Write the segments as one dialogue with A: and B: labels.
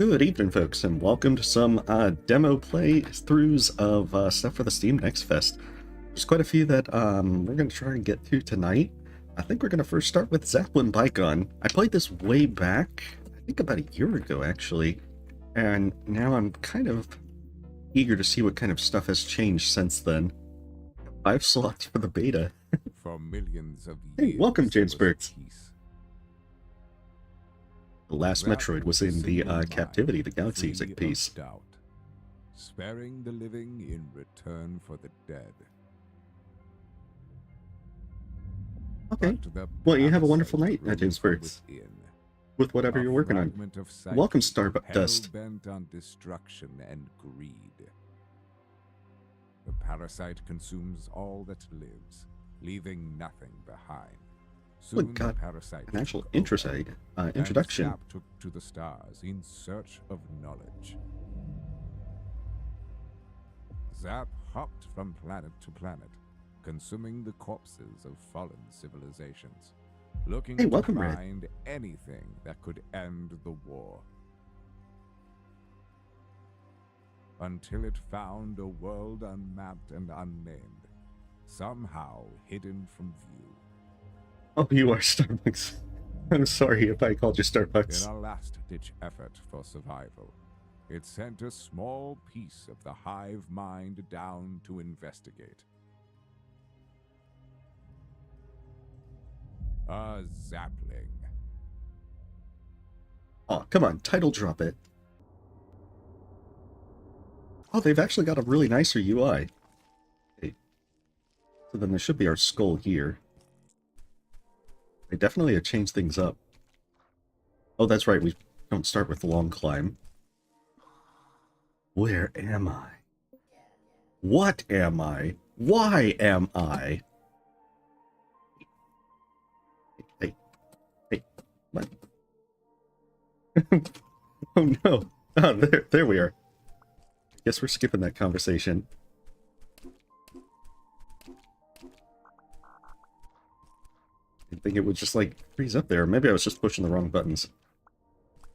A: Good evening, folks, and welcome to some demo playthroughs of stuff for the Steam Next Fest. There's quite a few that we're going to try and get through tonight. I think we're going to first start with Zapling Bygone. I played this way back, I think about a year ago, actually, and now I'm kind of eager to see what kind of stuff has changed since then. 5 slots for the beta.
B: For millions of
A: Hey,
B: years,
A: welcome, James
B: there was
A: Burks.
B: peace.
A: The last Metroid was in the captivity, the Galaxy
B: Free
A: Exec
B: of
A: piece.
B: doubt, sparing the living in return for the dead.
A: Okay,
B: But the
A: well, you have a wonderful
B: parasite
A: night, James
B: grew from
A: Burks,
B: within,
A: with whatever
B: a
A: you're working on.
B: fragment of psyche,
A: Welcome, Stardust.
B: hell-bent on destruction and greed. The parasite consumes all that lives, leaving nothing behind.
A: Oh,
B: Soon
A: God,
B: the parasite
A: an actual
B: took over,
A: introduction.
B: and Zap took to the stars in search of knowledge. Zap hopped from planet to planet, consuming the corpses of fallen civilizations, looking
A: Hey,
B: to
A: welcome, Red.
B: find anything that could end the war. Until it found a world unmapped and unnamed, somehow hidden from view.
A: Oh, you are Starbucks. I'm sorry if I called you Starbucks.
B: In a last-ditch effort for survival, it sent a small piece of the hive mind down to investigate. A Zapling.
A: Oh, come on, title drop it. Oh, they've actually got a really nicer UI. Okay. So then there should be our skull here. They definitely have changed things up. Oh, that's right, we don't start with the long climb. Where am I? What am I? Why am I? Hey, hey, what? Oh no. Oh, there we are. Guess we're skipping that conversation. I think it would just like freeze up there. Maybe I was just pushing the wrong buttons.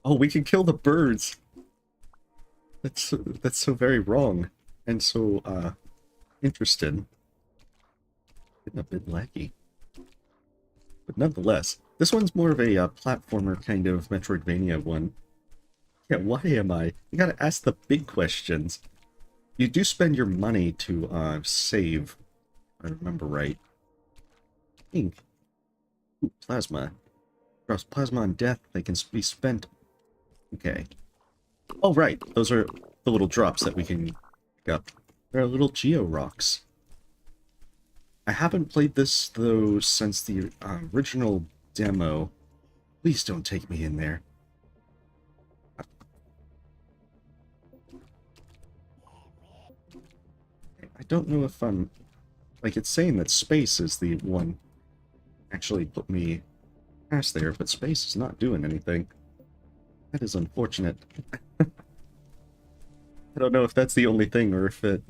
A: Oh, we can kill the birds. That's so very wrong and so interesting. Getting a bit laggy, but nonetheless, this one's more of a platformer kind of Metroidvania one. Yeah, why am I? You gotta ask the big questions. You do spend your money to save, if I remember right. I think. Ooh, plasma. Across plasma and death, they can be spent. Okay. Oh, right. Those are the little drops that we can pick up. They're little geo rocks. I haven't played this, though, since the original demo. Please don't take me in there. I don't know if I'm... Like, it's saying that space is the one actually put me past there, but space is not doing anything. That is unfortunate. I don't know if that's the only thing, or if it...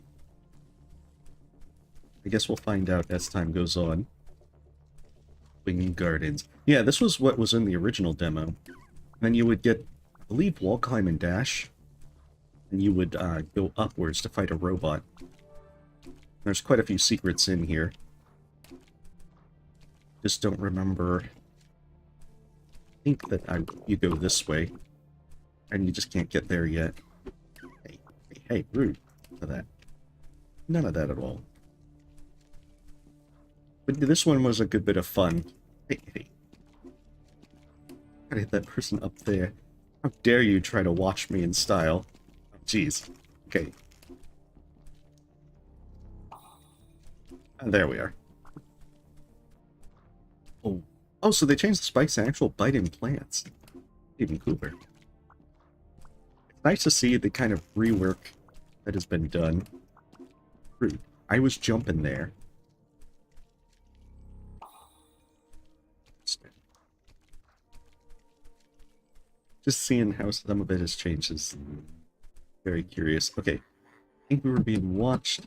A: I guess we'll find out as time goes on. Winging Gardens. Yeah, this was what was in the original demo. Then you would get, I believe, wall climb and dash. And you would go upwards to fight a robot. There's quite a few secrets in here. Just don't remember. I think that you go this way. And you just can't get there yet. Hey, rude for that. None of that at all. But this one was a good bit of fun. Hey. Gotta hit that person up there. How dare you try to watch me in style. Oh, jeez. Okay. And there we are. Oh, so they changed the spikes to actual biting plants. Even cooler. It's nice to see the kind of rework that has been done. Rude. I was jumping there. Just seeing how some of it has changed is very curious. Okay. I think we were being watched.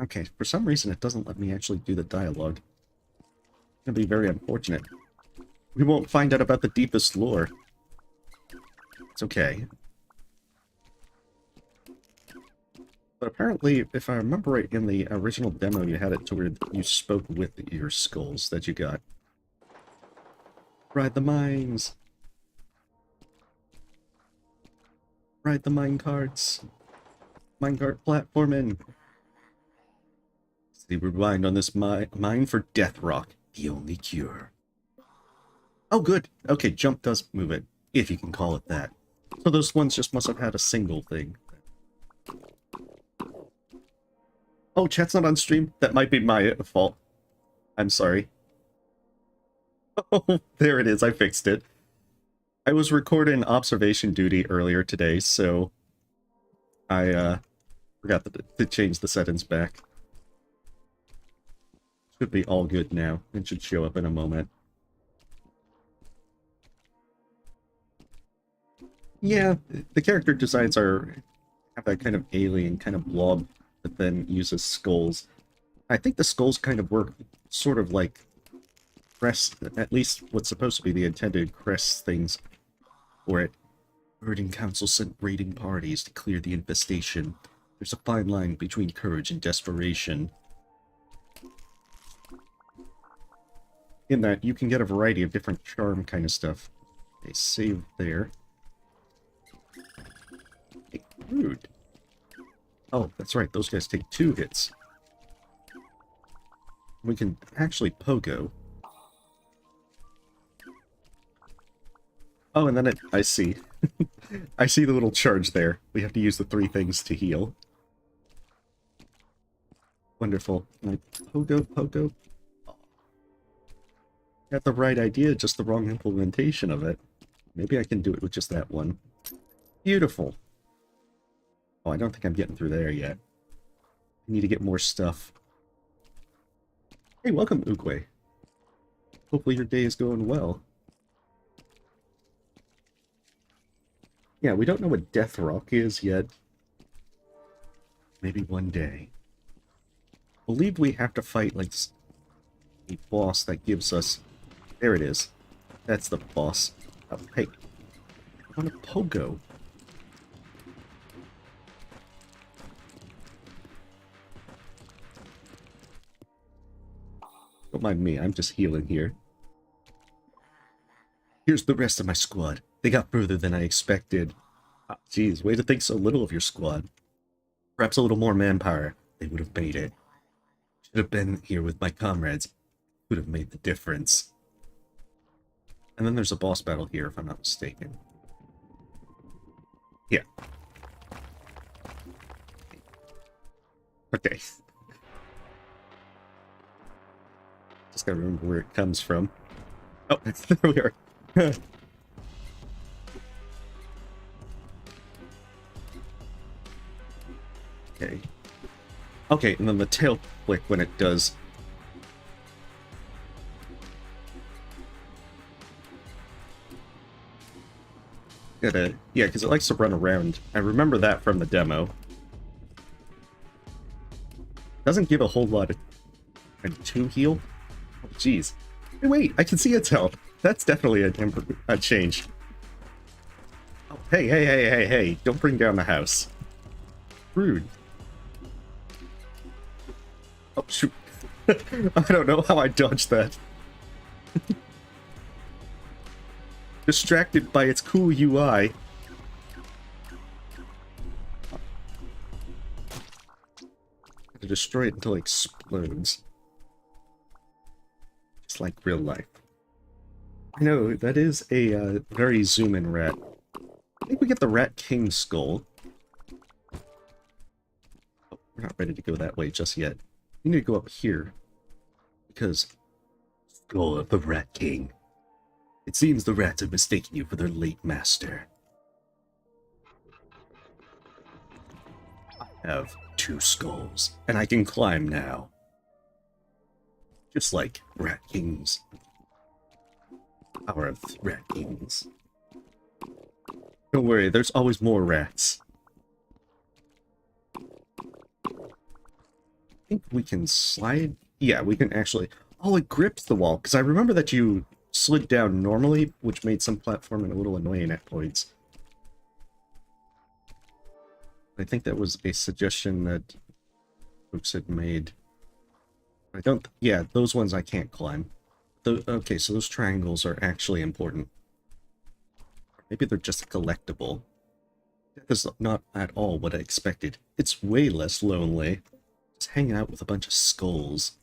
A: Okay, for some reason it doesn't let me actually do the dialogue. It's gonna be very unfortunate. We won't find out about the deepest lore. It's okay. But apparently, if I remember right, in the original demo, you had it to where you spoke with your skulls that you got. Ride the mines! Ride the mine carts! Minecart platforming! See, rewind on this mine for death rock, the only cure. Oh, good! Okay, jump does move it, if you can call it that. So those ones just must have had a single thing. Oh, chat's not on stream? That might be my fault. I'm sorry. Oh, there it is. I fixed it. I was recording observation duty earlier today, so I forgot to change the settings back. Should be all good now. It should show up in a moment. Yeah, the character designs have that kind of alien, kind of blob that then uses skulls. I think the skulls kind of work sort of like crest, at least what's supposed to be the intended crest things for it. Warden Council sent raiding parties to clear the infestation. There's a fine line between courage and desperation. In that, you can get a variety of different charm kind of stuff. They save there. Hey, rude. Oh, that's right, those guys take 2 hits. We can actually pogo. Oh, and then I see. I see the little charge there. We have to use the 3 things to heal. Wonderful. Can I pogo? Oh. Got the right idea, just the wrong implementation of it. Maybe I can do it with just that one. Beautiful. Oh, I don't think I'm getting through there yet. I need to get more stuff. Hey, welcome, Ukwe. Hopefully your day is going well. Yeah, we don't know what Death Rock is yet. Maybe one day. I believe we have to fight, like, a boss that gives us... There it is. That's the boss. Oh, hey. I want a pogo. Don't mind me, I'm just healing here. Here's the rest of my squad. They got further than I expected. Ah, geez, way to think so little of your squad. Perhaps a little more manpower. They would have made it. Should have been here with my comrades. Would have made the difference. And then there's a boss battle here, if I'm not mistaken. Yeah. Okay. Just gotta remember where it comes from. Oh, there we are. Okay. Okay, and then the tail flick when it does. Yeah, because it likes to run around. I remember that from the demo. Doesn't give a whole lot of... And 2 heal? Oh, jeez. Hey, wait, I can see its health. That's definitely a change. Oh, hey, don't bring down the house. Rude. Oh, shoot. I don't know how I dodged that. Distracted by its cool UI. To destroy it until it explodes. Just like real life. I know, that is a very zoom-in rat. I think we get the Rat King skull. Oh, we're not ready to go that way just yet. We need to go up here. Because... Skull of the Rat King. It seems the rats have mistaken you for their late master. I have 2 skulls, and I can climb now. Just like Rat Kings. Power of Rat Kings. Don't worry, there's always more rats. I think we can slide... Yeah, we can actually... Oh, it grips the wall, because I remember that you slid down normally, which made some platforming a little annoying at points. I think that was a suggestion that folks had made. I don't... Yeah, those ones I can't climb. Okay, so those triangles are actually important. Maybe they're just a collectible. That's not at all what I expected. It's way less lonely. Just hanging out with a bunch of skulls.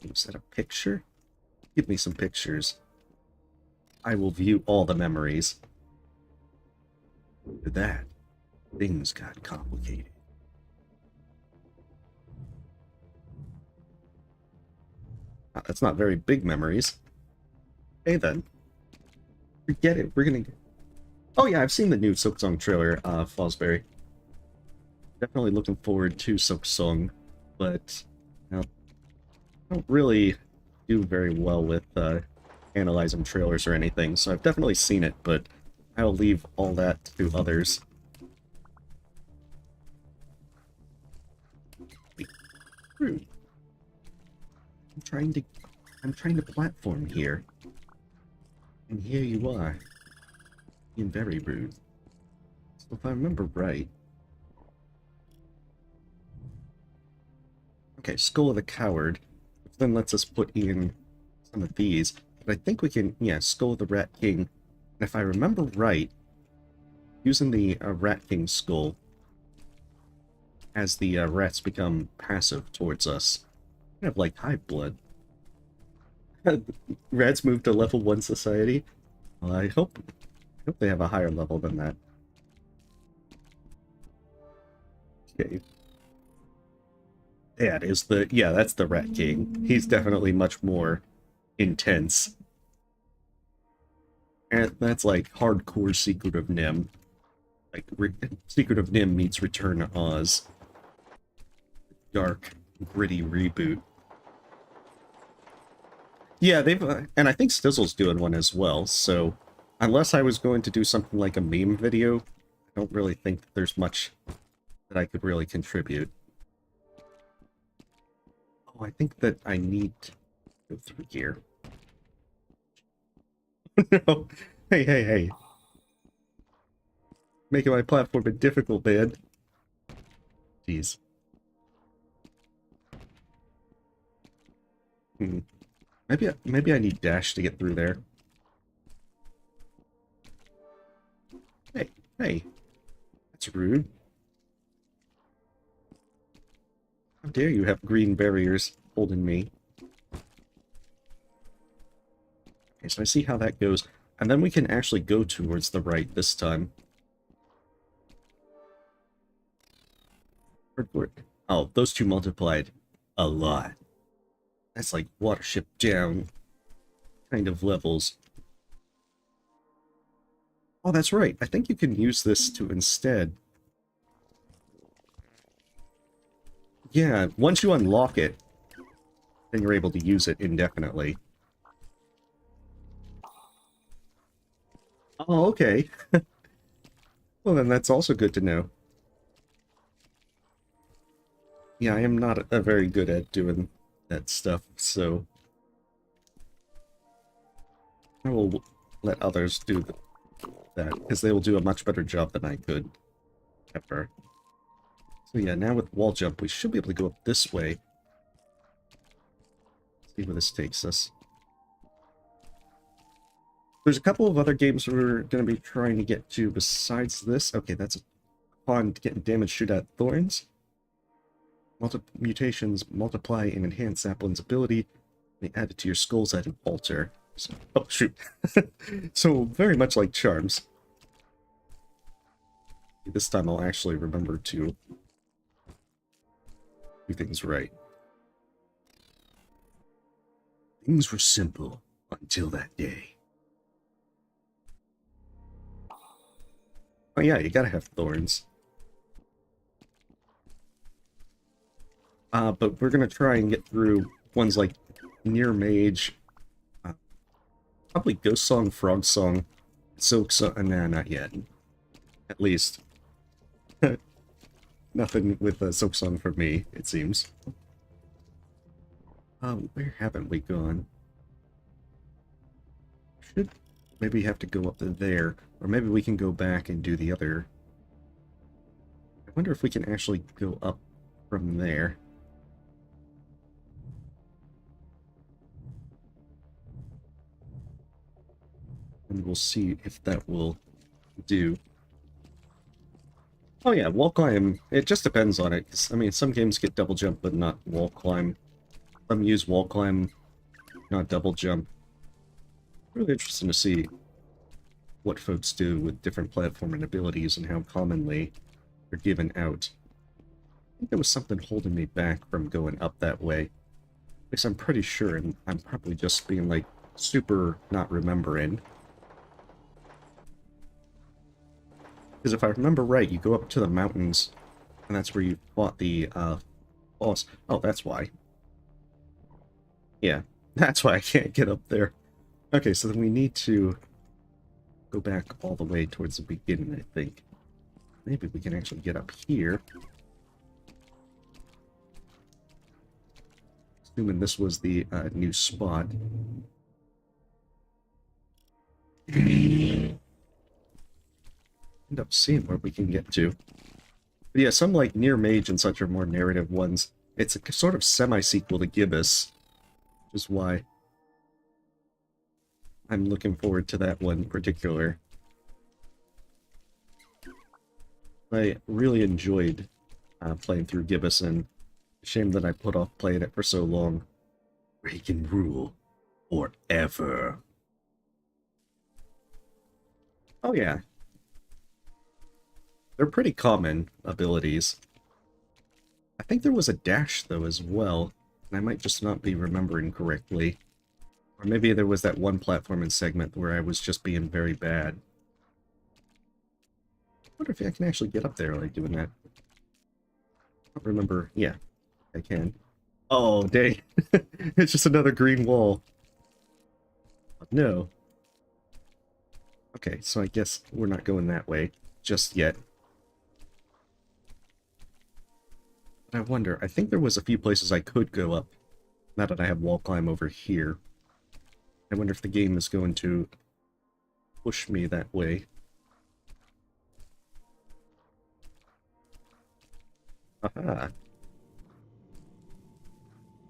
A: Is that a picture? Give me some pictures. I will view all the memories. After that, things got complicated. That's not very big memories. Hey then. Forget it. We're gonna... Oh yeah, I've seen the new Silksong trailer, Fosbury. Definitely looking forward to Silksong, but you know, I don't really do very well with analyzing trailers or anything, so I've definitely seen it, but I'll leave all that to others. Rude. I'm trying to platform here. And here you are. Being very rude. So if I remember right... Okay, Skull of the Coward, which then lets us put in some of these. But I think we can, yeah, Skull of the Rat King. And if I remember right, using the Rat King skull, as the rats become passive towards us, kind of like Hive Blood. Rats move to level 1 society. Well, I hope they have a higher level than that. Okay. That is the... Yeah, that's the Rat King. He's definitely much more intense. And that's like hardcore Secret of Nim. Like, Secret of Nim meets Return to Oz. Dark, gritty reboot. Yeah, they've... and I think Stizzle's doing one as well, so... Unless I was going to do something like a meme video, I don't really think that there's much that I could really contribute. Oh, I think that I need to go through here. No. Hey, hey, hey. Making my platform a difficult, man. Jeez. Maybe I need dash to get through there. Hey, hey. That's rude. How dare you have green barriers holding me? Okay, so I see how that goes. And then we can actually go towards the right this time. Oh, those two multiplied a lot. That's like Watership Down kind of levels. Oh, that's right. I think you can use this to instead... Yeah, once you unlock it, then you're able to use it indefinitely. Oh, okay. Well, then that's also good to know. Yeah, I am not very good at doing that stuff, so... I will let others do that, because they will do a much better job than I could, ever. So yeah, now with wall jump, we should be able to go up this way. See where this takes us. There's a couple of other games we're going to be trying to get to besides this. Okay, that's upon getting damage shoot at thorns. Mutations multiply and enhance Zaplin's ability. They add it to your skulls at an altar. So, oh, shoot. So, very much like Charms. This time I'll actually remember to do things right. Things were simple until that day. Oh yeah, you gotta have thorns. But we're gonna try and get through ones like Near-Mage, probably Ghost Song, Frogsong, Silksong, nah, not yet. At least. Nothing with Silksong for me, it seems. Where haven't we gone? Should maybe have to go up to there, or maybe we can go back and do the other I wonder if we can actually go up from there. And we'll see if that will do. Oh yeah, wall climb, it just depends on it. I mean, some games get double jump, but not wall climb. Some use wall climb, not double jump. Really interesting to see what folks do with different platforming abilities and how commonly they're given out. I think there was something holding me back from going up that way. At least I'm pretty sure, and I'm probably just being, like, super not remembering. Because if I remember right, you go up to the mountains, and that's where you fought the, boss. Oh, that's why. Yeah, that's why I can't get up there. Okay, so then we need to go back all the way towards the beginning, I think. Maybe we can actually get up here. Assuming this was the new spot. End up seeing where we can get to. But yeah, some like Near-Mage and such are more narrative ones. It's a sort of semi-sequel to Gibbous, which is why I'm looking forward to that one in particular. I really enjoyed playing through Gibbous, and shame that I put off playing it for so long. Where he can rule forever. Oh yeah. They're pretty common abilities. I think there was a dash, though, as well, and I might just not be remembering correctly. Or maybe there was that one platforming segment where I was just being very bad. I wonder if I can actually get up there like doing that. I don't remember. Yeah, I can. Oh, dang. It's just another green wall. No. Okay, so I guess we're not going that way just yet. But I wonder, I think there was a few places I could go up, now that I have wall climb over here. I wonder if the game is going to push me that way. Aha.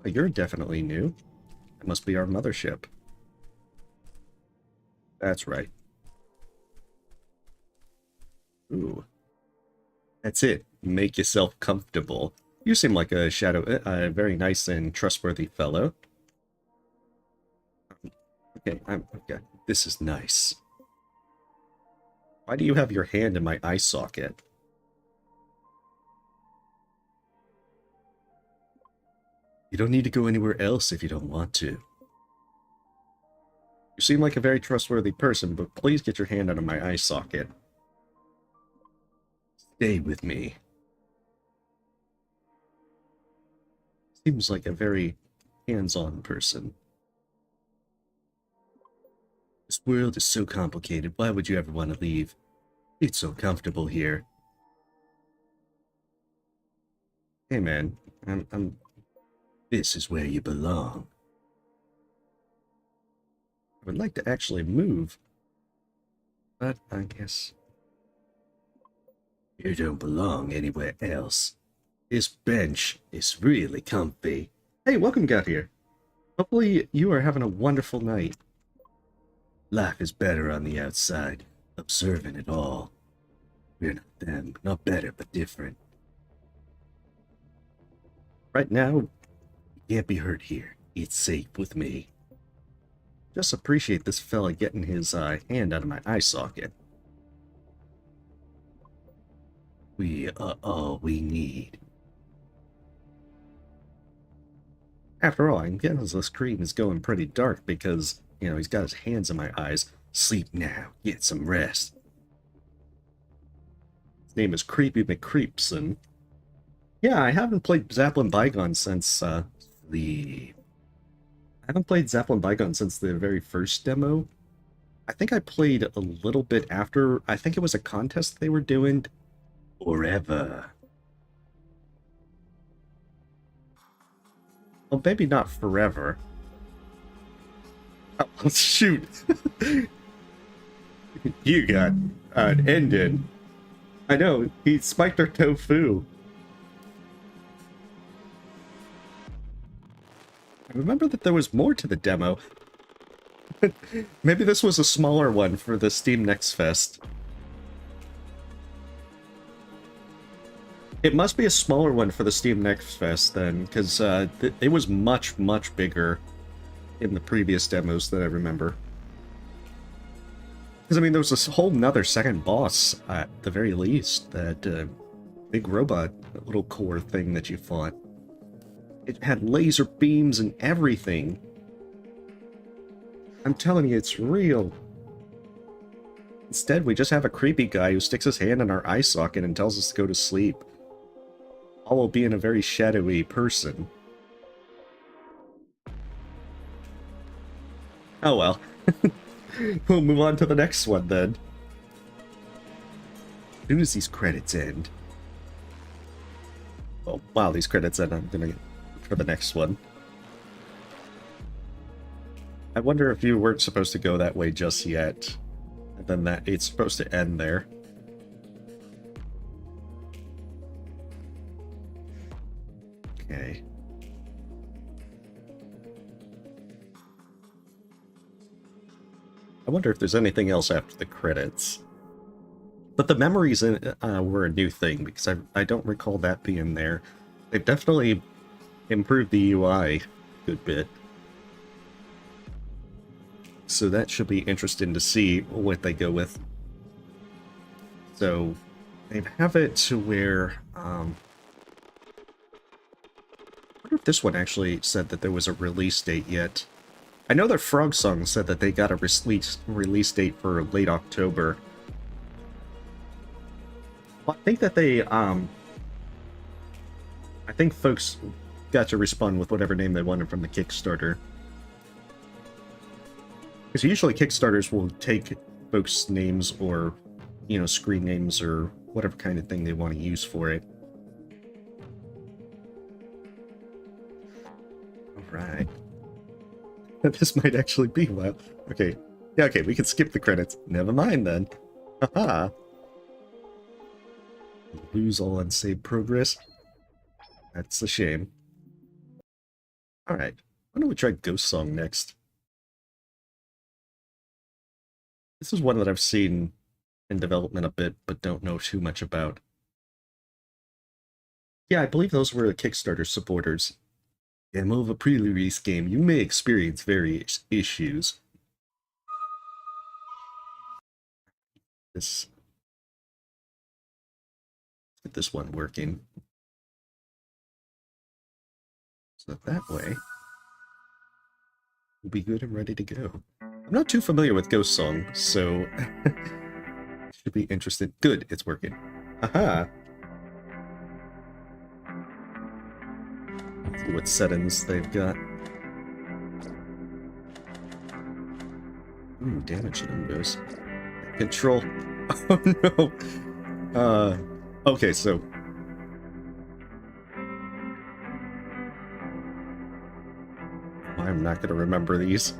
A: Oh, you're definitely new. That must be our mothership. That's right. Ooh. That's it. Make yourself comfortable. You seem like a a very nice and trustworthy fellow. Okay, okay. This is nice. Why do you have your hand in my eye socket? You don't need to go anywhere else if you don't want to. You seem like a very trustworthy person, but please get your hand out of my eye socket. Stay with me. Seems like a very hands-on person. This world is so complicated. Why would you ever want to leave? It's so comfortable here. Hey man, this is where you belong. I would like to actually move, but I guess you don't belong anywhere else. This bench is really comfy. Hey, welcome, Gut here. Hopefully you are having a wonderful night. Life is better on the outside, observing it all. We're not them, not better, but different. Right now, you can't be hurt here. It's safe with me. Just appreciate this fella getting his hand out of my eye socket. We are all we need. After all, I guess the screen is going pretty dark because, you know, he's got his hands in my eyes. Sleep now. Get some rest. His name is Creepy McCreepson. Yeah, I haven't played Zapling Bygone since, I haven't played Zeppelin Bygone since the very first demo. I think I played a little bit after. I think it was a contest they were doing. Forever. Well, maybe not forever. Oh, shoot. You got an ending. I know, he spiked our tofu. I remember that there was more to the demo. Maybe this was a smaller one for the Steam Next Fest. It must be a smaller one for the Steam Next Fest then, because it was much, much bigger in the previous demos that I remember. Because, I mean, there was this whole nother second boss, at the very least, that big robot little core thing that you fought. It had laser beams and everything. I'm telling you, it's real. Instead, we just have a creepy guy who sticks his hand in our eye socket and tells us to go to sleep. All while being a very shadowy person. Oh well. We'll move on to the next one then. As soon as these credits end. Well, while these credits end, I'm gonna get for the next one. I wonder if you weren't supposed to go that way just yet. And then that it's supposed to end there. Okay. I wonder if there's anything else after the credits. But the memories were a new thing, because I don't recall that being there. They've definitely improved the UI a good bit. So that should be interesting to see what they go with. So they have it to where... I wonder if this one actually said that there was a release date yet. I know that Frogsong said that they got a release date for late October. Well, I think that they, I think folks got to respond with whatever name they wanted from the Kickstarter. Because usually Kickstarters will take folks' names or, you know, screen names or whatever kind of thing they want to use for it. Alright. This might actually be a while. Okay. Yeah, okay, we can skip the credits. Never mind then. Haha. Lose all unsaved progress. That's a shame. Alright. Why don't we try Ghost Song next? This is one that I've seen in development a bit, but don't know too much about. Yeah, I believe those were the Kickstarter supporters. Demo of a pre-release game, you may experience various issues. Let's get this one working. So that way, we'll be good and ready to go. I'm not too familiar with Ghost Song, so should be interested. Good, it's working. Aha! Let's see what settings they've got. Ooh, damage numbers. Control. Oh no! Okay, so... I'm not gonna remember these.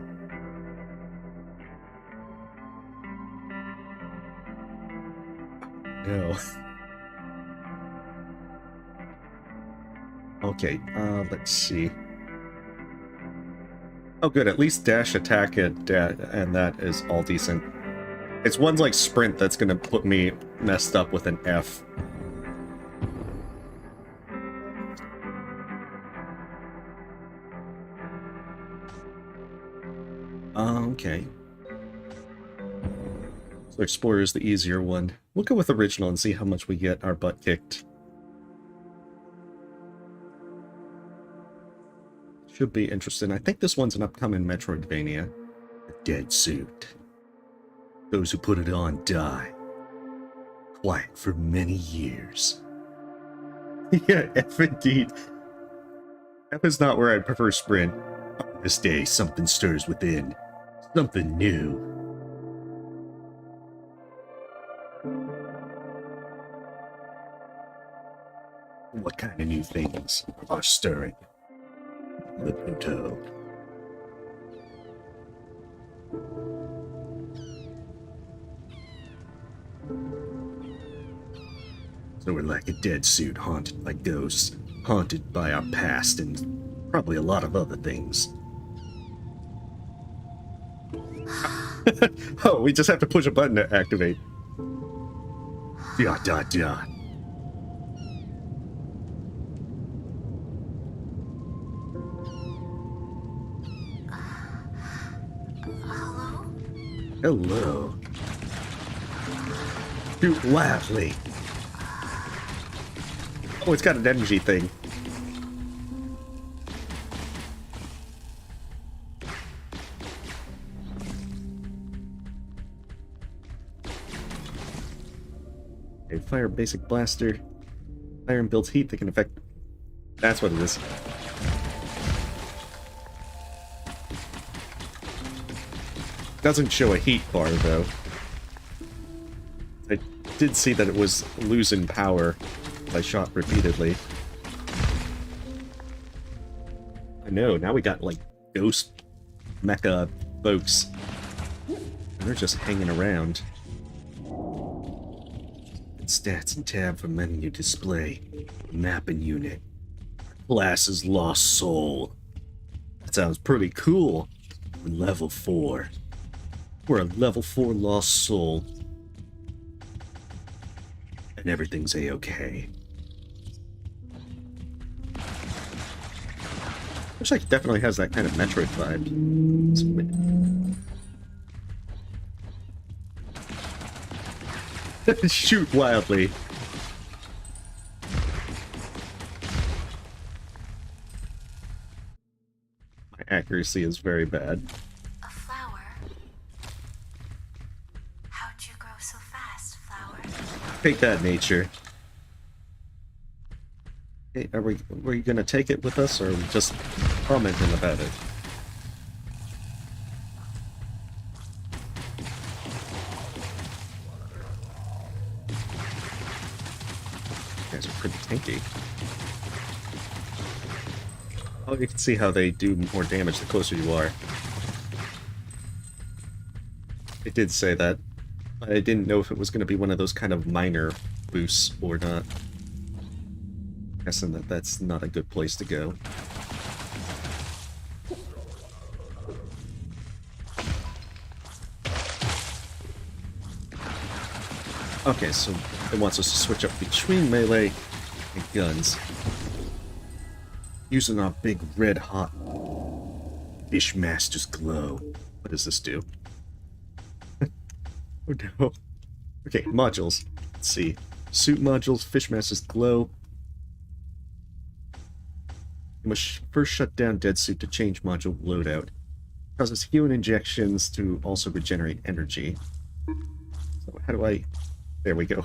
A: No. Okay, let's see. Oh good, at least dash, attack, and that is all decent. It's ones like sprint that's gonna put me messed up with an F. Okay. So Explorer is the easier one. We'll go with original and see how much we get our butt kicked. Should be interesting. I think this one's an upcoming Metroidvania. The dead suit. Those who put it on die. Quiet for many years. Yeah, F indeed. F is not where I prefer sprint. On this day, something stirs within. Something new. What kind of new things are stirring? The Pluto. So we're like a dead suit haunted by ghosts, haunted by our past, and probably a lot of other things. Oh, we just have to push a button to activate. Dot dot dot.
C: Hello?
A: Hello. Shoot loudly. Oh, it's got an energy thing. Okay, fire basic blaster. Iron builds heat that can affect... That's what it is. Doesn't show a heat bar, though. I did see that it was losing power if I shot repeatedly. I know, now we got, like, ghost mecha folks. And they're just hanging around. Stats and tab for menu display. Mapping unit. Class is Lost Soul. That sounds pretty cool. We're level 4. We're a level 4 Lost Soul. And everything's a-okay. Looks like it definitely has that kind of Metroid vibe. Shoot wildly. My accuracy is very bad.
C: A flower? How'd you grow so fast, flower?
A: Take that, nature. Hey, were you gonna take it with us, or just commenting about it? You guys are pretty tanky. Oh, you can see how they do more damage the closer you are. It did say that. I didn't know if it was going to be one of those kind of minor boosts or not. Guessing that that's not a good place to go. Okay, so it wants us to switch up between melee and guns. Using our big red hot Fishmaster's Glow. What does this do? Oh no. Okay, modules. Let's see. Suit modules, Fishmaster's Glow. You must first shut down dead suit to change module loadout. Causes healing injections to also regenerate energy. So how do I... There we go.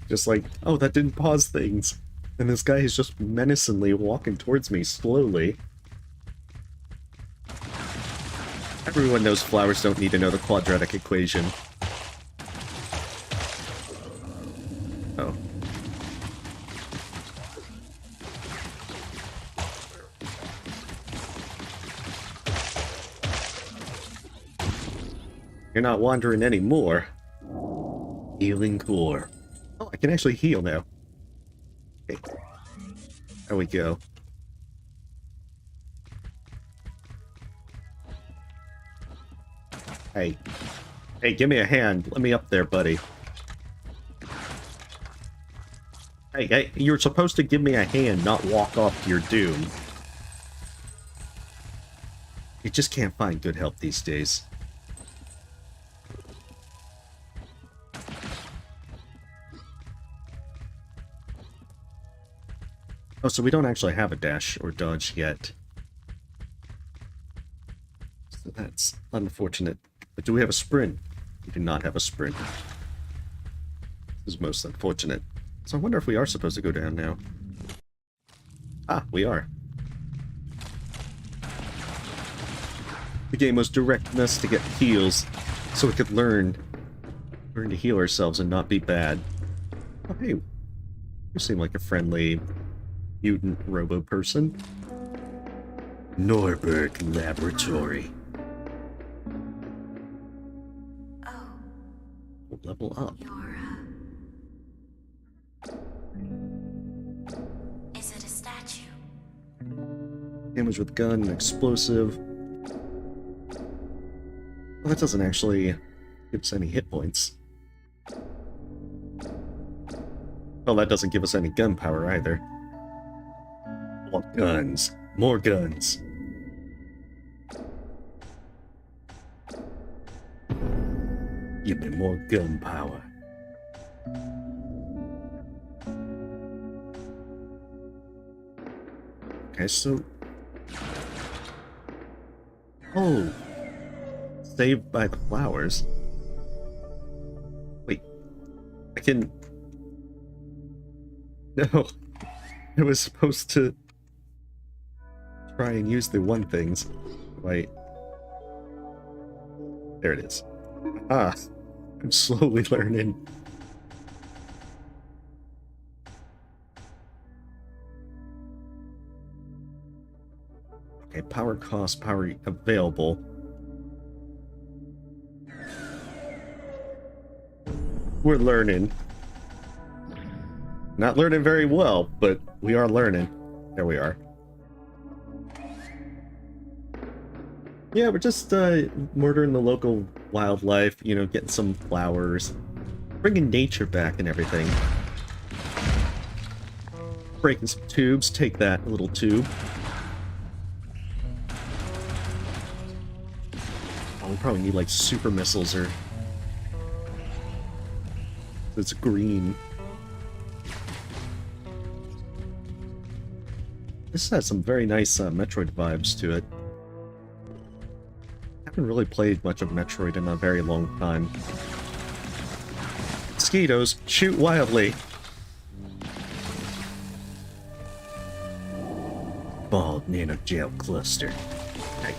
A: Just like, oh, that didn't pause things. And this guy is just menacingly walking towards me slowly. Everyone knows flowers don't need to know the quadratic equation. Oh. You're not wandering anymore. Healing core. Oh, I can actually heal now. Okay. There we go. Hey. Hey, give me a hand. Let me up there, buddy. Hey, you're supposed to give me a hand, not walk off to your doom. You just can't find good help these days. Oh, so we don't actually have a dash or dodge yet. So that's unfortunate. But do we have a sprint? We do not have a sprint. This is most unfortunate. So I wonder if we are supposed to go down now. Ah, we are. The game was directing us to get heals so we could learn to heal ourselves and not be bad. Oh, hey. You seem like a friendly mutant robo-person. Norberg Laboratory.
C: Oh,
A: Level up.
C: Is it a statue?
A: Damage with gun, explosive. Well, that doesn't actually give us any hit points. Well, that doesn't give us any gun power either. More guns. More guns. Give me more gun power. Okay, so... Oh! Saved by the flowers. Wait. I can... No. I was supposed to... try and use the one things. Wait. There it is. Ah. I'm slowly learning. Okay, power cost, power available. We're learning. Not learning very well, but we are learning. There we are. Yeah, we're just murdering the local wildlife, you know, getting some flowers, bringing nature back and everything. Breaking some tubes, take that little tube. Oh, we probably need like super missiles or... It's green. This has some very nice Metroid vibes to it. I haven't really played much of Metroid in a very long time. Mosquitoes, shoot wildly! Bald nano gel cluster. Hey.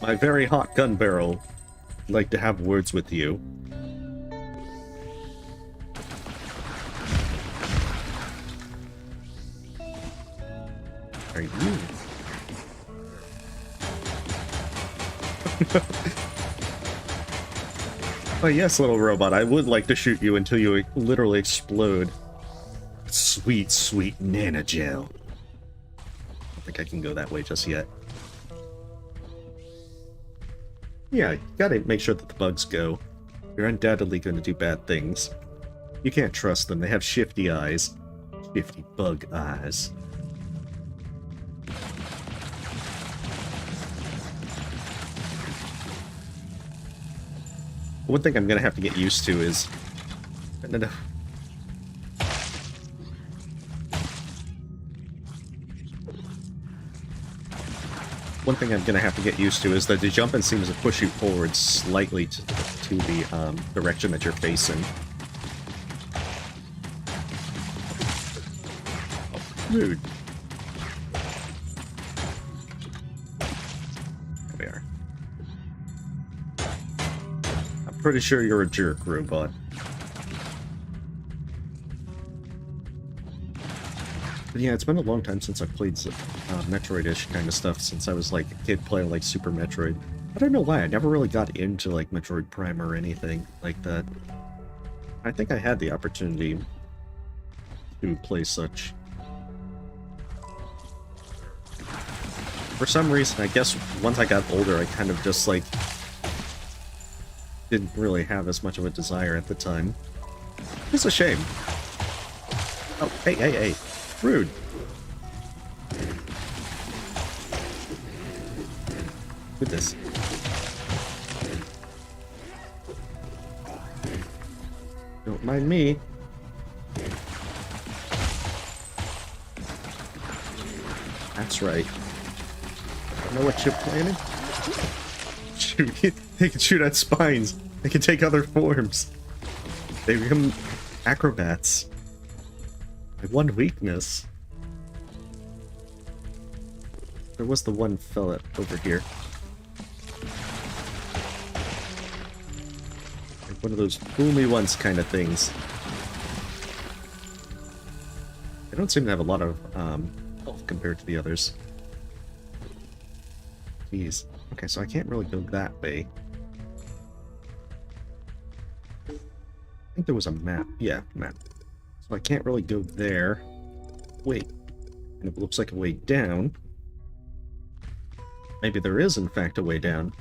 A: My very hot gun barrel. I'd like to have words with you. Are you? Oh yes, little robot, I would like to shoot you until you literally explode. Sweet, sweet nanogel. I don't think I can go that way just yet. Yeah, you gotta make sure that the bugs go. You're undoubtedly going to do bad things. You can't trust them, they have shifty eyes. Shifty bug eyes. One thing I'm gonna have to get used to is... No. One thing I'm gonna have to get used to is that the jumping seems to push you forward slightly to the direction that you're facing. Oh, rude. There we are. I'm pretty sure you're a jerk, robot. But yeah, it's been a long time since I've played Metroid-ish kind of stuff, since I was like a kid playing like Super Metroid. I don't know why, I never really got into like Metroid Prime or anything like that. I think I had the opportunity to play such. For some reason, I guess once I got older, I kind of just like didn't really have as much of a desire at the time. It's a shame. Oh, hey, hey, hey. Rude. Look at this. Don't mind me. That's right. I know what you're planning. Shoot, they can shoot at spines. They can take other forms. They become acrobats. My one weakness. There was the one fella over here. Like one of those fool me once kind of things. They don't seem to have a lot of health compared to the others. Jeez. Okay, so I can't really go that way. I think there was a map. Yeah, map. So I can't really go there. Wait. And it looks like a way down. Maybe there is, in fact, a way down.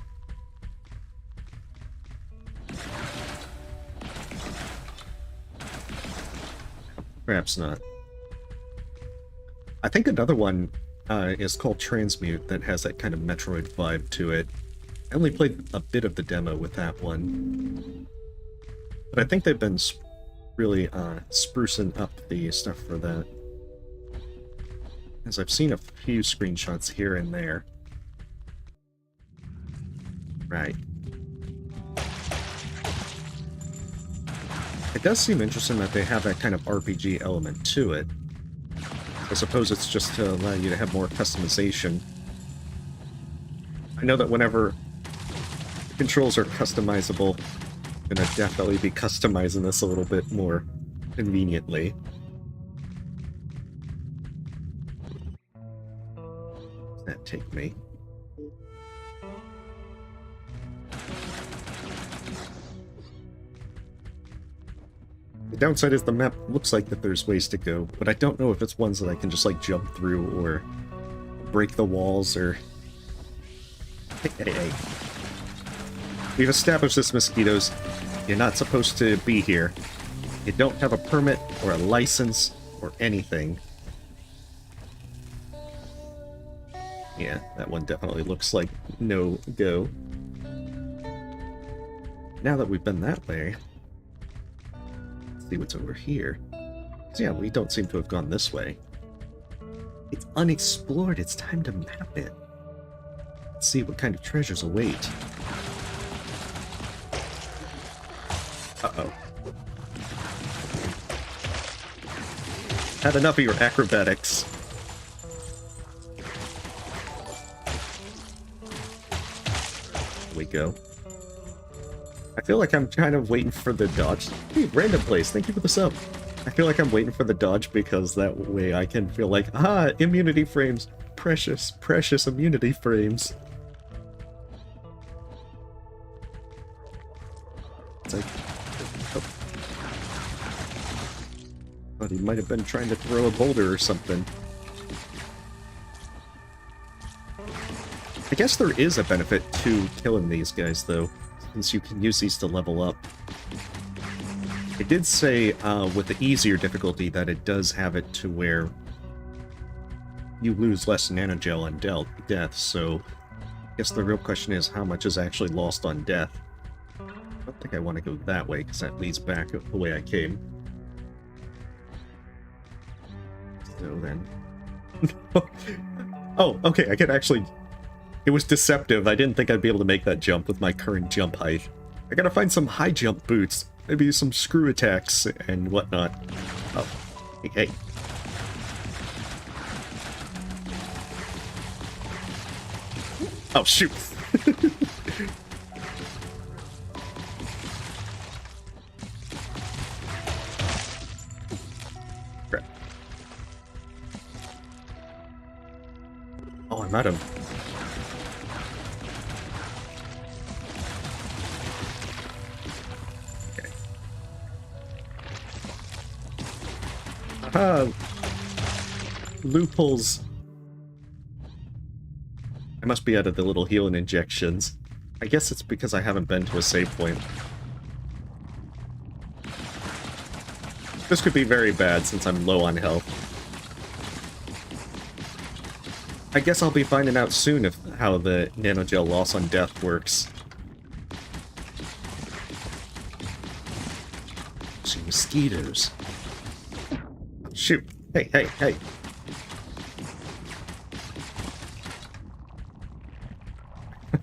A: Perhaps not. I think another one is called Transmute that has that kind of Metroid vibe to it. I only played a bit of the demo with that one. But I think they've been really sprucing up the stuff for that. As I've seen a few screenshots here and there. Right. It does seem interesting that they have that kind of RPG element to it. I suppose it's just to allow you to have more customization. I know that whenever the controls are customizable, I'm gonna definitely be customizing this a little bit more conveniently. Where does that take me? The downside is the map looks like that there's ways to go, but I don't know if it's ones that I can just like jump through or break the walls or... Hey. We've established this, mosquitoes. You're not supposed to be here. You don't have a permit or a license or anything. Yeah, that one definitely looks like no go. Now that we've been that way... see what's over here. So yeah, we don't seem to have gone this way. It's unexplored. It's time to map it. Let's see what kind of treasures await. Uh-oh. Had enough of your acrobatics. There we go. I feel like I'm kind of waiting for the dodge. Hey, random place, thank you for the sub. I feel like I'm waiting for the dodge because that way I can feel like, immunity frames. Precious, precious immunity frames. It's like... oh. Thought he might have been trying to throw a boulder or something. I guess there is a benefit to killing these guys, though, since you can use these to level up. It did say with the easier difficulty that it does have it to where you lose less nanogel on death, so I guess the real question is how much is actually lost on death. I don't think I want to go that way, because that leads back the way I came. So then... oh, okay, I can actually... It was deceptive. I didn't think I'd be able to make that jump with my current jump height. I gotta find some high jump boots. Maybe some screw attacks and whatnot. Oh, hey. Oh, shoot. Crap. Oh, I'm out of... loopholes. I must be out of the little healing injections. I guess it's because I haven't been to a save point. This could be very bad since I'm low on health. I guess I'll be finding out soon how the nanogel loss on death works. See mosquitoes. Shoot. Hey.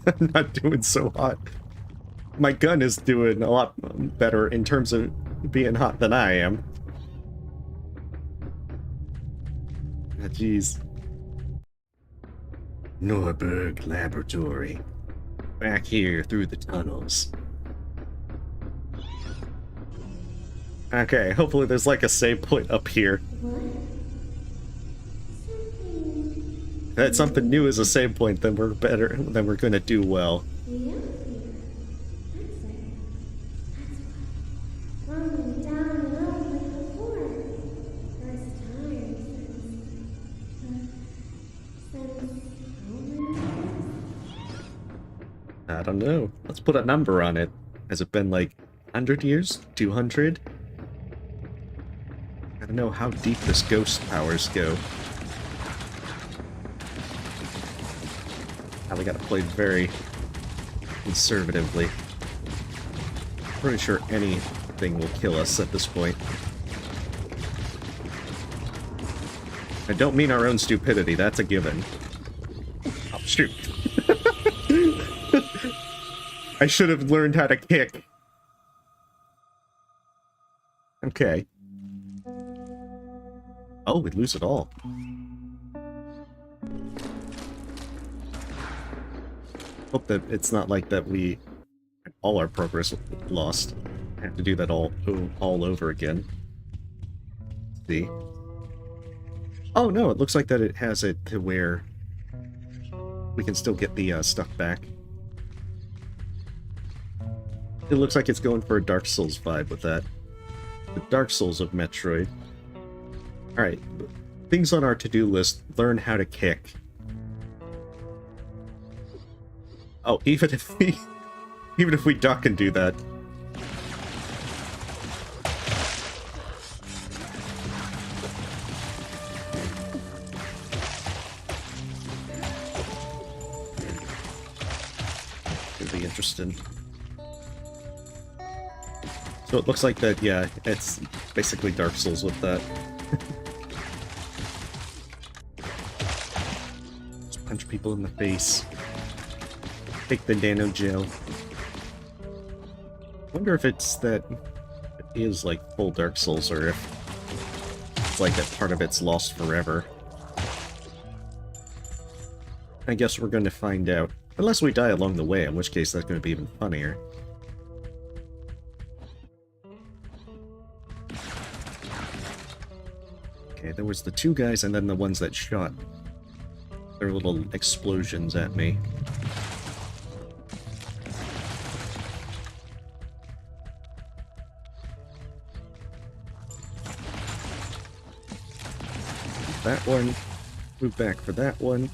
A: I'm not doing so hot. My gun is doing a lot better in terms of being hot than I am. Ah, jeez. Norberg Laboratory. Back here through the tunnels. Okay, hopefully there's like a save point up here. that something new is a save point, then we're better, then we're gonna do well. I don't know. Let's put a number on it. Has it been like 100 years? 200? I don't know how deep this ghost powers go. Now we gotta play very conservatively. Pretty sure anything will kill us at this point. I don't mean our own stupidity, that's a given. Oh, shoot. I should have learned how to kick. Okay. Oh, we lose it all. Hope that it's not like that we... all our progress lost. I have to do that all over again. Let's see. Oh no, it looks like that it has it to where we can still get the stuff back. It looks like it's going for a Dark Souls vibe with that. The Dark Souls of Metroid. Alright, things on our to-do list. Learn how to kick. Oh, even if we duck and do that. It'll be interesting. So it looks like that, yeah, it's basically Dark Souls with that. Just punch people in the face. Take the nano gel. Wonder if it's that it is like full Dark Souls, or if it's like that part of it's lost forever. I guess we're going to find out. Unless we die along the way, in which case that's going to be even funnier. Okay, there was the two guys and then the ones that shot their little explosions at me. That one. Move back for that one.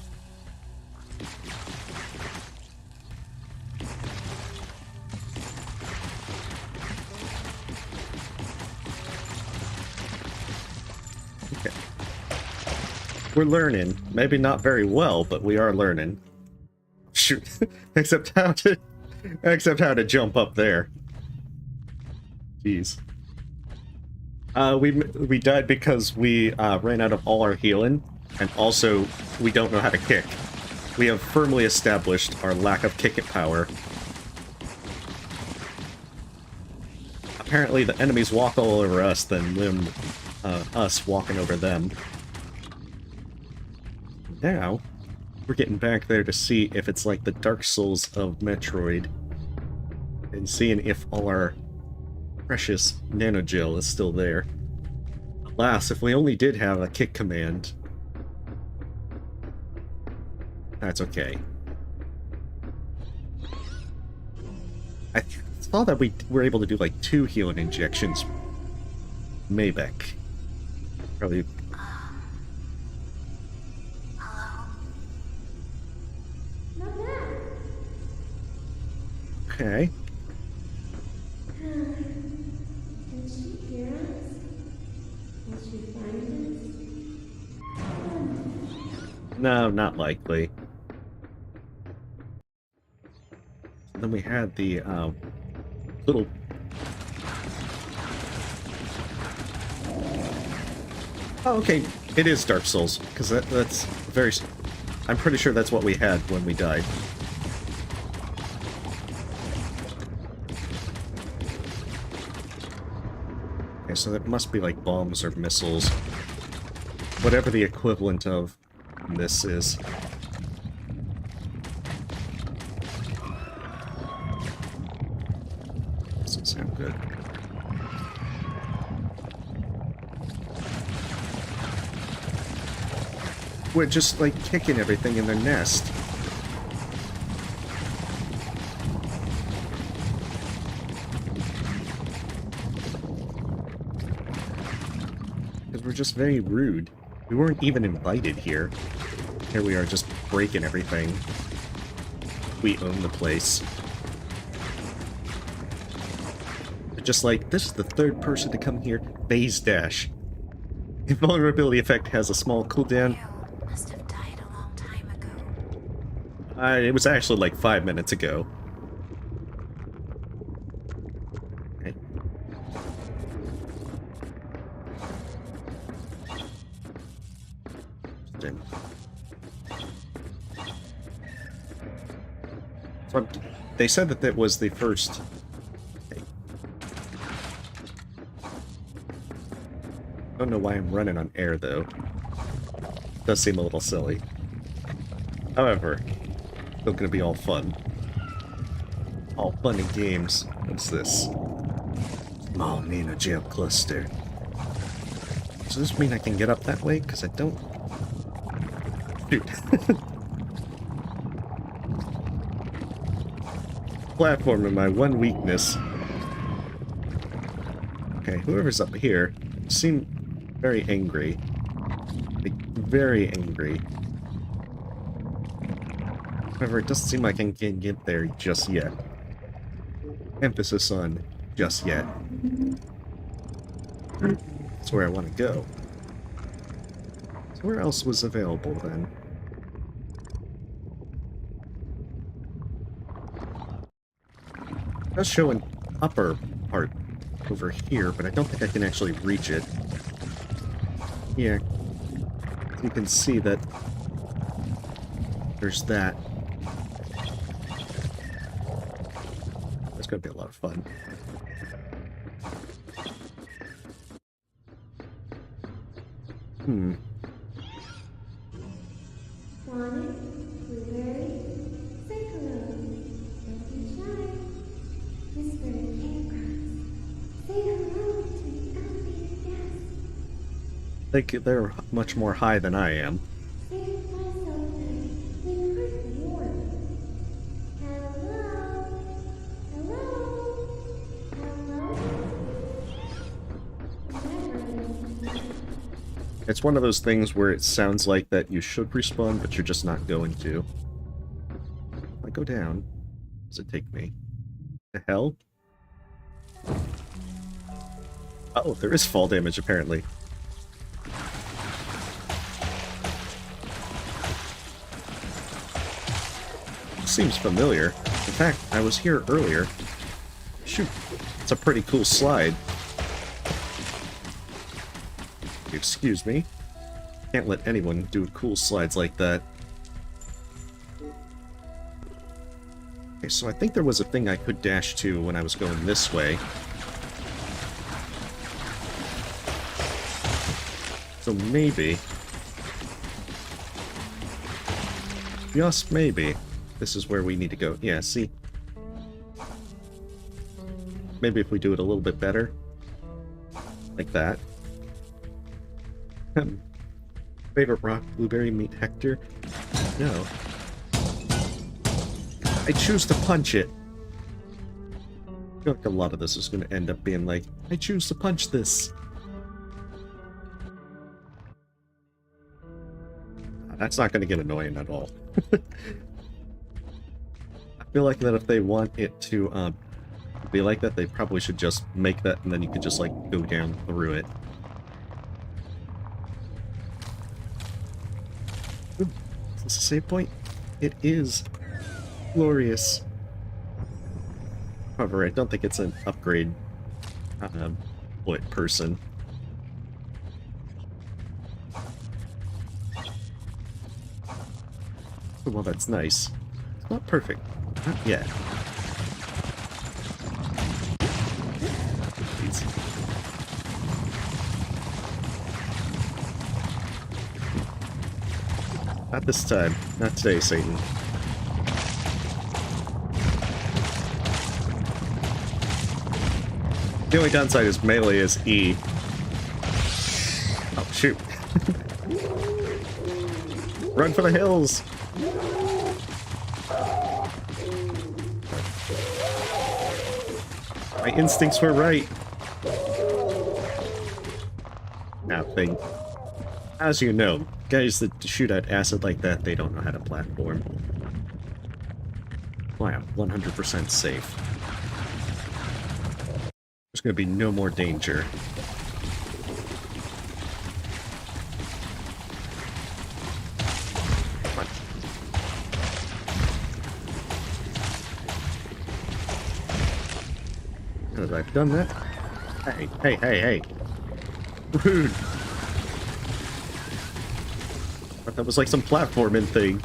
A: Okay. We're learning. Maybe not very well, but we are learning. Shoot. except how to jump up there. Jeez. We died because we ran out of all our healing, and also we don't know how to kick. We have firmly established our lack of kick power. Apparently the enemies walk all over us than us walking over them. Now, we're getting back there to see if it's like the Dark Souls of Metroid, and seeing if all our precious nanogel is still there. Alas, if we only did have a kick command, that's okay. I saw that we were able to do like 2 healing injections. Maybeck. Probably. Okay. No, not likely. Then we had the little... Oh, okay. It is Dark Souls, because that's very... I'm pretty sure that's what we had when we died. Okay, so that must be like bombs or missiles. Whatever the equivalent of this is. Doesn't sound good. were just, like, kicking everything in their nest. Because we're just very rude. We weren't even invited here. Here we are just breaking everything. We own the place. They're just like, this is the third person to come here. Phase dash. Invulnerability effect has a small cooldown.
C: You must have died a long time ago.
A: It was actually like 5 minutes ago. Okay. So they said that was the first. Okay. Don't know why I'm running on air though. Does seem a little silly. However, still gonna be all fun. All fun and games. What's this? Small nano gel cluster. Does this mean I can get up that way? Because I don't. Shoot. Platform is my one weakness. Okay, whoever's up here seem very angry. Like, very angry. However, it doesn't seem like I can get there just yet. Emphasis on just yet. That's where I want to go. So where else was available then? It does show an upper part over here, but I don't think I can actually reach it. Yeah, you can see that there's that. That's gonna be a lot of fun.
D: Warden, Blueberry, say hello. Don't be shy. Whisper in campgrounds. Say hello to the elevated guests.
A: Like, they're much more high than I am.
D: Say goodbye sometime. Be perfectly warm. Hello? Hello? Hello?
A: It's one of those things where it sounds like that you should respawn, but you're just not going to. If I go down, does it take me? The hell? Oh, there is fall damage, apparently. Seems familiar. In fact, I was here earlier. Shoot, it's a pretty cool slide. Excuse me. Can't let anyone do cool slides like that. Okay, so I think there was a thing I could dash to when I was going this way. So maybe... just maybe, this is where we need to go. Yeah, see? Maybe if we do it a little bit better. Like that. Favorite rock, blueberry, meet Hector? No. I choose to punch it. I feel like a lot of this is going to end up being like, I choose to punch this. That's not going to get annoying at all. I feel like that if they want it to be like that, they probably should just make that and then you could just like go down through it. Ooh, is this a save point? It is. Glorious. However, I don't think it's an upgrade bullet person. Well, that's nice. It's not perfect. Not yet. Please. Not this time. Not today, Satan. The only downside is melee is E. Oh, shoot. Run for the hills! My instincts were right. Now, thing. As you know, guys that shoot at acid like that, they don't know how to platform. Wow, 100% safe. There's gonna be no more danger. Come on. Now that I've done that... Hey, hey, hey, hey! Rude! Thought that was like some platforming thing.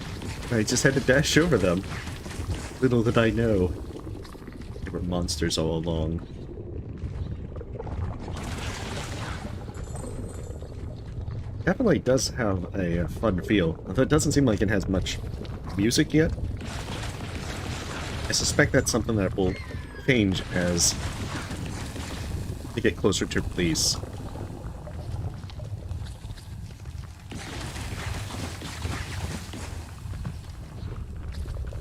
A: I just had to dash over them. Little did I know. They were monsters all along. Definitely does have a fun feel, although it doesn't seem like it has much music yet. I suspect that's something that will change as we get closer to release.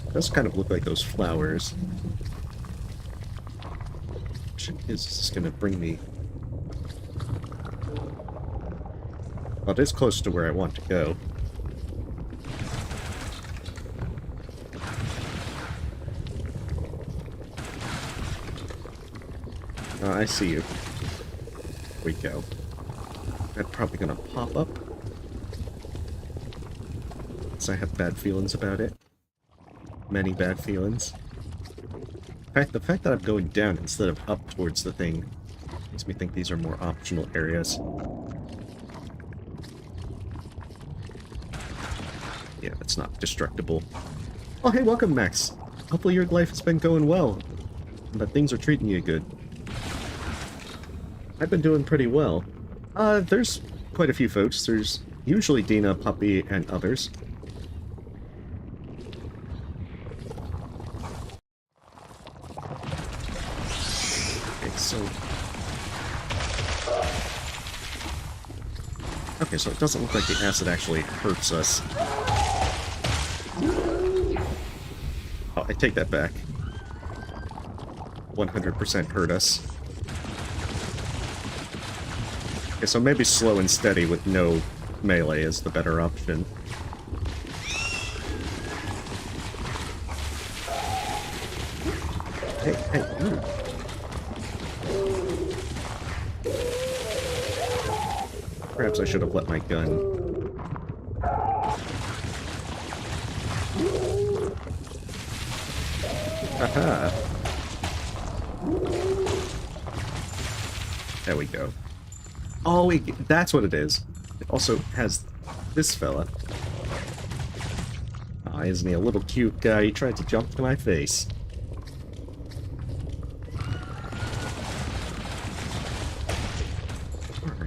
A: It does kind of look like those flowers. Question is this going to bring me... Well, it is close to where I want to go. I see you. Here we go. That's probably going to pop up. So I have bad feelings about it. Many bad feelings. In fact, the fact that I'm going down instead of up towards the thing makes me think these are more optional areas. Yeah, that's not destructible. Oh, hey, welcome, Max. Hopefully your life has been going well, and that things are treating you good. I've been doing pretty well. There's quite a few folks. There's usually Dina, Puppy, and others. Okay, so it doesn't look like the acid actually hurts us. Oh, I take that back. 100% hurt us. Okay, so maybe slow and steady with no melee is the better option. Hey, hey, ooh. Perhaps I should have let my gun. Haha. There we go. Oh, that's what it is. It also has this fella. Ah, isn't he a little cute guy? He tried to jump to my face.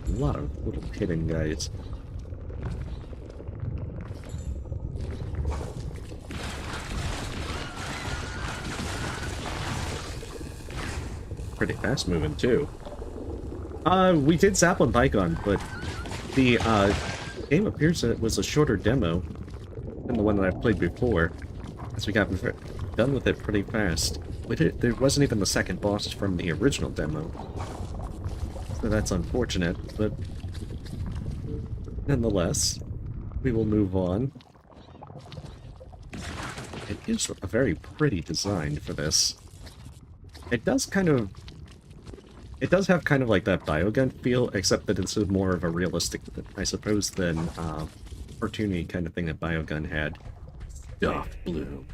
A: A lot of little hidden guys. Pretty fast moving too. We did Zapling Bygone, but the game appears that it was a shorter demo than the one that I've played before, as we got done with it pretty fast. There wasn't even the second boss from the original demo. So that's unfortunate, but nonetheless, we will move on. It is a very pretty design for this. It does have kind of like that Bygone feel, except that it's more of a realistic, I suppose, than cartoony kind of thing that Bygone had. Stuff Bloom.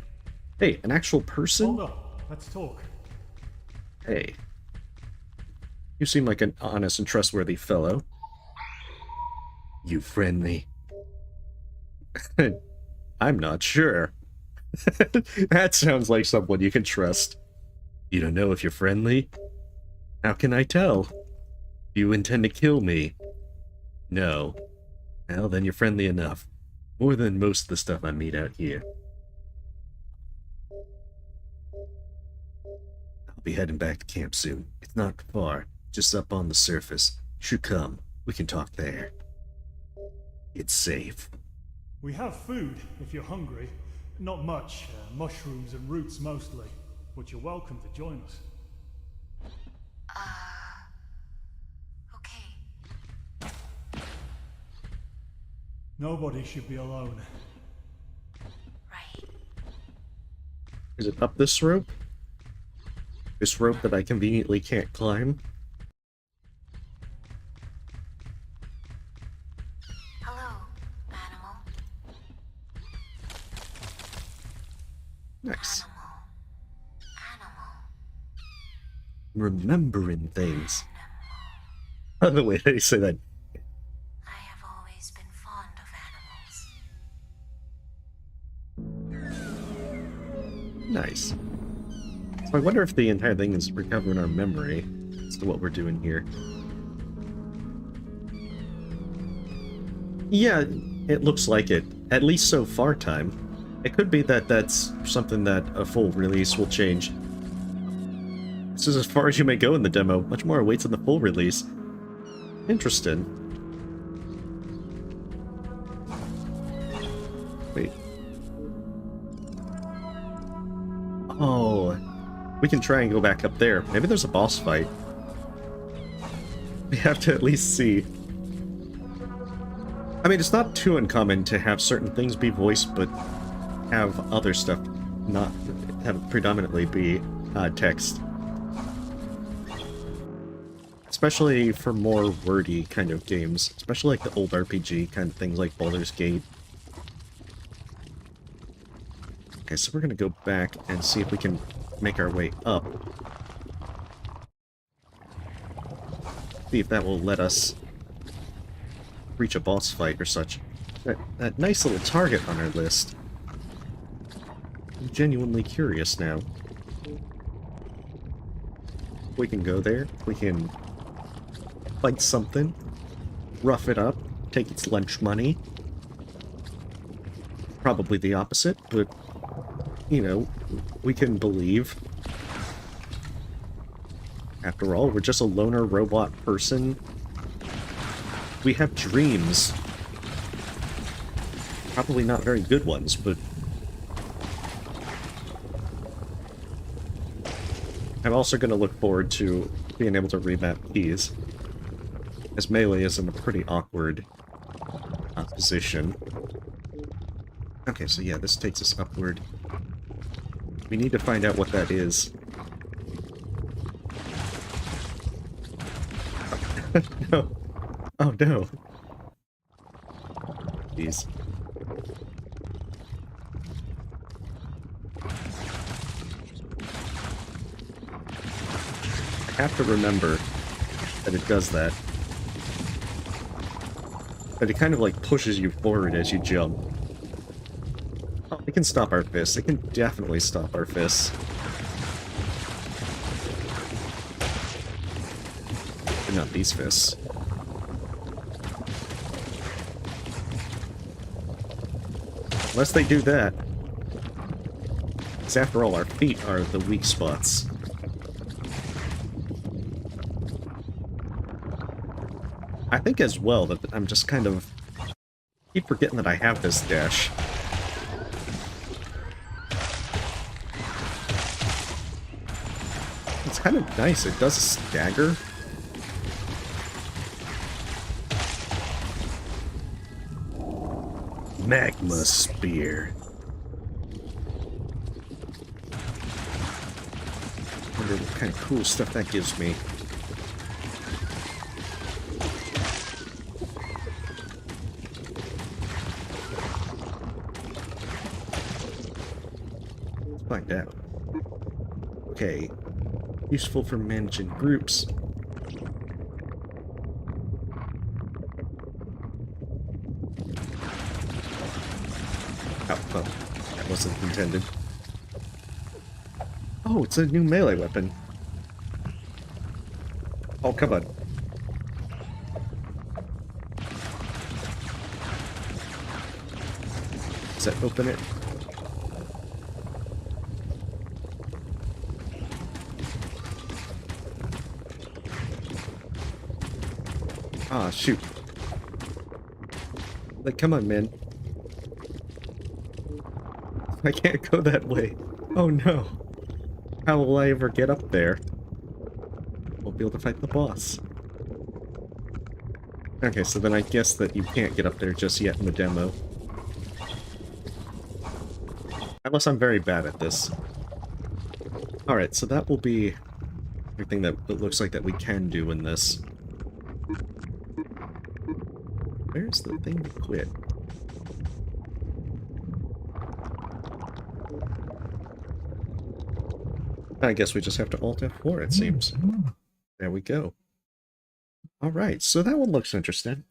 A: Hey, an actual person?
E: Hold up, let's talk.
A: Hey. You seem like an honest and trustworthy fellow. You friendly? I'm not sure. That sounds like someone you can trust. You don't know if you're friendly? How can I tell? Do you intend to kill me? No. Well, then you're friendly enough. More than most of the stuff I meet out here. I'll be heading back to camp soon. It's not far. Just up on the surface. Should come. We can talk there. It's safe.
E: We have food if you're hungry. Not much, mushrooms and roots mostly. But you're welcome to join us.
C: Okay.
E: Nobody should be alone.
C: Right.
A: Is it up this rope? This rope that I conveniently can't climb?
C: Hello, animal.
A: Nice.
C: Animal.
A: Remembering things. I love the way they say that.
C: I have always been fond of animals.
A: Nice. So I wonder if the entire thing is recovering our memory as to what we're doing here. Yeah, it looks like it. At least so far, time. It could be that that's something that a full release will change. This is as far as you may go in the demo. Much more awaits in the full release. Interesting. Wait. Oh, we can try and go back up there. Maybe there's a boss fight. We have to at least see. I mean, it's not too uncommon to have certain things be voiced, but have other stuff not have it predominantly be text. Especially for more wordy kind of games. Especially like the old RPG kind of things like Baldur's Gate. Okay, so we're gonna go back and see if we can make our way up. See if that will let us reach a boss fight or such. That nice little target on our list. I'm genuinely curious now. We can go there. We can fight something. Rough it up. Take its lunch money. Probably the opposite, but, you know, we can believe. After all, we're just a loner robot person. We have dreams. Probably not very good ones, but I'm also going to look forward to being able to remap keys, as melee is in a pretty awkward position. Okay, so yeah, this takes us upward. We need to find out what that is. No. Oh no. Jeez. I have to remember that it does that. But it kind of like pushes you forward as you jump. Oh, it can stop our fists. It can definitely stop our fists. But not these fists. Unless they do that. Because after all, our feet are the weak spots. I think as well that I'm just kind of keep forgetting that I have this dash. It's kind of nice. It does a stagger. Magma Spear. Wonder what kind of cool stuff that gives me. Let's find out. Okay. Useful for managing groups. Oh, that wasn't intended. Oh, it's a new melee weapon. Oh, come on. Does that open it? Ah, shoot. Like, come on, man. I can't go that way. Oh no. How will I ever get up there? Won't be able to fight the boss. Okay, so then I guess that you can't get up there just yet in the demo. Unless I'm very bad at this. Alright, so that will be everything that it looks like that we can do in this. Where's the thing to quit? I guess we just have to Alt F4, it seems. There we go. Alright, so that one looks interesting.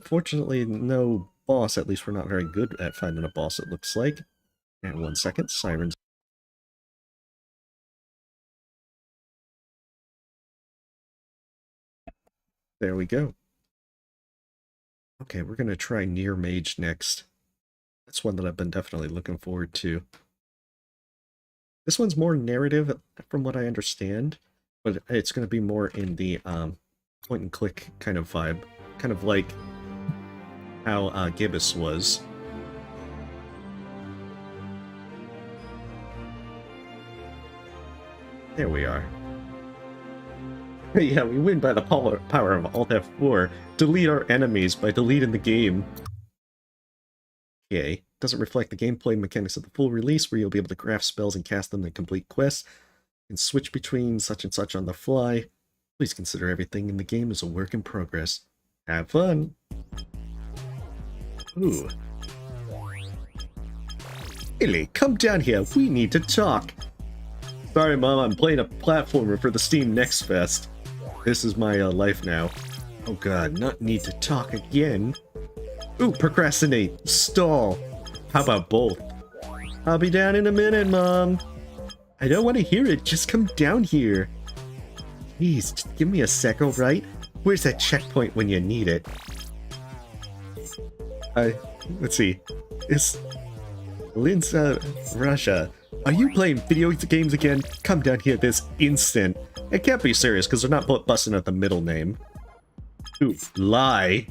A: Fortunately, no boss. At least we're not very good at finding a boss, it looks like. And 1 second, sirens. There we go. Okay, we're going to try Near-Mage next. That's one that I've been definitely looking forward to. This one's more narrative, from what I understand, but it's going to be more in the point-and-click kind of vibe. Kind of like how Gibbous was. There we are. Yeah, we win by the power of Alt F4. Delete our enemies by deleting the game. Okay. Doesn't reflect the gameplay mechanics of the full release, where you'll be able to craft spells and cast them to complete quests, and switch between such and such on the fly. Please consider everything in the game as a work in progress. Have fun! Ooh. Illy, come down here, we need to talk! Sorry, Mom, I'm playing a platformer for the Steam Next Fest. This is my life now. Oh god, not need to talk again. Ooh, procrastinate, stall. How about both? I'll be down in a minute, Mom. I don't want to hear it, just come down here. Please, just give me a sec, alright? Where's that checkpoint when you need it? Let's see. It's Linsa Russia. Are you playing video games again? Come down here this instant. It can't be serious, because they're not busting at the middle name. Ooh, lie.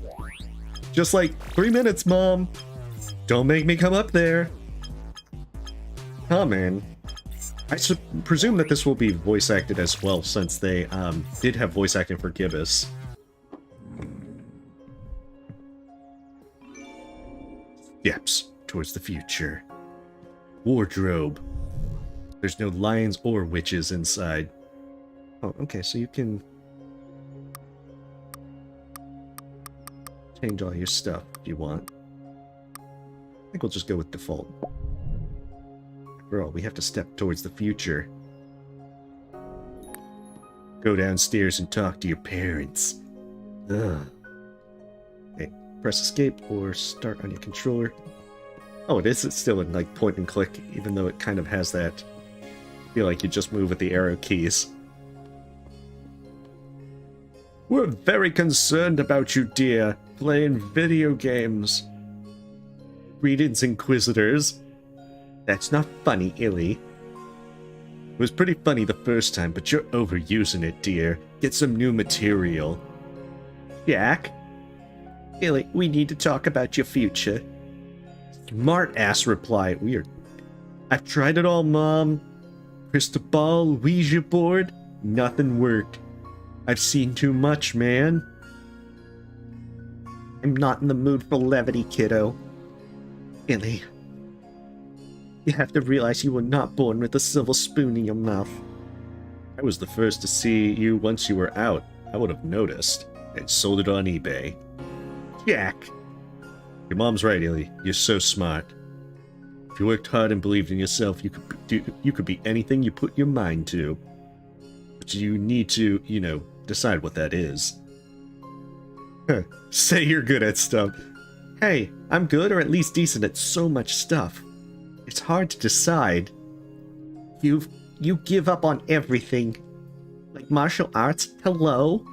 A: Just like 3 minutes, Mom. Don't make me come up there. Oh, man. I presume that this will be voice acted as well, since they did have voice acting for Gibbous. Steps towards the future. Wardrobe. There's no lions or witches inside. Oh, okay, so you can change all your stuff if you want. I think we'll just go with default. After all, we have to step towards the future. Go downstairs and talk to your parents. Ugh. Okay, press escape or start on your controller. Oh, it is still in like point and click, even though it kind of has that feel like you just move with the arrow keys. We're very concerned about you, dear. Playing video games. Greetings, Inquisitors. That's not funny, Illy. It was pretty funny the first time, but you're overusing it, dear. Get some new material. Jack? Illy, we need to talk about your future. Smart-ass reply. Weird. I've tried it all, Mom. Crystal ball, Ouija board. Nothing worked. I've seen too much, man. I'm not in the mood for levity, kiddo. Illy, you have to realize you were not born with a silver spoon in your mouth. I was the first to see you once you were out. I would have noticed and sold it on eBay. Jack! Your mom's right, Illy. You're so smart. If you worked hard and believed in yourself, you could be anything you put your mind to. But you need to, you know, decide what that is. Say you're good at stuff. Hey, I'm good or at least decent at so much stuff. It's hard to decide. You give up on everything. Like martial arts? Hello?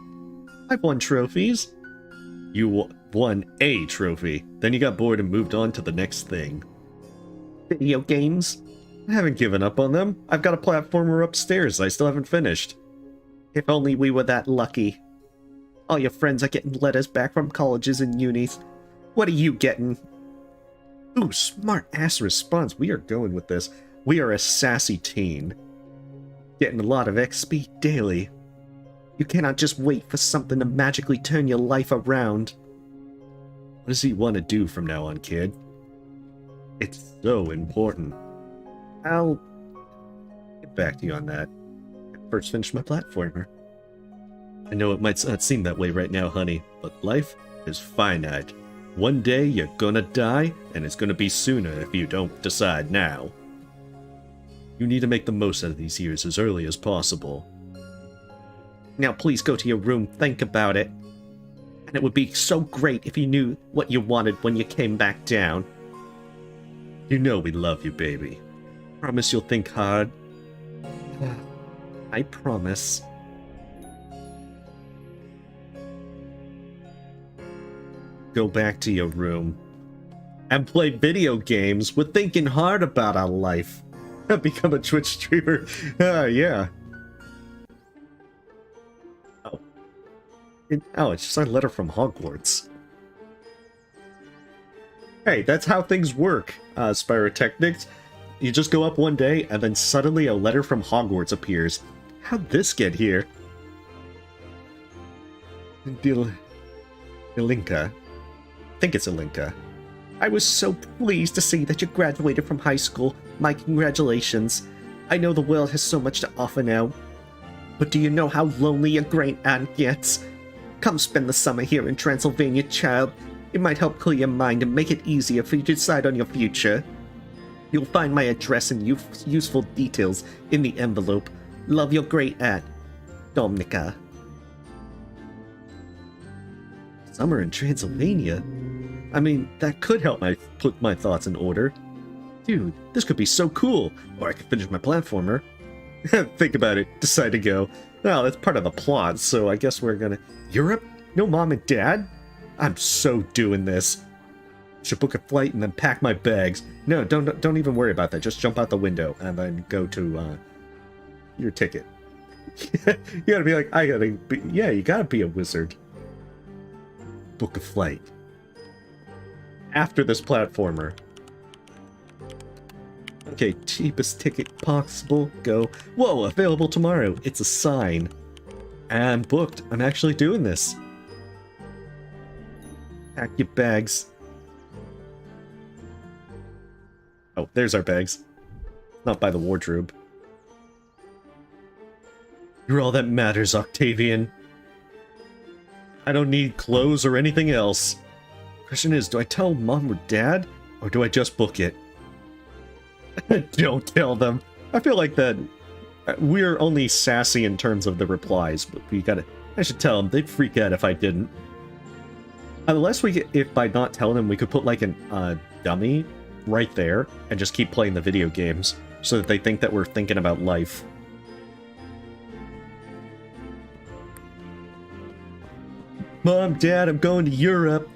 A: I've won trophies. You won a trophy. Then you got bored and moved on to the next thing. Video games? I haven't given up on them. I've got a platformer upstairs I still haven't finished. If only we were that lucky. All your friends are getting letters back from colleges and unis. What are you getting? Ooh, smart ass response. We are going with this. We are a sassy teen. Getting a lot of XP daily. You cannot just wait for something to magically turn your life around. What does he want to do from now on, kid? It's so important. I'll get back to you on that. First finish my platformer. I know it might not seem that way right now, honey, but life is finite. One day you're gonna die, and it's gonna be sooner if you don't decide now. You need to make the most out of these years as early as possible. Now please go to your room, think about it. And it would be so great if you knew what you wanted when you came back down. You know we love you, baby. Promise you'll think hard. I promise. Go back to your room and play video games. We're thinking hard about our life. Become a Twitch streamer. Yeah. Oh. It's just a letter from Hogwarts. Hey, that's how things work, Spyrotechnics. You just go up one day, and then suddenly a letter from Hogwarts appears. How'd this get here? Ilinka. I think it's Ilinka. I was so pleased to see that you graduated from high school. My congratulations. I know the world has so much to offer now. But do you know how lonely your great aunt gets? Come spend the summer here in Transylvania, child. It might help clear your mind and make it easier for you to decide on your future. You'll find my address and useful details in the envelope. Love your great aunt, Domnica. Summer in Transylvania? I mean, that could help put my thoughts in order. Dude, this could be so cool. Or I could finish my platformer. Think about it. Decide to go. Well, that's part of the plot, so I guess we're gonna... Europe? No mom and dad? I'm so doing this. Should book a flight and then pack my bags. No, don't even worry about that. Just jump out the window and then go to your ticket. You gotta be like, yeah, you gotta be a wizard. Book a flight. After this platformer. Okay, cheapest ticket possible. Go. Whoa, available tomorrow. It's a sign. And booked. I'm actually doing this. Pack your bags. Oh, there's our bags. Not by the wardrobe. You're all that matters, Octavian. I don't need clothes or anything else. Question is, do I tell mom or dad? Or do I just book it? Don't tell them. I feel like that we're only sassy in terms of the replies, but I should tell them. They'd freak out if I didn't. Unless if by not telling them, we could put like a dummy right there and just keep playing the video games so that they think that we're thinking about life. Mom, Dad, I'm going to Europe.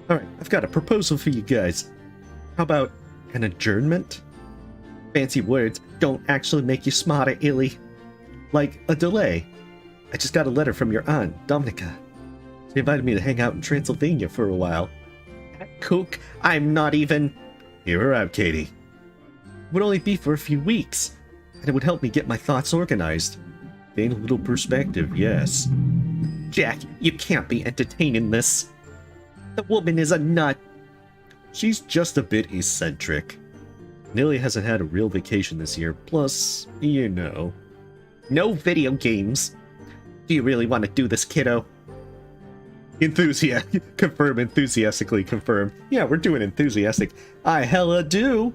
A: Alright, I've got a proposal for you guys. How about an adjournment? Fancy words don't actually make you smarter, Illy. Like a delay. I just got a letter from your aunt, Domnica. She invited me to hang out in Transylvania for a while. Kook, I'm not even... Hear her out, Katie. It would only be for a few weeks, and it would help me get my thoughts organized. Gain a little perspective, yes. Jack, you can't be entertaining this. The woman is a nut. She's just a bit eccentric. Nilly hasn't had a real vacation this year, plus, you know. No video games. Do you really want to do this, kiddo? Enthusiastically confirm. Yeah, we're doing enthusiastic. I hella do.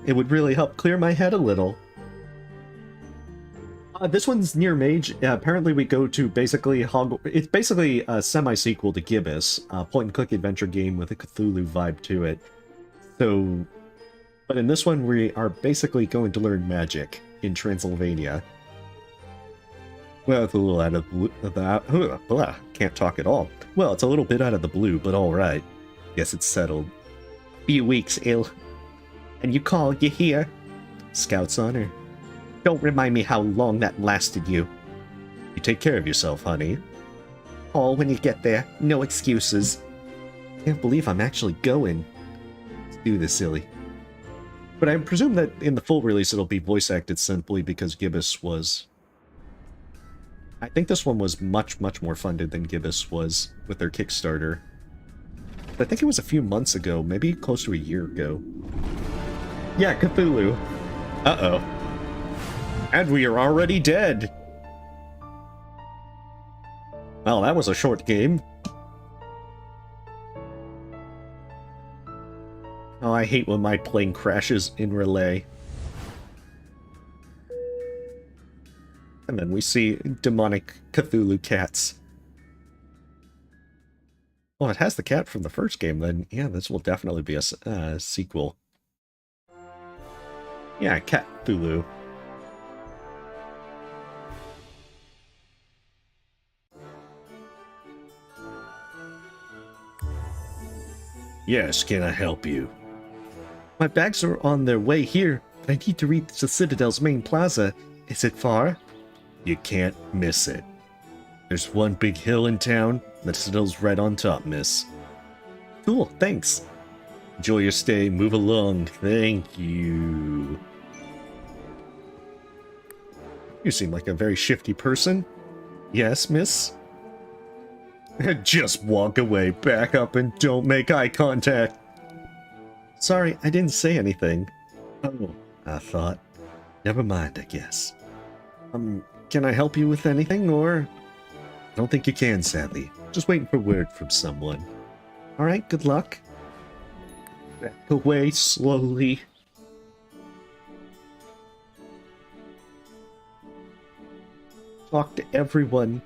A: It would really help clear my head a little. This one's Near-Mage. Apparently we go to basically it's basically a semi-sequel to Gibbous, a point-and-click adventure game with a Cthulhu vibe to it. So, but in this one we are basically going to learn magic in Transylvania. Well, it's a little out of the blue. Can't talk at all. Well, it's a little bit out of the blue, but alright. Guess it's settled. Few weeks, ill. And you call, you hear? Scout's honor. Don't remind me how long that lasted you. You take care of yourself, honey. Call when you get there. No excuses. Can't believe I'm actually going. Let's do this, silly. But I presume that in the full release it'll be voice acted simply because Gibbous was... I think this one was much, much more funded than Gibbous was with their Kickstarter. But I think it was a few months ago, maybe close to a year ago. Yeah, Cthulhu. Uh-oh. And we are already dead! Well, that was a short game. Oh, I hate when my plane crashes in relay. And then we see demonic Cthulhu cats. Well, it has the cat from the first game, then yeah, this will definitely be a sequel. Yeah, Cat Cthulhu. Yes, can I help you? My bags are on their way here. I need to reach the Citadel's main plaza. Is it far? You can't miss it. There's one big hill in town. The Citadel's right on top, miss. Cool, thanks. Enjoy your stay. Move along. Thank you. You seem like a very shifty person. Yes, miss? Just walk away, back up, and don't make eye contact. Sorry, I didn't say anything. Oh, I thought. Never mind, I guess. Can I help you with anything, or... I don't think you can, sadly. Just waiting for word from someone. Alright, good luck. Back away slowly. Talk to everyone.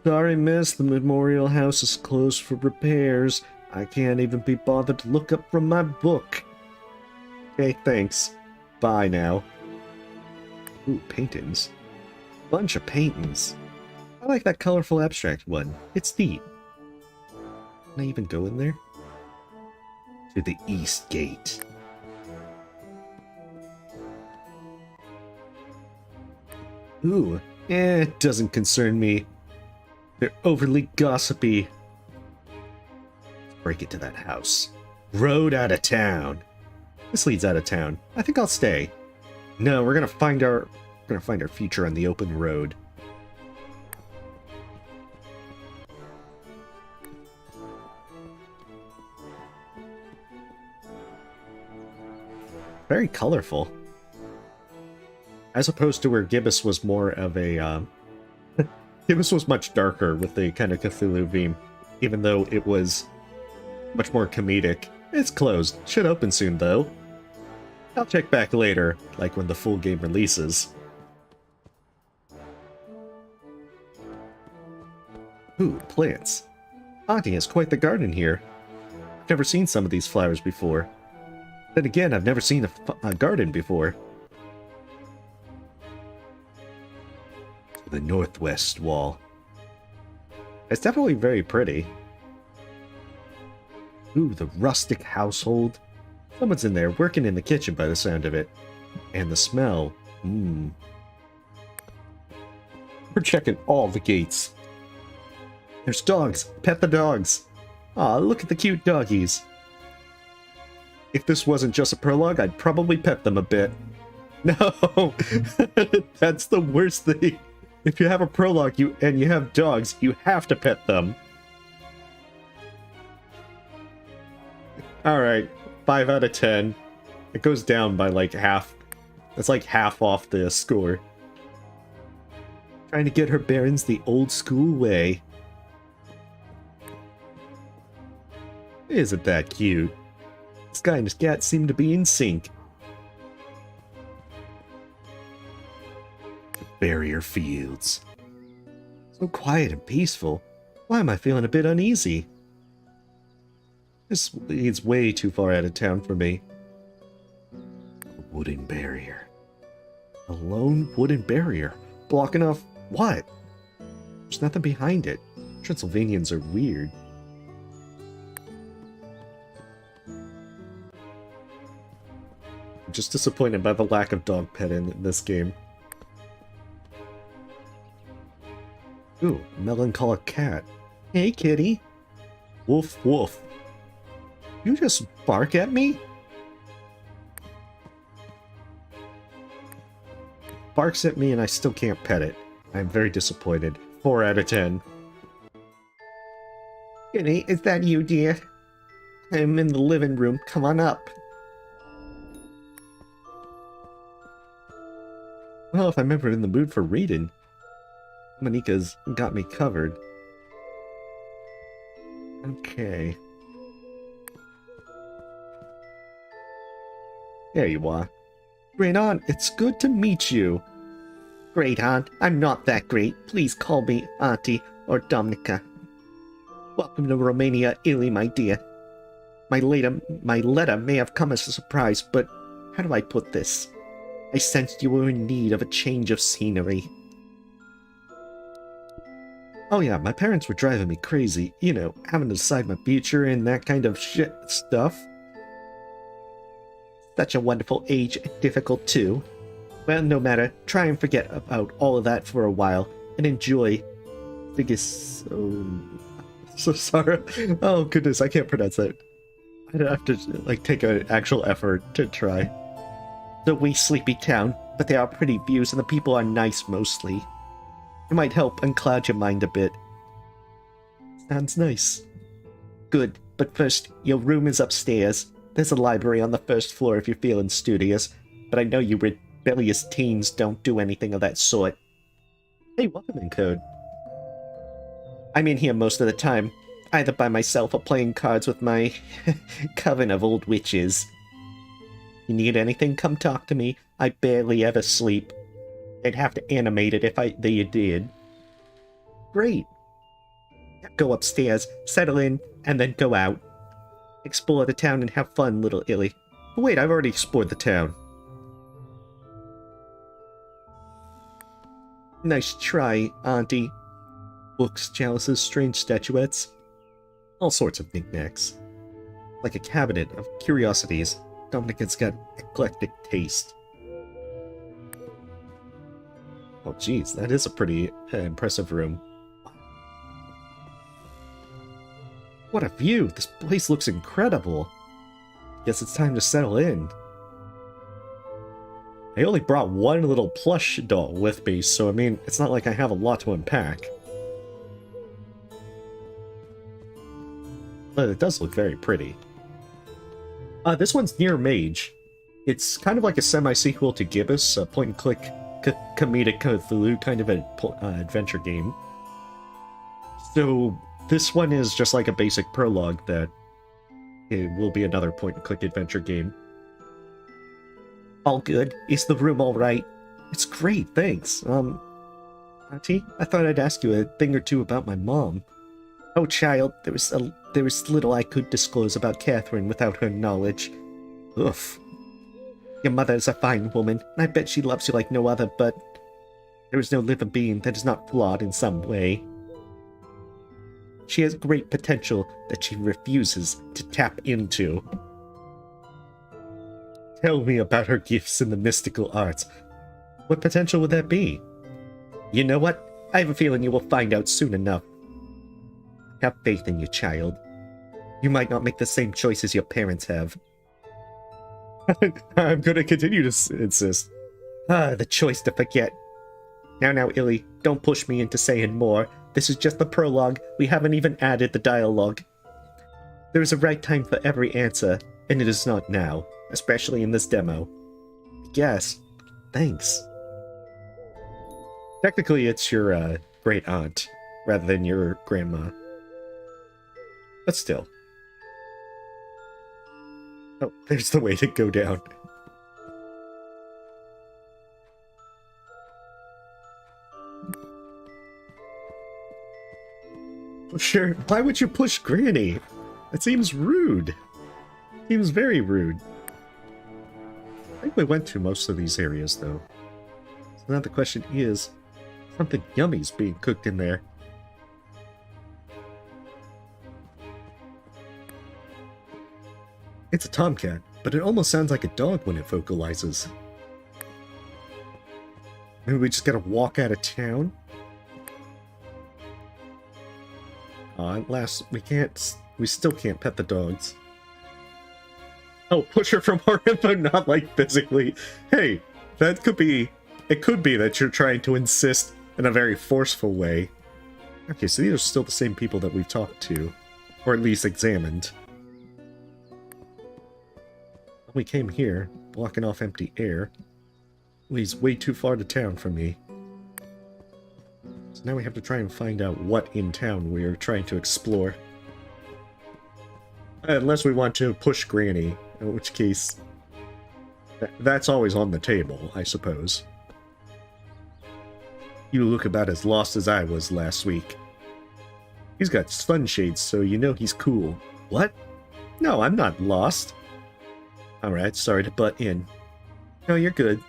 A: Sorry, miss, the Memorial House is closed for repairs. I can't even be bothered to look up from my book. Okay, thanks. Bye now. Ooh, paintings. Bunch of paintings. I like that colorful abstract one. It's neat. Can I even go in there? To the East Gate. Ooh, it doesn't concern me. They're overly gossipy. Let's break it to that house. Road out of town. This leads out of town. I think I'll stay. No, we're gonna find our future on the open road. Very colorful. As opposed to where Gibbous was more of a Gibbous was much darker with the kind of Cthulhu theme, even though it was much more comedic. It's closed. Should open soon, though. I'll check back later, like when the full game releases. Ooh, plants. Auntie has quite the garden here. I've never seen some of these flowers before. Then again, I've never seen a garden before. The northwest wall. It's definitely very pretty. Ooh, the rustic household. Someone's in there working in the kitchen by the sound of it. And the smell. We're checking all the gates. There's dogs. Pet the dogs. Aw, look at the cute doggies. If this wasn't just a prologue, I'd probably pet them a bit. No! That's the worst thing. If you have a prologue and you have dogs, you have to pet them. Alright, 5 out of 10. It goes down by like half. That's like half off the score. Trying to get her bearings the old school way. Isn't that cute? This guy and his cat seem to be in sync. Barrier fields. So quiet and peaceful. Why am I feeling a bit uneasy? This leads way too far out of town for me. A wooden barrier. A lone wooden barrier. Blocking off what? There's nothing behind it. Transylvanians are weird. I'm just disappointed by the lack of dog pet in this game. Ooh, melancholic cat. Hey, kitty. Woof, woof. You just bark at me? Barks at me and I still can't pet it. I'm very disappointed. 4 out of 10. Kitty, is that you, dear? I'm in the living room. Come on up. Well, if I'm ever in the mood for reading, Monika's got me covered. Okay. There you are. Great Aunt, it's good to meet you. Great Aunt, I'm not that great. Please call me Auntie or Dominica. Welcome to Romania, Illy, my dear. My letter may have come as a surprise, but how do I put this? I sensed you were in need of a change of scenery. Oh yeah, my parents were driving me crazy. You know, having to decide my future and that kind of shit stuff. Such a wonderful age, and difficult too. Well, no matter, try and forget about all of that for a while, and enjoy so sorry. Oh goodness, I can't pronounce that. I'd have to, like, take an actual effort to try. The wee sleepy town, but there are pretty views and the people are nice mostly. It might help uncloud your mind a bit. Sounds nice. Good, but first, your room is upstairs. There's a library on the first floor if you're feeling studious, but I know you rebellious teens don't do anything of that sort. Hey, welcome in, Code. I'm in here most of the time, either by myself or playing cards with my coven of old witches. You need anything, come talk to me. I barely ever sleep. They'd have to animate it if they did. Great. Go upstairs, settle in, and then go out. Explore the town and have fun, little Illy. Oh, wait, I've already explored the town. Nice try, Auntie. Books, chalices, strange statuettes. All sorts of knickknacks. Like a cabinet of curiosities. Dominican's got eclectic taste. Oh geez, that is a pretty impressive room. What a view! This place looks incredible! Guess it's time to settle in. I only brought one little plush doll with me, so I mean, it's not like I have a lot to unpack. But it does look very pretty. This one's Near-Mage. It's kind of like a semi-sequel to Gibbous, a point-and-click comedic Cthulhu kind of an adventure game. So this one is just like a basic prologue that it will be another point-and-click adventure game. All good. Is the room all right? It's great, thanks. Auntie, I thought I'd ask you a thing or two about my mom. Oh, child, there was little I could disclose about Catherine without her knowledge. Oof. Your mother's a fine woman, and I bet she loves you like no other, but there is no living being that is not flawed in some way. She has great potential that she refuses to tap into. Tell me about her gifts in the mystical arts. What potential would that be? You know what? I have a feeling you will find out soon enough. Have faith in your child. You might not make the same choices your parents have. I'm gonna continue to insist. The choice to forget. Now, Illy, don't push me into saying more. This is just the prologue. We haven't even added the dialogue. There is a right time for every answer, and it is not now, especially in this demo. Yes, thanks. Technically, it's your great aunt, rather than your grandma. But still. Oh, there's the way to go down. Sure, why would you push Granny? That seems rude. Seems very rude. I think we went through most of these areas, though. So now the question is, something yummy's being cooked in there. It's a tomcat, but it almost sounds like a dog when it vocalizes. Maybe we just gotta walk out of town? We still can't pet the dogs. Oh, push her from our info, not like physically. Hey, that could be, it could be that you're trying to insist in a very forceful way. Okay, so these are still the same people that we've talked to, or at least examined. We came here, blocking off empty air. Leads way too far to town from me. So now we have to try and find out what in town we are trying to explore. Unless we want to push Granny, in which case that's always on the table, I suppose. You look about as lost as I was last week. He's got sunshades, so you know he's cool. What? No, I'm not lost. Alright, sorry to butt in. No, you're good.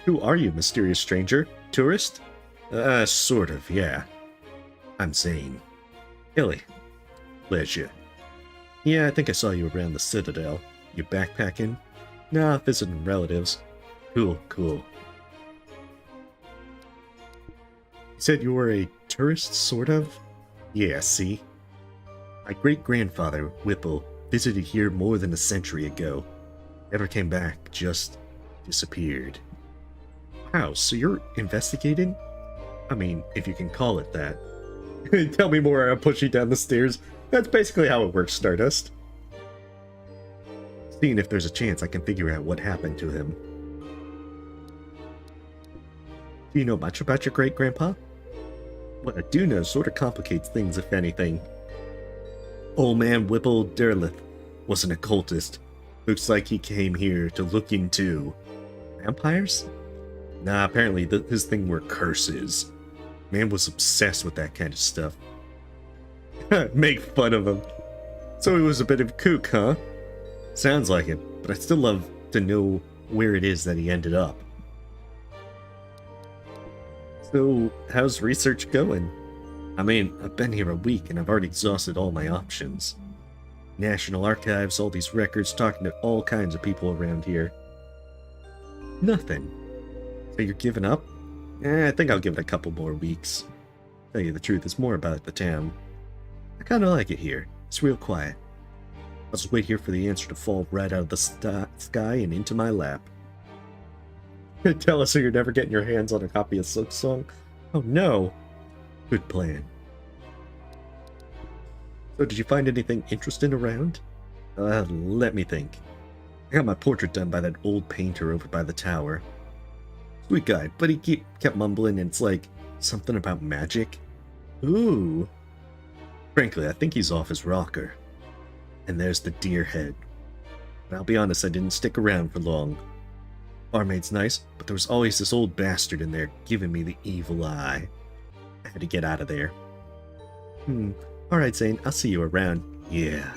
A: Who are you, mysterious stranger? Tourist? Sort of, yeah. I'm Zane. Illy. Pleasure. Yeah, I think I saw you around the Citadel. You backpacking? Nah, visiting relatives. Cool, cool. You said you were a tourist, sort of? Yeah, see? My great-grandfather, Whipple, visited here more than a century ago. Never came back, just disappeared. Wow, so you're investigating? I mean, if you can call it that. Tell me more, I'll push you down the stairs. That's basically how it works, Stardust. Seeing if there's a chance I can figure out what happened to him. Do you know much about your great-grandpa? What I do know sort of complicates things, if anything. Old man Whipple Derleth was an occultist. Looks like he came here to look into vampires? Nah, apparently his thing were curses. Man was obsessed with that kind of stuff. Make fun of him. So he was a bit of a kook, huh? Sounds like it, but I'd still love to know where it is that he ended up. So, how's research going? I mean, I've been here a week and I've already exhausted all my options. National Archives, all these records, talking to all kinds of people around here. Nothing. So you're giving up? I think I'll give it a couple more weeks. Tell you the truth, it's more about the town. I kinda like it here. It's real quiet. I'll just wait here for the answer to fall right out of the sky and into my lap. Tell us so you're never getting your hands on a copy of Frogsong? Oh no! Good plan. So did you find anything interesting around? Let me think. I got my portrait done by that old painter over by the tower. Sweet guy, but he kept mumbling and it's like, something about magic? Ooh. Frankly, I think he's off his rocker. And there's the deer head. But I'll be honest, I didn't stick around for long. Barmaid's nice, but there was always this old bastard in there giving me the evil eye. I had to get out of there. Alright, Zane, I'll see you around. Yeah.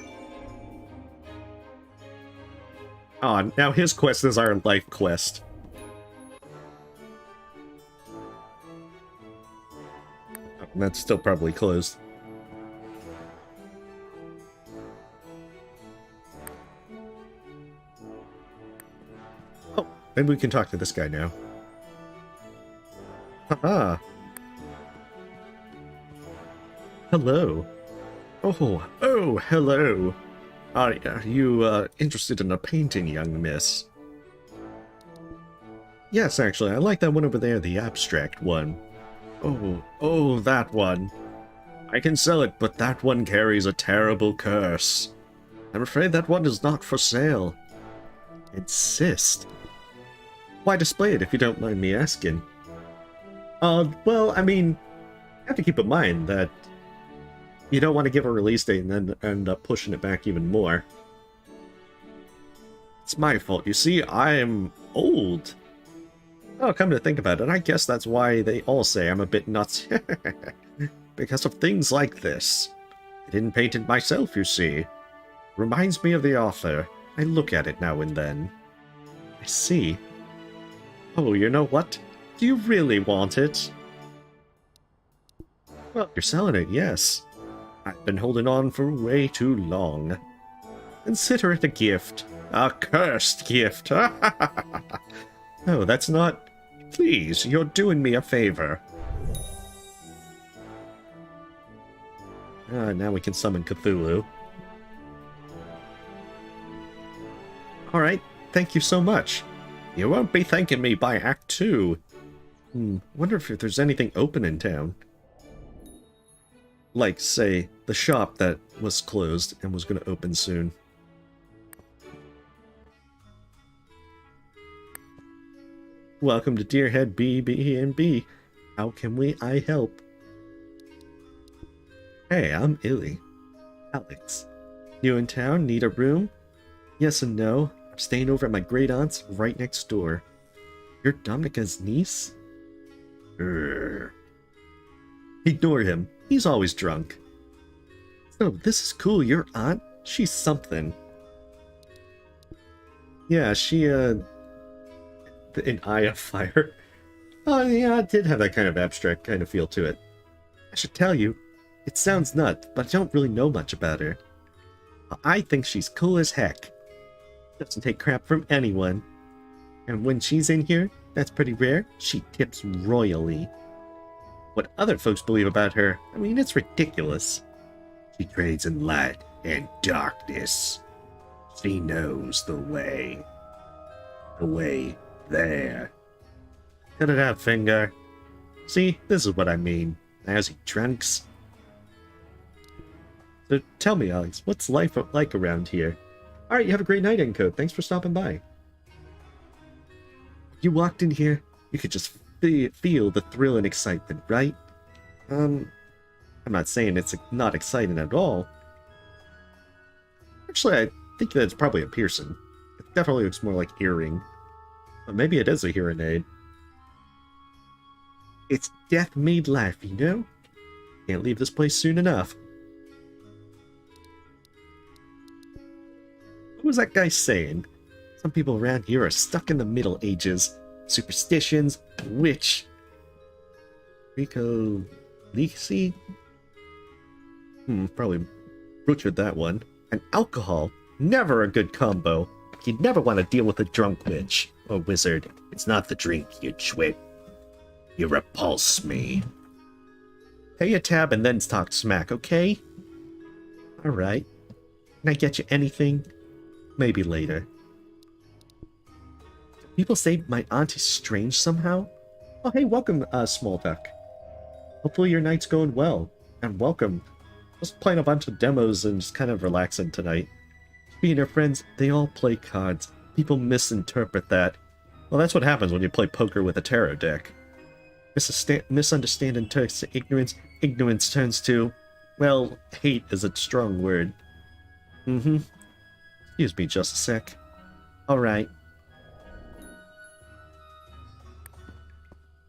A: Aw, now his quest is our life quest. Oh, that's still probably closed. Oh, maybe we can talk to this guy now. Haha. Hello. Oh, hello. Are you interested in a painting, young miss? Yes, actually, I like that one over there, the abstract one. Oh, that one. I can sell it, but that one carries a terrible curse. I'm afraid that one is not for sale. Insist. Why display it if you don't mind me asking? Well, I mean, you have to keep in mind that you don't want to give a release date and then end up pushing it back even more. It's my fault. You see, I'm old. Oh, come to think about it, I guess that's why they all say I'm a bit nuts. Because of things like this. I didn't paint it myself, you see. Reminds me of the author. I look at it now and then. I see. Oh, you know what? Do you really want it? Well, you're selling it, yes. I've been holding on for way too long. Consider it a gift. A cursed gift. No, that's not... Please, you're doing me a favor. Now we can summon Cthulhu. Alright, thank you so much. You won't be thanking me by Act 2. Wonder if there's anything open in town. Like, say, the shop that was closed and was going to open soon. Welcome to Deerhead BB&B. How can I help? Hey, I'm Illy. Alex. New in town? Need a room? Yes and no. I'm staying over at my great aunt's right next door. You're Dominica's niece? Ignore him. He's always drunk. So, this is cool. Your aunt? She's something. Yeah, she, an eye of fire. Oh, yeah, it did have that kind of abstract kind of feel to it. I should tell you, it sounds nuts, but I don't really know much about her. I think she's cool as heck. Doesn't take crap from anyone. And when she's in here, that's pretty rare, she tips royally. What other folks believe about her, I mean, it's ridiculous. She trades in light and darkness. She knows the way. The way there. Cut it out, finger. See, this is what I mean. Lousy drunks. So tell me, Alex, what's life like around here? Alright, you have a great night, Encode. Thanks for stopping by. You walked in here, you could just feel the thrill and excitement, right? I'm not saying it's not exciting at all. Actually, I think that it's probably a piercing. It definitely looks more like earring. But maybe it is a hearing aid. It's death made life, you know? Can't leave this place soon enough. What was that guy saying? Some people around here are stuck in the Middle Ages. Superstitions, witch. Rico... Legacy? Probably butchered that one. And alcohol. Never a good combo. You'd never want to deal with a drunk witch. Or wizard. It's not the drink, you twit. You repulse me. Pay a tab and then talk smack, okay? Alright. Can I get you anything? Maybe later. People say my aunt is strange somehow? Oh, hey, welcome, Small Duck. Hopefully your night's going well. And welcome. Just playing a bunch of demos and just kind of relaxing tonight. Me and her friends, they all play cards. People misinterpret that. Well, that's what happens when you play poker with a tarot deck. Misunderstanding turns to ignorance. Ignorance turns to... well, hate is a strong word. Excuse me just a sec. Alright.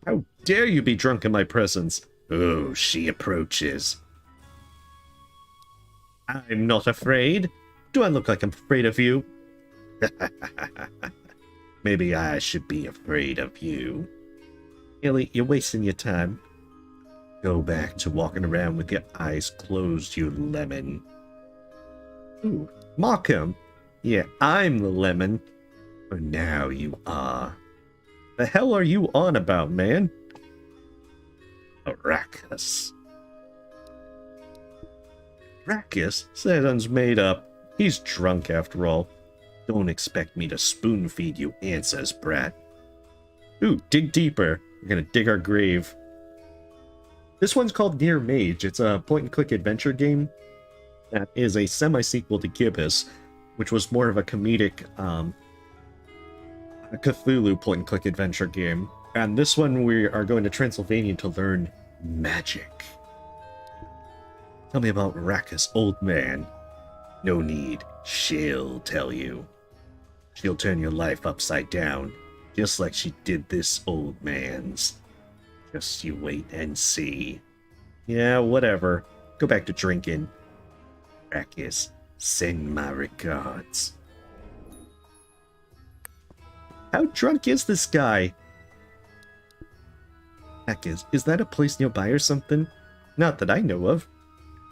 A: How dare you be drunk in my presence? Oh, she approaches. I'm not afraid. Do I look like I'm afraid of you? Maybe I should be afraid of you. Ellie, you're wasting your time. Go back to walking around with your eyes closed, you lemon. Ooh, Markham. Yeah, I'm the lemon. For now you are. The hell are you on about, man? Arrakis. Arrakis? That made up. He's drunk after all. Don't expect me to spoon feed you answers, brat. Ooh, dig deeper. We're gonna dig our grave. This one's called Near-Mage. It's a point-and-click adventure game that is a semi-sequel to Gibbous, which was more of a comedic Cthulhu point-and-click adventure game. And this one we are going to Transylvania to learn magic. Tell me about Arrakis, old man. No need. She'll tell you. She'll turn your life upside down, just like she did this old man's. Just you wait and see. Yeah, whatever. Go back to drinking. Arrakis, send my regards. How drunk is this guy? Arrakis, is that a place nearby or something? Not that I know of.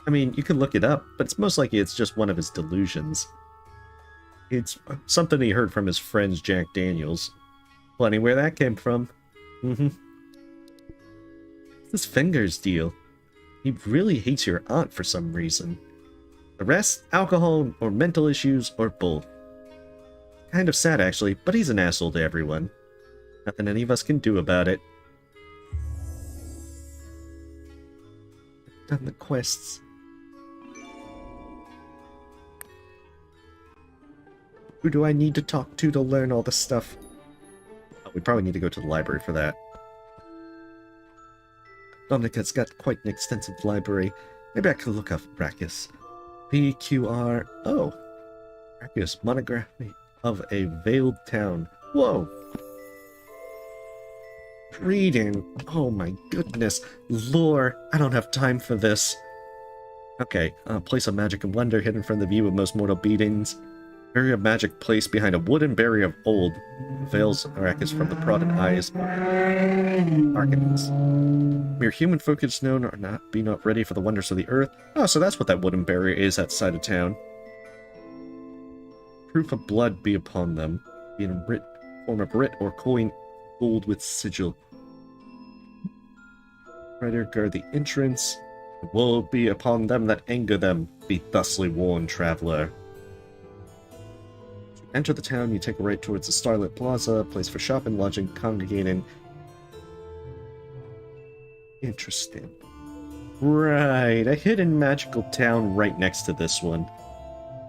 A: I mean, you can look it up, but it's most likely it's just one of his delusions. It's something he heard from his friends Jack Daniels. Plenty where that came from. What's this fingers deal? He really hates your aunt for some reason. The rest, alcohol or mental issues or both. Kind of sad actually, but he's an asshole to everyone. Nothing any of us can do about it. Done the quests. Who do I need to talk to learn all this stuff? Oh, we probably need to go to the library for that. Dominica's got quite an extensive library. Maybe I could look up Brachus. PQR. Oh! Brachus, monography of a veiled town. Whoa! Reading. Oh my goodness. Lore. I don't have time for this. Okay, place of magic and wonder hidden from the view of most mortal beings. Barrier of magic placed behind a wooden barrier of old. Veils Arrakis from the prodded eyes of Arcanines. Mere human focus known or not be not ready for the wonders of the earth. Oh, so that's what that wooden barrier is outside of town. Proof of blood be upon them. Be in writ, form of writ or coin, gold with sigil. Rider guard the entrance. Woe be upon them that anger them. Be thusly warned, traveler. Enter the town, you take a right towards the Starlit Plaza, place for shopping, lodging, congregating. Interesting. Right, a hidden magical town right next to this one.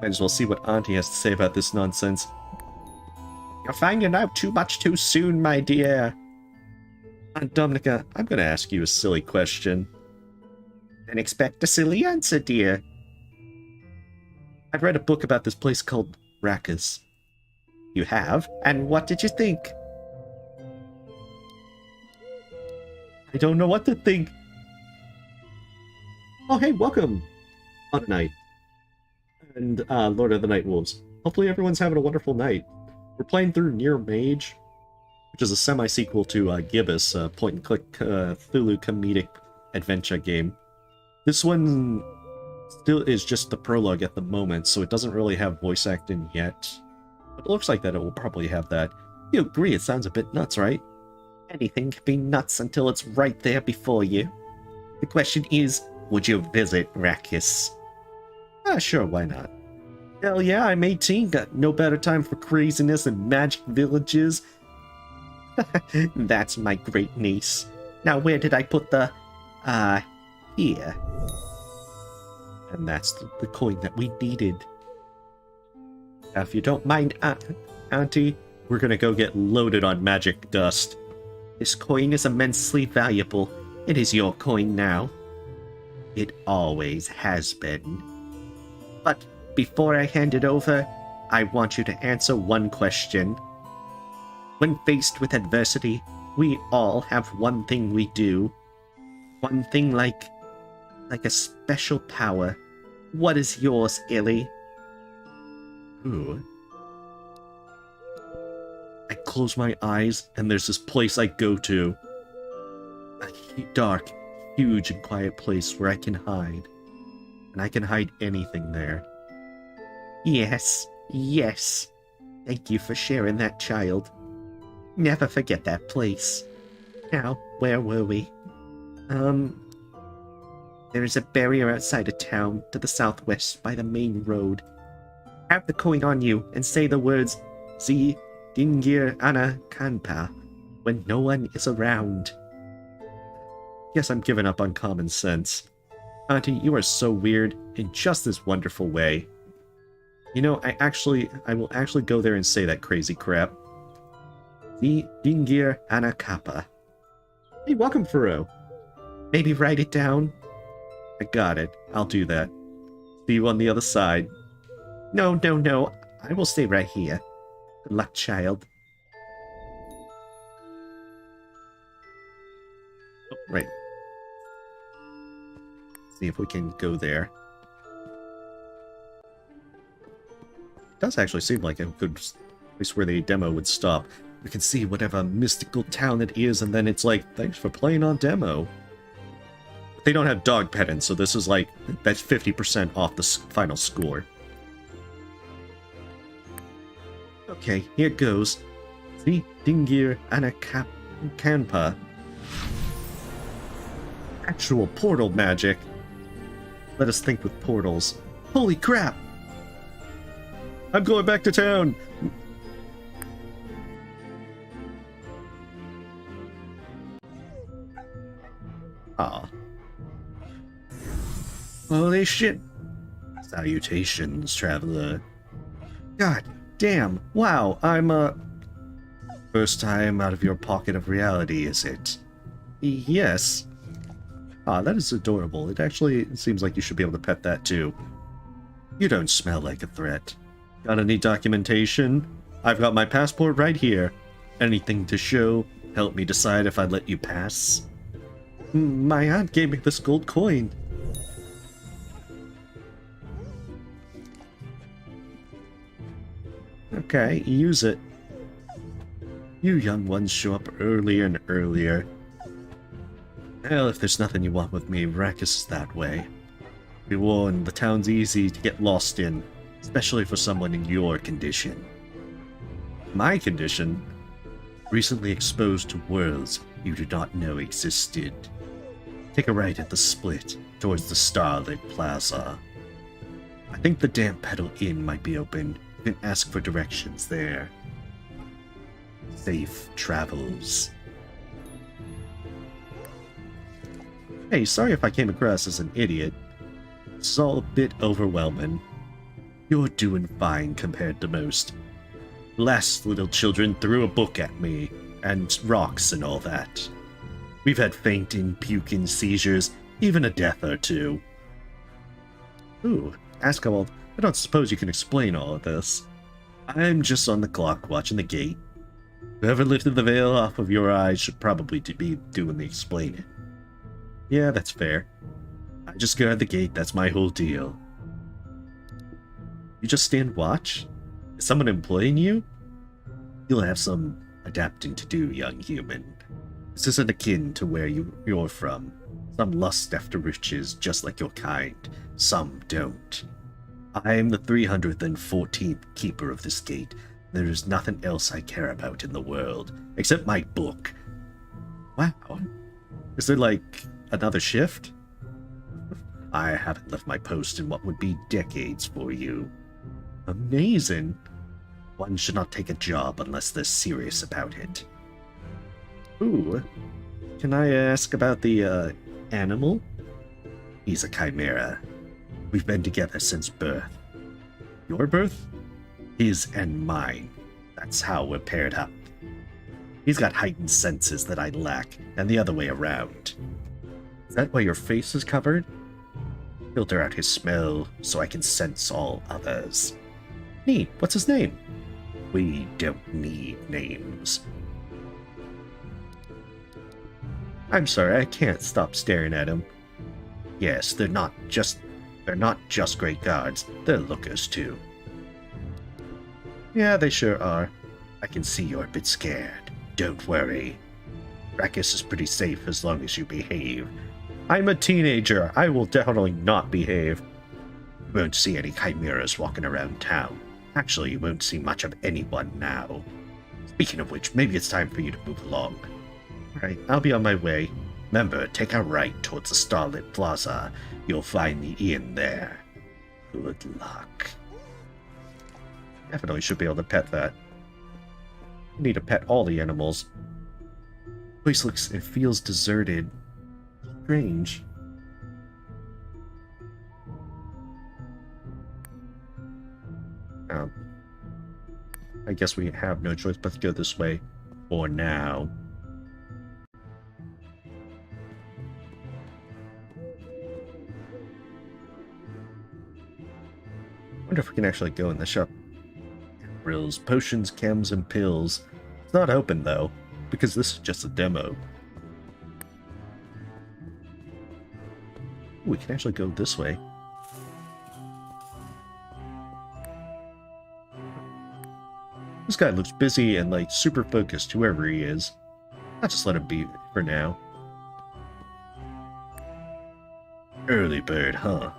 A: Might as well see what Auntie has to say about this nonsense. You're finding out too much too soon, my dear. Aunt Dominica, I'm gonna ask you a silly question. And expect a silly answer, dear. I've read a book about this place called Brachus. You have? And what did you think? I don't know what to think. Oh, hey, welcome, Aunt Night. And Lord of the Night Wolves. Hopefully everyone's having a wonderful night. We're playing through Near-Mage, which is a semi-sequel to Gibbous, a point-and-click Cthulhu comedic adventure game. This one still is just the prologue at the moment, so it doesn't really have voice acting yet. But it looks like that it will probably have that. You agree it sounds a bit nuts, right? Anything can be nuts until it's right there before you. The question is, would you visit Brachus? Sure, why not? Hell yeah, I'm 18, got no better time for craziness than magic villages. That's my great niece. Now where did I put the, here? And that's the coin that we needed. Now, if you don't mind, Auntie, we're gonna go get loaded on magic dust. This coin is immensely valuable. It is your coin now. It always has been. But before I hand it over, I want you to answer one question. When faced with adversity, we all have one thing we do. One thing like a special power. What is yours, Illy? Ooh. I close my eyes, and there's this place I go to. A dark, huge, and quiet place where I can hide. And I can hide anything there. Yes, yes. Thank you for sharing that, child. Never forget that place. Now, where were we? There is a barrier outside of town to the southwest by the main road. Have the coin on you and say the words Z Dingir Ana Kanpa when no one is around. Guess I'm giving up on common sense. Auntie, you are so weird in just this wonderful way. You know, I will actually go there and say that crazy crap. The Dingir Ana Kappa. Hey, welcome, Furo. Maybe write it down. I got it. I'll do that. See you on the other side. No, no, no. I will stay right here. Good luck, child. Oh, right. See if we can go there. It does actually seem like a good place where the demo would stop. We can see whatever mystical town it is, and then it's like, thanks for playing on demo. But they don't have dog petting, so this is like, that's 50% off the final score. Okay, here goes. See, Dingir Ana Kanpa. Actual portal magic. Let us think with portals. Holy crap! I'm going back to town! Ah. Holy shit! Salutations, traveler. God damn, wow, First time out of your pocket of reality, is it? Yes. Ah, that is adorable. It actually seems like you should be able to pet that too. You don't smell like a threat. Got any documentation? I've got my passport right here. Anything to show? Help me decide if I'd let you pass. My aunt gave me this gold coin. Okay, use it. You young ones show up earlier and earlier. Well, if there's nothing you want with me, Rakkus is that way. Be warned, the town's easy to get lost in, especially for someone in your condition. My condition? Recently exposed to worlds you did not know existed. Take a right at the split, towards the Starlit Plaza. I think the Damp Petal Inn might be open. You can ask for directions there. Safe travels. Hey, sorry if I came across as an idiot. It's all a bit overwhelming. You're doing fine compared to most. Last little children threw a book at me, and rocks and all that. We've had fainting, puking, seizures, even a death or two. Ooh, Askewald, I don't suppose you can explain all of this. I'm just on the clock watching the gate. Whoever lifted the veil off of your eyes should probably be doing the explaining. Yeah, that's fair. I just guard the gate, that's my whole deal. You just stand watch? Is someone employing you? You'll have some adapting to do, young human. This isn't akin to where you're from. Some lust after riches just like your kind. Some don't. I am the 314th keeper of this gate. There is nothing else I care about in the world, except my book. Wow. Is there like another shift? I haven't left my post in what would be decades for you. Amazing. One should not take a job unless they're serious about it. Ooh. Can I ask about the, animal? He's a chimera. We've been together since birth. Your birth? His and mine. That's how we're paired up. He's got heightened senses that I lack, and the other way around. Is that why your face is covered? Filter out his smell so I can sense all others. Neat. What's his name? We don't need names. I'm sorry, I can't stop staring at him. Yes, they're not just great guards, they're lookers too. Yeah, they sure are. I can see you're a bit scared. Don't worry. Rakkus is pretty safe as long as you behave. I'm a teenager. I will definitely not behave. You won't see any chimeras walking around town. Actually, you won't see much of anyone now. Speaking of which, maybe it's time for you to move along. Alright, I'll be on my way. Remember, take a right towards the Starlit Plaza. You'll find the inn there. Good luck. Definitely should be able to pet that. I need to pet all the animals. The place looks and feels deserted. Strange. I guess we have no choice but to go this way for now. Wonder if we can actually go in the shop. Grills, potions, chems, and pills. It's not open though, because this is just a demo. Ooh, we can actually go this way. This guy looks busy and like super focused, whoever he is. I'll just let him be for now. Early bird, huh?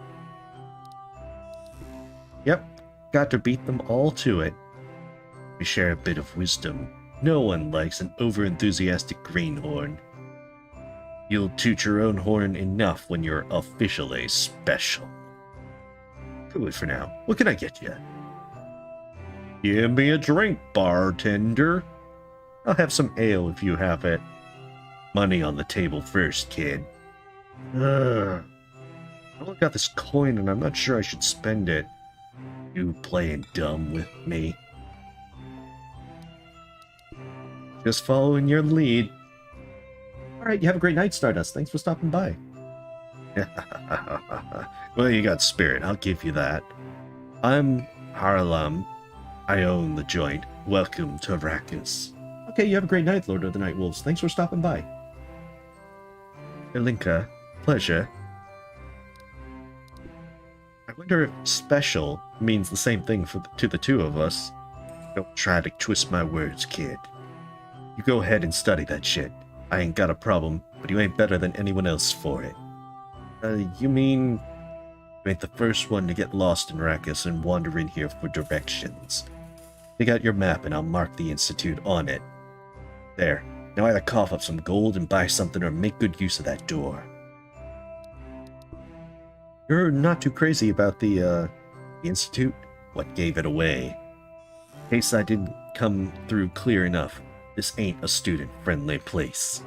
A: Yep, got to beat them all to it. We share a bit of wisdom. No one likes an overenthusiastic greenhorn. You'll toot your own horn enough when you're officially special. Cool it for now. What can I get you? Give me a drink, bartender. I'll have some ale if you have it. Money on the table first, kid. I only got this coin and I'm not sure I should spend it. You playing dumb with me? Just following your lead. Alright, you have a great night, Stardust. Thanks for stopping by. Well, you got spirit, I'll give you that. I'm Harlem. I own the joint. Welcome to Arrakis. Okay, you have a great night, Lord of the Night Wolves. Thanks for stopping by. Elinka, pleasure. I wonder if special means the same thing to the two of us. Don't try to twist my words, kid. You go ahead and study that shit. I ain't got a problem, but you ain't better than anyone else for it. You mean you ain't the first one to get lost in Arrakis and wander in here for directions. Dig out your map and I'll mark the Institute on it. There. Now either cough up some gold and buy something or make good use of that door. You're not too crazy about the Institute? What gave it away? In case I didn't come through clear enough, this ain't a student-friendly place.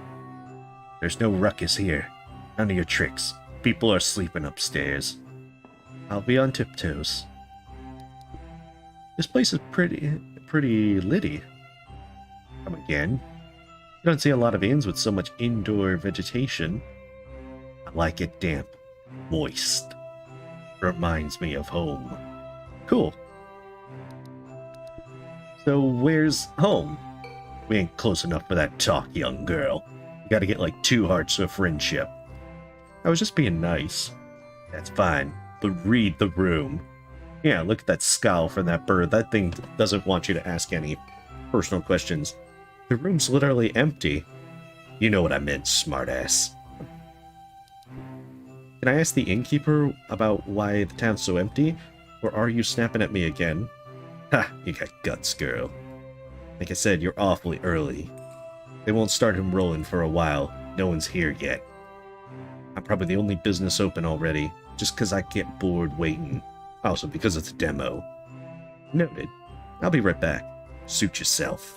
A: There's no ruckus here. None of your tricks. People are sleeping upstairs. I'll be on tiptoes. This place is pretty litty. Come again. You don't see a lot of inns with so much indoor vegetation. I like it damp, moist. Reminds me of home. Cool. So where's home? We ain't close enough for that talk, young girl. You gotta get like 2 hearts of friendship. I was just being nice. That's fine, but read the room. Yeah, look at that scowl from that bird. That thing doesn't want you to ask any personal questions. The room's literally empty. You know what I meant, smartass. Can I ask the innkeeper about why the town's so empty? Or are you snapping at me again? Ha, you got guts, girl. Like I said, you're awfully early. They won't start him rolling for a while. No one's here yet. I'm probably the only business open already, just because I get bored waiting. Also because it's a demo. Noted. I'll be right back. Suit yourself.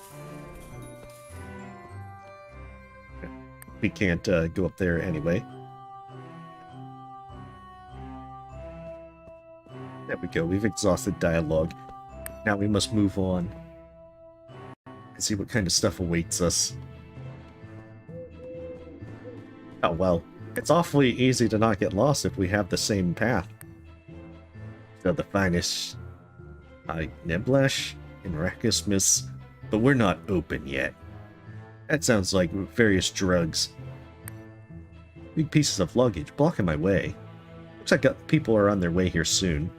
A: We can't go up there anyway. There we go. We've exhausted dialogue. Now we must move on and see what kind of stuff awaits us. Oh well, it's awfully easy to not get lost if we have the same path. So the finest Neblash and Rakismus, but we're not open yet. That sounds like various drugs. Big pieces of luggage blocking my way. Looks like people are on their way here soon.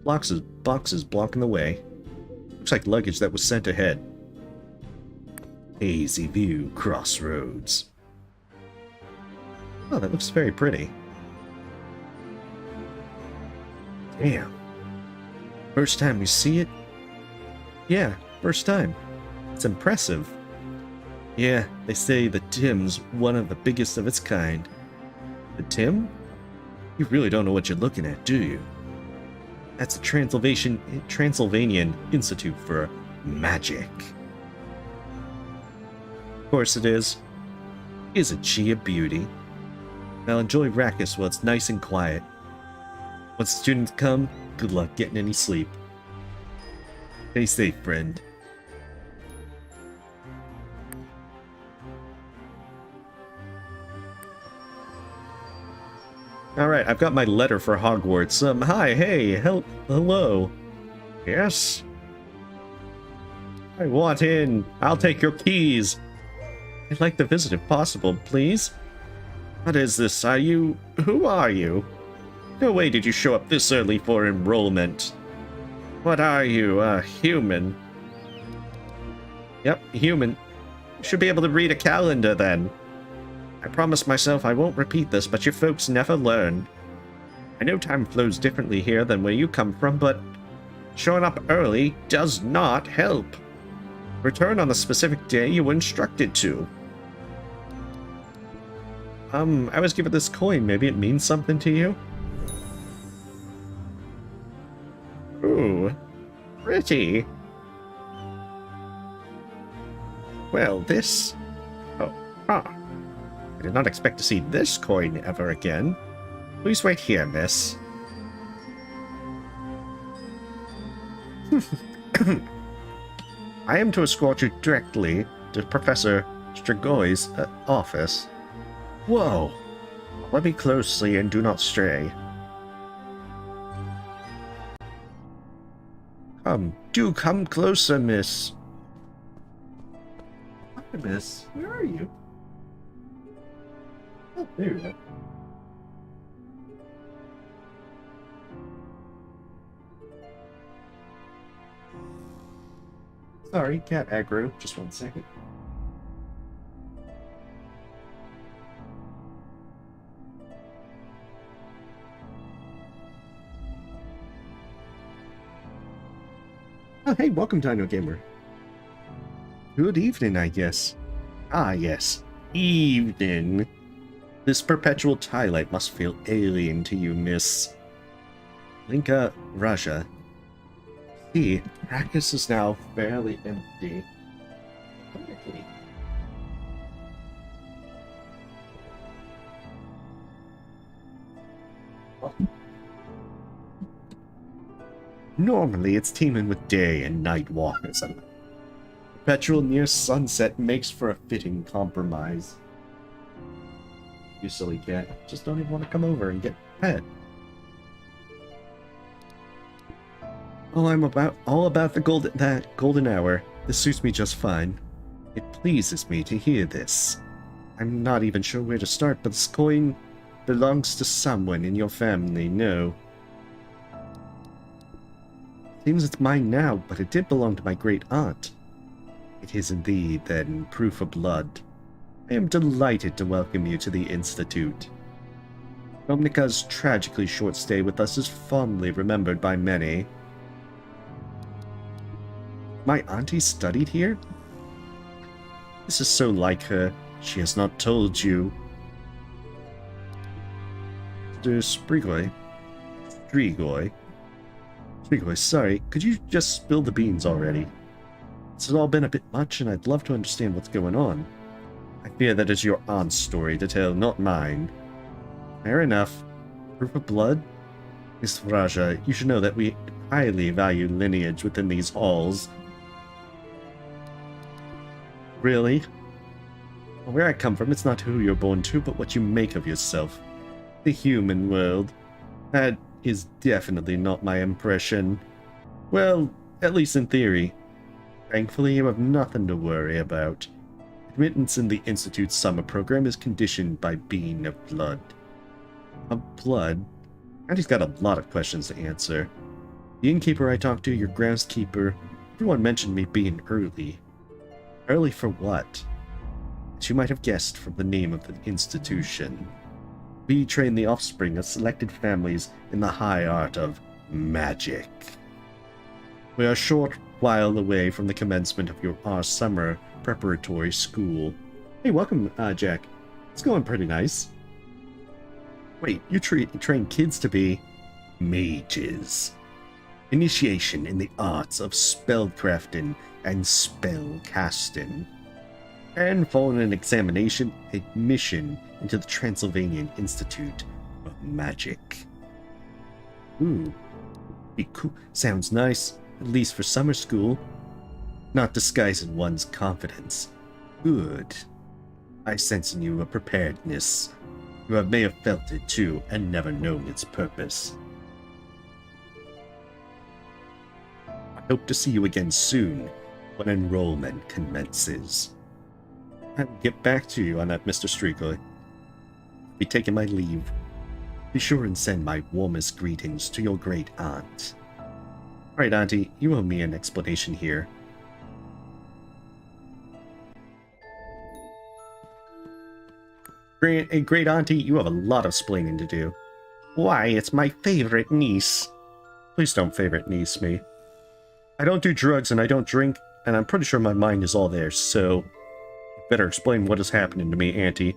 A: Boxes blocking the way. Looks like luggage that was sent ahead. Hazy view, crossroads. Oh, that looks very pretty. Damn. First time we see it? Yeah, first time. It's impressive. Yeah, they say the Tim's one of the biggest of its kind. The Tim? You really don't know what you're looking at, do you? That's the Transylvanian Institute for Magic. Of course it is. Isn't she a beauty? Now enjoy Arrakis while it's nice and quiet. Once the students come, good luck getting any sleep. Stay safe, friend. Alright, I've got my letter for Hogwarts. Hi, hey, hello. Yes? I want in. I'll take your keys. I'd like to visit if possible, please. What is this? Who are you? No way did you show up this early for enrollment. What are you, a human? Yep, human. You should be able to read a calendar then. I promised myself I won't repeat this, but you folks never learn. I know time flows differently here than where you come from, but showing up early does not help. Return on the specific day you were instructed to. I was given this coin. Maybe it means something to you? Ooh, pretty. Well, this... Oh, huh. I did not expect to see this coin ever again. Please wait here, miss. I am to escort you directly to Professor Stragoy's office. Whoa! Let me closely and do not stray. Do come closer, miss. Hi, miss. Where are you? Oh, there you are. Sorry, cat aggro. Just 1 second. Oh, hey, welcome, Dino Gamer. Good evening, I guess. Ah, yes. Evening. This perpetual twilight must feel alien to you, Miss Linka Raja. See, Arrakis is now fairly empty. Normally, it's teeming with day and night walkers, and perpetual near sunset makes for a fitting compromise. You silly cat, just don't even want to come over and get pet. Oh, I'm all about that golden hour. This suits me just fine. It pleases me to hear this. I'm not even sure where to start, but this coin belongs to someone in your family, no? Seems it's mine now, but it did belong to my great aunt. It is indeed, then, proof of blood. I am delighted to welcome you to the Institute. Domnika's tragically short stay with us is fondly remembered by many. My auntie studied here? This is so like her. She has not told you. Strigoi, sorry, could you just spill the beans already? This has all been a bit much, and I'd love to understand what's going on. I fear that it's your aunt's story to tell, not mine. Fair enough. Proof of blood? Miss Raja, you should know that we highly value lineage within these halls. Really? Well, where I come from, it's not who you're born to, but what you make of yourself. The human world. That is definitely not my impression. Well, at least in theory. Thankfully, you have nothing to worry about. Admittance in the Institute's summer program is conditioned by being of blood. Of blood? And he's got a lot of questions to answer. The innkeeper I talked to, your groundskeeper, everyone mentioned me being early. Early for what? As you might have guessed from the name of the institution. We train the offspring of selected families in the high art of magic. We are a short while away from the commencement of our summer preparatory school. Hey, welcome, Jack. It's going pretty nice. Wait, you train kids to be mages. Initiation in the arts of spellcrafting and spellcasting. And following an examination, admission into the Transylvanian Institute of Magic. Ooh, be cool. Sounds nice, at least for summer school. Not disguising one's confidence. Good. I sense in you a preparedness. You may have felt it too, and never known its purpose. I hope to see you again soon, when enrollment commences. I'll get back to you on that, Mr. Strigoi. Be taking my leave. Be sure and send my warmest greetings to your great aunt. Alright, Auntie, you owe me an explanation here. Great Auntie, you have a lot of explaining to do. Why, it's my favorite niece. Please don't favorite niece me. I don't do drugs and I don't drink, and I'm pretty sure my mind is all there, so you better explain what is happening to me, Auntie.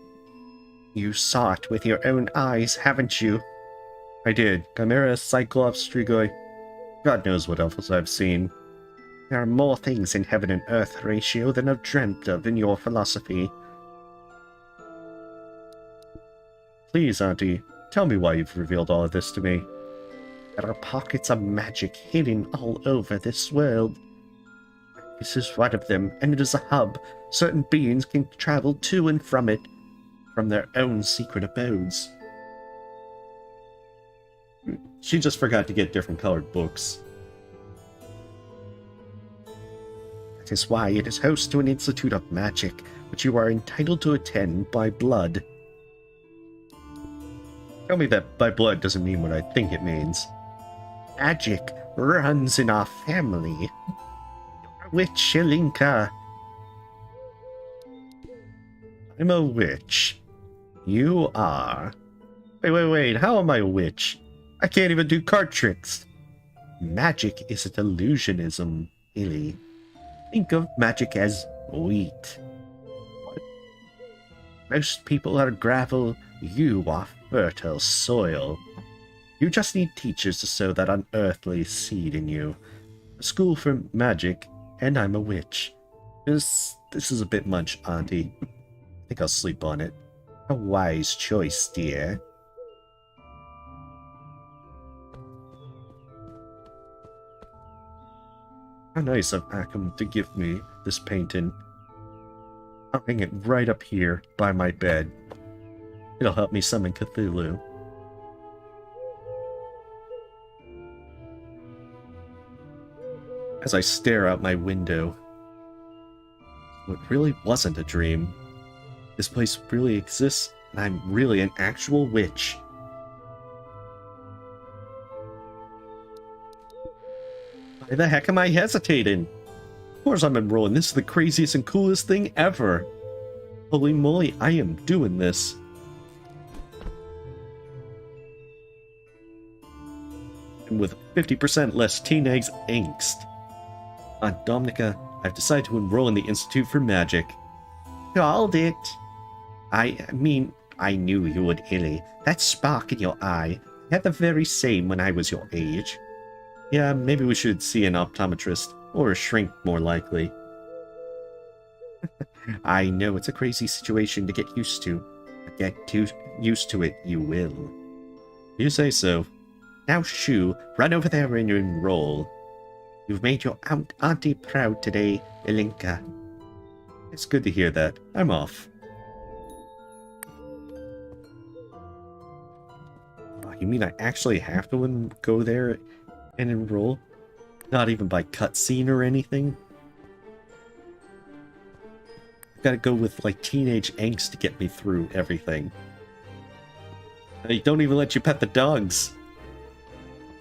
A: You saw it with your own eyes, haven't you? I did. Chimera, Cyclops, Strigoi. God knows what else I've seen. There are more things in heaven and earth, Ratio, than I've dreamt of in your philosophy. Please, Auntie, tell me why you've revealed all of this to me. There are pockets of magic hidden all over this world. This is one of them, and it is a hub. Certain beings can travel to and from it, from their own secret abodes. She just forgot to get different colored books. That is why it is host to an institute of magic, which you are entitled to attend by blood. Tell me that by blood doesn't mean what I think it means. Magic runs in our family. You're a witch, Ilinka. I'm a witch. You are. Wait, how am I a witch? I can't even do card tricks. Magic is a delusionism, Illy. Think of magic as wheat. What? Most people are gravel, you are fertile soil. You just need teachers to sow that unearthly seed in you. A school for magic, and I'm a witch. This is a bit much, Auntie. I think I'll sleep on it. A wise choice, dear. How nice of Ackham to give me this painting. I'll hang it right up here by my bed. It'll help me summon Cthulhu. As I stare out my window, it really wasn't a dream. This place really exists, and I'm really an actual witch. Why the heck am I hesitating? Of course I'm enrolling. This is the craziest and coolest thing ever. Holy moly, I am doing this. And with 50% less teenage angst. Aunt Dominica, I've decided to enroll in the Institute for Magic. Called it. I mean, I knew you would, Illy. That spark in your eye had the very same when I was your age. Yeah, maybe we should see an optometrist, or a shrink more likely. I know it's a crazy situation to get used to, but get too used to it you will. You say so. Now shoo, run over there and enroll. You've made your auntie proud today, Ilinka. It's good to hear that. I'm off. Oh, you mean I actually have to go there and enroll? Not even by cutscene or anything? I've gotta go with, like, teenage angst to get me through everything. They don't even let you pet the dogs.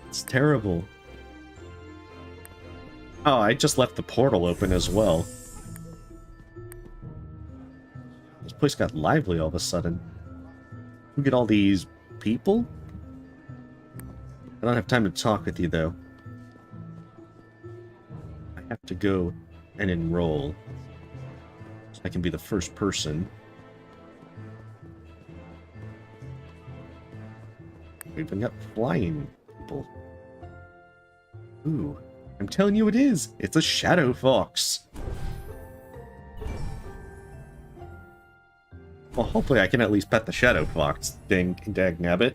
A: It's terrible. Oh, I just left the portal open as well. This place got lively all of a sudden. Look at all these people? I don't have time to talk with you, though. I have to go and enroll. So I can be the first person. We even got flying people. Ooh. I'm telling you it is! It's a shadow fox! Well, hopefully I can at least pet the shadow fox, dagnabbit.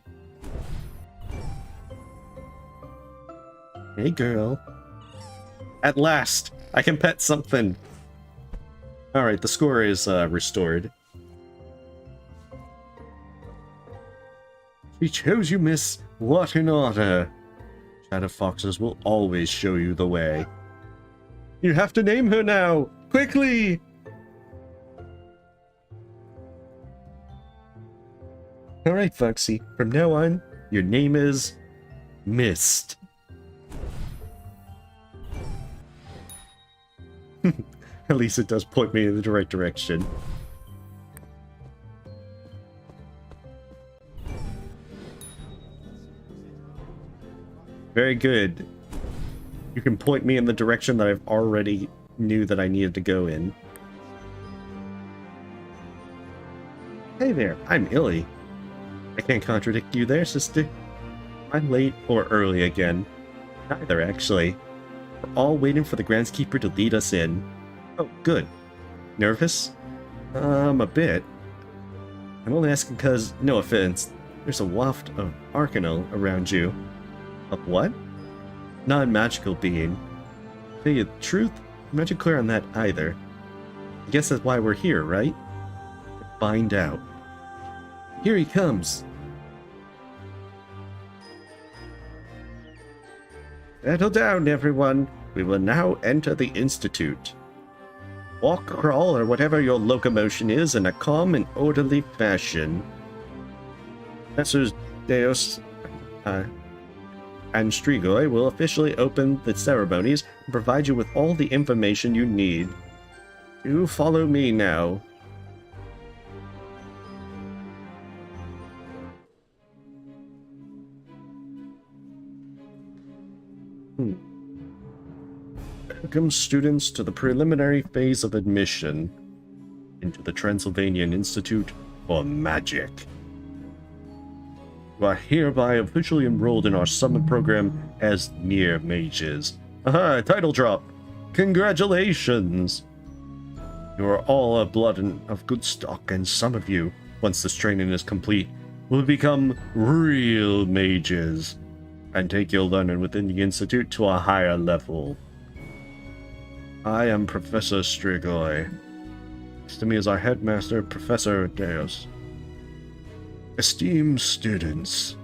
A: Hey girl. At last! I can pet something! Alright, the score is restored. She chose you, miss. What an honor! Shadow foxes will always show you the way. You have to name her now! Quickly! Alright, Foxy. From now on, your name is... Mist. At least it does point me in the right direction. Very good. You can point me in the direction that I've already knew that I needed to go in. Hey there, I'm Illy. I can't contradict you there, sister. I'm late or early again. Neither, actually. We're all waiting for the Groundskeeper to lead us in. Oh, good. Nervous? A bit. I'm only asking because, no offense, there's a waft of Arcanal around you. Of what? Non-magical being. To tell you the truth, I'm not too clear on that either. I guess that's why we're here, right? To find out. Here he comes. Settle down, everyone. We will now enter the Institute. Walk, crawl, or whatever your locomotion is in a calm and orderly fashion. Professors Deus and Strigoi will officially open the ceremonies and provide you with all the information you need. Do follow me now. Welcome, students, to the preliminary phase of admission into the Transylvanian Institute for Magic. You are hereby officially enrolled in our summer program as Near-Mages. Aha, title drop! Congratulations! You are all a blood and of good stock, and some of you, once this training is complete, will become real mages and take your learning within the Institute to a higher level. I am Professor Strigoi. Next to me is our headmaster, Professor Deus. Esteemed students,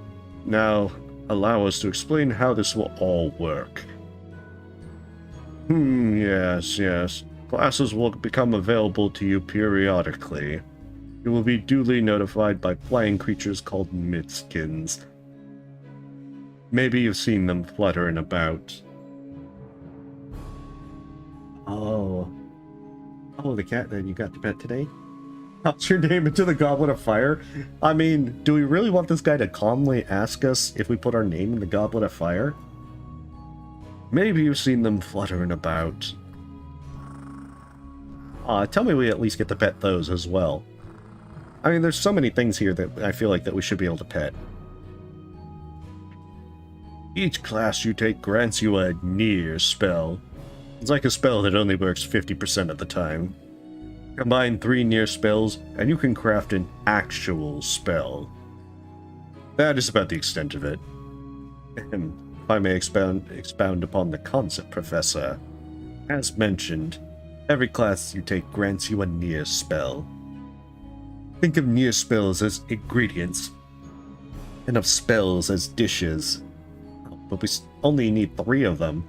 A: now allow us to explain how this will all work. Yes. Classes will become available to you periodically. You will be duly notified by flying creatures called Midskins. Maybe you've seen them fluttering about. Oh, the cat that you got to pet today? Toss your name into the Goblet of Fire? I mean, do we really want this guy to calmly ask us if we put our name in the Goblet of Fire? Maybe you've seen them fluttering about. Tell me we at least get to pet those as well. I mean, there's so many things here that I feel like that we should be able to pet. Each class you take grants you a Near spell. It's like a spell that only works 50% of the time. Combine 3 Near spells, and you can craft an actual spell. That is about the extent of it. If I may expound upon the concept, Professor. As mentioned, every class you take grants you a Near spell. Think of Near spells as ingredients, and of spells as dishes. But we only need 3 of them.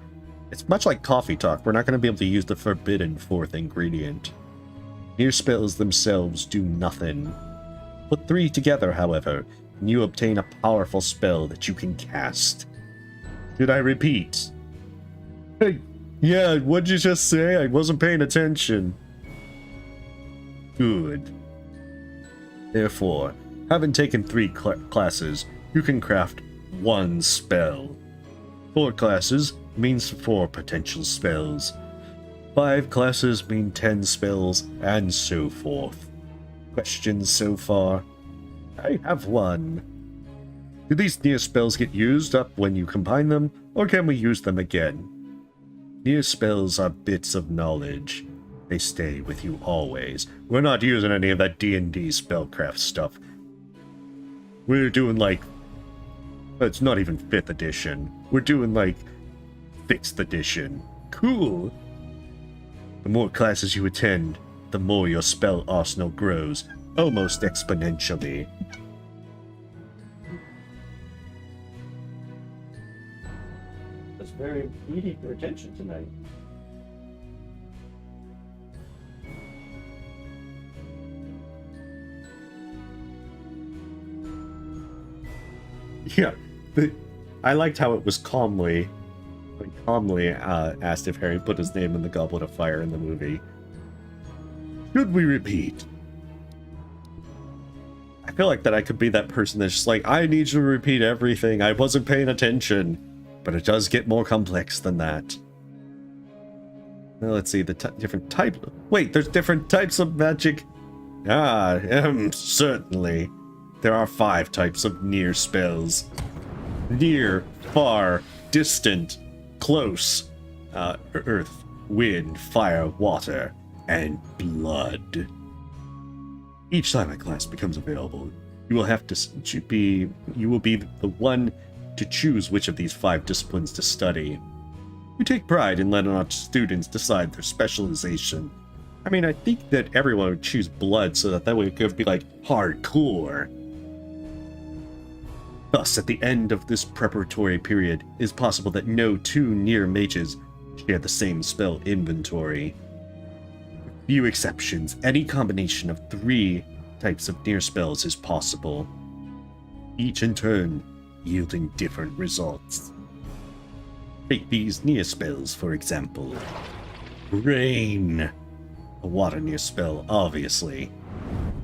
A: It's much like coffee talk. We're not going to be able to use the forbidden 4th ingredient. Near spells themselves do nothing. Put 3 together, however, and you obtain a powerful spell that you can cast. Did I repeat? Hey, yeah, what'd you just say? I wasn't paying attention. Good. Therefore, having taken 3 classes, you can craft 1 spell. 4 classes means 4 potential spells. 5 classes mean 10 spells, and so forth. Questions so far? I have one. Do these Near spells get used up when you combine them, or can we use them again? Near spells are bits of knowledge. They stay with you always. We're not using any of that D&D spellcraft stuff. We're doing like... It's not even 5th edition. We're doing like 6th edition. Cool! The more classes you attend, the more your spell arsenal grows, almost exponentially. That's very easy for attention tonight. Yeah, I liked how it was calmly asked if Harry put his name in the Goblet of Fire in the movie. Should we repeat? I feel like that I could be that person that's just like, I need you to repeat everything, I wasn't paying attention. But it does get more complex than that. Well, let's see, the different types. Wait, there's different types of magic? Ah, certainly. There are 5 types of near spells. Near, far, distant, close, earth, wind, fire, water, and blood. Each time a class becomes available, you will have to be the one to choose which of these 5 disciplines to study. We take pride in letting our students decide their specialization. I mean, I think that everyone would choose blood so that way it could be like hardcore. Thus, at the end of this preparatory period, it is possible that no 2 near mages share the same spell inventory. With few exceptions, any combination of 3 types of near spells is possible, each in turn yielding different results. Take these near spells, for example. Rain, a water near spell, obviously.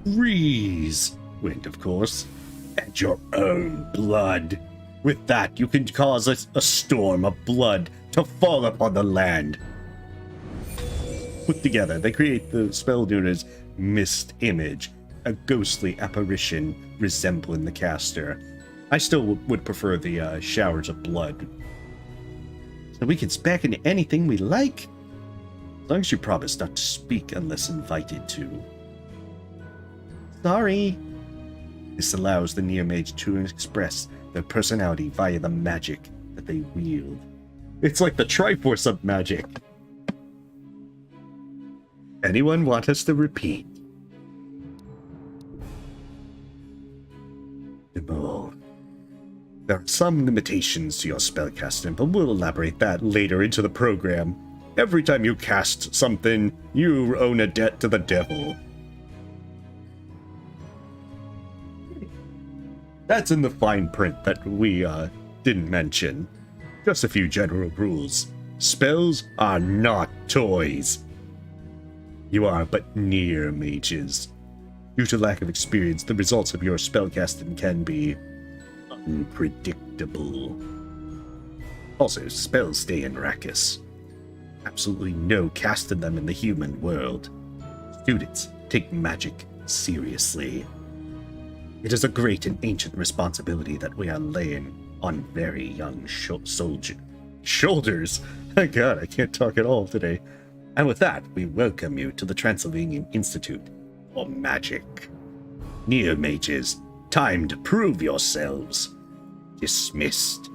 A: Freeze, wind, of course. And your own blood. With that, you can cause a storm of blood to fall upon the land. Put together, they create the spell known as Mist Image, a ghostly apparition resembling the caster. I still would prefer the showers of blood. So we can spec into anything we like, as long as you promise not to speak unless invited to. Sorry. This allows the Near-Mage to express their personality via the magic that they wield. It's like the Triforce of magic. Anyone want us to repeat? Well, there are some limitations to your spellcasting, but we'll elaborate that later into the program. Every time you cast something, you own a debt to the devil. That's in the fine print that we didn't mention. Just a few general rules. Spells are not toys. You are but near mages. Due to lack of experience, the results of your spellcasting can be unpredictable. Also, spells stay in Rakkus. Absolutely no casting them in the human world. Students, take magic seriously. It is a great and ancient responsibility that we are laying on very young shoulders. My God, I can't talk at all today. And with that, we welcome you to the Transylvanian Institute for Magic. Near-Mages, time to prove yourselves. Dismissed.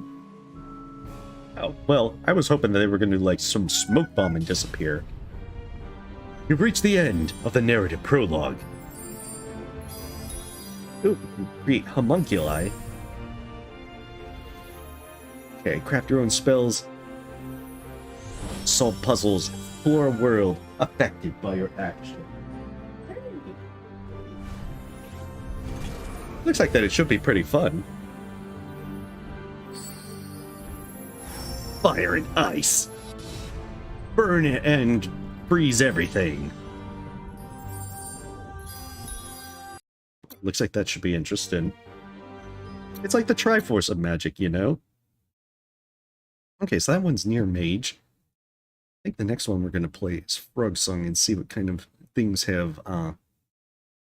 A: Oh, well, I was hoping that they were going to, like, some smoke bomb and disappear. You've reached the end of the narrative prologue. Ooh, create homunculi. Okay, craft your own spells. Solve puzzles for a world affected by your action. Looks like that it should be pretty fun. Fire and ice. Burn and freeze everything. Looks like that should be interesting. It's like the Triforce of magic, you know? Okay, so that one's Near-Mage. I think the next one we're going to play is Frogsong and see what kind of things have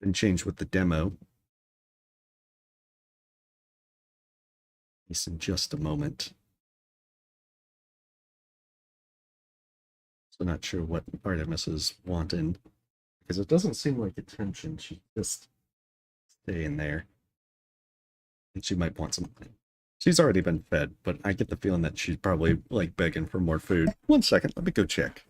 A: been changed with the demo. In just a moment. So not sure what Artemis is wanting, because it doesn't seem like attention. She's just staying there. I think she might want something. She's already been fed, but I get the feeling that she's probably like begging for more food. 1 second, let me go check.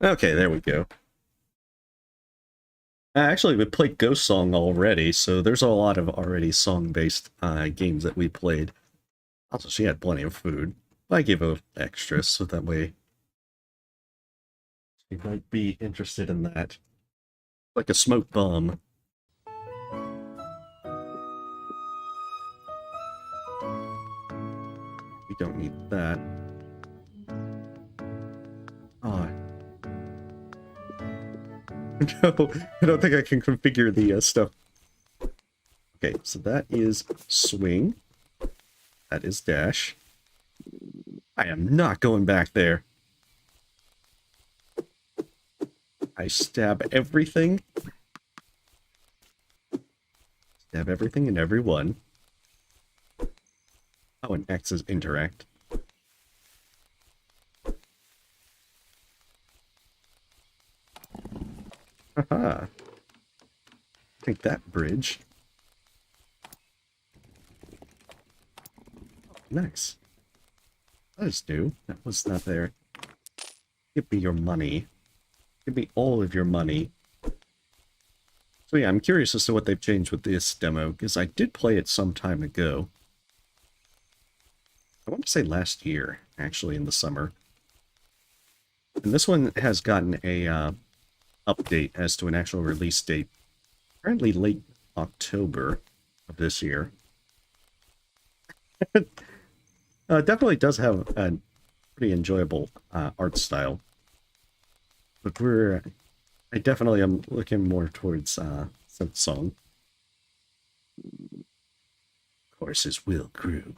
A: Okay, there we go. Actually, we played Ghost Song already, so there's a lot of already song-based games that we played. Also, she had plenty of food. I gave her extras, so that way she might be interested in that. Like a smoke bomb. We don't need that. Oh. No, I don't think I can configure the stuff. Okay, so that is swing. That is dash. I am not going back there. I stab everything. Stab everything and everyone. Oh, and X is interact. Haha. Take that bridge. Nice. That is new. That was not there. Give me your money. Give me all of your money. So yeah, I'm curious as to what they've changed with this demo, because I did play it some time ago. I want to say last year, actually, in the summer. And this one has gotten a update as to an actual release date. Apparently late October of this year. Definitely does have a pretty enjoyable art style. But I definitely am looking more towards Song. Of course, his will grew.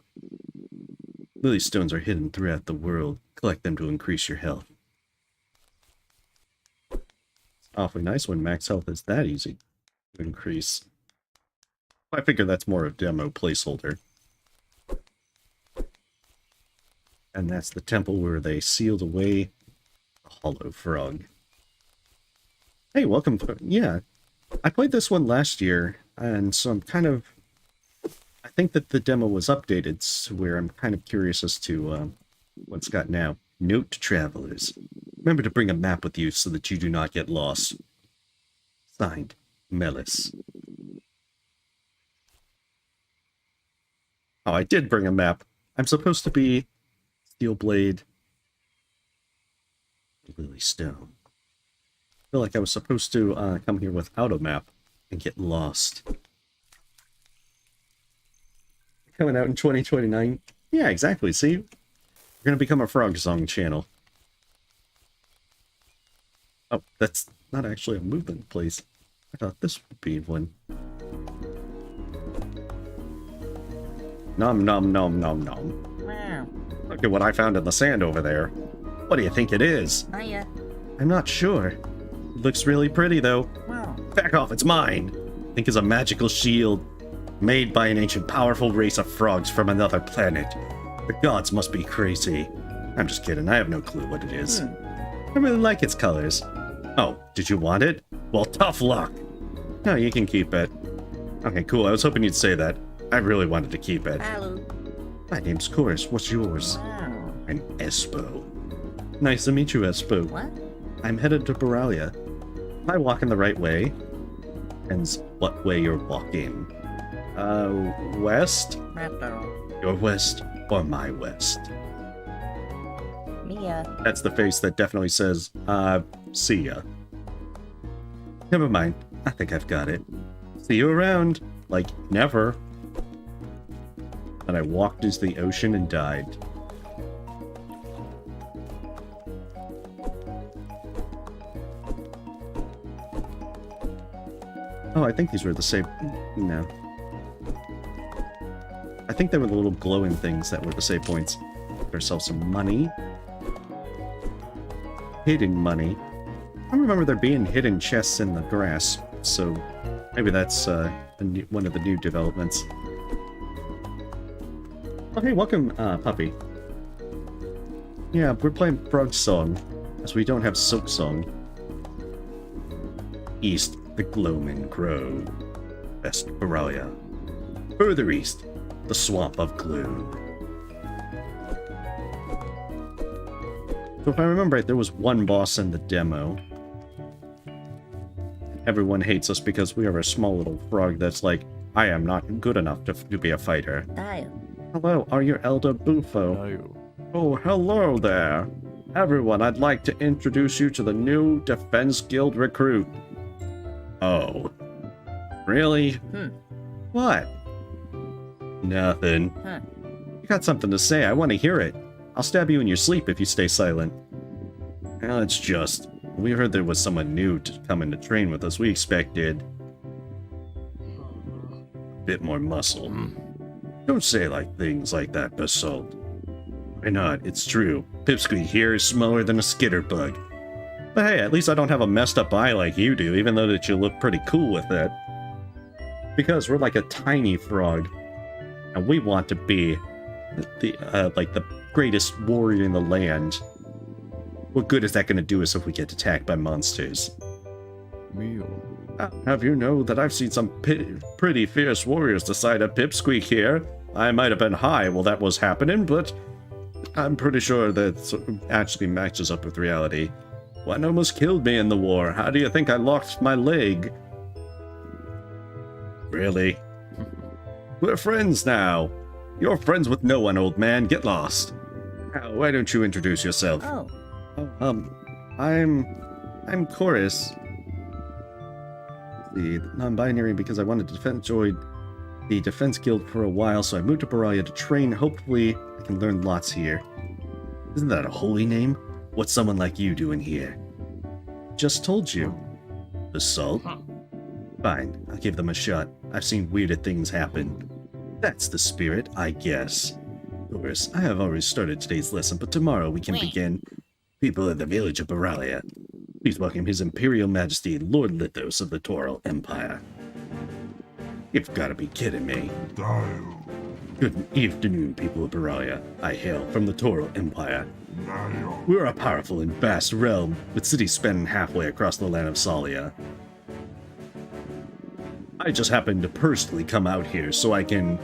A: Lily stones are hidden throughout the world. Collect them to increase your health. It's awfully nice when max health is that easy to increase. I figure that's more a demo placeholder. And that's the temple where they sealed away the hollow frog. Hey, welcome. Yeah, I played this one last year, and so I'm kind of... I think that the demo was updated, so where I'm kind of curious as to what it's got now. Note to travelers. Remember to bring a map with you so that you do not get lost. Signed, Melis. Oh, I did bring a map. I'm supposed to be Steelblade Lily Stone. I feel like I was supposed to come here without a map and get lost. Coming out in 2029? Yeah, exactly. See? We're going to become a Frogsong channel. Oh, that's not actually a movement place. I thought this would be one. Nom nom nom nom nom.
F: Wow.
A: Look at what I found in the sand over there. What do you think it is?
F: Hiya.
A: I'm not sure. It looks really pretty, though.
F: Wow.
A: Back off, it's mine! Think it's a magical shield made by an ancient powerful race of frogs from another planet. The gods must be crazy. I'm just kidding, I have no clue what it is. I really like its colors. Oh, did you want it? Well, tough luck! No, you can keep it. Okay, cool, I was hoping you'd say that. I really wanted to keep it.
F: Hello.
A: My name's Chorus, what's yours?
F: Wow.
A: I'm Espo. Nice to meet you, Espo.
F: What?
A: I'm headed to Boralia. Am I walking the right way? Depends what way you're walking. West?
F: Raptor.
A: Your west or my west?
F: Mia.
A: That's the face that definitely says, see ya. Never mind. I think I've got it. See you around. Like, never. And I walked into the ocean and died. Oh, I think these were the same... No. I think they were the little glowing things that were the save points. Get ourselves some money. Hidden money. I remember there being hidden chests in the grass, so maybe that's one of the new developments. Oh, hey, welcome, puppy. Yeah, we're playing Frogsong, as we don't have Silksong. East, the Glowman Grove. West, Boralia. Further east, the Swamp of Gloom. So if I remember right, there was one boss in the demo. everyone hates us because we are a small little frog that's like, I am not good enough to be a fighter. Hello, are you Elder Bufo? Oh, hello there. Everyone, I'd like to introduce you to the new Defense Guild recruit. Oh. Really? What? Nothing. You got something to say, I want to hear it. I'll stab you in your sleep if you stay silent. Well, it's just, we heard there was someone new to come in to train with us. We expected a bit more muscle. Don't say things like that, Basalt. Why not? It's true. Pipsqueak here is smaller than a skitter bug. But hey, at least I don't have a messed up eye like you do, even though that you look pretty cool with it. Because we're like a tiny frog, and we want to be the greatest warrior in the land. What good is that going to do us if we get attacked by monsters? Have you know that I've seen some pretty fierce warriors decide a Pipsqueak here? I might have been high while that was happening, but I'm pretty sure that actually matches up with reality. One almost killed me in the war. How do you think I lost my leg? Really? We're friends now. You're friends with no one, old man. Get lost. Now, why don't you introduce yourself? I'm Chorus. The non-binary because I wanted to join the Defense Guild for a while, so I moved to Baralia to train. Hopefully, I can learn lots here. Isn't that a holy name? What's someone like you doing here? Just told you. Assault? Fine, I'll give them a shot. I've seen weirder things happen. That's the spirit, I guess. Of course, I have already started today's lesson, but tomorrow we can begin. People of the village of Baralia, please welcome His Imperial Majesty, Lord Lithos of the Taural Empire. You've got to be kidding me. Good evening, people of Baralia. I hail from the Taural Empire. We're a powerful and vast realm, with cities spanning halfway across the land of Salia. I just happened to personally come out here so I can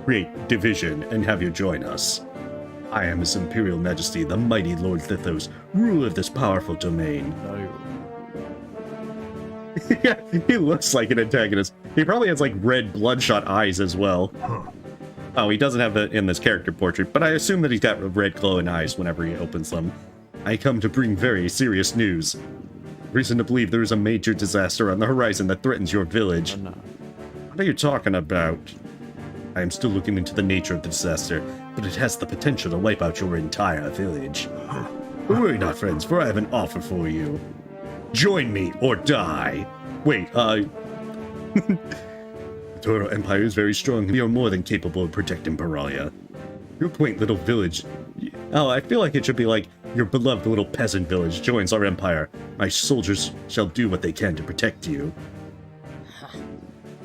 A: create division and have you join us. I am His Imperial Majesty, the mighty Lord Lithos, ruler of this powerful domain. Yeah, he looks like an antagonist. He probably has like red bloodshot eyes as well. Oh, he doesn't have that in this character portrait, but I assume that he's got red glowing eyes whenever he opens them. I come to bring very serious news. Reason to believe there is a major disaster on the horizon that threatens your village. What are you talking about? I am still looking into the nature of the disaster, but it has the potential to wipe out your entire village. But worry not, friends, for I have an offer for you. Join me or die. Wait, The Taural Empire is very strong. We are more than capable of protecting Baralia. Your quaint little village... Oh, I feel like it should be like, your beloved little peasant village joins our empire. My soldiers shall do what they can to protect you.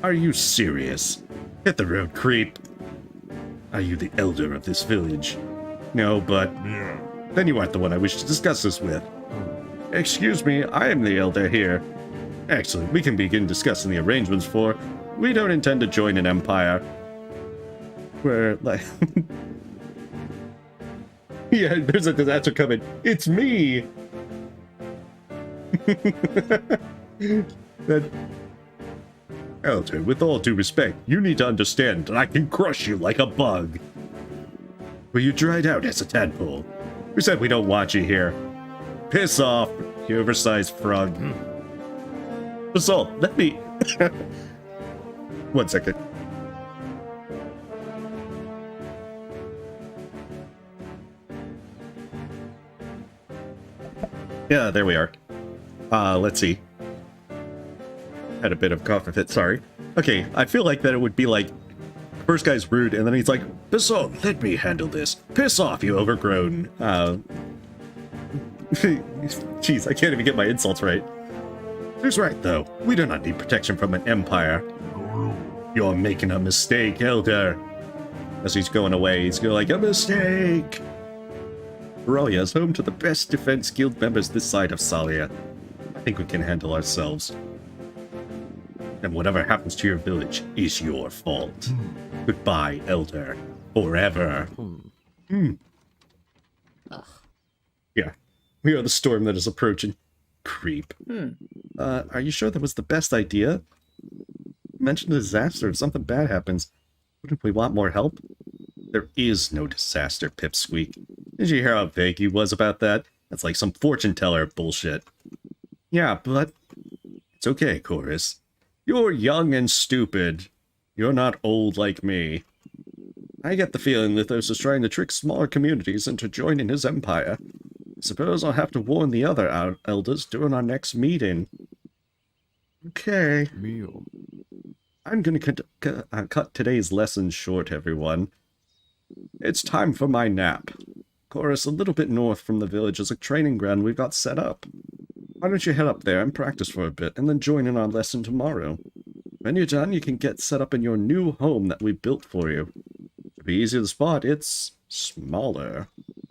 A: Are you serious? Hit the road, creep. Are you the elder of this village? No, but... Then you aren't the one I wish to discuss this with. Excuse me, I am the elder here. Excellent, we can begin discussing the arrangements for... We don't intend to join an empire. We're like... Yeah, there's a disaster coming. It's me! Elder, with all due respect, you need to understand that I can crush you like a bug. Well, you dried out as a tadpole. We said we don't want you here. Piss off, you oversized frog. Assault, let me... 1 second. Yeah, there we are. Let's see. Had a bit of cough fit, sorry. Okay, I feel like that it would be like, first guy's rude, and then he's like, Basalt, let me handle this. Piss off, you overgrown. Jeez, I can't even get my insults right. He's right, though. We do not need protection from an empire. You're making a mistake, Elder. As he's going away, he's going like, a mistake! Baralia is home to the best defense guild members this side of Salia. I think we can handle ourselves. And whatever happens to your village is your fault. Goodbye, Elder. Forever. Yeah. We are the storm that is approaching. creep. Are you sure that was the best idea? You mentioned a disaster. If something bad happens, wouldn't we want more help? There is no disaster, Pipsqueak. Did you hear how vague he was about that? That's like some fortune teller bullshit. Yeah, but it's okay, Chorus. You're young and stupid. You're not old like me. I get the feeling Lithos is trying to trick smaller communities into joining his empire. I suppose I'll have to warn the other elders during our next meeting. Okay.
B: Meal.
A: I'm gonna cut today's lesson short, everyone. It's time for my nap. Chorus, a little bit north from the village is a training ground we've got set up. Why don't you head up there and practice for a bit, and then join in our lesson tomorrow? When you're done, you can get set up in your new home that we built for you. To be easy to spot, it's smaller.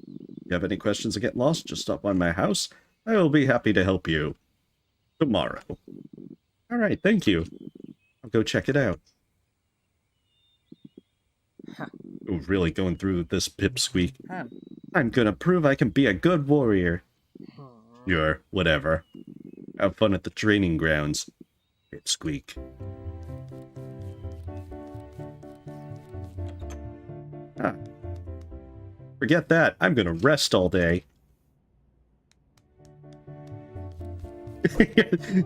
A: If you have any questions or get lost, just stop by my house. I will be happy to help you. Tomorrow. Alright, thank you. I'll go check it out. Ooh, really going through this Pipsqueak. I'm gonna prove I can be a good warrior. You're whatever. Have fun at the training grounds. Pipsqueak. Ah. Forget that. I'm gonna rest all day.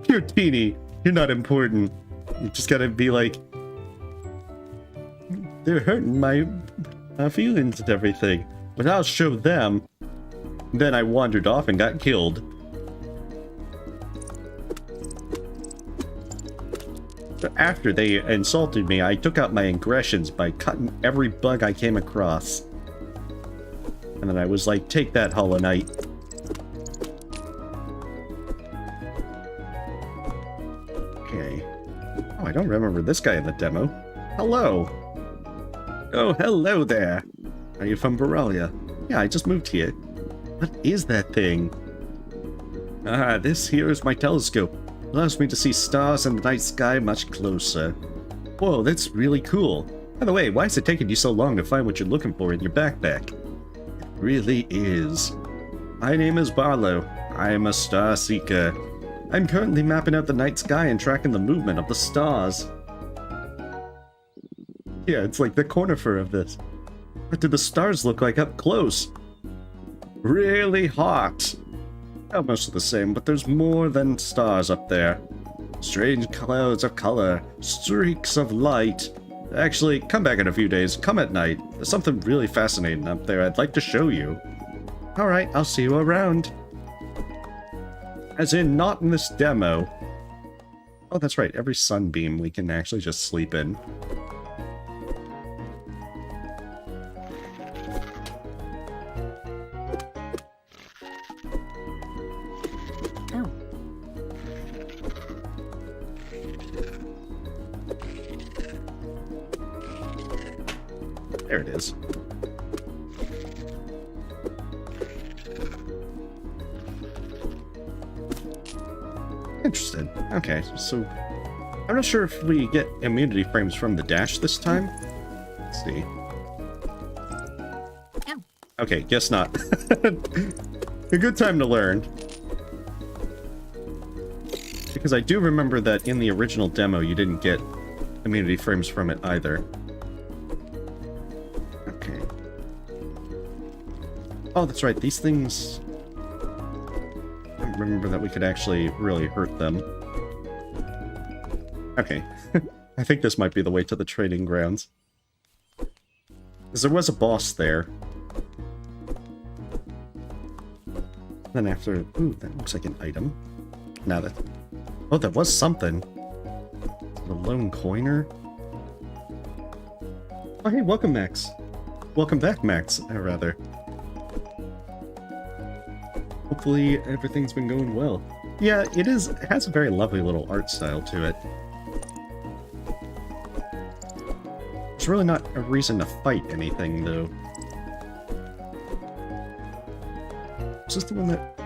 A: You're teeny. You're not important. You just gotta be like... They're hurting my feelings and everything. But I'll show them. Then I wandered off and got killed. But after they insulted me, I took out my aggressions by cutting every bug I came across. And then I was like, take that, Hollow Knight. Okay. Oh, I don't remember this guy in the demo. Hello. Oh, hello there. Are you from Baralia? Yeah, I just moved here. What is that thing? Ah, this here is my telescope. It allows me to see stars in the night sky much closer. Whoa, that's really cool. By the way, why is it taking you so long to find what you're looking for in your backpack? It really is. My name is Barlow. I am a star seeker. I'm currently mapping out the night sky and tracking the movement of the stars. Yeah, it's like the conifer of this. What do the stars look like up close? Really hot. Almost the same, but there's more than stars up there. Strange clouds of color, streaks of light. Actually, come back in a few days. Come at night. There's something really fascinating up there I'd like to show you. Alright, I'll see you around. As in, not in this demo. Oh, that's right. Every sunbeam we can actually just sleep in. There it is. Interesting. Okay, so I'm not sure if we get immunity frames from the dash this time. Let's see. Okay, guess not. A good time to learn. Because I do remember that in the original demo you didn't get immunity frames from it either. Okay. Oh, that's right, these things... I don't remember that we could actually really hurt them. Okay. I think this might be the way to the training grounds. Because there was a boss there. Then after... Ooh, that looks like an item. Now that... Oh, that was something. The lone coiner? Oh, hey, welcome, Max. Welcome back, Max, rather. Hopefully everything's been going well. Yeah, it has a very lovely little art style to it. It's really not a reason to fight anything, though. Is this the one that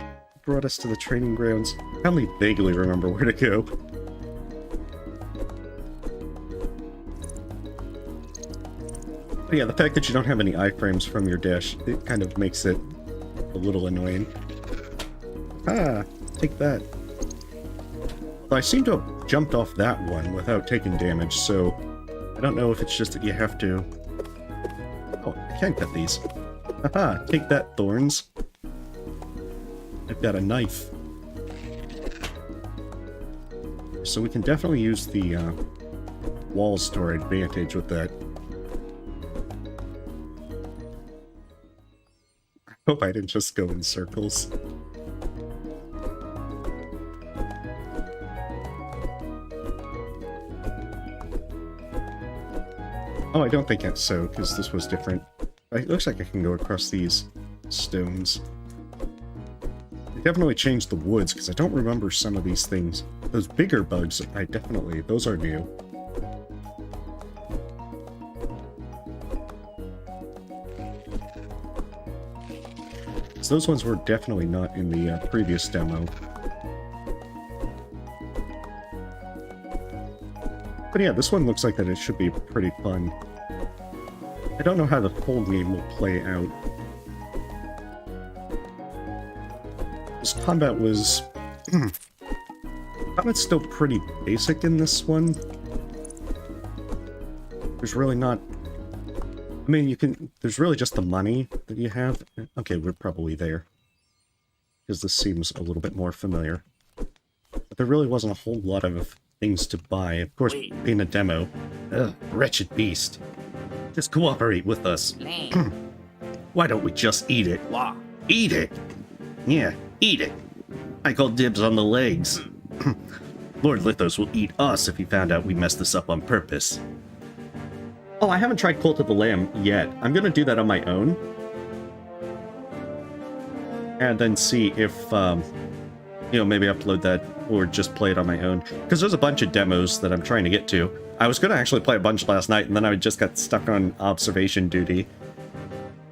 A: brought us to the training grounds? I only vaguely remember where to go. But yeah, the fact that you don't have any iframes from your dash, it kind of makes it a little annoying. Ah, take that. I seem to have jumped off that one without taking damage, so I don't know if it's just that you have to... Oh, I can cut these. Haha, take that, thorns. I've got a knife. So we can definitely use the walls to our advantage with that. I hope I didn't just go in circles. Oh, I don't think that's so, because this was different. It looks like I can go across these stones. They definitely changed the woods, because I don't remember some of these things. Those bigger bugs, those are new. So those ones were definitely not in the previous demo. But yeah, this one looks like that it should be pretty fun. I don't know how the full game will play out. This combat was... combat's still pretty basic in this one. There's really not... I mean, you can... There's really just the money that you have. Okay, we're probably there. Because this seems a little bit more familiar. But there really wasn't a whole lot of things to buy. Of course, being a demo. Ugh, wretched beast. Just cooperate with us. Why don't we just eat it? Eat it? Yeah, eat it. I call dibs on the legs. Lord Lithos will eat us if he found out we messed this up on purpose. Oh, I haven't tried Cult of the Lamb yet. I'm gonna do that on my own. And then see if, you know, maybe upload that or just play it on my own. Because there's a bunch of demos that I'm trying to get to. I was gonna actually play a bunch last night, and then I just got stuck on observation duty.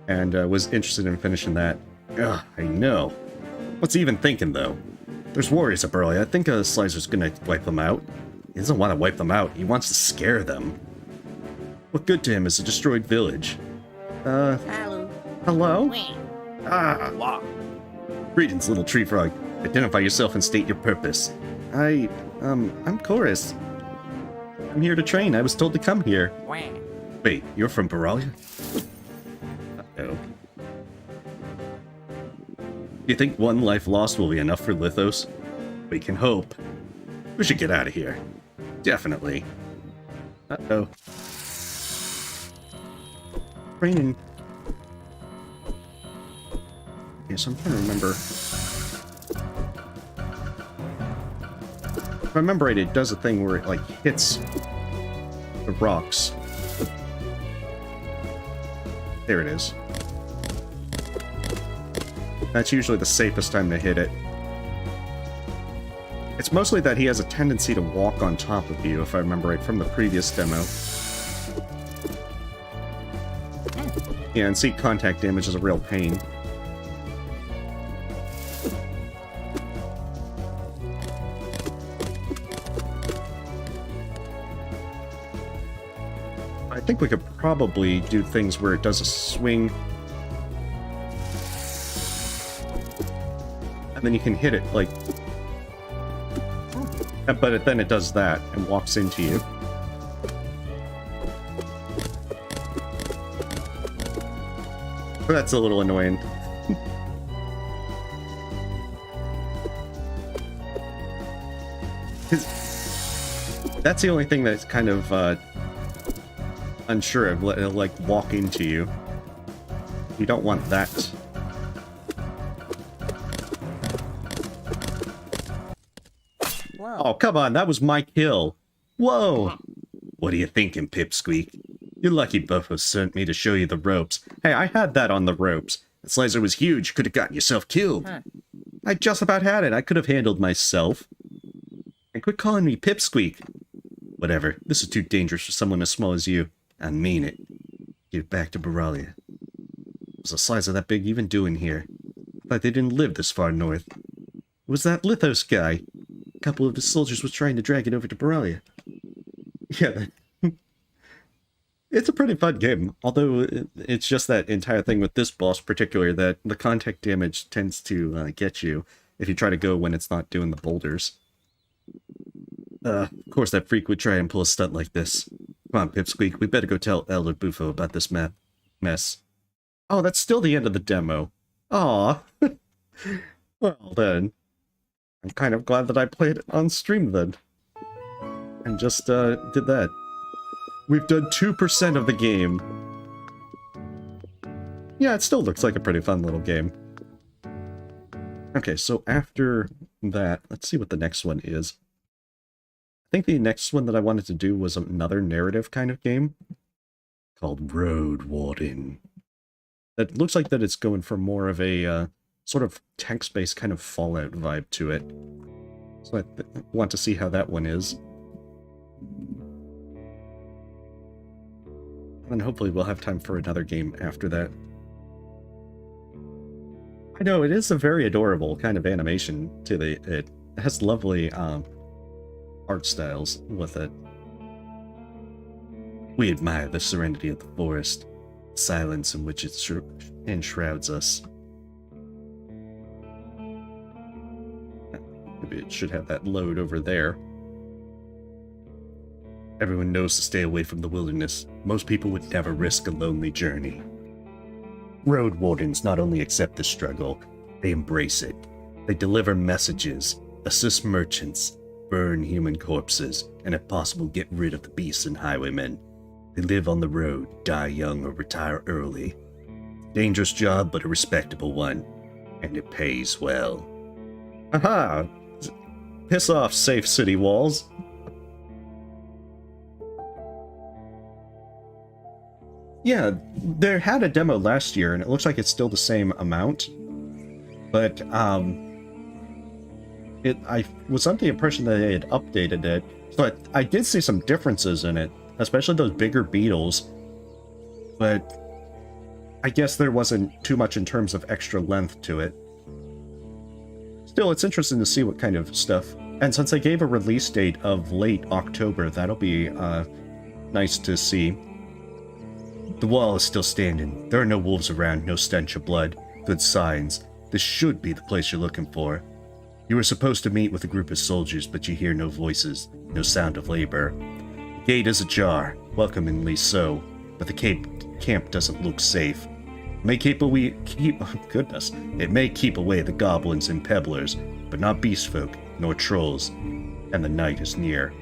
A: And was interested in finishing that. Ugh, I know. What's he even thinking, though? There's warriors up early. I think Slicer's gonna wipe them out. He doesn't want to wipe them out. He wants to scare them. What good to him is a destroyed village?
C: Hello.
A: Hello? Ah! Greetings, little tree frog. Identify yourself and state your purpose. I'm Chorus. I'm here to train. I was told to come here. Wait, you're from Baralia? Uh-oh. You think one life lost will be enough for Lithos? We can hope. We should get out of here. Definitely. Uh-oh. Training. Yes, I'm trying to remember. If I remember right, it does a thing where it, like, hits the rocks. There it is. That's usually the safest time to hit it. It's mostly that he has a tendency to walk on top of you, if I remember right, from the previous demo. Yeah, and see, contact damage is a real pain. I think we could probably do things where it does a swing. And then you can hit it, like... But then it does that and walks into you. That's a little annoying. That's the only thing that's kind of unsure of, like, walk into you. You don't want that. Oh, come on, that was my kill. Whoa! What are you thinking, Pipsqueak? You're lucky Buffo sent me to show you the ropes. Hey, I had that on the ropes. That slicer was huge, could have gotten yourself killed. I just about had it, I could have handled myself. And quit calling me Pipsqueak. Whatever, this is too dangerous for someone as small as you. I mean it. Get back to Baralia. What's a slicer that big even doing here? Like they didn't live this far north. It was that Lithos guy. A couple of his soldiers was trying to drag it over to Baralia. Yeah, it's a pretty fun game, although it's just that entire thing with this boss particular that the contact damage tends to get you. if you try to go when it's not doing the boulders. Of course that freak would try and pull a stunt like this. Come on, Pipsqueak, we better go tell Elder Bufo about this mess. Oh, that's still the end of the demo. Aw. Well then. I'm kind of glad that I played it on stream then. And just, did that. We've done 2% of the game. Yeah, it still looks like a pretty fun little game. Okay, so after that, let's see what the next one is. I think the next one that I wanted to do was another narrative kind of game called Roadwarden. It looks like that it's going for more of a sort of text-based kind of Fallout vibe to it. So I want to see how that one is. And hopefully we'll have time for another game after that. I know, it is a very adorable kind of animation to it. It has lovely art styles with it. We admire the serenity of the forest, the silence in which it enshrouds us. Maybe it should have that load over there. Everyone knows to stay away from the wilderness. Most people would never risk a lonely journey. Road Wardens not only accept the struggle, they embrace it. They deliver messages, assist merchants, burn human corpses, and if possible get rid of the beasts and highwaymen. They live on the road, die young or retire early. Dangerous job, but a respectable one. And it pays well. Aha! Piss off, safe city walls. Yeah, they had a demo last year, and it looks like it's still the same amount. But, I was under the impression that they had updated it. But I did see some differences in it, especially those bigger beetles. But I guess there wasn't too much in terms of extra length to it. Still, it's interesting to see what kind of stuff. And since they gave a release date of late October, that'll be nice to see. The wall is still standing. There are no wolves around, no stench of blood. Good signs. This should be the place you're looking for. You were supposed to meet with a group of soldiers, but you hear no voices, no sound of labor. The gate is ajar, welcomingly so, but the camp doesn't look safe. It may keep away the goblins and pebblers, but not beast folk, nor trolls. And the night is near.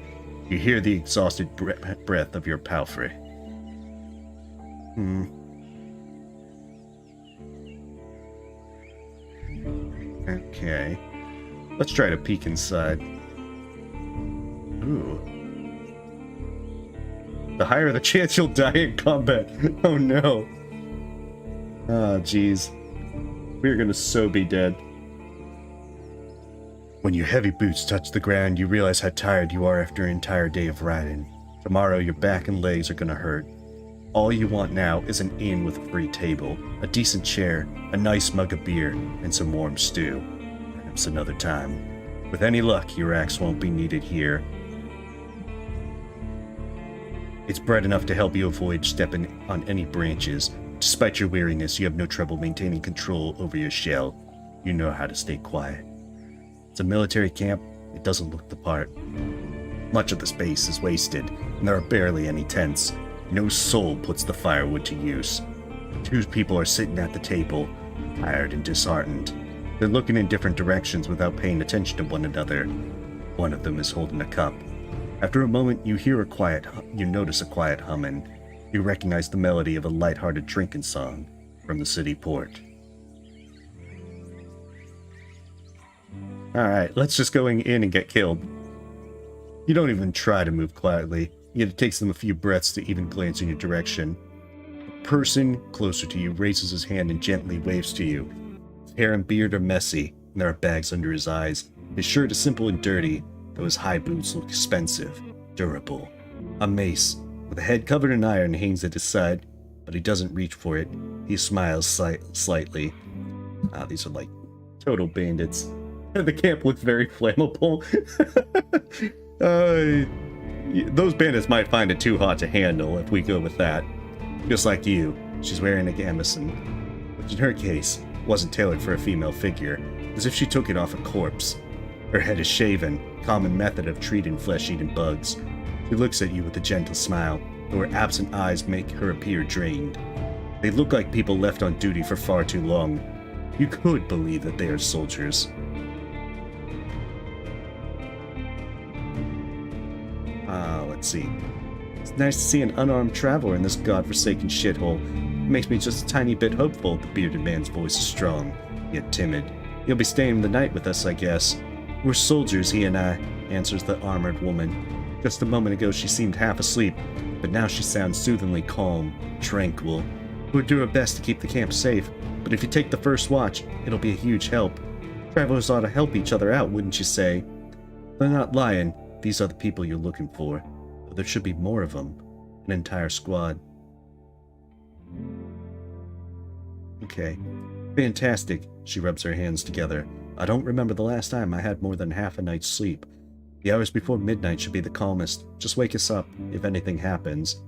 A: You hear the exhausted breath of your palfrey. Okay. Let's try to peek inside. Ooh. The higher the chance you'll die in combat. Oh no. Ah, jeez. We're gonna so be dead. When your heavy boots touch the ground, you realize how tired you are after an entire day of riding. Tomorrow, your back and legs are gonna hurt. All you want now is an inn with a free table, a decent chair, a nice mug of beer, and some warm stew. Perhaps another time. With any luck, your axe won't be needed here. It's bright enough to help you avoid stepping on any branches. Despite your weariness, you have no trouble maintaining control over your shell. You know how to stay quiet. It's a military camp. It doesn't look the part. Much of the space is wasted, and there are barely any tents. No soul puts the firewood to use. Two people are sitting at the table, tired and disheartened. They're looking in different directions without paying attention to one another. One of them is holding a cup. After a moment, you notice a quiet humming. You recognize the melody of a light-hearted drinking song from the city port. Alright, let's just go in and get killed. You don't even try to move quietly, yet it takes them a few breaths to even glance in your direction. A person closer to you raises his hand and gently waves to you. His hair and beard are messy, and there are bags under his eyes. His shirt is simple and dirty, though his high boots look expensive, durable. A mace, with a head covered in iron, hangs at his side, but he doesn't reach for it. He smiles slightly. Ah, these are like total bandits. The camp looks very flammable. Those bandits might find it too hot to handle if we go with that. Just like you, she's wearing a gambeson, which in her case wasn't tailored for a female figure. as if she took it off a corpse. Her head is shaven, common method of treating flesh-eating bugs. She looks at you with a gentle smile, though her absent eyes make her appear drained. They look like people left on duty for far too long. You could believe that they are soldiers. Let's see. It's nice to see an unarmed traveler in this godforsaken shithole. It makes me just a tiny bit hopeful. The bearded man's voice is strong, yet timid. You'll be staying the night with us, I guess. We're soldiers, he and I, answers the armored woman. Just a moment ago she seemed half asleep, but now she sounds soothingly calm, tranquil. We'll do our best to keep the camp safe, but if you take the first watch, it'll be a huge help. Travelers ought to help each other out, wouldn't you say? They're not lying. These are the people you're looking for. But there should be more of them. An entire squad. Okay. Fantastic. She rubs her hands together. I don't remember the last time I had more than half a night's sleep. The hours before midnight should be the calmest. Just wake us up if anything happens.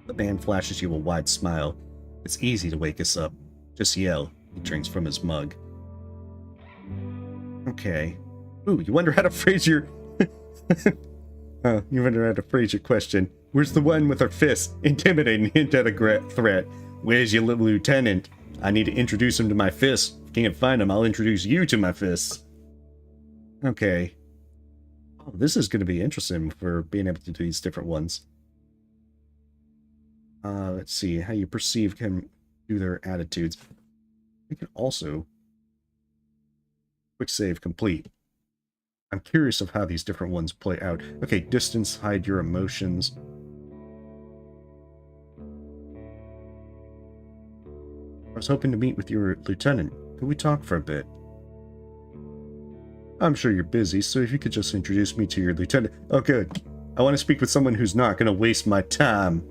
A: The man flashes you a wide smile. It's easy to wake us up. Just yell. He drinks from his mug. Okay. Ooh, you wonder how to phrase your... you wonder how to phrase your question. Where's the one with her fist? Intimidating hint at a threat. Where's your little lieutenant? I need to introduce him to my fists. If you can't find him, I'll introduce you to my fists. Okay. Oh, this is going to be interesting for being able to do these different ones. Let's see. How you perceive can do their attitudes. We can also... Quick save complete. I'm curious of how these different ones play out. Okay, distance, hide your emotions. I was hoping to meet with your lieutenant. Could we talk for a bit? I'm sure you're busy, so if you could just introduce me to your lieutenant. Oh, good. I want to speak with someone who's not going to waste my time.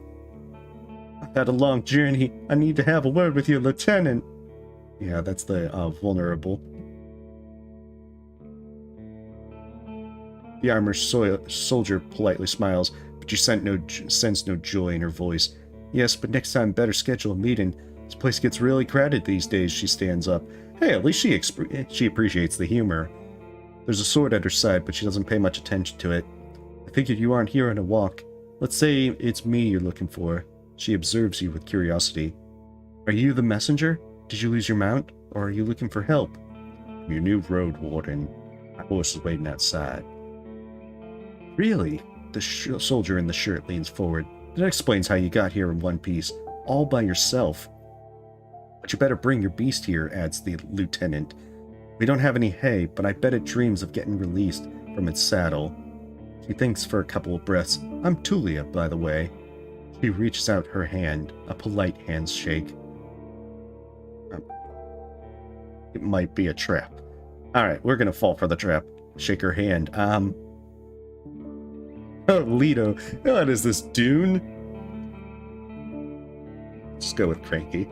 A: I've had a long journey. I need to have a word with your lieutenant. Yeah, that's the vulnerable. The armored soldier politely smiles, but you sense no joy in her voice. Yes, but next time better schedule a meeting. This place gets really crowded these days. She stands up. Hey, at least she appreciates the humor. There's a sword at her side, but she doesn't pay much attention to it. I figured you aren't here on a walk. Let's say it's me you're looking for. She observes you with curiosity. Are you the messenger? Did you lose your mount? Or are you looking for help? Your new Roadwarden. My horse is waiting outside. Really? The soldier in the shirt leans forward. That explains how you got here in one piece, all by yourself. But you better bring your beast here, adds the lieutenant. We don't have any hay, but I bet it dreams of getting released from its saddle. She thinks for a couple of breaths. I'm Tulia, by the way. She reaches out her hand, a polite handshake. It might be a trap. Alright, we're gonna fall for the trap. Shake her hand. Oh, Leto. What is this, Dune? Let's go with Cranky.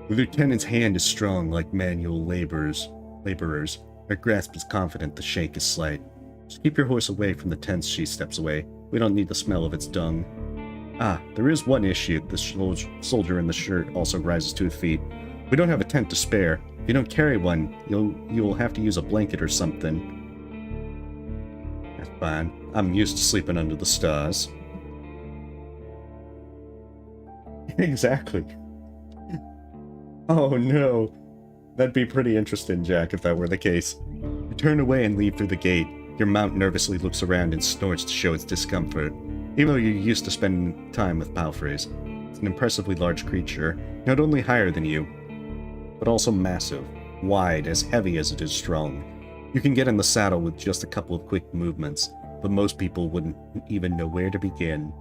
A: The lieutenant's hand is strong like manual laborers. Her grasp is confident, the shake is slight. Just keep your horse away from the tents. She steps away. We don't need the smell of its dung. Ah, there is one issue. The soldier in the shirt also rises to his feet. We don't have a tent to spare. If you don't carry one, you'll have to use a blanket or something. That's fine. I'm used to sleeping under the stars. Exactly. Oh no. That'd be pretty interesting, Jack, if that were the case. You turn away and leave through the gate. Your mount nervously looks around and snorts to show its discomfort. Even though you're used to spending time with palfreys, it's an impressively large creature, not only higher than you, but also massive, wide, as heavy as it is strong. You can get in the saddle with just a couple of quick movements, but most people wouldn't even know where to begin.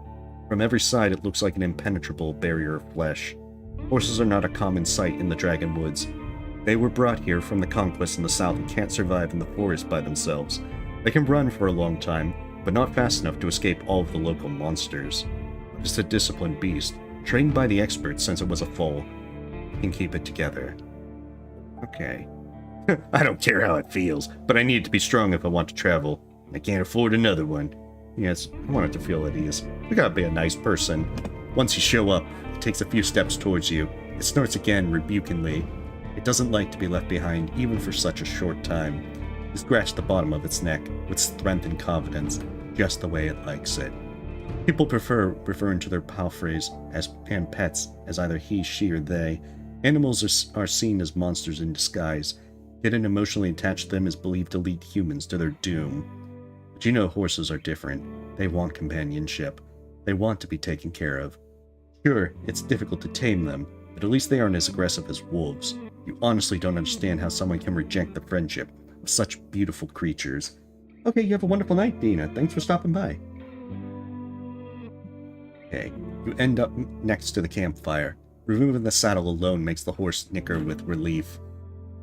A: From every side it looks like an impenetrable barrier of flesh. Horses are not a common sight in the Dragon Woods. They were brought here from the conquest in the south and can't survive in the forest by themselves. They can run for a long time, but not fast enough to escape all of the local monsters. Just a disciplined beast, trained by the experts since it was a foal. It can keep it together. Okay. I don't care how it feels, but I need it to be strong if I want to travel. I can't afford another one. Yes, I want it to feel at ease. We gotta be a nice person. Once you show up, it takes a few steps towards you. It snorts again, rebukingly. It doesn't like to be left behind, even for such a short time. You scratch the bottom of its neck, with strength and confidence, just the way it likes it. People prefer referring to their palfreys and pets as either he, she, or they. Animals are seen as monsters in disguise. Getting emotionally attached to them is believed to lead humans to their doom. But you know horses are different. They want companionship. They want to be taken care of. Sure, it's difficult to tame them, but at least they aren't as aggressive as wolves. You honestly don't understand how someone can reject the friendship of such beautiful creatures. Okay, you have a wonderful night, Dina. Thanks for stopping by. Okay, you end up next to the campfire. Removing the saddle alone makes the horse snicker with relief.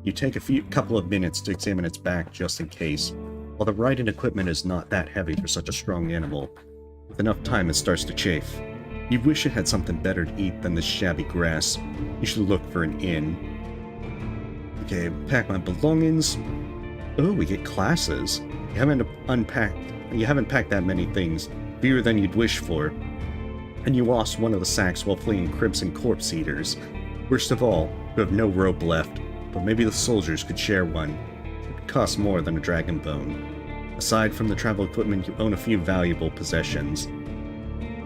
A: You take a couple of minutes to examine its back just in case. While the riding equipment is not that heavy for such a strong animal, with enough time it starts to chafe. You wish it had something better to eat than this shabby grass. You should look for an inn. Okay, pack my belongings. Oh, we get classes. You haven't packed that many things, fewer than you'd wish for. And you lost one of the sacks while fleeing Crimson Corpse Eaters. Worst of all, you have no rope left, but maybe the soldiers could share one. It would cost more than a dragon bone. Aside from the travel equipment, you own a few valuable possessions.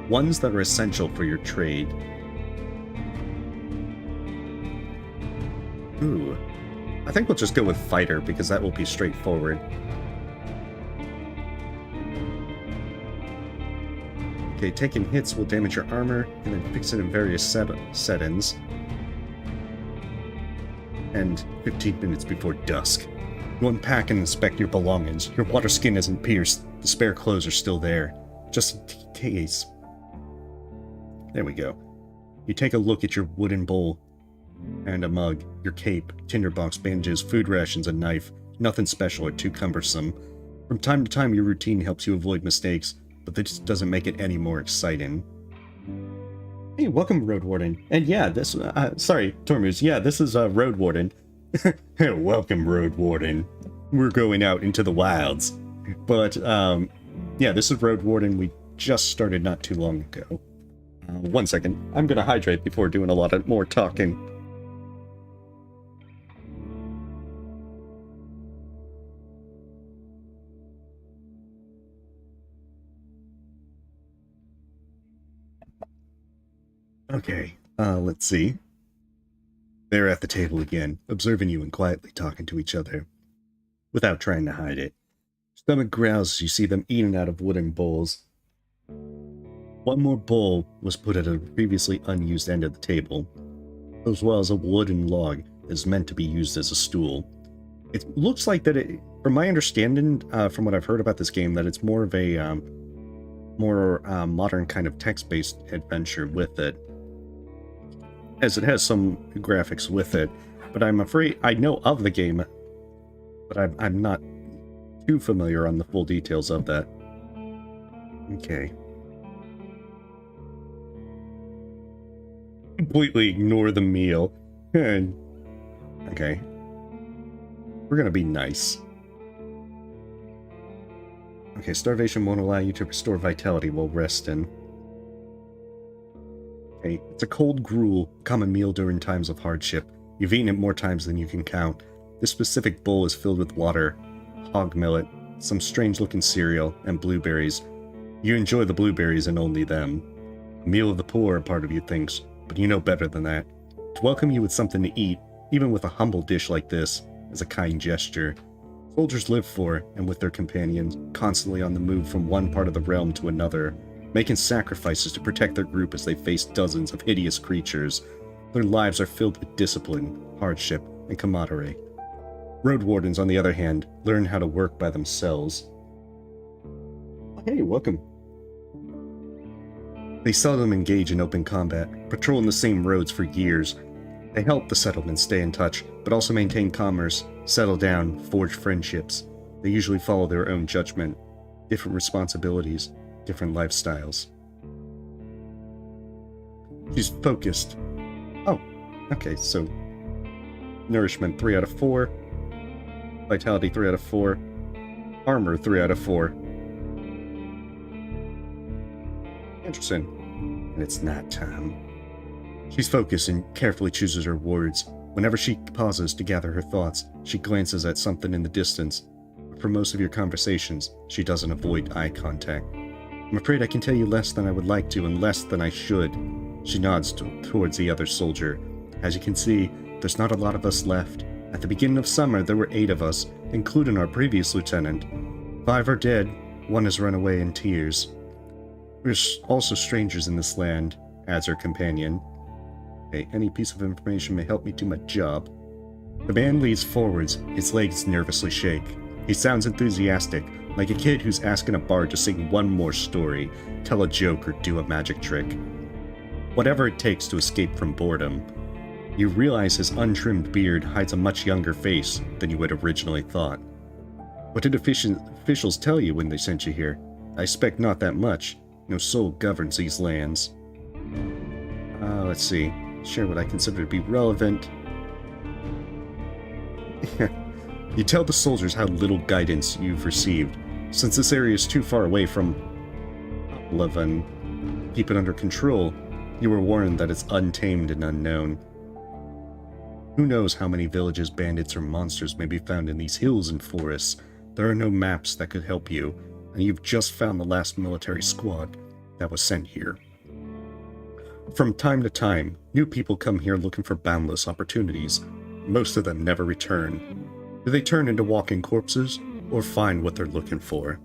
A: Ones that are essential for your trade. Ooh. I think we'll just go with Fighter, because that will be straightforward. Okay, taking hits will damage your armor, and then fix it in various settings. And 15 minutes before dusk. You unpack and inspect your belongings. Your water skin isn't pierced. The spare clothes are still there. Just in case. There we go. You take a look at your wooden bowl and a mug, your cape, tinderbox, bandages, food rations, and knife. Nothing special or too cumbersome. From time to time, your routine helps you avoid mistakes, but this doesn't make it any more exciting. Hey, welcome, Roadwarden. And yeah, sorry, Tormuz. Yeah, this is, Roadwarden. Welcome, Roadwarden. We're going out into the wilds. But, yeah, this is Roadwarden. We just started not too long ago. 1 second. I'm gonna hydrate before doing a lot more talking. Okay, let's see. They're at the table again, observing you and quietly talking to each other, without trying to hide it. Stomach growls as you see them eating out of wooden bowls. One more bowl was put at a previously unused end of the table, as well as a wooden log that is meant to be used as a stool. It looks like that from my understanding, from what I've heard about this game, that it's more of a more modern kind of text-based adventure with it, as it has some graphics with it. But I'm afraid I know of the game, but I'm not too familiar on the full details of that. Okay. Completely ignore the meal. Okay. We're gonna be nice. Okay, starvation won't allow you to restore vitality while resting. Okay, it's a cold gruel, common meal during times of hardship. You've eaten it more times than you can count. This specific bowl is filled with water, hog millet, some strange-looking cereal, and blueberries. You enjoy the blueberries and only them. A meal of the poor, a part of you thinks, but you know better than that. To welcome you with something to eat, even with a humble dish like this, is a kind gesture. Soldiers live for, and with their companions, constantly on the move from one part of the realm to another, making sacrifices to protect their group as they face dozens of hideous creatures. Their lives are filled with discipline, hardship, and camaraderie. Roadwardens, on the other hand, learn how to work by themselves. Hey, welcome. They seldom engage in open combat, patrolling the same roads for years. They help the settlement stay in touch, but also maintain commerce, settle down, forge friendships. They usually follow their own judgment, different responsibilities, different lifestyles. She's focused. Oh, okay, so nourishment 3 out of 4, vitality 3 out of 4, armor 3 out of 4. Interesting. And it's night time. She's focused and carefully chooses her words. Whenever she pauses to gather her thoughts, she glances at something in the distance. For most of your conversations, she doesn't avoid eye contact. I'm afraid I can tell you less than I would like to and less than I should. She nods towards the other soldier. As you can see, there's not a lot of us left. At the beginning of summer, there were 8 of us, including our previous lieutenant. 5 are dead, 1 has run away in tears. We're also strangers in this land, adds her companion. Okay, any piece of information may help me do my job. The man leans forwards, his legs nervously shake. He sounds enthusiastic, like a kid who's asking a bard to sing one more story, tell a joke, or do a magic trick. Whatever it takes to escape from boredom. You realize his untrimmed beard hides a much younger face than you had originally thought. What did officials tell you when they sent you here? I expect not that much. No soul governs these lands. Let's see. Share what I consider to be relevant. You tell the soldiers how little guidance you've received. Since this area is too far away from Levin, keep it under control. You were warned that it's untamed and unknown. Who knows how many villages, bandits, or monsters may be found in these hills and forests. There are no maps that could help you, and you've just found the last military squad that was sent here. From time to time, new people come here looking for boundless opportunities. Most of them never return. Do they turn into walking corpses, or find what they're looking for?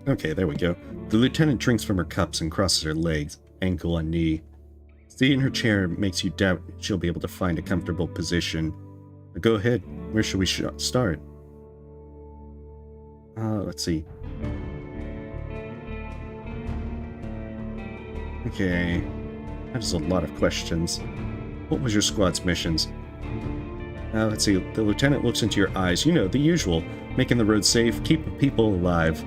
A: Okay, there we go. The lieutenant drinks from her cups and crosses her legs, ankle on knee. Sitting in her chair makes you doubt she'll be able to find a comfortable position. But go ahead, where should we start? Let's see. Okay, that is a lot of questions. What was your squad's missions? Let's see, the lieutenant looks into your eyes. You know, the usual. Making the road safe, keeping people alive.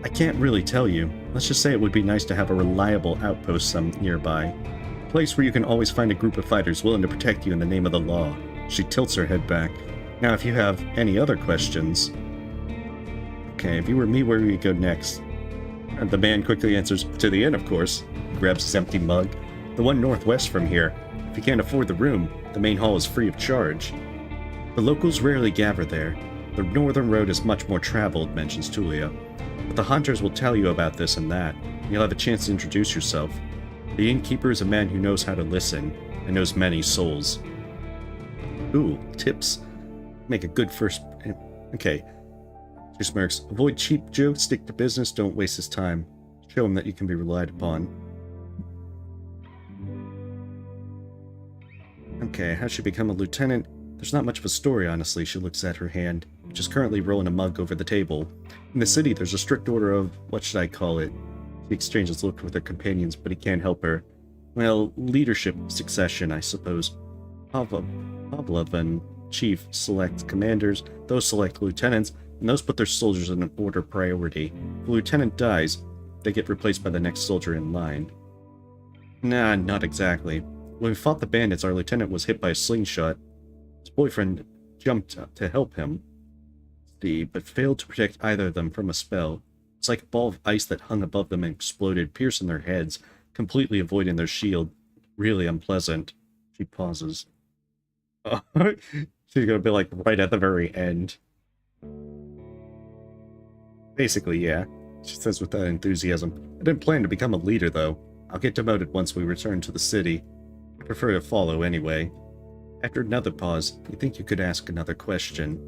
A: I can't really tell you. Let's just say it would be nice to have a reliable outpost nearby. A place where you can always find a group of fighters willing to protect you in the name of the law. She tilts her head back. Now, if you have any other questions... Okay, if you were me, where would you go next? And the man quickly answers, to the inn, of course. He grabs his empty mug. The one northwest from here. If you can't afford the room, the main hall is free of charge. The locals rarely gather there. The northern road is much more traveled, mentions Tulia. But the hunters will tell you about this and that. You'll have a chance to introduce yourself. The innkeeper is a man who knows how to listen, and knows many souls. Ooh, tips. Make a good first... Okay. She smirks. Avoid cheap jokes, stick to business, don't waste his time. Show him that you can be relied upon. Okay, how she become a lieutenant? There's not much of a story, honestly. She looks at her hand, which is currently rolling a mug over the table. In the city, there's a strict order of... what should I call it? She exchanges looks with her companions, but he can't help her. Well, leadership succession, I suppose. Pavlov and Chief select commanders, those select lieutenants, and those put their soldiers in an order priority. If the lieutenant dies, they get replaced by the next soldier in line. Nah, not exactly. When we fought the bandits, our lieutenant was hit by a slingshot. His boyfriend jumped to help him, but failed to protect either of them from a spell. It's like a ball of ice that hung above them and exploded, piercing their heads, completely avoiding their shield. Really unpleasant. She pauses. She's gonna be like right at the very end. Basically, yeah. She says with that enthusiasm. I didn't plan to become a leader, though. I'll get demoted once we return to the city. I prefer to follow anyway. After another pause, you think you could ask another question.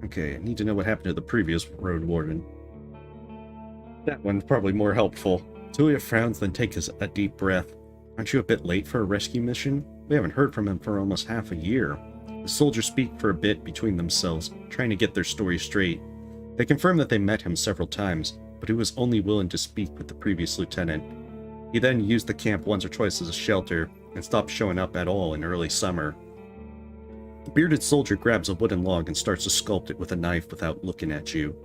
A: Okay, I need to know what happened to the previous Roadwarden. That one's probably more helpful. Tulia frowns, then takes a deep breath. Aren't you a bit late for a rescue mission? We haven't heard from him for almost half a year. The soldiers speak for a bit between themselves, trying to get their story straight. They confirm that they met him several times, but he was only willing to speak with the previous lieutenant. He then used the camp once or twice as a shelter, and stopped showing up at all in early summer. The bearded soldier grabs a wooden log and starts to sculpt it with a knife without looking at you.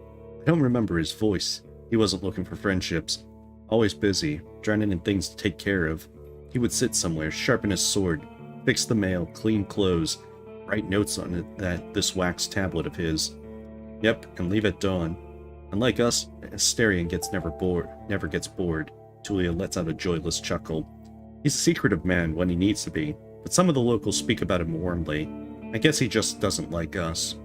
A: I don't remember his voice. He wasn't looking for friendships. Always busy, drowning in things to take care of. He would sit somewhere, sharpen his sword, fix the mail, clean clothes, write notes on this wax tablet of his. Yep, and leave at dawn. Unlike us, Asterion never gets bored. Tulia lets out a joyless chuckle. He's a secretive man when he needs to be, but some of the locals speak about him warmly. I guess he just doesn't like us.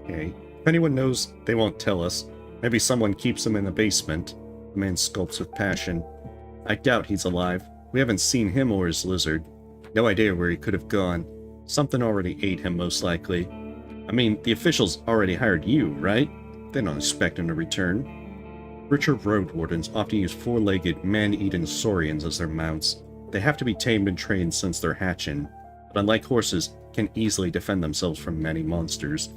A: Okay. If anyone knows, they won't tell us. Maybe someone keeps him in the basement. The man sculpts with passion. I doubt he's alive. We haven't seen him or his lizard. No idea where he could have gone. Something already ate him, most likely. I mean, the officials already hired you, right? They don't expect him to return. Richer Roadwardens often use four-legged, man-eaten saurians as their mounts. They have to be tamed and trained since they're hatching, but unlike horses, can easily defend themselves from many monsters.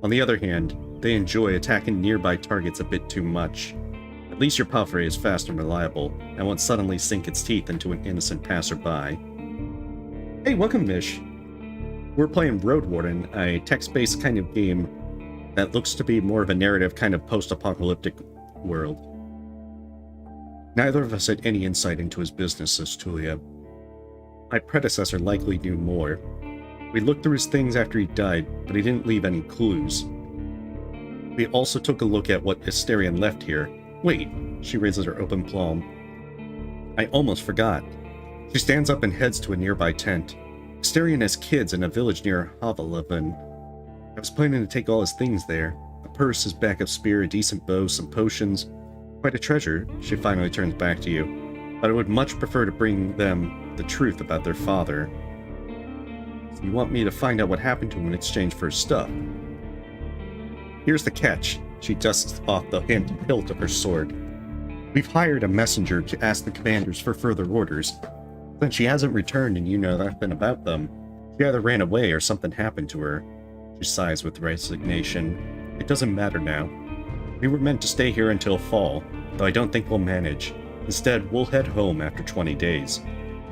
A: On the other hand, they enjoy attacking nearby targets a bit too much. At least your Palfrey is fast and reliable, and won't suddenly sink its teeth into an innocent passerby. Hey, welcome, Mish. We're playing Roadwarden, a text-based kind of game that looks to be more of a narrative kind of post-apocalyptic world. Neither of us had any insight into his business, says Tulia. My predecessor likely knew more. We looked through his things after he died, but he didn't leave any clues. We also took a look at what Asterion left here. Wait, she raises her open palm. I almost forgot. She stands up and heads to a nearby tent. Asterion has kids in a village near Havalabin. I was planning to take all his things there. A purse, his backup spear, a decent bow, some potions. Quite a treasure, she finally turns back to you. But I would much prefer to bring them the truth about their father. So you want me to find out what happened to him in exchange for his stuff? Here's the catch. She dusts off the hilt of her sword. We've hired a messenger to ask the commanders for further orders. Since she hasn't returned and you know nothing about them, she either ran away or something happened to her. She sighs with resignation. It doesn't matter now. We were meant to stay here until fall, though I don't think we'll manage. Instead, we'll head home after 20 days.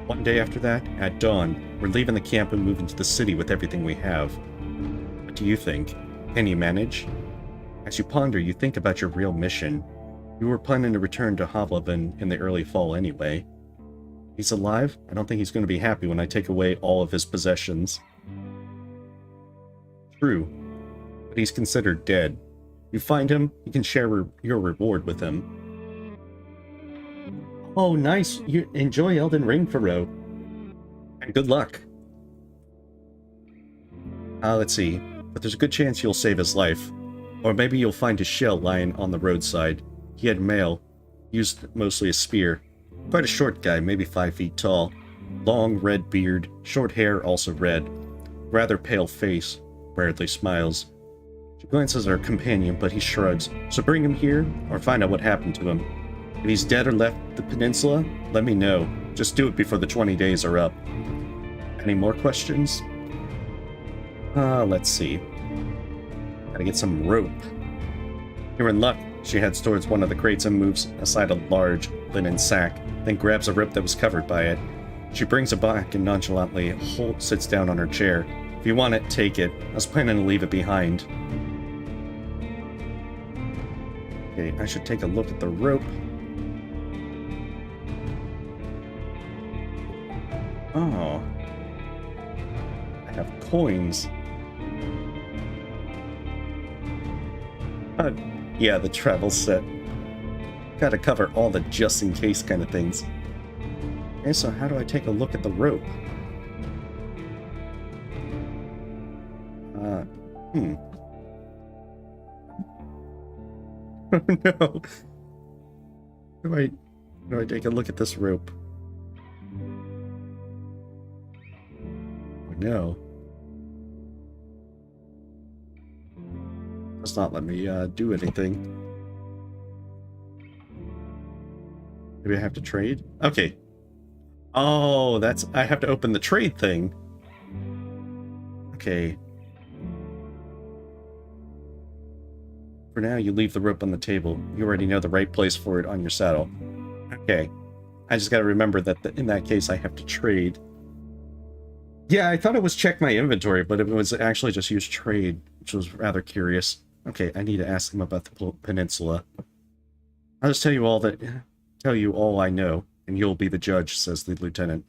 A: One day after that, at dawn, we're leaving the camp and moving to the city with everything we have. What do you think? Can you manage? As you ponder, you think about your real mission. You were planning to return to Havlavin in the early fall anyway. He's alive? I don't think he's going to be happy when I take away all of his possessions. True, but he's considered dead. You find him, you can share your reward with him. Oh, nice. You enjoy Elden Ring, Faro. And good luck. Let's see. But there's a good chance you'll save his life. Or maybe you'll find his shell lying on the roadside. He had mail, used mostly a spear. Quite a short guy, maybe 5 feet tall. Long red beard, short hair also red. Rather pale face, rarely smiles. She glances at her companion, but he shrugs. So bring him here, or find out what happened to him. If he's dead or left the peninsula, let me know. Just do it before the 20 days are up. Any more questions? Let's see. Gotta get some rope. You're in luck. She heads towards one of the crates and moves aside a large linen sack, then grabs a rope that was covered by it. She brings it back and nonchalantly sits down on her chair. If you want it, take it. I was planning to leave it behind. Okay, I should take a look at the rope. Oh. I have coins. Yeah, the travel set. Gotta cover all the just-in-case kind of things. Okay, so how do I take a look at the rope? Oh no. Do I take a look at this rope? Oh no. Does not let me do anything. Maybe I have to trade? Okay. Oh, I have to open the trade thing. Okay. For now, you leave the rope on the table. You already know the right place for it on your saddle. Okay. I just gotta remember that in that case, I have to trade. Yeah, I thought it was check my inventory, but it was actually just use trade, which was rather curious. Okay, I need to ask him about the peninsula. I'll just tell you all I know, and you'll be the judge, says the lieutenant.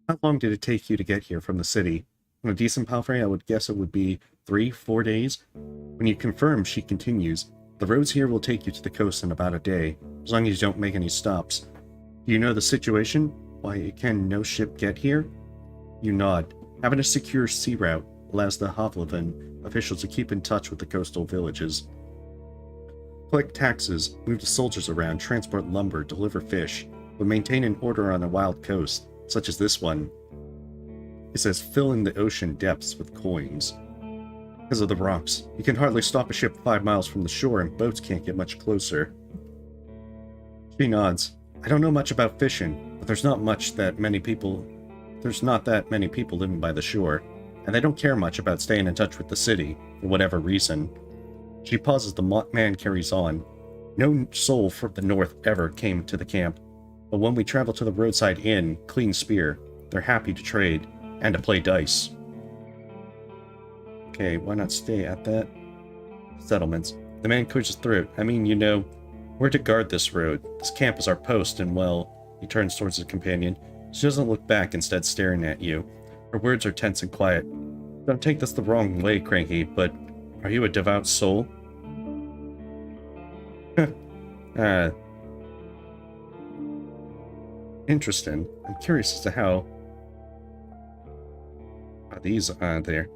A: How long did it take you to get here from the city? On a decent palfrey, I would guess it would be 3, 4 days? When you confirm, she continues, the roads here will take you to the coast in about a day, as long as you don't make any stops. Do you know the situation? Why can no ship get here? You nod. Having a secure sea route allows the Havlaven officials to keep in touch with the coastal villages. Collect taxes, move the soldiers around, transport lumber, deliver fish, but maintain an order on a wild coast, such as this one. It says fill in the ocean depths with coins. Because of the rocks, you can hardly stop a ship 5 miles from the shore and boats can't get much closer. She nods. I don't know much about fishing, but there's not that many people living by the shore, and they don't care much about staying in touch with the city, for whatever reason. She pauses, the man carries on. No soul from the north ever came to the camp, but when we travel to the roadside inn, Clean Spear, they're happy to trade, and to play dice. Okay, why not stay at that? Settlements. The man clears his throat. I mean, you know, we're to guard this road. This camp is our post, and well, he turns towards his companion. She doesn't look back, instead staring at you. Her words are tense and quiet. Don't take this the wrong way, Cranky, but are you a devout soul? Interesting. I'm curious as to how these are there.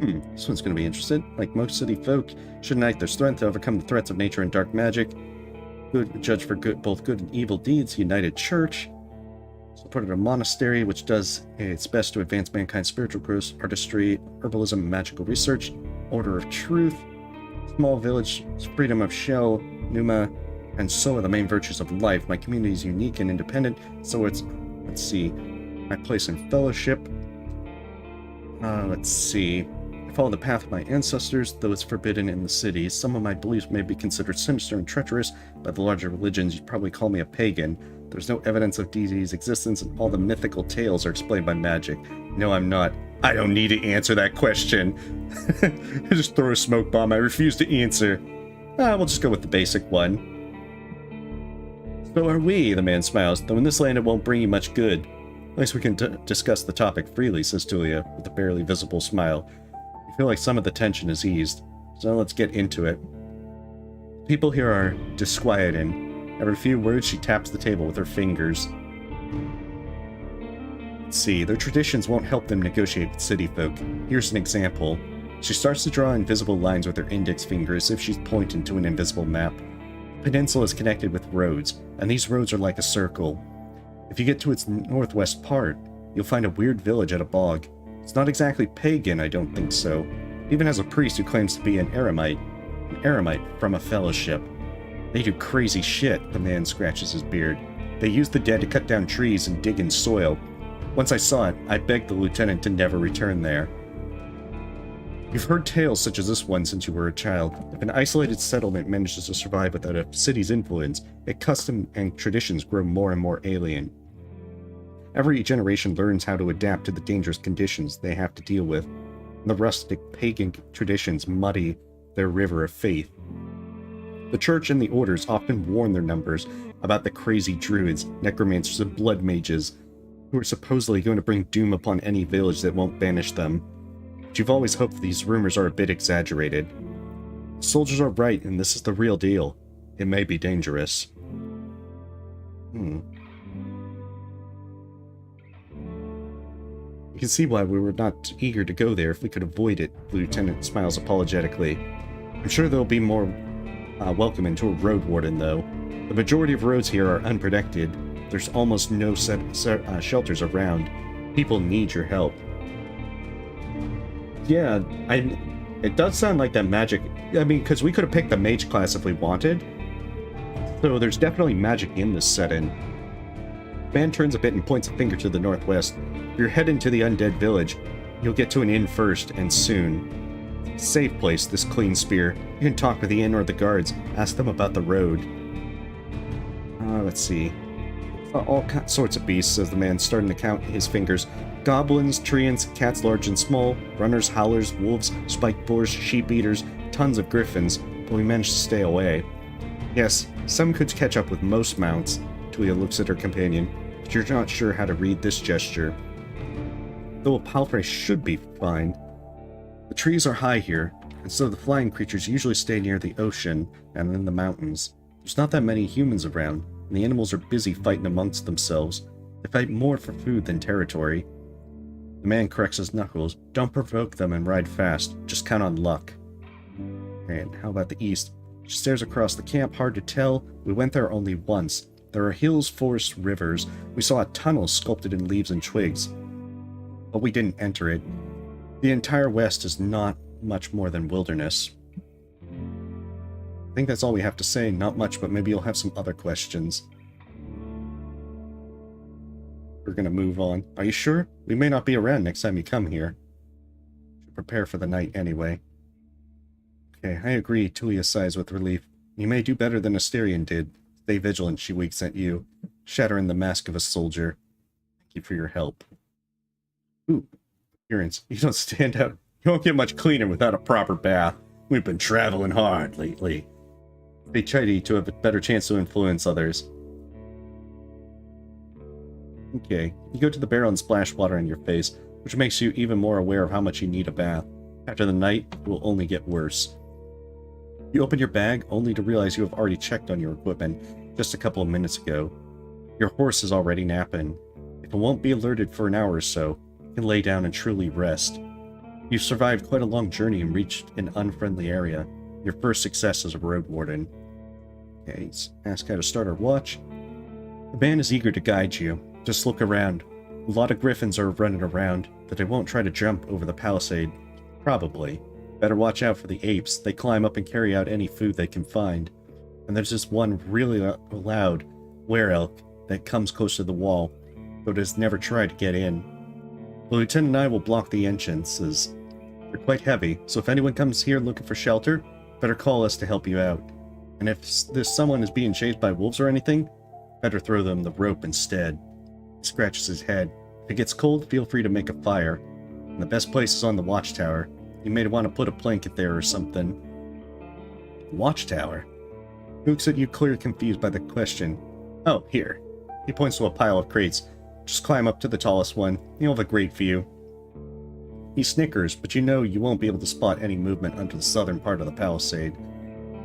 A: This one's gonna be interesting. Like most city folk, should unite their strength to overcome the threats of nature and dark magic. Good judge for both good and evil deeds. United Church. Supported a monastery which does its best to advance mankind's spiritual growth, artistry, herbalism, and magical research. Order of Truth. Small village, freedom of shell, Numa, and so are the main virtues of life. My community is unique and independent, so it's, let's see, my place in fellowship. Let's see. I follow the path of my ancestors, though it's forbidden in the city. Some of my beliefs may be considered sinister and treacherous. By the larger religions, you'd probably call me a pagan. There's no evidence of deity's existence, and all the mythical tales are explained by magic. No, I'm not. I don't need to answer that question. I just throw a smoke bomb. I refuse to answer. We'll just go with the basic one. So are we, the man smiles, though in this land it won't bring you much good. At least we can discuss the topic freely, says Tulia, with a barely visible smile. I feel like some of the tension is eased, so let's get into it. People here are disquieting. Every few words, she taps the table with her fingers. Let's see, their traditions won't help them negotiate with city folk. Here's an example. She starts to draw invisible lines with her index finger as if she's pointing to an invisible map. The peninsula is connected with roads, and these roads are like a circle. If you get to its northwest part, you'll find a weird village at a bog. It's not exactly pagan, I don't think so. It even has a priest who claims to be an eremite from a fellowship. They do crazy shit, the man scratches his beard. They use the dead to cut down trees and dig in soil. Once I saw it, I begged the lieutenant to never return there. You've heard tales such as this one since you were a child. If an isolated settlement manages to survive without a city's influence, its custom and traditions grow more and more alien. Every generation learns how to adapt to the dangerous conditions they have to deal with, and the rustic pagan traditions muddy their river of faith. The church and the orders often warn their numbers about the crazy druids, necromancers, and blood mages, who are supposedly going to bring doom upon any village that won't banish them. But you've always hoped these rumors are a bit exaggerated. The soldiers are right, and this is the real deal. It may be dangerous. You can see why we were not eager to go there if we could avoid it, the lieutenant smiles apologetically. I'm sure there'll be more welcoming to a Roadwarden, though. The majority of roads here are unprotected. There's almost no shelters around. People need your help. Yeah, it does sound like that magic... I mean, because we could have picked the mage class if we wanted. So there's definitely magic in this setting. Man turns a bit and points a finger to the northwest. If you're heading to the undead village, you'll get to an inn first, and soon. Safe place, this Clean Spear. You can talk with the inn or the guards. Ask them about the road. Let's see. All sorts of beasts, says the man, starting to count his fingers. Goblins, treants, cats large and small, runners, howlers, wolves, spiked boars, sheep-eaters, tons of griffins, but we managed to stay away. Yes, some could catch up with most mounts. Tulia looks at her companion, but you're not sure how to read this gesture. though a palfrey should be fine. The trees are high here, and so the flying creatures usually stay near the ocean and in the mountains. There's not that many humans around, and the animals are busy fighting amongst themselves. They fight more for food than territory. The man corrects his knuckles. Don't provoke them and ride fast. Just count on luck. And how about the east? She stares across the camp. Hard to tell. We went there only once. There are hills, forests, rivers. We saw a tunnel sculpted in leaves and twigs, but we didn't enter it. The entire west is not much more than wilderness. I think that's all we have to say. Not much, but maybe you'll have some other questions. We're gonna move on. Are you sure? We may not be around next time you come here. Should prepare for the night anyway. Okay, I agree, Tulia sighs with relief. You may do better than Asterion did. Stay vigilant, she winks at you, shattering the mask of a soldier. Thank you for your help. Ooh, appearance. You don't stand out. You won't get much cleaner without a proper bath. We've been traveling hard lately. Stay tidy to have a better chance to influence others. Okay, you go to the barrel and splash water on your face, which makes you even more aware of how much you need a bath. After the night, it will only get worse. You open your bag, only to realize you have already checked on your equipment just a couple of minutes ago. Your horse is already napping. If it won't be alerted for an hour or so, you can lay down and truly rest. You've survived quite a long journey and reached an unfriendly area. Your first success as a Roadwarden. Okay, ask how to start our watch. The man is eager to guide you. Just look around. A lot of griffins are running around, but they won't try to jump over the palisade. Probably. Better watch out for the apes. They climb up and carry out any food they can find. And there's this one really loud were-elk that comes close to the wall, though it has never tried to get in. The lieutenant and I will block the entrances. They're quite heavy, so if anyone comes here looking for shelter, better call us to help you out. And if this someone is being chased by wolves or anything, better throw them the rope instead. He scratches his head. If it gets cold, feel free to make a fire. And the best place is on the watchtower. You may want to put a blanket there or something. Watchtower? He looks at you, clearly confused by the question. Oh, here. He points to a pile of crates. Just climb up to the tallest one. You'll have a great view. He snickers, but you know you won't be able to spot any movement under the southern part of the palisade.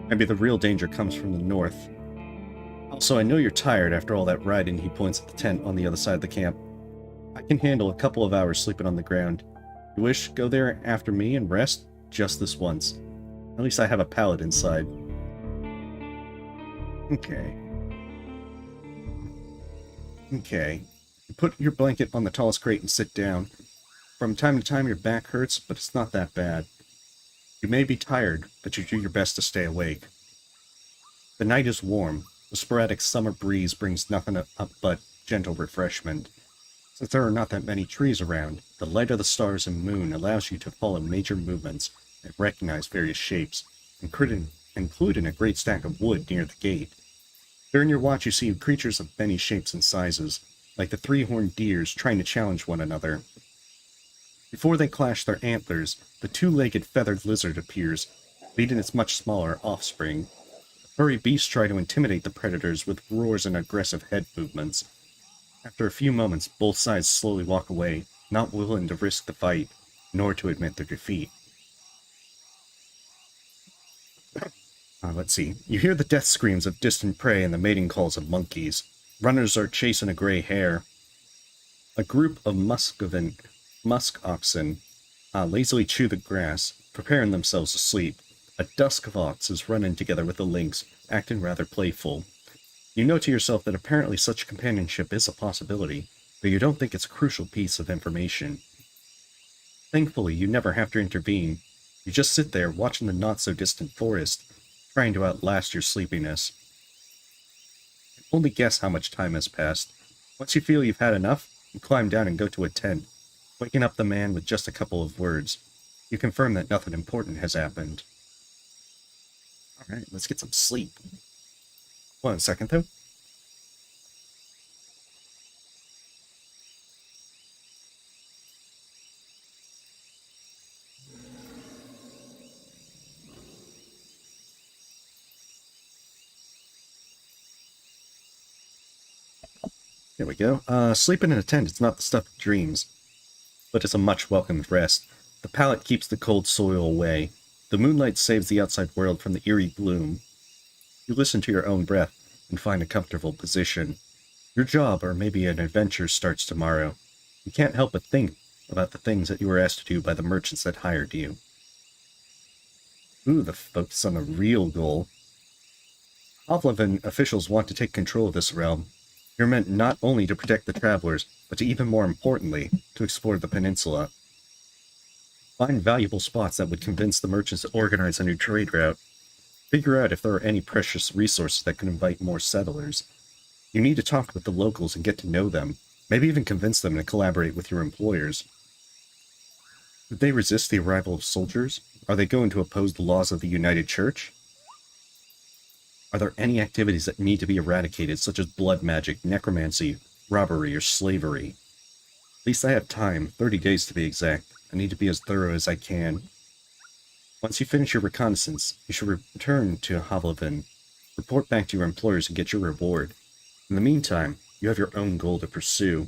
A: Maybe the real danger comes from the north. Also, I know you're tired after all that riding. He points at the tent on the other side of the camp. I can handle a couple of hours sleeping on the ground. You wish, go there after me and rest just this once. At least I have a pallet inside. Okay. You put your blanket on the tallest crate and sit down. From time to time your back hurts, but it's not that bad. You may be tired, but you do your best to stay awake. The night is warm. The sporadic summer breeze brings nothing up but gentle refreshment. Since there are not that many trees around, the light of the stars and moon allows you to follow major movements and recognize various shapes, including a great stack of wood near the gate. During your watch you see creatures of many shapes and sizes, like the three-horned deers trying to challenge one another. Before they clash their antlers, the two-legged feathered lizard appears, leading its much smaller offspring. The furry beasts try to intimidate the predators with roars and aggressive head movements. After a few moments, both sides slowly walk away, not willing to risk the fight, nor to admit their defeat. Let's see. You hear the death screams of distant prey and the mating calls of monkeys. Runners are chasing a gray hare. A group of musk oxen lazily chew the grass, preparing themselves to sleep. A dusk of ox is running together with the lynx, acting rather playful. You know to yourself that apparently such companionship is a possibility, but you don't think it's a crucial piece of information. Thankfully, you never have to intervene. You just sit there watching the not-so-distant forest, trying to outlast your sleepiness. You can only guess how much time has passed. Once you feel you've had enough, you climb down and go to a tent, waking up the man with just a couple of words. You confirm that nothing important has happened. Alright, let's get some sleep. 1 second, though. There we go. Sleeping in a tent is not the stuff of dreams. but it's a much welcomed rest. The pallet keeps the cold soil away. The moonlight saves the outside world from the eerie gloom. You listen to your own breath and find a comfortable position. Your job, or maybe an adventure, starts tomorrow. You can't help but think about the things that you were asked to do by the merchants that hired you. Ooh, the focus on the real goal. Hovleven officials want to take control of this realm. You're meant not only to protect the travelers, but to even more importantly, to explore the peninsula. Find valuable spots that would convince the merchants to organize a new trade route. Figure out if there are any precious resources that could invite more settlers. You need to talk with the locals and get to know them, maybe even convince them to collaborate with your employers. Would they resist the arrival of soldiers? Are they going to oppose the laws of the United Church? Are there any activities that need to be eradicated, such as blood magic, necromancy, robbery, or slavery? At least I have time, 30 days to be exact. I need to be as thorough as I can. Once you finish your reconnaissance, you should return to Hovleven, report back to your employers and get your reward. In the meantime, you have your own goal to pursue.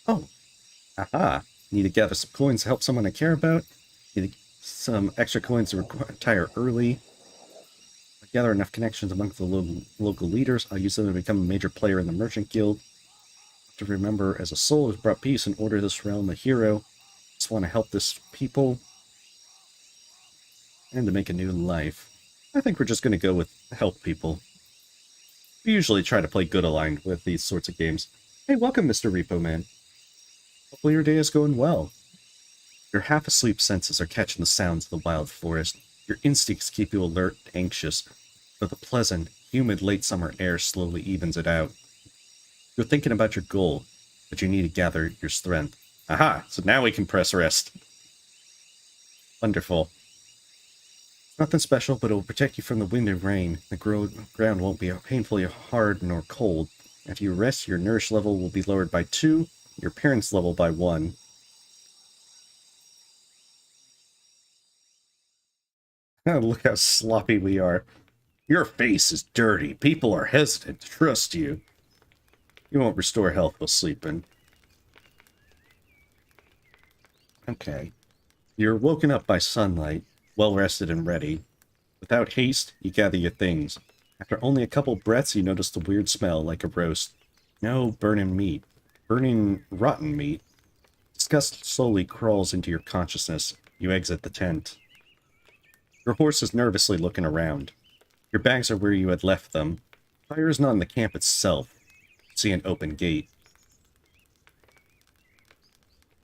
A: Oh, aha! Need to gather some coins to help someone I care about. Need some extra coins to retire early. I gather enough connections among the local leaders. I'll use them to become a major player in the Merchant Guild. To remember, as a soul has brought peace and order this realm, a hero. Just want to help this people. And to make a new life. I think we're just going to go with help people. We usually try to play good aligned with these sorts of games. Hey, welcome, Mr. Repo Man. Hopefully your day is going well. Your half-asleep senses are catching the sounds of the wild forest. Your instincts keep you alert and anxious, but the pleasant, humid late summer air slowly evens it out. You're thinking about your goal, but you need to gather your strength. Aha! So now we can press rest. Wonderful. Nothing special, but it will protect you from the wind and rain. The ground won't be painfully hard nor cold. After you rest, your nourish level will be lowered by 2, your appearance level by 1. Look how sloppy we are. Your face is dirty. People are hesitant to trust you. You won't restore health while sleeping. Okay. You're woken up by sunlight, well-rested and ready. Without haste, you gather your things. After only a couple breaths, you notice the weird smell like a roast. No burning meat. Burning rotten meat. Disgust slowly crawls into your consciousness. You exit the tent. Your horse is nervously looking around. Your bags are where you had left them. Fire is not in the camp itself. See an open gate.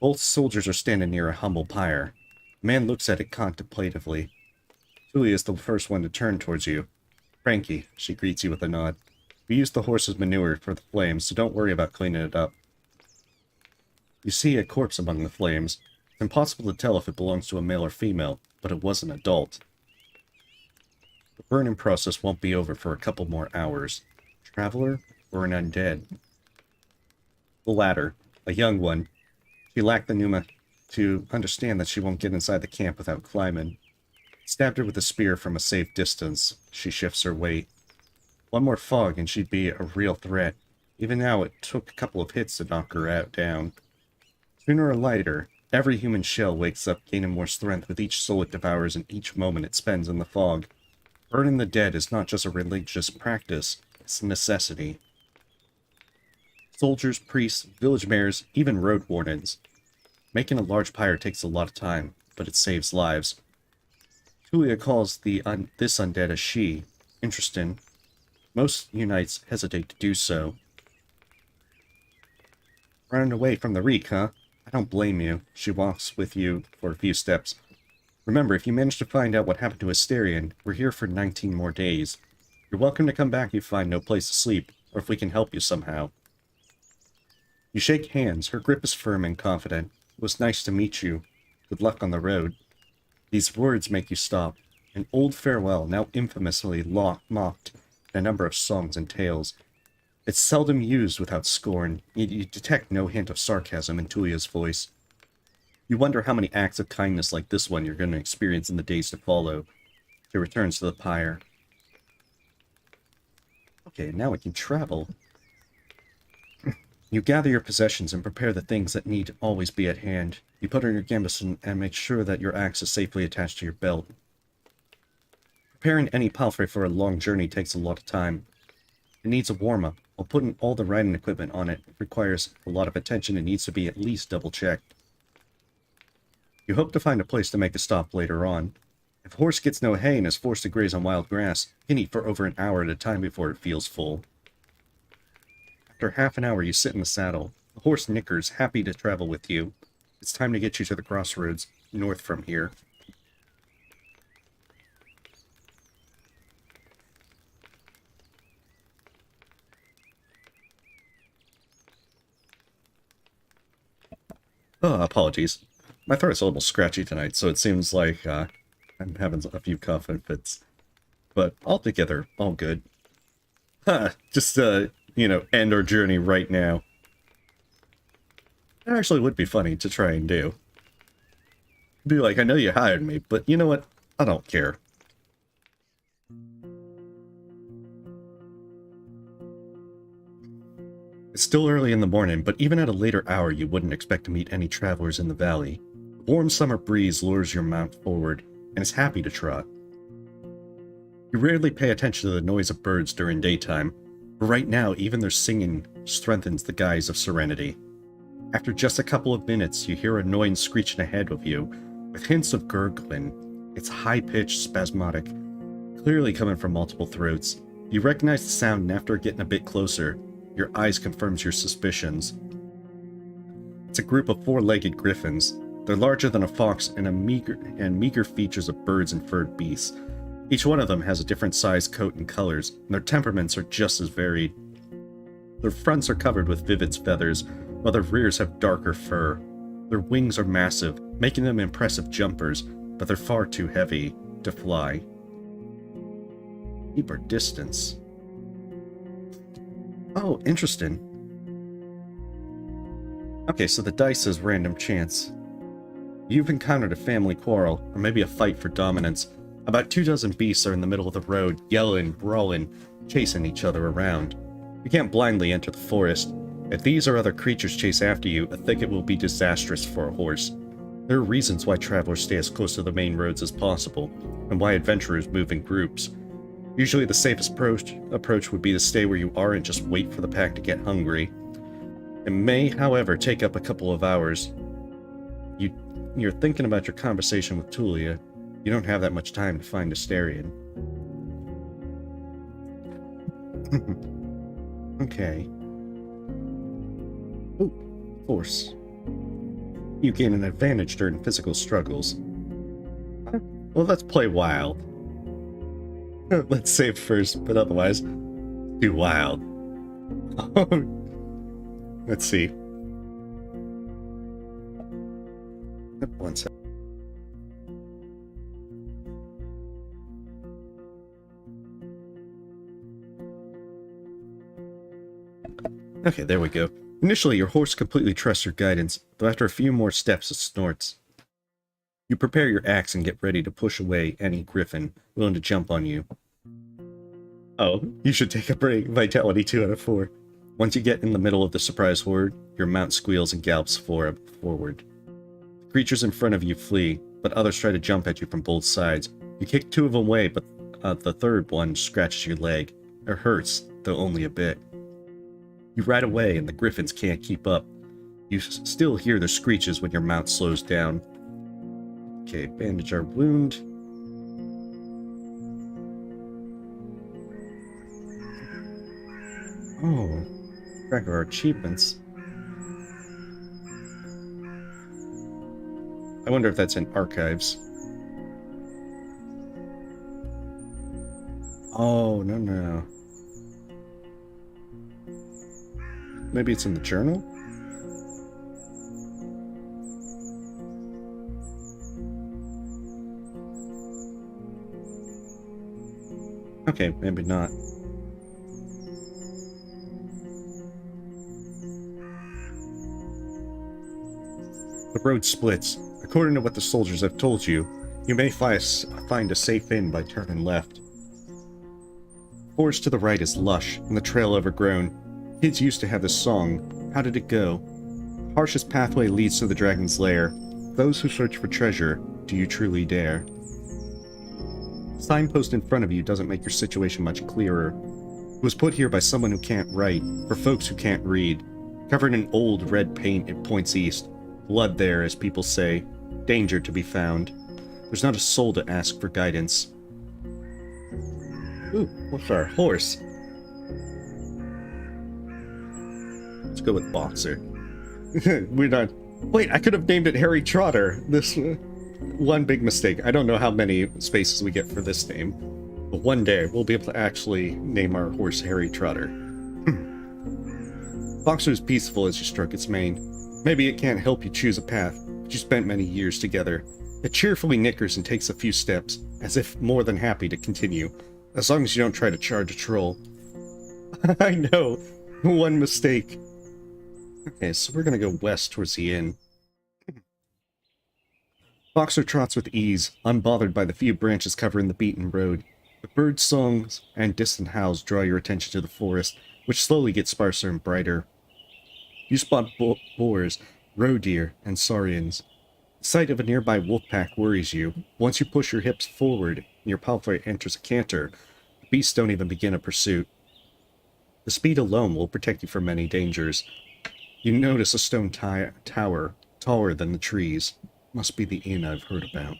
A: Both soldiers are standing near a humble pyre. A man looks at it contemplatively. Julia is the first one to turn towards you. Frankie, she greets you with a nod. We used the horse's manure for the flames, so don't worry about cleaning it up. You see a corpse among the flames. It's impossible to tell if it belongs to a male or female, but it was an adult. The burning process won't be over for a couple more hours. Traveler or an undead? The latter, a young one. She lacked the pneuma to understand that she won't get inside the camp without climbing. Stabbed her with a spear from a safe distance. She shifts her weight. One more fog and she'd be a real threat. Even now, it took a couple of hits to knock her out down. Sooner or later, every human shell wakes up gaining more strength with each soul it devours and each moment it spends in the fog. Burning the dead is not just a religious practice, it's a necessity. Soldiers, priests, village mayors, even road wardens. Making a large pyre takes a lot of time, but it saves lives. Julia calls this undead a she. Interesting. Most unites hesitate to do so. Running away from the reek, huh? I don't blame you. She walks with you for a few steps. Remember, if you manage to find out what happened to Asterion, we're here for 19 more days. You're welcome to come back if you find no place to sleep, or if we can help you somehow. You shake hands. Her grip is firm and confident. It was nice to meet you. Good luck on the road. These words make you stop. An old farewell, now infamously mocked in a number of songs and tales. It's seldom used without scorn, yet you detect no hint of sarcasm in Tulia's voice. You wonder how many acts of kindness like this one you're going to experience in the days to follow. She returns to the pyre. Okay, now we can travel. You gather your possessions and prepare the things that need to always be at hand. You put on your gambeson and make sure that your axe is safely attached to your belt. Preparing any palfrey for a long journey takes a lot of time. It needs a warm-up. While putting all the riding equipment on it requires a lot of attention and needs to be at least double-checked. You hope to find a place to make a stop later on. If a horse gets no hay and is forced to graze on wild grass, it can eat for over an hour at a time before it feels full. After half an hour, you sit in the saddle. The horse nickers, happy to travel with you. It's time to get you to the crossroads, north from here. Oh, apologies. My throat's a little scratchy tonight, so it seems like I'm having a few coughing fits. But altogether, all good. Just, end our journey right now. It actually would be funny to try and do. Be like, I know you hired me, but you know what? I don't care. It's still early in the morning, but even at a later hour you wouldn't expect to meet any travelers in the valley. The warm summer breeze lures your mount forward, and is happy to trot. You rarely pay attention to the noise of birds during daytime, but right now even their singing strengthens the guise of serenity. After just a couple of minutes, you hear a annoying screeching ahead of you, with hints of gurgling. It's high-pitched, spasmodic, clearly coming from multiple throats. You recognize the sound, and after getting a bit closer, your eyes confirms your suspicions. It's a group of four-legged griffins. They're larger than a fox and meager features of birds and furred beasts. Each one of them has a different size, coat, and colors, and their temperaments are just as varied. Their fronts are covered with vivid feathers, while their rears have darker fur. Their wings are massive, making them impressive jumpers, but they're far too heavy to fly. Keep our distance. Oh, interesting. Okay, so the dice is random chance. You've encountered a family quarrel, or maybe a fight for dominance. About 24 beasts are in the middle of the road, yelling, brawling, chasing each other around. You can't blindly enter the forest. If these or other creatures chase after you, a thicket will be disastrous for a horse. There are reasons why travelers stay as close to the main roads as possible, and why adventurers move in groups. Usually the safest approach would be to stay where you are and just wait for the pack to get hungry. It may, however, take up a couple of hours. You're thinking about your conversation with Tulia. You don't have that much time to find Asterion. Okay. Oh, force. You gain an advantage during physical struggles. Well, let's play wild. Let's save first, but otherwise, do wild. Let's see. One sec. Okay, there we go. Initially, your horse completely trusts your guidance, though after a few more steps it snorts. You prepare your axe and get ready to push away any griffin willing to jump on you. Oh, you should take a break. Vitality 2 out of 4. Once you get in the middle of the surprise horde, your mount squeals and gallops forward. The creatures in front of you flee, but others try to jump at you from both sides. You kick 2 of them away, but the third one scratches your leg. It hurts, though only a bit. You ride away and the griffins can't keep up. You still hear their screeches when your mount slows down. Okay, bandage our wound. Oh, track of our achievements. I wonder if that's in archives. Oh, no. Maybe it's in the journal? Okay, maybe not. The road splits. According to what the soldiers have told you, you may find a safe inn by turning left. Forest to the right is lush, and the trail overgrown. Kids used to have this song. How did it go? Harshest pathway leads to the dragon's lair. Those who search for treasure, do you truly dare? Signpost in front of you doesn't make your situation much clearer. It was put here by someone who can't write, for folks who can't read. Covered in old red paint, it points east. Blood there, as people say. Danger to be found. There's not a soul to ask for guidance. Ooh, what's our horse? Let's go with Boxer. We're not... Wait, I could have named it Harry Trotter. This... one big mistake. I don't know how many spaces we get for this name. But one day, we'll be able to actually name our horse Harry Trotter. Boxer is peaceful as you stroke its mane. Maybe it can't help you choose a path, but you spent many years together. It cheerfully nickers and takes a few steps, as if more than happy to continue, as long as you don't try to charge a troll. I know, one mistake. Okay, so we're gonna go west towards the inn. Boxer trots with ease, unbothered by the few branches covering the beaten road. The bird songs and distant howls draw your attention to the forest, which slowly gets sparser and brighter. You spot boars, roe deer, and saurians. The sight of a nearby wolf pack worries you. Once you push your hips forward and your palfrey enters a canter, the beasts don't even begin a pursuit. The speed alone will protect you from many dangers. You notice a stone tower, taller than the trees. Must be the inn I've heard about.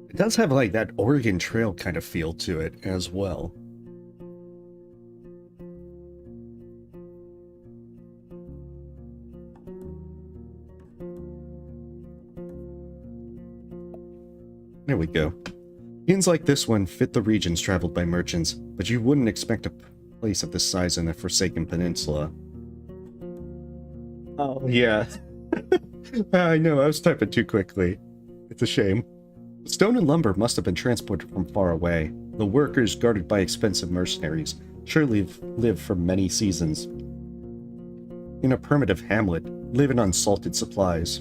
A: It does have like that Oregon Trail kind of feel to it as well. There we go. Inns like this one fit the regions traveled by merchants, but you wouldn't expect a place of this size in a forsaken peninsula. Oh, yeah. I know, I was typing too quickly. It's a shame. Stone and lumber must have been transported from far away. The workers, guarded by expensive mercenaries, surely lived for many seasons. In a primitive hamlet, living on salted supplies.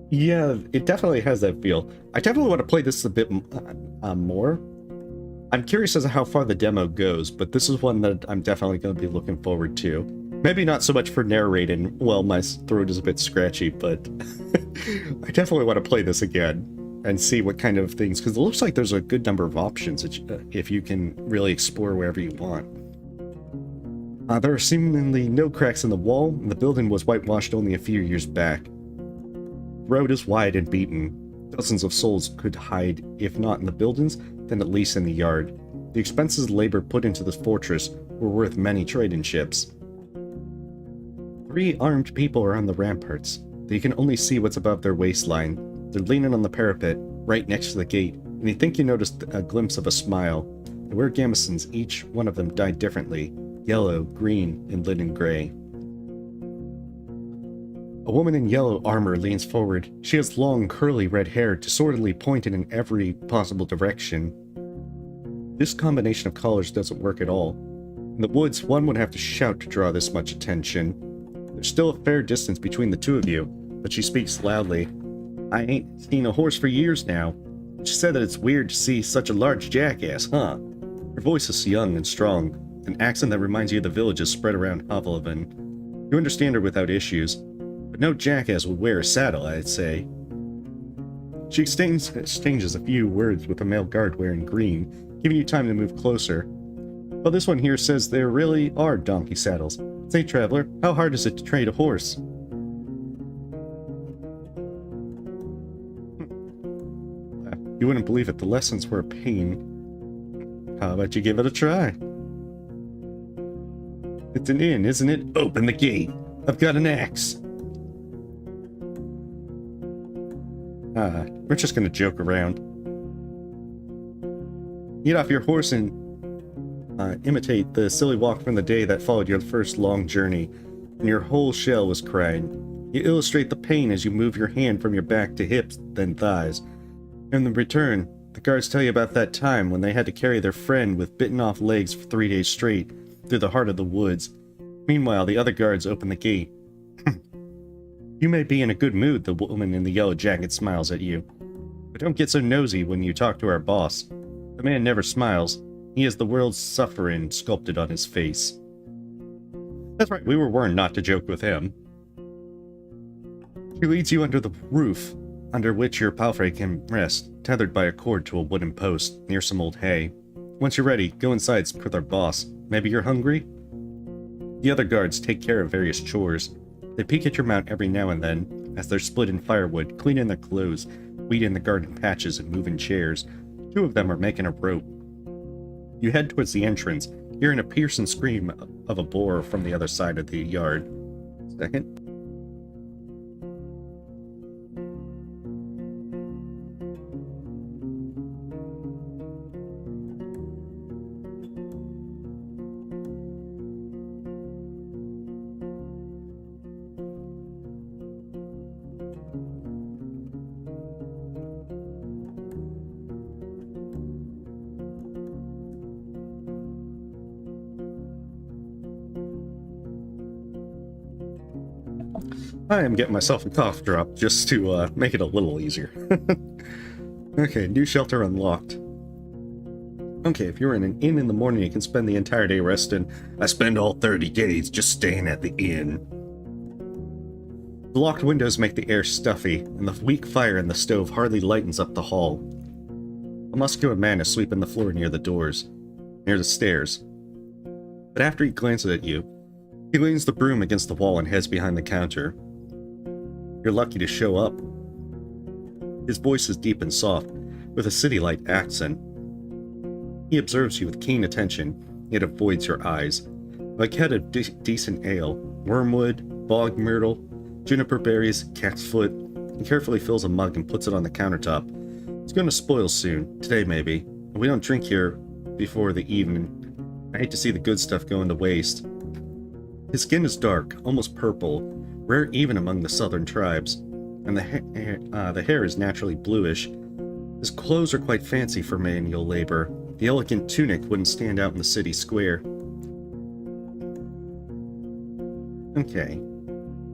A: Yeah, it definitely has that feel. I definitely want to play this a bit more. I'm curious as to how far the demo goes, but this is one that I'm definitely going to be looking forward to. Maybe not so much for narrating, well, my throat is a bit scratchy, but I definitely want to play this again and see what kind of things, because it looks like there's a good number of options if you can really explore wherever you want. There are seemingly no cracks in the wall, and the building was whitewashed only a few years back. The road is wide and beaten. Dozens of souls could hide, if not in the buildings, then at least in the yard. The expenses and labor put into this fortress were worth many trading ships. 3 armed people are on the ramparts. You can only see what's above their waistline. They're leaning on the parapet, right next to the gate, and you think you noticed a glimpse of a smile. They wear gamisons, each one of them dyed differently: yellow, green, and linen gray. A woman in yellow armor leans forward. She has long, curly red hair, disorderly pointed in every possible direction. This combination of colors doesn't work at all. In the woods, one would have to shout to draw this much attention. There's still a fair distance between the two of you, but she speaks loudly. I ain't seen a horse for years now. She said that it's weird to see such a large jackass, huh? Her voice is young and strong, an accent that reminds you of the villages spread around Hovelaven. You understand her without issues, but no jackass would wear a saddle, I'd say. She exchanges a few words with a male guard wearing green, giving you time to move closer. Well, this one here says there really are donkey saddles. Say, traveler, how hard is it to trade a horse? You wouldn't believe it, the lessons were a pain. How about you give it a try? It's an inn, isn't it? Open the gate. I've got an axe. We're just gonna joke around. Get off your horse and imitate the silly walk from the day that followed your first long journey, and your whole shell was crying. You illustrate the pain as you move your hand from your back to hips, then thighs. In return, the guards tell you about that time when they had to carry their friend with bitten-off legs for 3 days straight through the heart of the woods. Meanwhile, the other guards open the gate. You may be in a good mood, the woman in the yellow jacket smiles at you. But don't get so nosy when you talk to our boss. The man never smiles. He has the world's suffering sculpted on his face. That's right, we were warned not to joke with him. He leads you under the roof, under which your palfrey can rest, tethered by a cord to a wooden post near some old hay. Once you're ready, go inside with our boss. Maybe you're hungry? The other guards take care of various chores. They peek at your mount every now and then, as they're splitting firewood, cleaning their clothes, weeding the garden patches, and moving chairs. 2 of them are making a rope. You head towards the entrance, hearing a piercing scream of a boar from the other side of the yard. Second. I am getting myself a cough drop just to make it a little easier. Okay, new shelter unlocked. Okay, if you're in an inn in the morning, you can spend the entire day resting. I spend all 30 days just staying at the inn. The locked windows make the air stuffy, and the weak fire in the stove hardly lightens up the hall. A muscular man is sweeping the floor near the stairs. But after he glances at you, he leans the broom against the wall and heads behind the counter. You're lucky to show up. His voice is deep and soft, with a city-like accent. He observes you with keen attention, yet avoids your eyes. Like head of decent ale, wormwood, bog myrtle, juniper berries, cat's foot. He carefully fills a mug and puts it on the countertop. It's going to spoil soon, today maybe. We don't drink here before the evening. I hate to see the good stuff going to waste. His skin is dark, almost purple, rare even among the southern tribes, and the hair is naturally bluish. His clothes are quite fancy for manual labor. The elegant tunic wouldn't stand out in the city square. Okay.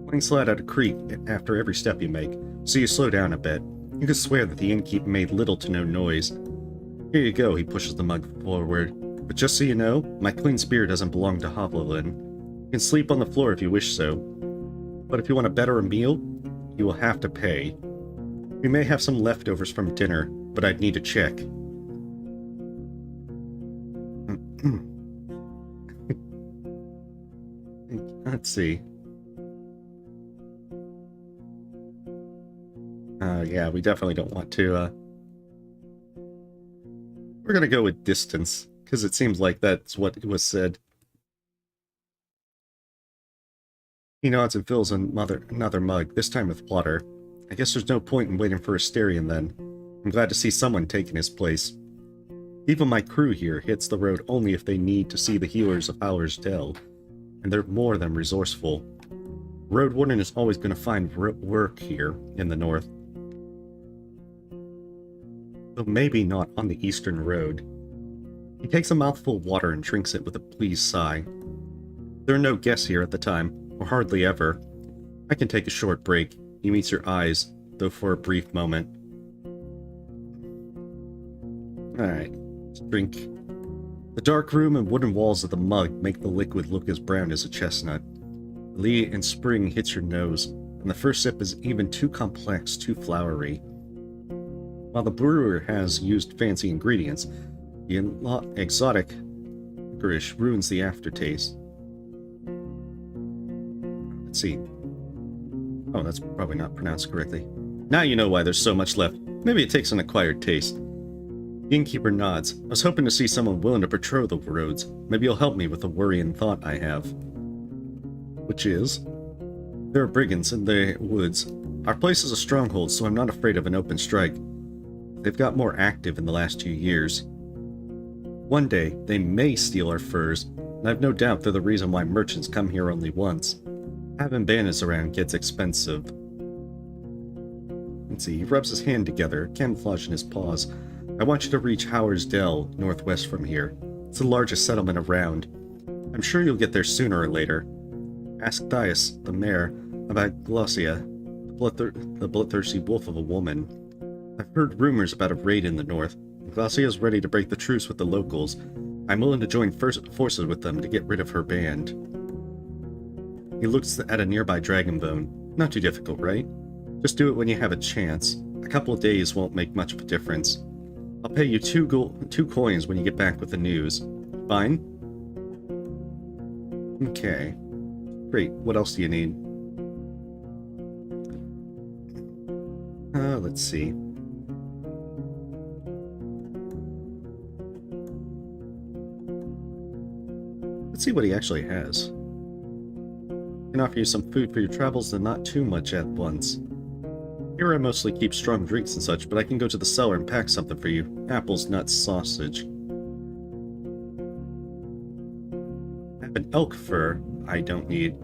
A: Playing slide out a creek after every step you make, so you slow down a bit. You can swear that the innkeep made little to no noise. Here you go, he pushes the mug forward. But just so you know, my clean spear doesn't belong to Hoplin. You can sleep on the floor if you wish so. But if you want a better meal, you will have to pay. We may have some leftovers from dinner, but I'd need to check. Let's see. Yeah, we definitely don't want to, We're gonna go with distance, because it seems like that's what was said. He nods and fills another mug, this time with water. I guess there's no point in waiting for Asterion then. I'm glad to see someone taking his place. Even my crew here hits the road only if they need to see the healers of Howler's Dell, and they're more than resourceful. Roadwarden is always going to find work here in the north. Though maybe not on the eastern road. He takes a mouthful of water and drinks it with a pleased sigh. There are no guests here at the time, or hardly ever. I can take a short break. He meets your eyes, though for a brief moment. Alright, let's drink. The dark room and wooden walls of the mug make the liquid look as brown as a chestnut. Lee and spring hits your nose, and the first sip is even too complex, too flowery. While the brewer has used fancy ingredients, the exotic licorice ruins the aftertaste. Let's see. Oh, that's probably not pronounced correctly. Now you know why there's so much left. Maybe it takes an acquired taste. The innkeeper nods. I was hoping to see someone willing to patrol the roads. Maybe you'll help me with a worrying thought I have. Which is? There are brigands in the woods. Our place is a stronghold, so I'm not afraid of an open strike. They've got more active in the last 2 years. One day, they may steal our furs, and I've no doubt they're the reason why merchants come here only once. Having bandits around gets expensive. Let's see, he rubs his hand together, camouflage in his paws. I want you to reach Howler's Dell, northwest from here. It's the largest settlement around. I'm sure you'll get there sooner or later. Ask Thias, the mayor, about Glossia, the bloodthirsty wolf of a woman. I've heard rumors about a raid in the north. Glacia is ready to break the truce with the locals. I'm willing to join forces with them to get rid of her band. He looks at a nearby dragon bone. Not too difficult, right? Just do it when you have a chance. A couple of days won't make much of a difference. I'll pay you two coins when you get back with the news. Fine? Okay. Great. What else do you need? Let's see. Let's see what he actually has. I can offer you some food for your travels and not too much at once. Here I mostly keep strong drinks and such, but I can go to the cellar and pack something for you. Apples, nuts, sausage. I have an elk fur I don't need.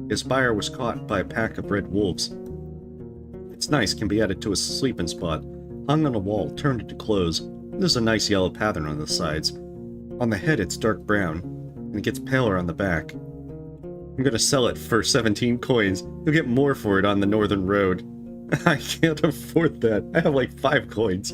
A: His buyer was caught by a pack of red wolves. It's nice, can be added to a sleeping spot. Hung on a wall, turned into clothes. There's a nice yellow pattern on the sides. On the head it's dark brown, and it gets paler on the back. I'm gonna sell it for 17 coins. You'll get more for it on the northern road. I can't afford that. I have like 5 coins.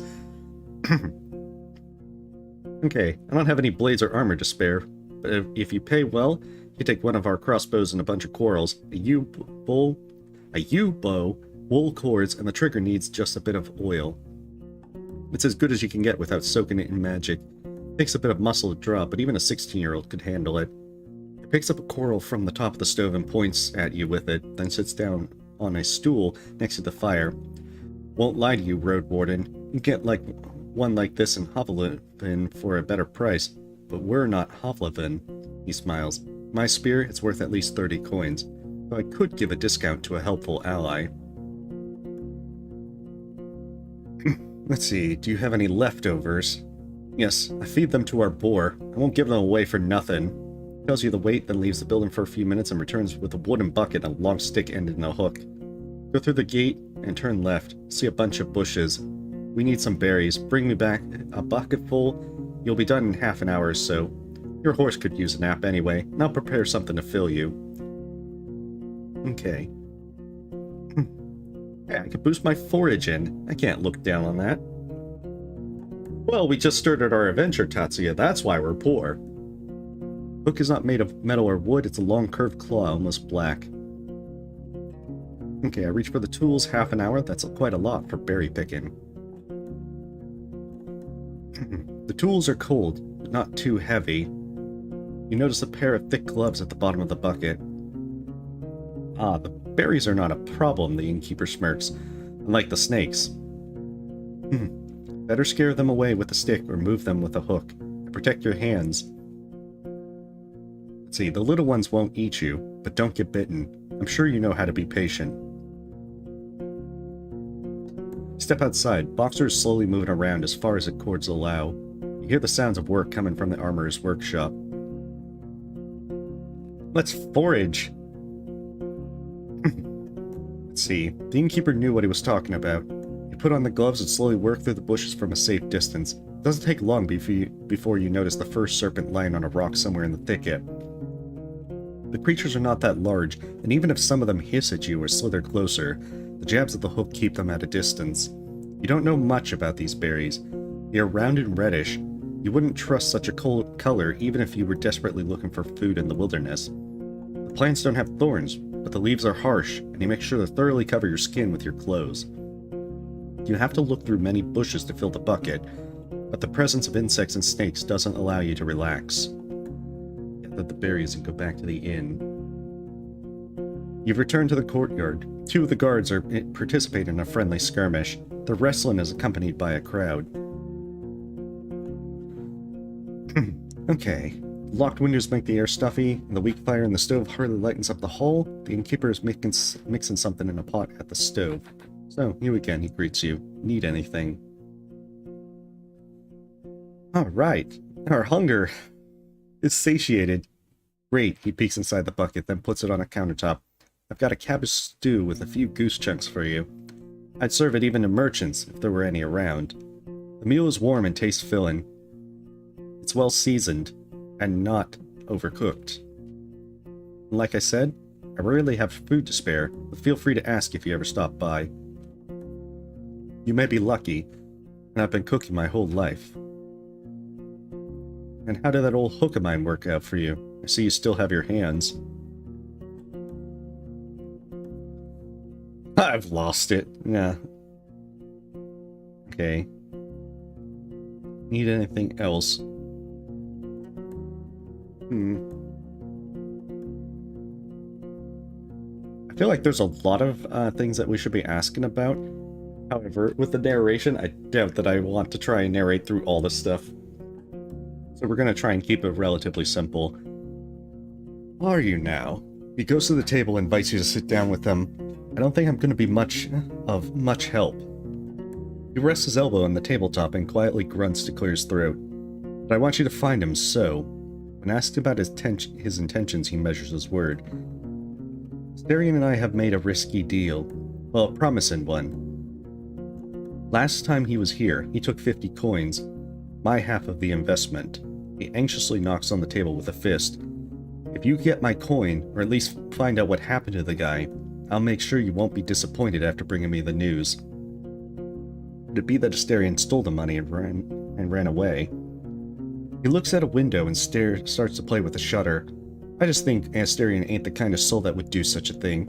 A: Okay, I don't have any blades or armor to spare, but if you pay well, you can take one of our crossbows and a bunch of quarrels, a yew-bow, wool cords, and the trigger needs just a bit of oil. It's as good as you can get without soaking it in magic. It takes a bit of muscle to draw, but even a 16-year-old could handle it. He picks up a quarrel from the top of the stove and points at you with it, then sits down on a stool next to the fire. Won't lie to you, Roadwarden. You get one like this in Hovlevin for a better price, but we're not Hovlevin. He smiles. My spear, it's worth at least 30 coins, so I could give a discount to a helpful ally. Let's see, do you have any leftovers? Yes, I feed them to our boar. I won't give them away for nothing. Tells you the weight, then leaves the building for a few minutes and returns with a wooden bucket and a long stick ended in a hook. Go through the gate and turn left. See a bunch of bushes. We need some berries. Bring me back a bucket full. You'll be done in half an hour or so. Your horse could use a nap anyway, and I'll prepare something to fill you. Okay. Yeah, I could boost my foraging. I can't look down on that. Well, we just started our adventure, Tatsuya. That's why we're poor. Hook is not made of metal or wood. It's a long curved claw, almost black. Okay, I reach for the tools, half an hour. That's quite a lot for berry picking. The tools are cold, but not too heavy. You notice a pair of thick gloves at the bottom of the bucket. Ah, the berries are not a problem, the innkeeper smirks. Unlike the snakes. Better scare them away with a stick or move them with a hook. And protect your hands. Let's see, the little ones won't eat you, but don't get bitten. I'm sure you know how to be patient. Step outside. Boxers slowly moving around as far as the cords allow. You hear the sounds of work coming from the armorer's workshop. Let's forage! Let's see. The innkeeper knew what he was talking about. He put on the gloves and slowly worked through the bushes from a safe distance. It doesn't take long before you notice the first serpent lying on a rock somewhere in the thicket. The creatures are not that large, and even if some of them hiss at you or slither closer, the jabs of the hook keep them at a distance. You don't know much about these berries. They are rounded and reddish. You wouldn't trust such a color even if you were desperately looking for food in the wilderness. The plants don't have thorns, but the leaves are harsh, and you make sure to thoroughly cover your skin with your clothes. You have to look through many bushes to fill the bucket, but the presence of insects and snakes doesn't allow you to relax. Gather the berries and go back to the inn. You've returned to the courtyard. 2 of the guards are participating in a friendly skirmish. The wrestling is accompanied by a crowd. Okay. Locked windows make the air stuffy, and the weak fire in the stove hardly lightens up the hall. The innkeeper is mixing something in a pot at the stove. So, you again, he greets you. Need anything? Alright. Our hunger is satiated. Great. He peeks inside the bucket, then puts it on a countertop. I've got a cabbage stew with a few goose chunks for you. I'd serve it even to merchants, if there were any around. The meal is warm and tastes filling. It's well seasoned, and not overcooked. And like I said, I rarely have food to spare, but feel free to ask if you ever stop by. You may be lucky, and I've been cooking my whole life. And how did that old hook of mine work out for you? I see you still have your hands. I've lost it. Yeah. Okay. Need anything else? I feel like there's a lot of things that we should be asking about. However, with the narration, I doubt that I want to try and narrate through all this stuff. So we're going to try and keep it relatively simple. Are you now? He goes to the table and invites you to sit down with them. I don't think I'm going to be much help. He rests his elbow on the tabletop and quietly grunts to clear his throat. But I want you to find him, so... When asked about his intentions, he measures his word. Asterion and I have made a risky deal. Well, a promising one. Last time he was here, he took 50 coins, my half of the investment. He anxiously knocks on the table with a fist. If you get my coin, or at least find out what happened to the guy, I'll make sure you won't be disappointed after bringing me the news. Could it be that Asterion stole the money and ran away? He looks out a window and starts to play with the shutter. I just think Asterion ain't the kind of soul that would do such a thing.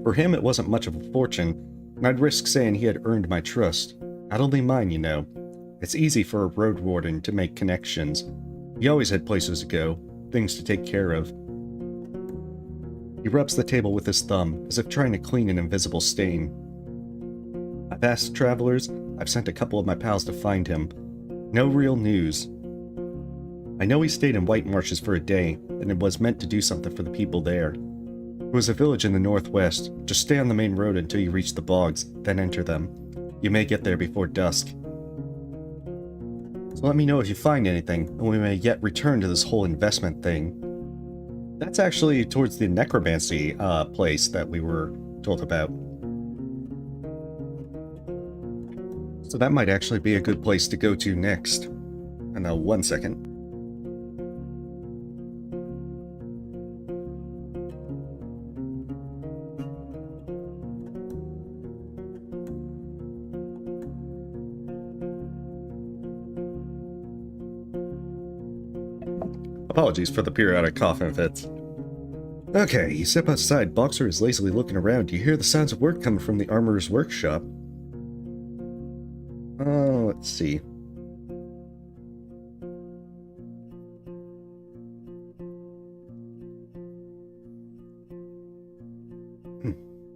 A: For him, it wasn't much of a fortune, and I'd risk saying he had earned my trust. Not only mine, you know. It's easy for a Roadwarden to make connections. He always had places to go, things to take care of. He rubs the table with his thumb, as if trying to clean an invisible stain. I've asked travelers, I've sent a couple of my pals to find him. No real news. I know he stayed in White Marshes for a day, and it was meant to do something for the people there. It was a village in the northwest. Just stay on the main road until you reach the bogs, then enter them. You may get there before dusk. So let me know if you find anything, and we may yet return to this whole investment thing. That's actually towards the necromancy place that we were told about. So that might actually be a good place to go to next. And now, 1 second. Apologies for the periodic coughing fits. Okay, you step outside. Boxer is lazily looking around. You hear the sounds of work coming from the armorer's workshop. Let's see.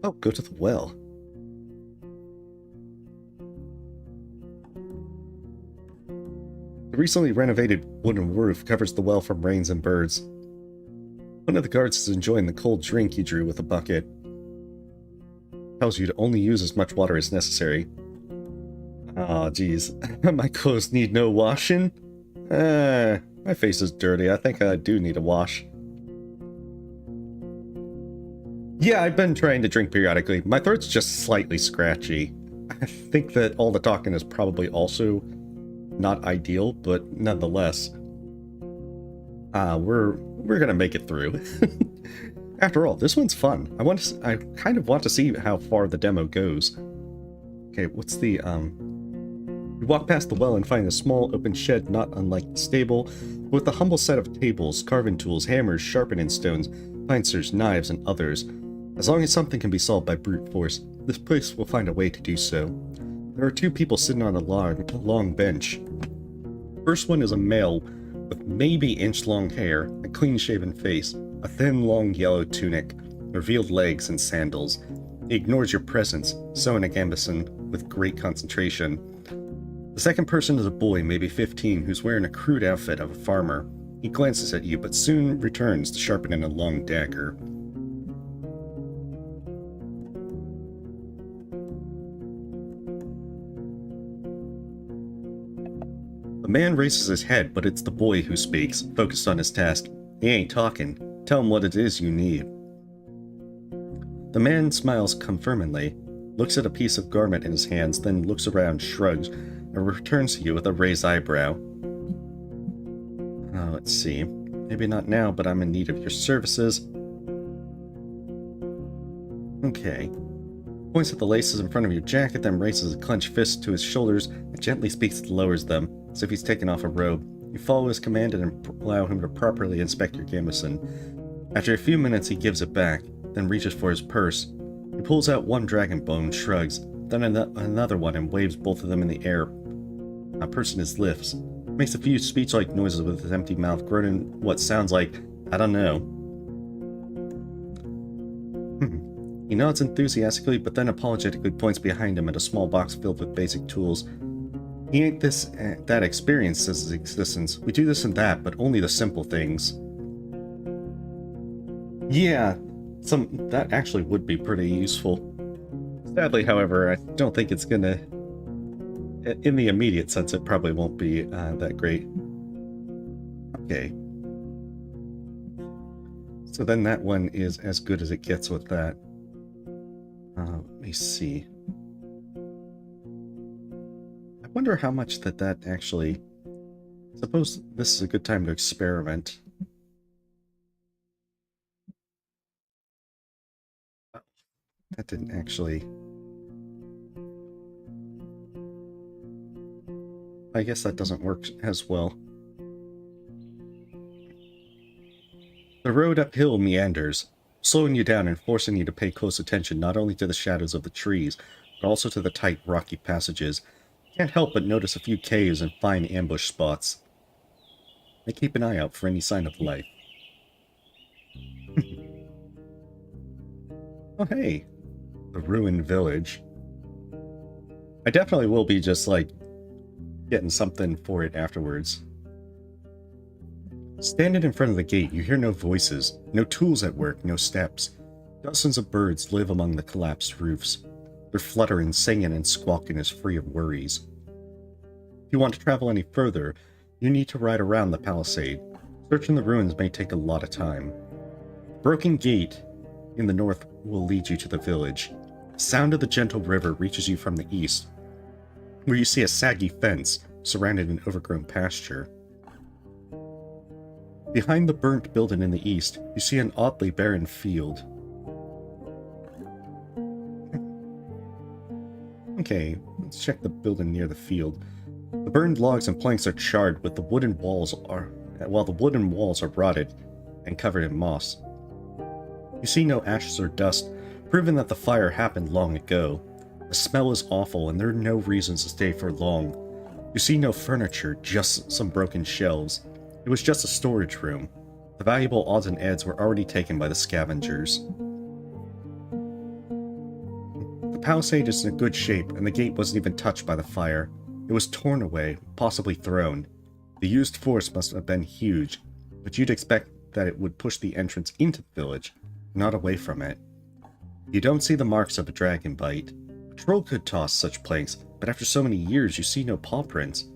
A: Oh, go to the well. The recently renovated wooden roof covers the well from rains and birds. One of the guards is enjoying the cold drink he drew with a bucket. Tells you to only use as much water as necessary. Aw, geez. My clothes need no washing? My face is dirty. I think I do need a wash. Yeah, I've been trying to drink periodically. My throat's just slightly scratchy. I think that all the talking is probably also not ideal, but nonetheless. We're gonna make it through. After all, this one's fun. I kind of want to see how far the demo goes. Okay, what's the, You walk past the well and find a small open shed not unlike the stable, with a humble set of tables, carving tools, hammers, sharpening stones, pincers, knives, and others. As long as something can be solved by brute force, this place will find a way to do so. There are two people sitting on a long bench. The first one is a male with maybe inch-long hair, a clean-shaven face, a thin, long yellow tunic, revealed legs, and sandals. He ignores your presence, sewing a gambeson with great concentration. The second person is a boy, maybe 15, who's wearing a crude outfit of a farmer. He glances at you, but soon returns to sharpening a long dagger. The man raises his head, but it's the boy who speaks, focused on his task. He ain't talking. Tell him what it is you need. The man smiles confirmingly, looks at a piece of garment in his hands, then looks around, shrugs, and returns to you with a raised eyebrow. Let's see. Maybe not now, but I'm in need of your services. Okay. Points at the laces in front of your jacket, then raises a clenched fist to his shoulders and gently speaks and lowers them, as if he's taken off a robe. You follow his command and allow him to properly inspect your gambeson. After a few minutes, he gives it back, then reaches for his purse. He pulls out one dragon bone, shrugs, then another one, and waves both of them in the air. Pursing his lips, makes a few speech-like noises with his empty mouth, groaning what sounds like, I don't know. He nods enthusiastically, but then apologetically points behind him at a small box filled with basic tools. He ain't that experienced, says his existence. We do this and that, but only the simple things. Yeah, that actually would be pretty useful. Sadly, however, I don't think it's gonna... In the immediate sense, it probably won't be that great. Okay. So then that one is as good as it gets with that. Let me see. I wonder how much that actually... Suppose this is a good time to experiment. That didn't actually... I guess that doesn't work as well. The road uphill meanders, slowing you down and forcing you to pay close attention not only to the shadows of the trees, but also to the tight, rocky passages. You can't help but notice a few caves and fine ambush spots. They keep an eye out for any sign of life. Oh hey, the ruined village. I definitely will be just like getting something for it afterwards. Standing in front of the gate, you hear no voices, no tools at work, no steps. Dozens of birds live among the collapsed roofs. Their fluttering, singing, and squawking is free of worries. If you want to travel any further, you need to ride around the palisade. Searching the ruins may take a lot of time. The broken gate in the north will lead you to the village. The sound of the gentle river reaches you from the east, where you see a saggy fence surrounded in overgrown pasture. Behind the burnt building in the east, you see an oddly barren field. Okay, let's check the building near the field. The burned logs and planks are charred, while the wooden walls are rotted and covered in moss. You see no ashes or dust, proving that the fire happened long ago. The smell is awful, and there are no reasons to stay for long. You see no furniture, just some broken shelves. It was just a storage room. The valuable odds and ends were already taken by the scavengers. The palisade is in good shape, and the gate wasn't even touched by the fire. It was torn away, possibly thrown. The used force must have been huge, but you'd expect that it would push the entrance into the village, not away from it. You don't see the marks of a dragon bite. A troll could toss such planks, but after so many years you see no paw prints.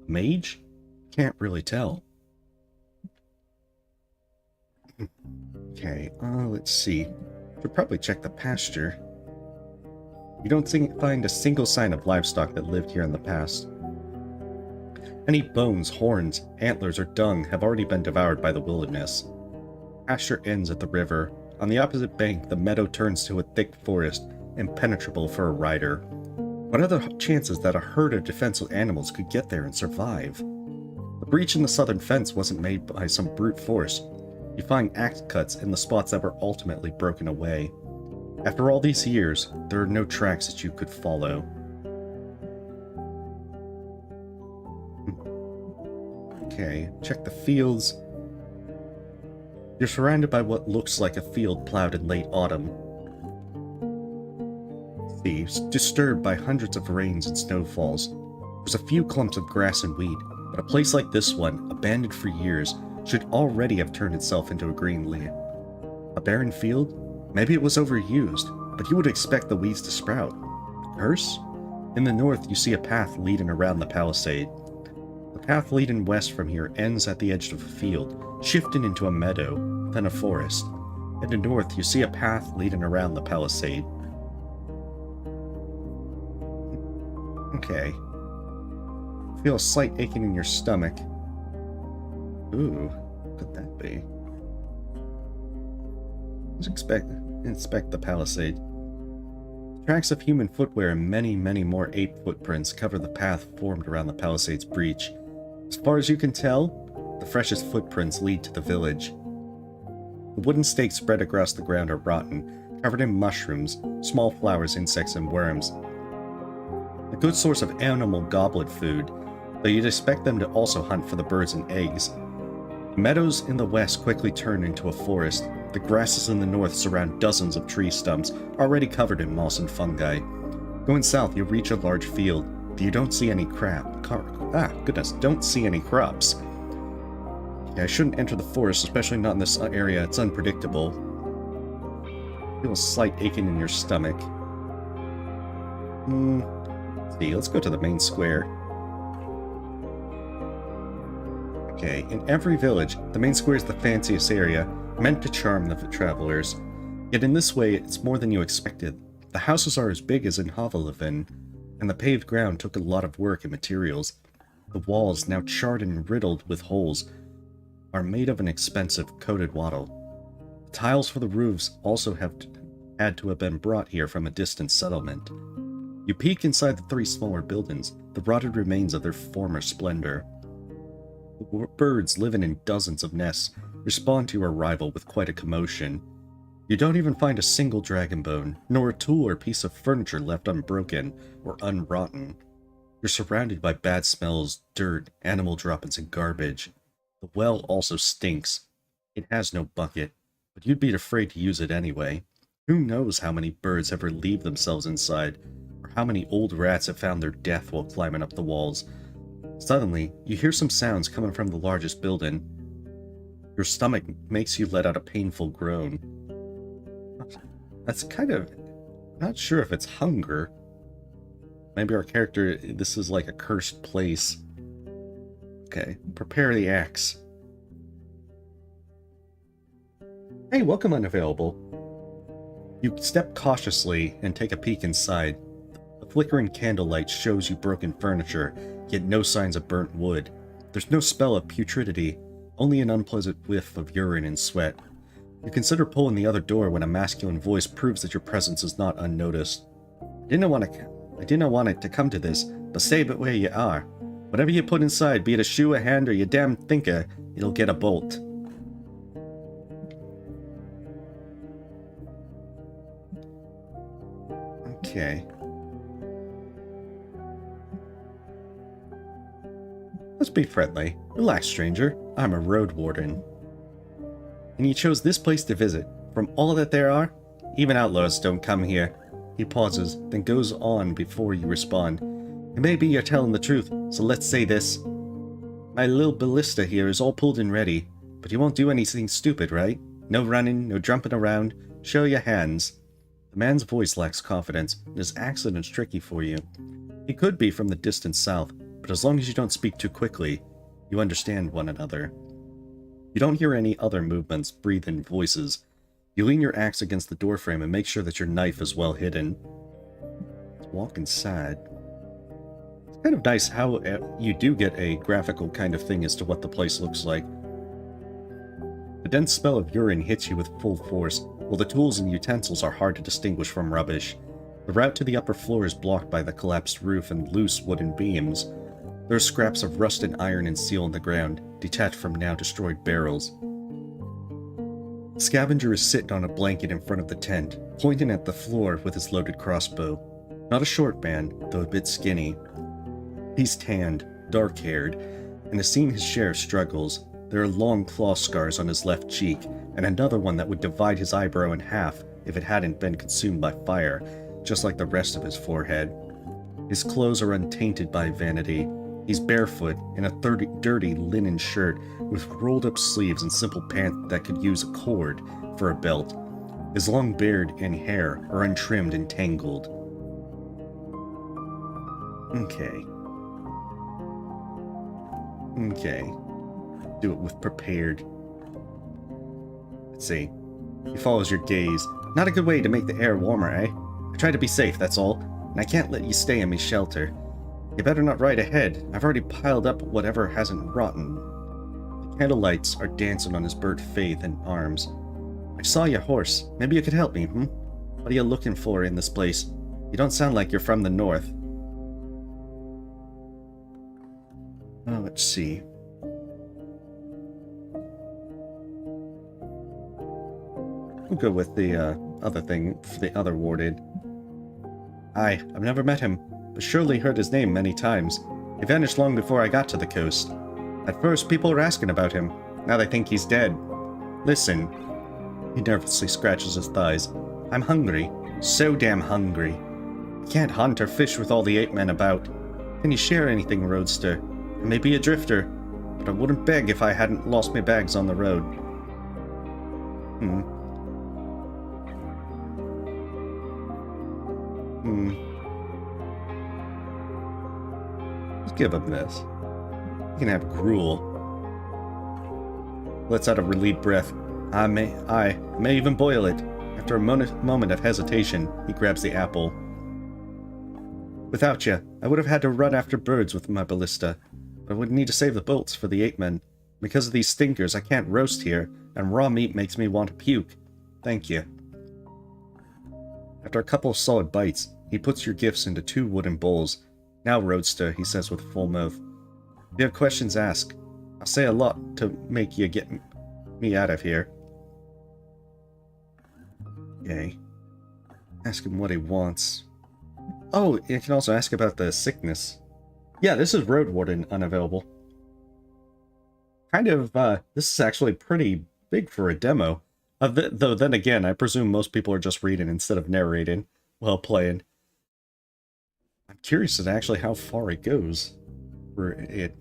A: A mage? Can't really tell. Okay, let's see. Should probably check the pasture. You don't find a single sign of livestock that lived here in the past. Any bones, horns, antlers, or dung have already been devoured by the wilderness. Pasture ends at the river. On the opposite bank, the meadow turns to a thick forest, impenetrable for a rider. What are the chances that a herd of defenseless animals could get there and survive? The breach in the southern fence wasn't made by some brute force. You find axe cuts in the spots that were ultimately broken away. After all these years, there are no tracks that you could follow. Okay, check the fields. You're surrounded by what looks like a field plowed in late autumn. Thieves, disturbed by hundreds of rains and snowfalls. There's a few clumps of grass and weed, but a place like this one, abandoned for years, should already have turned itself into a green leaf. A barren field? Maybe it was overused, but you would expect the weeds to sprout. A curse? In the north, you see a path leading around the palisade. The path leading west from here ends at the edge of a field, shifting into a meadow, then a forest. In the north, you see a path leading around the palisade. Okay. Feel a slight aching in your stomach. Ooh, what could that be? Let's inspect the palisade. Tracks of human footwear and many, many more ape footprints cover the path formed around the palisade's breach. As far as you can tell, the freshest footprints lead to the village. The wooden stakes spread across the ground are rotten, covered in mushrooms, small flowers, insects, and worms. A good source of animal goblet food, though you'd expect them to also hunt for the birds and eggs. The meadows in the west quickly turn into a forest. The grasses in the north surround dozens of tree stumps, already covered in moss and fungi. Going south, you reach a large field, but you don't see any don't see any crops. Yeah, I shouldn't enter the forest, especially not in this area. It's unpredictable. Feel a slight aching in your stomach. Let's see, let's go to the main square. Okay, in every village, the main square is the fanciest area, meant to charm the travelers. Yet in this way, it's more than you expected. The houses are as big as in Havelevin, and the paved ground took a lot of work and materials. The walls, now charred and riddled with holes, are made of an expensive coated wattle. The tiles for the roofs also had to have been brought here from a distant settlement. You peek inside the three smaller buildings, the rotted remains of their former splendor. The birds living in dozens of nests respond to your arrival with quite a commotion. You don't even find a single dragon bone, nor a tool or piece of furniture left unbroken or unrotten. You're surrounded by bad smells, dirt, animal droppings, and garbage. The well also stinks. It has no bucket, but you'd be afraid to use it anyway. Who knows how many birds ever leave themselves inside, or how many old rats have found their death while climbing up the walls. Suddenly, you hear some sounds coming from the largest building. Your stomach makes you let out a painful groan. That's kind of... not sure if it's hunger. Maybe our character, this is like a cursed place. Okay, prepare the axe. Hey, welcome unavailable. You step cautiously and take a peek inside. The flickering candlelight shows you broken furniture, yet no signs of burnt wood. There's no spell of putridity, only an unpleasant whiff of urine and sweat. You consider pulling the other door when a masculine voice proves that your presence is not unnoticed. I didn't want it to come to this, but stay but where you are. Whatever you put inside, be it a shoe, a hand, or your damn thinker, it'll get a bolt. Okay. Let's be friendly. Relax, stranger. I'm a Roadwarden. And you chose this place to visit. From all that there are, even outlaws don't come here. He pauses, then goes on before you respond. It may be you're telling the truth, so let's say this. My little ballista here is all pulled and ready, but you won't do anything stupid, right? No running, no jumping around. Show your hands. The man's voice lacks confidence, and his accent is tricky for you. He could be from the distant south, but as long as you don't speak too quickly, you understand one another. You don't hear any other movements, breathe-in voices. You lean your axe against the doorframe and make sure that your knife is well hidden. Let's walk inside. It's kind of nice how you do get a graphical kind of thing as to what the place looks like. The dense smell of urine hits you with full force, while the tools and utensils are hard to distinguish from rubbish. The route to the upper floor is blocked by the collapsed roof and loose wooden beams. There are scraps of rusted iron and steel on the ground, detached from now destroyed barrels. The scavenger is sitting on a blanket in front of the tent, pointing at the floor with his loaded crossbow. Not a short man, though a bit skinny. He's tanned, dark-haired, and has seen his share of struggles. There are long claw scars on his left cheek, and another one that would divide his eyebrow in half if it hadn't been consumed by fire, just like the rest of his forehead. His clothes are untainted by vanity. He's barefoot in a dirty linen shirt with rolled-up sleeves and simple pants that could use a cord for a belt. His long beard and hair are untrimmed and tangled. Okay. Do it with prepared. Let's see. He follows your gaze. Not a good way to make the air warmer, eh? I try to be safe, that's all. And I can't let you stay in me shelter. You better not ride ahead. I've already piled up whatever hasn't rotten. The candlelights are dancing on his burnt face and arms. I saw your horse. Maybe you could help me, What are you looking for in this place? You don't sound like you're from the north. Let's see. We'll go with the other thing for the other Warden. I've never met him, but surely heard his name many times. He vanished long before I got to the coast. At first, people were asking about him. Now they think he's dead. Listen. He nervously scratches his thighs. I'm hungry. So damn hungry. I can't hunt or fish with all the ape men about. Can you share anything, Roadster? I may be a drifter, but I wouldn't beg if I hadn't lost my bags on the road. Let's give him this. You can have gruel. Lets out a relieved breath. I may even boil it. After a moment of hesitation, he grabs the apple. Without you, I would have had to run after birds with my ballista. But I would need to save the bolts for the ape men. Because of these stinkers, I can't roast here, and raw meat makes me want to puke. Thank you. After a couple of solid bites, he puts your gifts into 2 wooden bowls. Now, Roadster, he says with a full mouth. If you have questions, ask. I'll say a lot to make you get me out of here. Okay. Ask him what he wants. Oh, you can also ask about the sickness. Yeah, this is Roadwarden unavailable. Kind of, this is actually pretty big for a demo. Though then again, I presume most people are just reading instead of narrating while playing. I'm curious as to actually how far it goes. For it.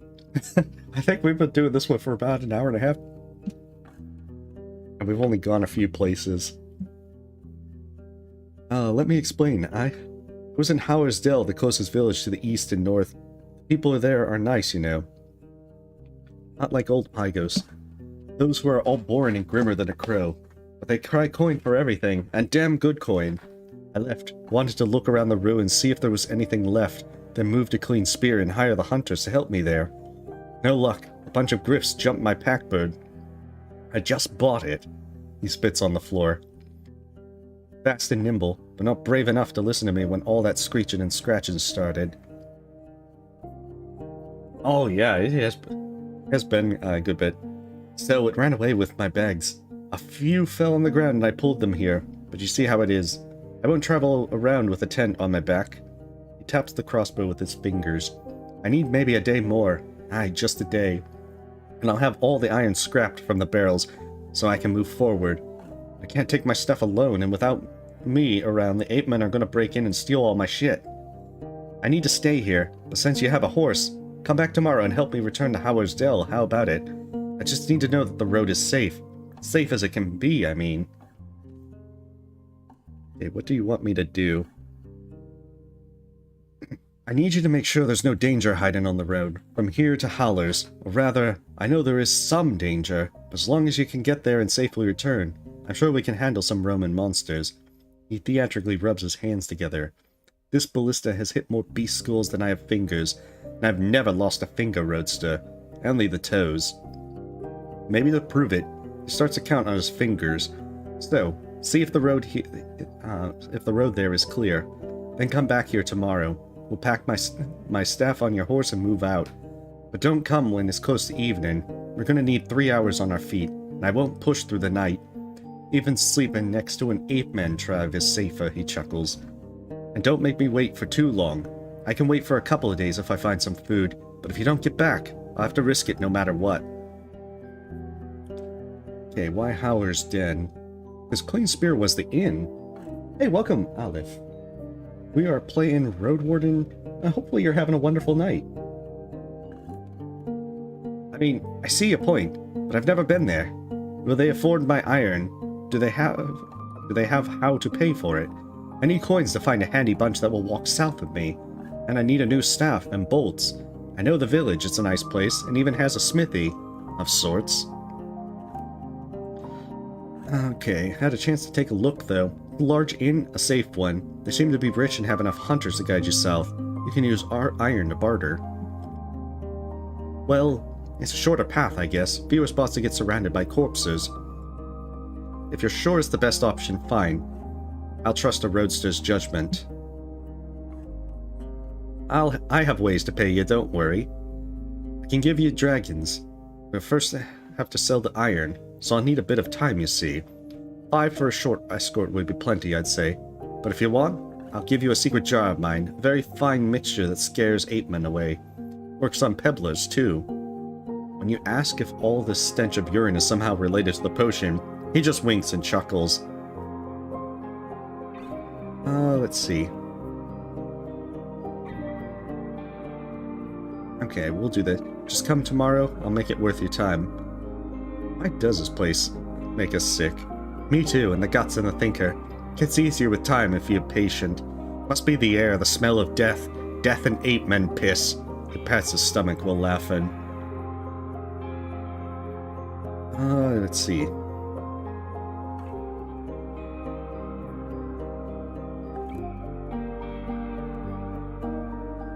A: I think we've been doing this one for about an hour and a half. And we've only gone a few places. Let me explain. I was in Howersdale, the closest village to the east and north. The people there are nice, you know. Not like old Pygos. Those who are all boring and grimmer than a crow. But they cry coin for everything, and damn good coin. I left, wanted to look around the ruins, see if there was anything left, then moved a clean spear and hire the hunters to help me there. No luck. A bunch of griffs jumped my packbird. I just bought it. He spits on the floor. Fast and nimble, but not brave enough to listen to me when all that screeching and scratching started. Oh yeah, it has been a good bit. So it ran away with my bags. A few fell on the ground and I pulled them here, but you see how it is. I won't travel around with a tent on my back. He taps the crossbow with his fingers. I need maybe a day more. Aye, just a day. And I'll have all the iron scrapped from the barrels, so I can move forward. I can't take my stuff alone, and without me around, the ape men are gonna break in and steal all my shit. I need to stay here, but since you have a horse, come back tomorrow and help me return to Howersdale. How about it? I just need to know that the road is safe. Safe as it can be, I mean. Okay, what do you want me to do? I need you to make sure there's no danger hiding on the road, from here to Howlers. Or rather, I know there is some danger, but as long as you can get there and safely return, I'm sure we can handle some Roman monsters. He theatrically rubs his hands together. This ballista has hit more beast skulls than I have fingers, and I've never lost a finger, Roadster. Only the toes. Maybe to prove it, he starts to count on his fingers. So, see if the road there is clear. Then come back here tomorrow. We'll pack my staff on your horse and move out. But don't come when it's close to evening. We're gonna need 3 hours on our feet, and I won't push through the night. Even sleeping next to an ape-man tribe is safer, he chuckles. And don't make me wait for too long. I can wait for a couple of days if I find some food, but if you don't get back, I'll have to risk it no matter what. Okay, why Howler's Den? Because Clean Spear was the inn. Hey, welcome, Aleph. We are playing Roadwarden. Hopefully you're having a wonderful night. I mean, I see your point, but I've never been there. Will they afford my iron? Do they have how to pay for it? I need coins to find a handy bunch that will walk south with me. And I need a new staff and bolts. I know the village, it's a nice place, and even has a smithy. Of sorts. Okay, had a chance to take a look though. A large inn, a safe one. They seem to be rich and have enough hunters to guide you south. You can use our iron to barter. Well, it's a shorter path, I guess. Fewer spots to get surrounded by corpses. If you're sure it's the best option, fine. I'll trust a roadster's judgment. I have ways to pay you, don't worry. I can give you dragons, but first I have to sell the iron, so I'll need a bit of time, you see. 5 for a short escort would be plenty, I'd say. But if you want, I'll give you a secret jar of mine, a very fine mixture that scares ape men away. Works on pebblers, too. When you ask if all this stench of urine is somehow related to the potion, he just winks and chuckles. Let's see. Okay, we'll do that. Just come tomorrow, I'll make it worth your time. Why does this place make us sick? Me too, and the guts and the thinker. Gets easier with time if you're patient. Must be the air, the smell of death. Death and ape men piss. He pats his stomach while laughing. Let's see.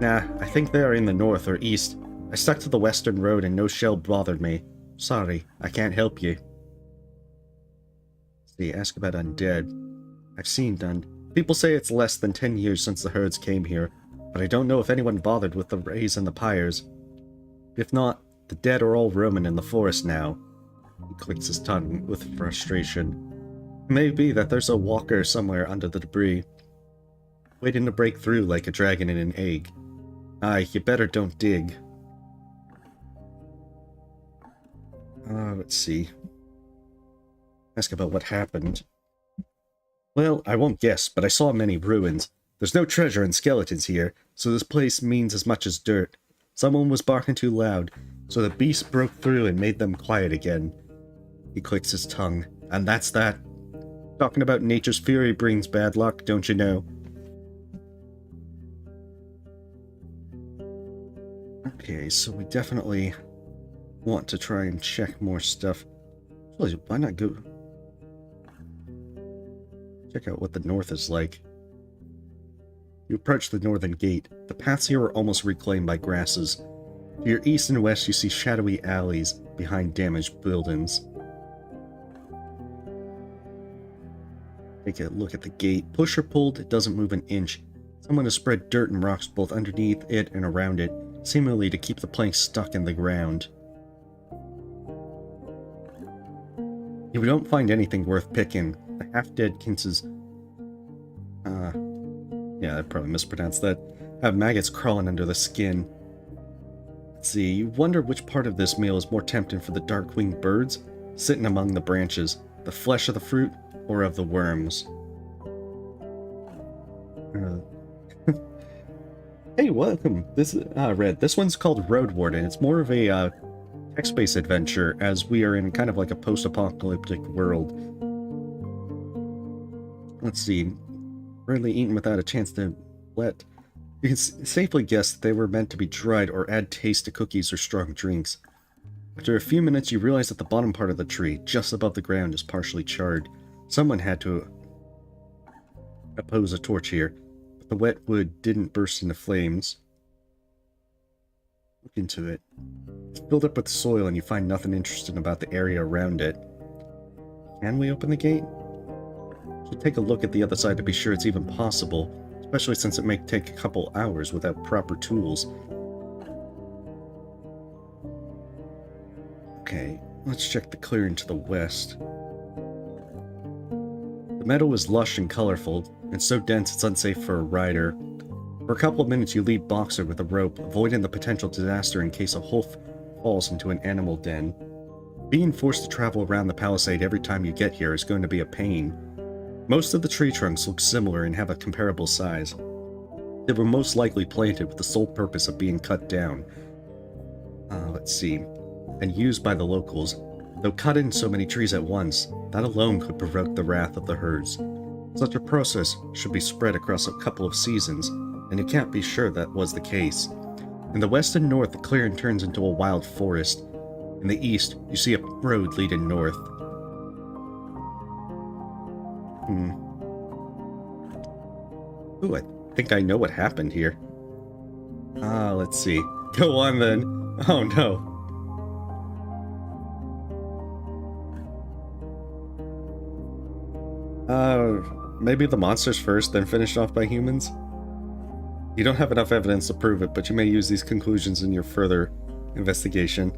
A: Nah, I think they are in the north or east. I stuck to the western road and no shell bothered me. Sorry, I can't help you. See, ask about undead. I've seen none. People say it's less than 10 years since the herds came here, but I don't know if anyone bothered with the rays and the pyres. If not, the dead are all roaming in the forest now. He clicks his tongue with frustration. It may be that there's a walker somewhere under the debris, waiting to break through like a dragon in an egg. Aye, you better don't dig. Let's see. Ask about what happened. Well, I won't guess, but I saw many ruins. There's no treasure and skeletons here, so this place means as much as dirt. Someone was barking too loud, so the beast broke through and made them quiet again. He clicks his tongue, and that's that. Talking about nature's fury brings bad luck, don't you know? Okay, so we definitely want to try and check more stuff. Why not go check out what the north is like? You approach the northern gate. The paths here are almost reclaimed by grasses. To your east and west you see shadowy alleys behind damaged buildings. Take a look at the gate. Push or pulled, it doesn't move an inch. Someone has spread dirt and rocks both underneath it and around it, seemingly to keep the plank stuck in the ground. You don't find anything worth picking. The half-dead kinses... yeah, I probably mispronounced that. Have maggots crawling under the skin. Let's see, you wonder which part of this meal is more tempting for the dark-winged birds, sitting among the branches, the flesh of the fruit, or of the worms. Hey, welcome. This is Red. This one's called Roadwarden. It's more of a text-based adventure, as we are in kind of like a post-apocalyptic world. Let's see. Rarely eaten without a chance to let. You can safely guess that they were meant to be dried or add taste to cookies or strong drinks. After a few minutes, you realize that the bottom part of the tree, just above the ground, is partially charred. Someone had to oppose a torch here, but the wet wood didn't burst into flames. Look into it. It's filled up with soil and you find nothing interesting about the area around it. Can we open the gate? Should take a look at the other side to be sure it's even possible, especially since it may take a couple hours without proper tools. Okay, let's check the clearing to the west. The meadow is lush and colorful, and so dense it's unsafe for a rider. For a couple of minutes you lead Boxer with a rope, avoiding the potential disaster in case a wolf falls into an animal den. Being forced to travel around the palisade every time you get here is going to be a pain. Most of the tree trunks look similar and have a comparable size. They were most likely planted with the sole purpose of being cut down. Let's see. And used by the locals. Though cut in so many trees at once, that alone could provoke the wrath of the herds. Such a process should be spread across a couple of seasons, and you can't be sure that was the case. In the west and north, the clearing turns into a wild forest. In the east, you see a road leading north. Ooh, I think I know what happened here. Let's see. Go on then. Oh no. Maybe the monsters first, then finished off by humans? You don't have enough evidence to prove it, but you may use these conclusions in your further investigation.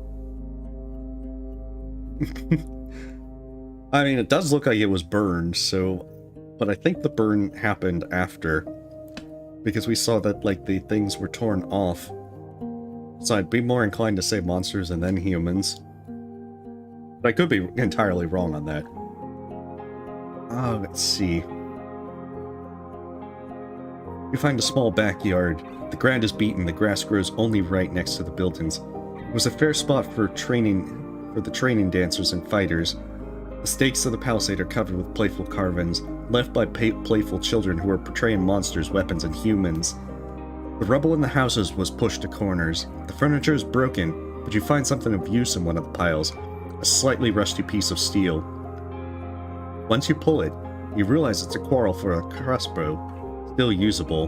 A: I mean, it does look like it was burned, so... But I think the burn happened after. Because we saw that, like, the things were torn off. So I'd be more inclined to say monsters and then humans. But I could be entirely wrong on that. Let's see. You find a small backyard. The ground is beaten, the grass grows only right next to the buildings. It was a fair spot for the training dancers and fighters. The stakes of the palisade are covered with playful carvings, left by playful children who are portraying monsters, weapons, and humans. The rubble in the houses was pushed to corners. The furniture is broken, but you find something of use in one of the piles, a slightly rusty piece of steel. Once you pull it, you realize it's a quarrel for a crossbow, still usable.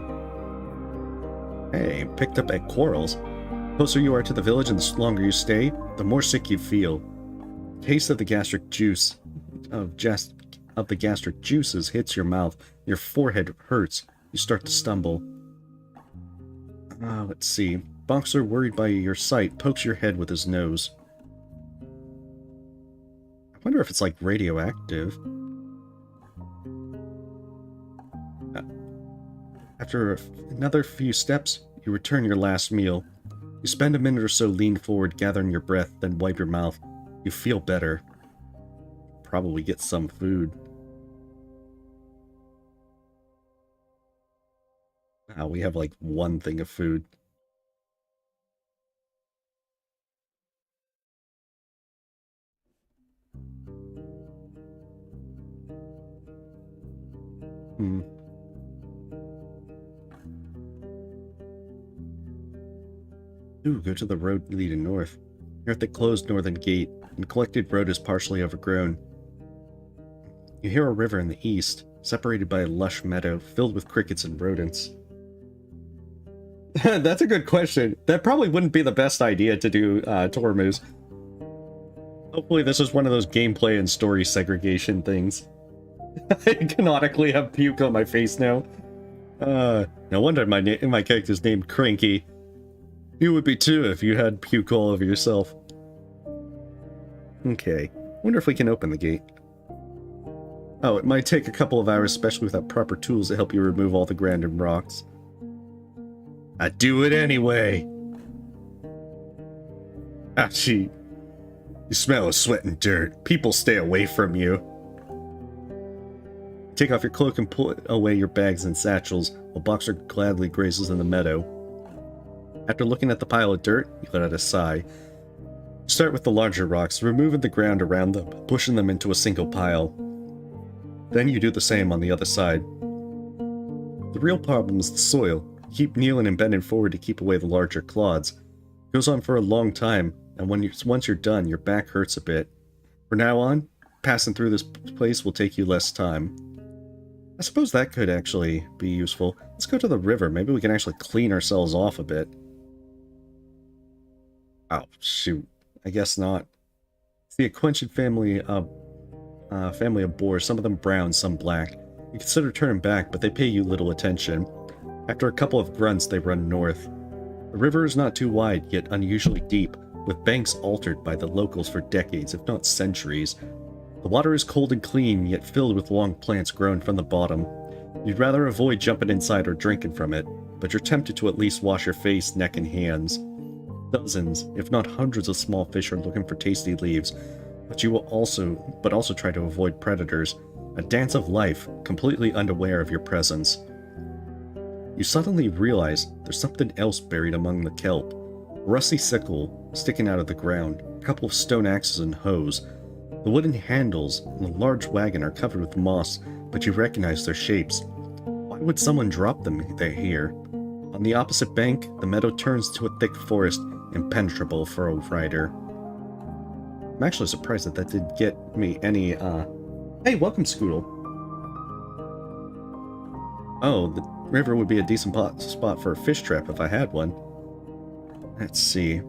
A: Hey, picked up at quarrels. The closer you are to the village and the longer you stay, the more sick you feel. The taste of the gastric juices hits your mouth. Your forehead hurts. You start to stumble. Let's see. Boxer, worried by your sight, pokes your head with his nose. I wonder if it's like radioactive. After another few steps, you return your last meal. You spend a minute or so leaned forward, gathering your breath, then wipe your mouth. You feel better. Probably get some food. We have like one thing of food. Ooh, go to the road leading north. You're at the closed northern gate, and the collected road is partially overgrown. You hear a river in the east, separated by a lush meadow filled with crickets and rodents. That's a good question. That probably wouldn't be the best idea to do, Tormuz. Hopefully this is one of those gameplay and story segregation things. I canonically have puke on my face now. No wonder my character's named Cranky. You would be too if you had puke all over yourself. Okay, wonder if we can open the gate. Oh, it might take a couple of hours, especially without proper tools to help you remove all the random rocks. I'd do it anyway. Ouchie. You smell of sweat and dirt. People stay away from you. Take off your cloak and pull away your bags and satchels, while Boxer gladly grazes in the meadow. After looking at the pile of dirt, you let out a sigh. You start with the larger rocks, removing the ground around them, pushing them into a single pile. Then you do the same on the other side. The real problem is the soil. You keep kneeling and bending forward to keep away the larger clods. It goes on for a long time, and once you're done, your back hurts a bit. From now on, passing through this place will take you less time. I suppose that could actually be useful. Let's go to the river. Maybe we can actually clean ourselves off a bit. Oh, shoot. I guess not. It's the Aquentian family of boars, some of them brown, some black. You consider turning back, but they pay you little attention. After a couple of grunts, they run north. The river is not too wide, yet unusually deep, with banks altered by the locals for decades, if not centuries. The water is cold and clean, yet filled with long plants grown from the bottom. You'd rather avoid jumping inside or drinking from it, but you're tempted to at least wash your face, neck, and hands. Dozens, if not hundreds of small fish are looking for tasty leaves, but also try to avoid predators. A dance of life, completely unaware of your presence. You suddenly realize there's something else buried among the kelp. A rusty sickle sticking out of the ground, a couple of stone axes and hoes. The wooden handles and the large wagon are covered with moss, but you recognize their shapes. Why would someone drop them here? On the opposite bank, the meadow turns to a thick forest, impenetrable for a rider. I'm actually surprised that didn't get me any, Hey, welcome, Scoodle. Oh, the river would be a decent spot for a fish trap if I had one. Let's see.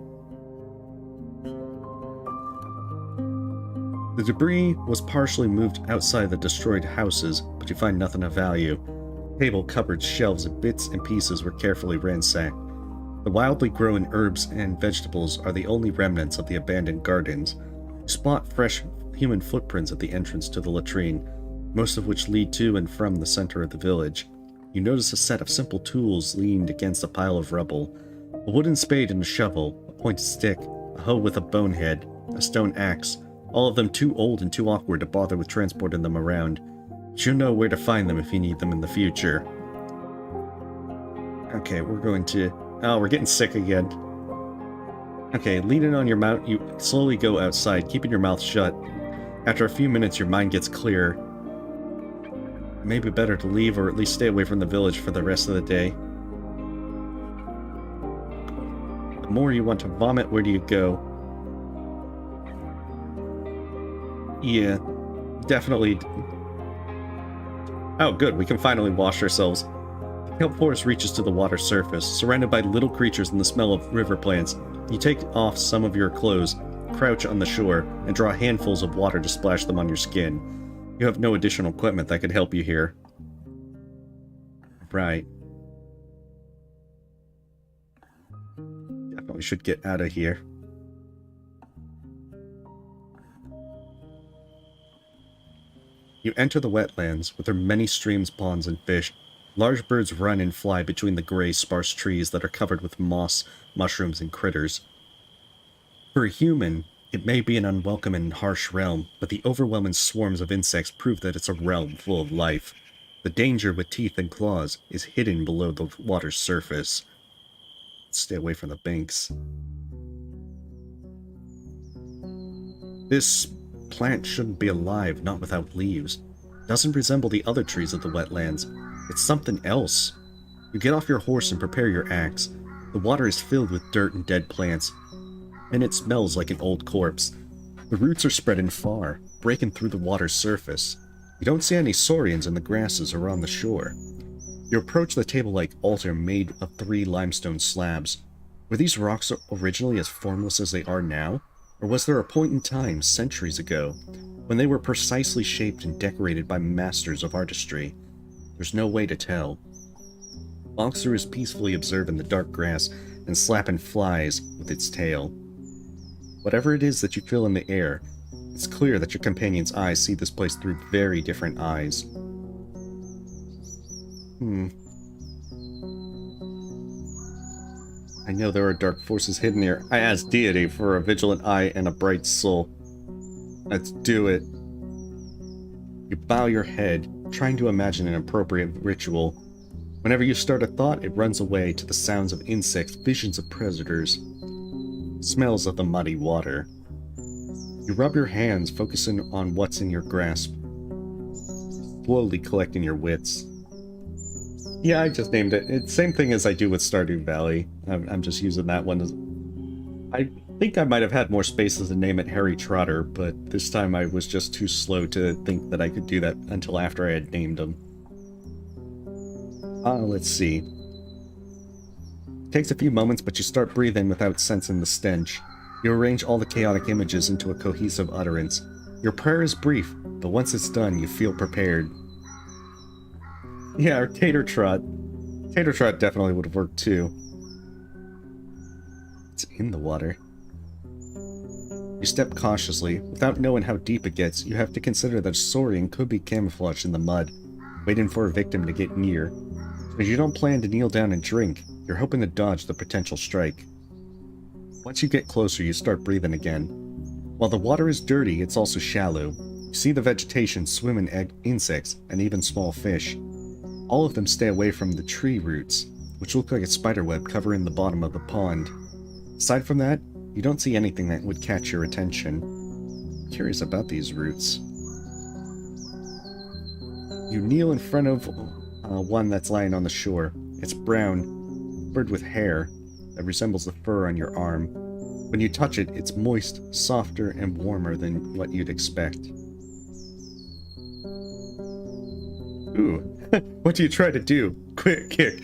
A: The debris was partially moved outside the destroyed houses, but you find nothing of value. Table, cupboards, shelves, and bits and pieces were carefully ransacked. The wildly grown herbs and vegetables are the only remnants of the abandoned gardens. You spot fresh human footprints at the entrance to the latrine, most of which lead to and from the center of the village. You notice a set of simple tools leaned against a pile of rubble. A wooden spade and a shovel, a pointed stick, a hoe with a bonehead, a stone axe, all of them too old and too awkward to bother with transporting them around. But you know where to find them if you need them in the future. Okay, we're going to... Oh, we're getting sick again. Okay, leaning on your mount, you slowly go outside, keeping your mouth shut. After a few minutes, your mind gets clear. Maybe better to leave or at least stay away from the village for the rest of the day. The more you want to vomit, where do you go? Yeah, definitely. Oh, good, we can finally wash ourselves. The kelp forest reaches to the water's surface, surrounded by little creatures and the smell of river plants. You take off some of your clothes, crouch on the shore, and draw handfuls of water to splash them on your skin. You have no additional equipment that could help you here. Right. Definitely should get out of here. You enter the wetlands, with their many streams, ponds, and fish. Large birds run and fly between the gray, sparse trees that are covered with moss, mushrooms, and critters. For a human, it may be an unwelcome and harsh realm, but the overwhelming swarms of insects prove that it's a realm full of life. The danger with teeth and claws is hidden below the water's surface. Stay away from the banks. This plant shouldn't be alive, not without leaves. It doesn't resemble the other trees of the wetlands. It's something else. You get off your horse and prepare your axe. The water is filled with dirt and dead plants, and it smells like an old corpse. The roots are spreading far, breaking through the water's surface. You don't see any saurians in the grasses or on the shore. You approach the table-like altar made of 3 limestone slabs. Were these rocks originally as formless as they are now? Or was there a point in time, centuries ago, when they were precisely shaped and decorated by masters of artistry? There's no way to tell. Boxer is peacefully observing the dark grass and slapping flies with its tail. Whatever it is that you feel in the air, it's clear that your companion's eyes see this place through very different eyes. I know there are dark forces hidden here. I asked deity for a vigilant eye and a bright soul. Let's do it. You bow your head, trying to imagine an appropriate ritual. Whenever you start a thought, it runs away to the sounds of insects, visions of predators, smells of the muddy water. You rub your hands, focusing on what's in your grasp, slowly collecting your wits. Yeah, I just named it. It's same thing as I do with Stardew Valley. I'm just using that one as... I think I might have had more spaces to name it Harry Trotter, but this time I was just too slow to think that I could do that until after I had named him. Let's see. It takes a few moments, but you start breathing without sensing the stench. You arrange all the chaotic images into a cohesive utterance. Your prayer is brief, but once it's done, you feel prepared. Yeah, or Tater Trot. Tater Trot definitely would have worked too. It's in the water. You step cautiously. Without knowing how deep it gets, you have to consider that a saurian could be camouflaged in the mud, waiting for a victim to get near. But you don't plan to kneel down and drink. You're hoping to dodge the potential strike. Once you get closer, you start breathing again. While the water is dirty, it's also shallow. You see the vegetation swim in insects and even small fish. All of them stay away from the tree roots, which look like a spiderweb covering the bottom of the pond. Aside from that, you don't see anything that would catch your attention. I'm curious about these roots. You kneel in front of one that's lying on the shore. It's brown, covered with hair that resembles the fur on your arm. When you touch it, it's moist, softer, and warmer than what you'd expect. Ooh, what do you try to do? Quick, kick.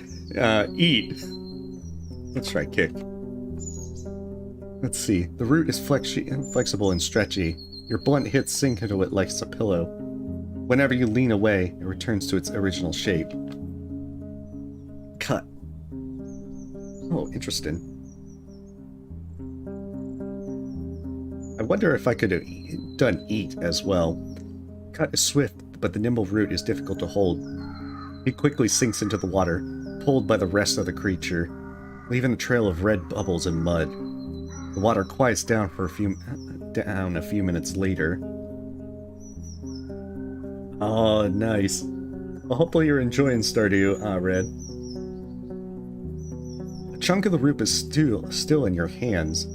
A: Eat. Let's try kick. Let's see. The root is flexible and stretchy. Your blunt hits sink into it like a pillow. Whenever you lean away, it returns to its original shape. Oh, interesting. I wonder if I could have done eat as well. Cut is swift, but the nimble root is difficult to hold. He quickly sinks into the water, pulled by the rest of the creature, leaving a trail of red bubbles and mud. The water quiets down for a few minutes later. Oh, nice. Well, hopefully you're enjoying Stardew, Red. A chunk of the root is still in your hands.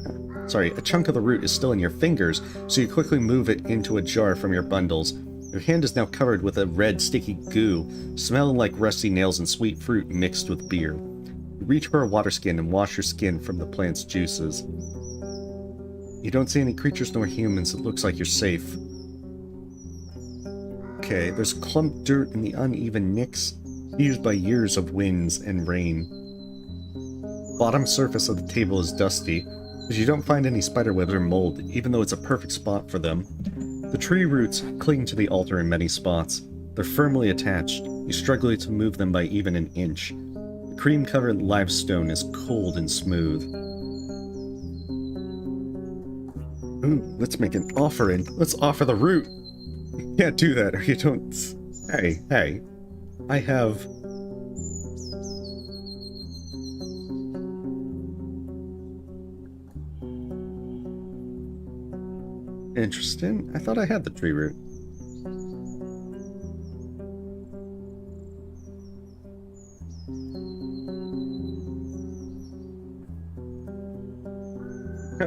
A: Sorry, a chunk of the root is still in your fingers, so you quickly move it into a jar from your bundles. Your hand is now covered with a red, sticky goo, smelling like rusty nails and sweet fruit mixed with beer. You reach for a water skin and wash your skin from the plant's juices. You don't see any creatures nor humans. It looks like you're safe. Okay, there's clumped dirt in the uneven nicks, used by years of winds and rain. Bottom surface of the table is dusty, but you don't find any spiderwebs or mold, even though it's a perfect spot for them. The tree roots cling to the altar in many spots. They're firmly attached. You struggle to move them by even an inch. The cream-covered limestone is cold and smooth. Ooh, let's make an offering. Let's offer the root. You can't do that or you don't... Hey. I have... Interesting. I thought I had the tree root.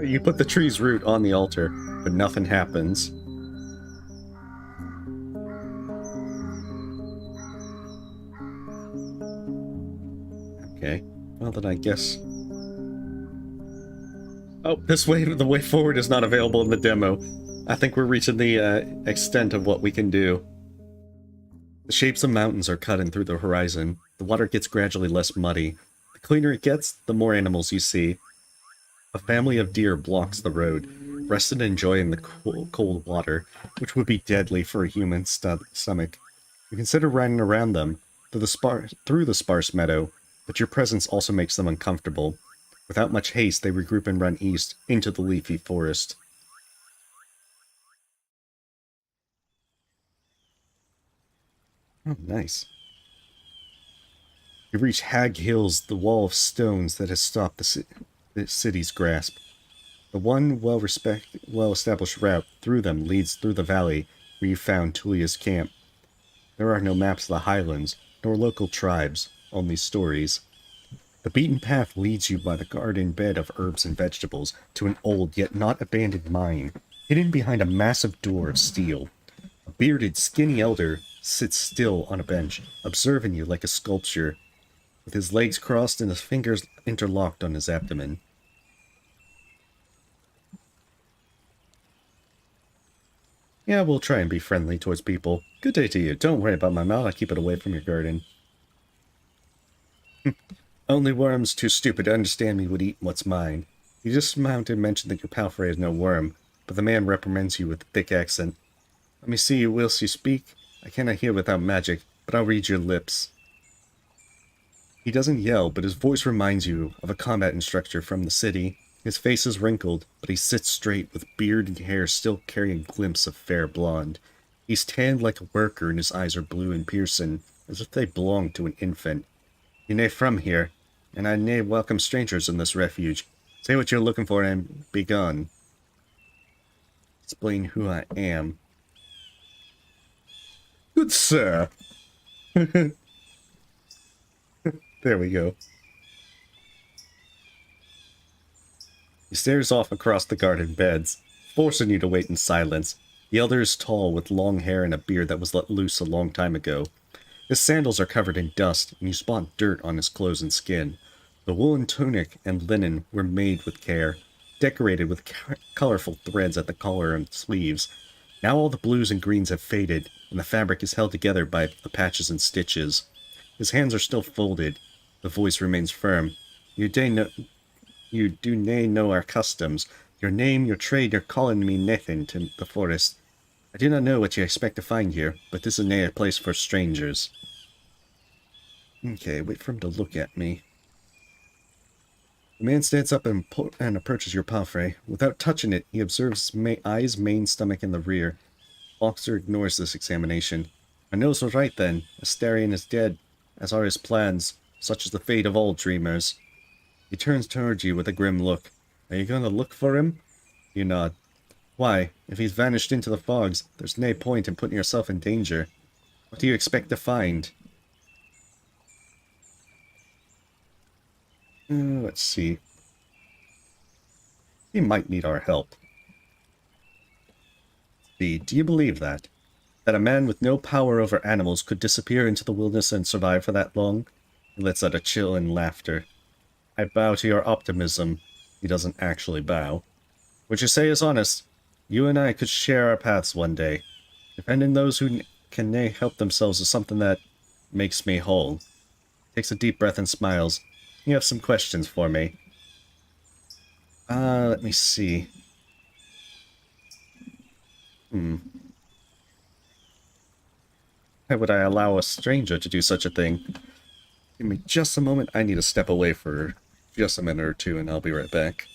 A: You put the tree's root on the altar, but nothing happens. Okay. Well, then I guess... Oh, the way forward is not available in the demo. I think we're reaching the extent of what we can do. The shapes of mountains are cut in through the horizon. The water gets gradually less muddy. The cleaner it gets, the more animals you see. A family of deer blocks the road, rested and enjoying the cold water, which would be deadly for a human stomach. You consider riding around them through the sparse meadow, but your presence also makes them uncomfortable. Without much haste, they regroup and run east, into the leafy forest. Oh, nice. You reach Hag Hills, the wall of stones that has stopped the city's grasp. The one well-established route through them leads through the valley where you found Tulia's camp. There are no maps of the highlands, nor local tribes, only stories. The beaten path leads you by the garden bed of herbs and vegetables to an old yet not abandoned mine, hidden behind a massive door of steel. A bearded, skinny elder sits still on a bench, observing you like a sculpture, with his legs crossed and his fingers interlocked on his abdomen. Yeah, we'll try and be friendly towards people. Good day to you. Don't worry about my mouth. I'll keep it away from your garden. Only worms too stupid to understand me would eat what's mine. You dismount and mention that your palfrey is no worm, but the man reprimands you with a thick accent. Let me see you whilst you speak. I cannot hear without magic, but I'll read your lips. He doesn't yell, but his voice reminds you of a combat instructor from the city. His face is wrinkled, but he sits straight with beard and hair still carrying a glimpse of fair blonde. He's tanned like a worker and his eyes are blue and piercing, as if they belonged to an infant. You nae from here, and I nae welcome strangers in this refuge. Say what you're looking for and be gone. Explain who I am. Good sir. There we go. He stares off across the garden beds, forcing you to wait in silence. The elder is tall, with long hair and a beard that was let loose a long time ago. His sandals are covered in dust, and you spot dirt on his clothes and skin. The woolen tunic and linen were made with care, decorated with colorful threads at the collar and sleeves. Now all the blues and greens have faded, and the fabric is held together by the patches and stitches. His hands are still folded. The voice remains firm. You do nae know our customs. Your name, your trade, your calling me naething to the forest. I do not know what you expect to find here, but this is nae a place for strangers. Okay, wait for him to look at me. The man stands up and approaches your palfrey. Without touching it, he observes eyes, main, stomach, and the rear. Officer ignores this examination. My nose was right then. Astarion is dead, as are his plans, such is the fate of all dreamers. He turns towards you with a grim look. Are you going to look for him? You nod. Why, if he's vanished into the fogs, there's no point in putting yourself in danger. What do you expect to find? Let's see. He might need our help. Do you believe that? That a man with no power over animals could disappear into the wilderness and survive for that long? He lets out a chill and laughter. I bow to your optimism. He doesn't actually bow. What you say is honest. You and I could share our paths one day. Defending those who can help themselves is something that makes me whole. Takes a deep breath and smiles. You have some questions for me. Let me see. Why would I allow a stranger to do such a thing? Give me just a moment. I need to step away for just a minute or two, and I'll be right back.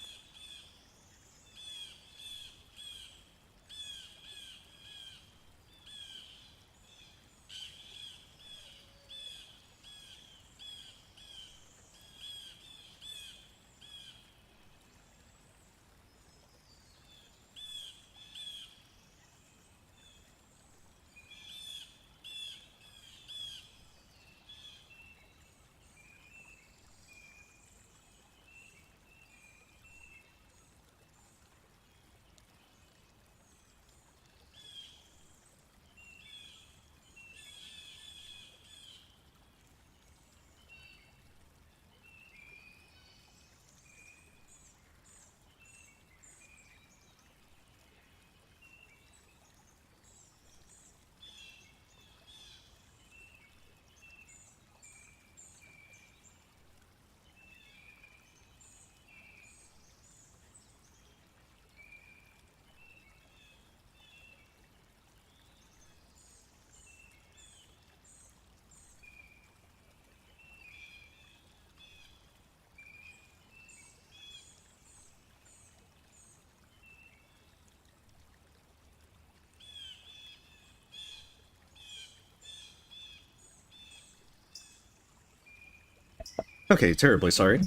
A: Okay, terribly sorry.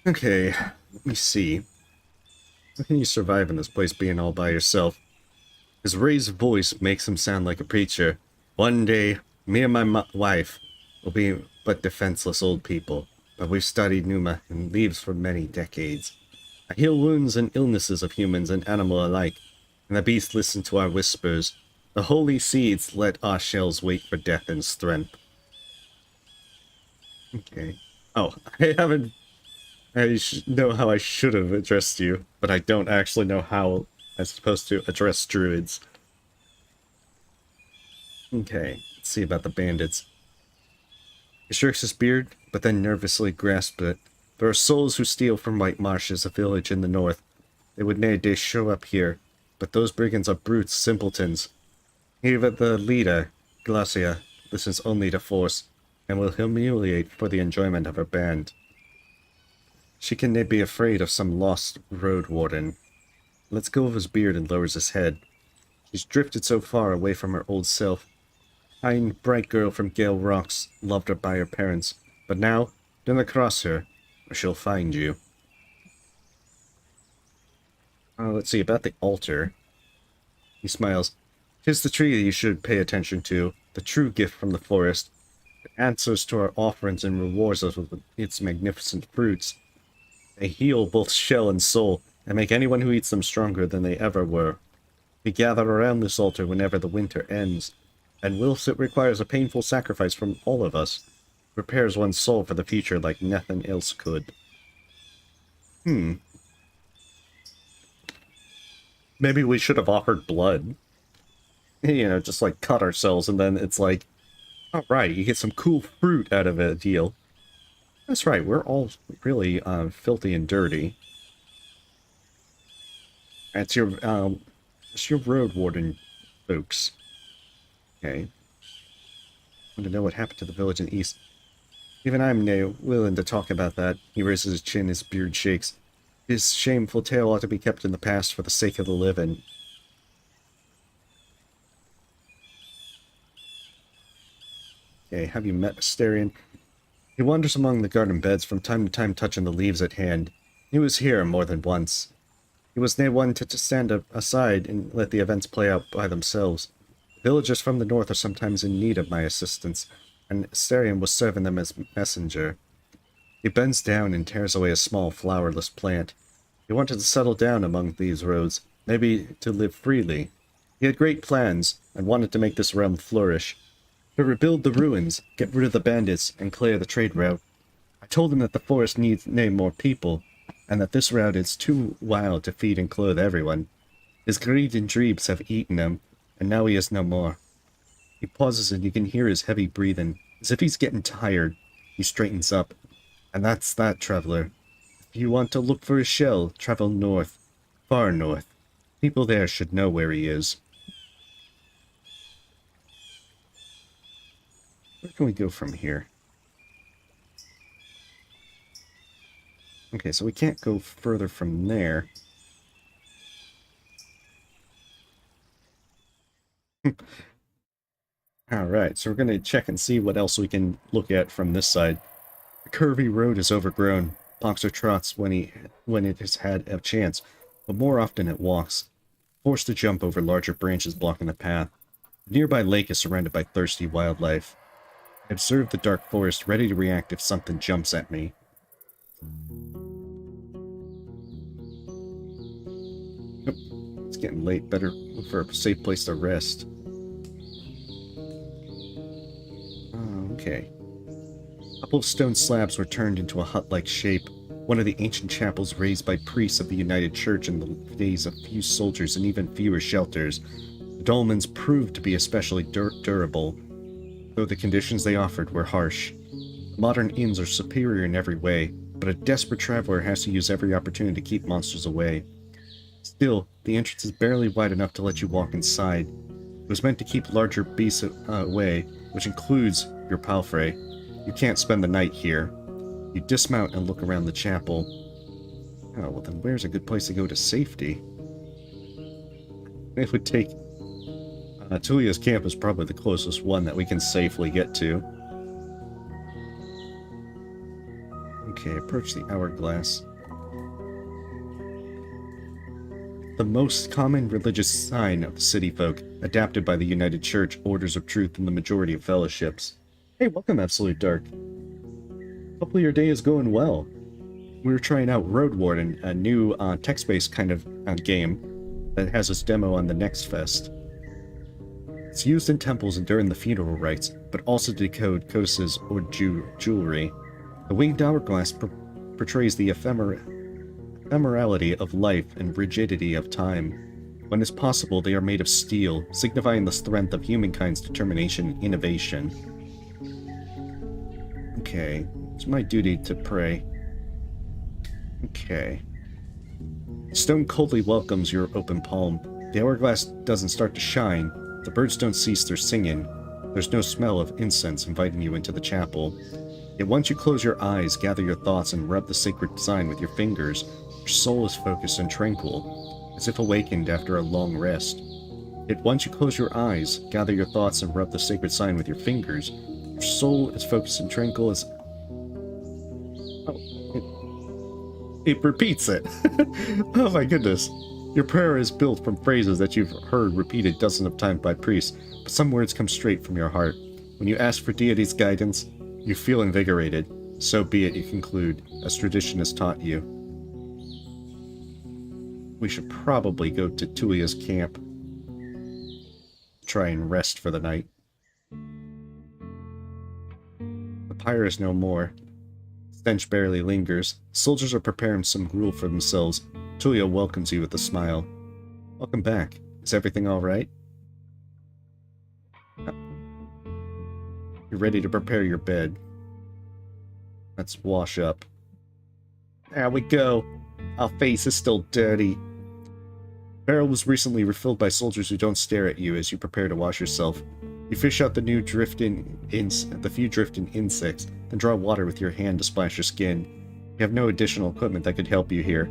A: Okay, let me see. How can you survive in this place being all by yourself? His raised voice makes him sound like a preacher. One day, me and my wife will be but defenseless old people, but we've studied Numa and leaves for many decades. I heal wounds and illnesses of humans and animal alike, and the beasts listen to our whispers. The holy seeds let our shells wait for death and strength. Okay. Oh, I haven't... I know how I should have addressed you, but I don't actually know how I'm supposed to address druids. Okay, let's see about the bandits. He strokes his beard, but then nervously grasps it. There are souls who steal from White Marshes, a village in the north. They would nay show up here, but those brigands are brutes, simpletons. Even the leader, Glacia, listens only to force, and will humiliate for the enjoyment of her band. She can be afraid of some lost Roadwarden. Lets go of his beard and lowers his head. She's drifted so far away from her old self. Kind, bright girl from Gale Rocks, loved her by her parents. But now, don't cross her, or she'll find you. Let's see, about the altar. He smiles. 'Tis the tree that you should pay attention to, the true gift from the forest. It answers to our offerings and rewards us with its magnificent fruits. They heal both shell and soul, and make anyone who eats them stronger than they ever were. We gather around this altar whenever the winter ends, and whilst it requires a painful sacrifice from all of us, prepares one's soul for the future like nothing else could. Maybe we should have offered blood. You know, just like cut ourselves, and then it's like, alright, you get some cool fruit out of a deal. That's right, we're all really filthy and dirty. It's your Roadwarden folks. Okay. I want to know what happened to the village in the east. Even I'm no willing to talk about that. He raises his chin, his beard shakes. His shameful tale ought to be kept in the past for the sake of the living. Okay, have you met Asterion? He wanders among the garden beds, from time to time touching the leaves at hand. He was here more than once. He was nae one to stand aside and let the events play out by themselves. Villagers from the north are sometimes in need of my assistance, and Asterion was serving them as messenger. He bends down and tears away a small, flowerless plant. He wanted to settle down among these roads, maybe to live freely. He had great plans, and wanted to make this realm flourish. To rebuild the ruins, get rid of the bandits, and clear the trade route. I told him that the forest needs nae more people, and that this route is too wild to feed and clothe everyone. His greed and dreams have eaten him, and now he is no more. He pauses and you can hear his heavy breathing, as if he's getting tired. He straightens up. And that's that, traveler. If you want to look for a shell, travel north. Far north. People there should know where he is. Where can we go from here? Okay, so we can't go further from there. Alright, so we're going to check and see what else we can look at from this side. The curvy road is overgrown. Boxer trots when it has had a chance, but more often it walks, forced to jump over larger branches blocking the path. The nearby lake is surrounded by thirsty wildlife. I observe the dark forest, ready to react if something jumps at me. Nope, it's getting late. Better look for a safe place to rest. Oh, okay. A couple of stone slabs were turned into a hut-like shape, one of the ancient chapels raised by priests of the United Church in the days of few soldiers and even fewer shelters. The dolmens proved to be especially durable, though the conditions they offered were harsh. Modern inns are superior in every way, but a desperate traveler has to use every opportunity to keep monsters away. Still, the entrance is barely wide enough to let you walk inside. It was meant to keep larger beasts away, which includes your palfrey. You can't spend the night here. You dismount and look around the chapel. Oh, well then where's a good place to go to safety? It would take... Tulia's camp is probably the closest one that we can safely get to. Okay, approach the hourglass. The most common religious sign of the city folk, adapted by the United Church, Orders of Truth, and the majority of fellowships. Hey, welcome, Absolute Dark. Hopefully your day is going well. We were trying out Roadwarden, a new text-based kind of game that has its demo on the Next Fest. It's used in temples and during the funeral rites, but also to decode codices or jewelry. The winged hourglass portrays the ephemerality of life and rigidity of time. When it's possible, they are made of steel, signifying the strength of humankind's determination and innovation. Okay, it's my duty to pray. Okay. Stone coldly welcomes your open palm. The hourglass doesn't start to shine. The birds don't cease their singing. There's no smell of incense inviting you into the chapel. Yet once you close your eyes, gather your thoughts, and rub the sacred sign with your fingers, your soul is focused and tranquil, as if awakened after a long rest. Yet once you close your eyes, gather your thoughts, and rub the sacred sign with your fingers, your soul is focused and tranquil as... Oh, it repeats it. Oh my goodness. Your prayer is built from phrases that you've heard repeated dozens of times by priests, but some words come straight from your heart. When you ask for deity's guidance, you feel invigorated. So be it, you conclude, as tradition has taught you. We should probably go to Tulia's camp. Try and rest for the night. The pyre is no more. Stench barely lingers. Soldiers are preparing some gruel for themselves. Tulia welcomes you with a smile. Welcome back. Is everything alright? You're ready to prepare your bed. Let's wash up. There we go. Our face is still dirty. Barrel was recently refilled by soldiers who don't stare at you as you prepare to wash yourself. You fish out the few drifting insects, then draw water with your hand to splash your skin. You have no additional equipment that could help you here.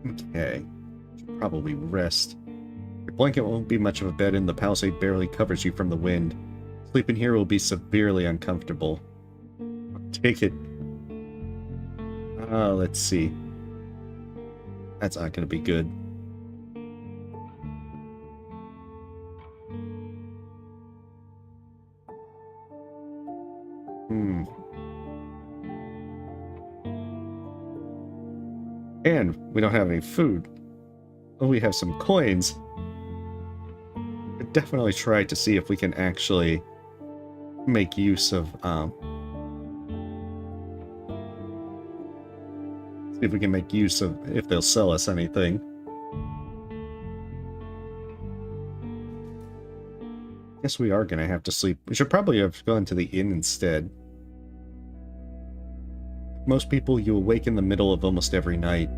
A: Okay. Should probably rest. Your blanket won't be much of a bed, and the palisade barely covers you from the wind. Sleeping here will be severely uncomfortable. I'll take it. Let's see. That's not gonna be good. And we don't have any food. Oh, we have some coins. Could definitely try to see if we can actually make use of, see if we can make use of, if they'll sell us anything. Guess we are gonna have to sleep. We should probably have gone to the inn instead. Most people, you awake in the middle of almost every night.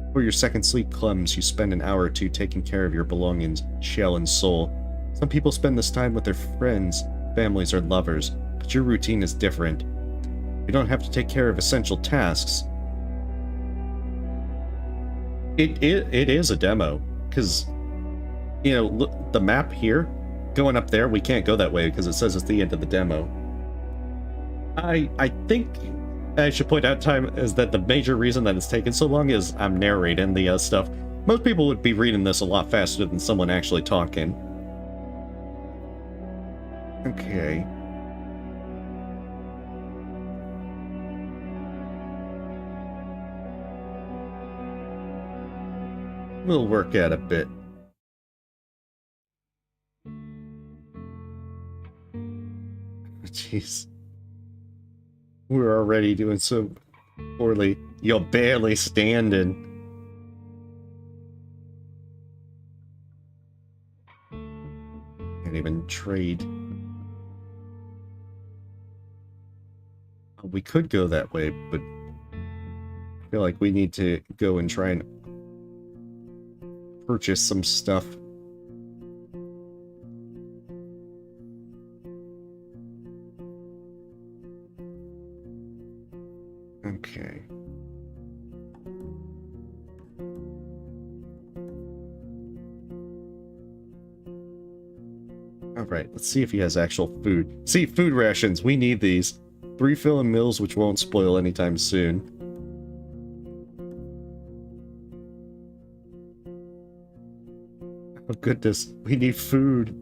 A: Before your second sleep comes, you spend an hour or two taking care of your belongings, shell and soul. Some people spend this time with their friends, families, or lovers, but your routine is different. You don't have to take care of essential tasks. It is a demo, because, you know, look, the map here, going up there, we can't go that way because it says it's the end of the demo. I think I should point out is that the major reason that it's taken so long is I'm narrating the stuff. Most people would be reading this a lot faster than someone actually talking. Okay. We'll work at a bit. Jeez. We're already doing so poorly. You're barely standing. Can't even trade. We could go that way, but I feel like we need to go and try and purchase some stuff. Okay. Alright, let's see if he has actual food. See, food rations, we need these. 3 filling mills which won't spoil anytime soon. Oh goodness, we need food.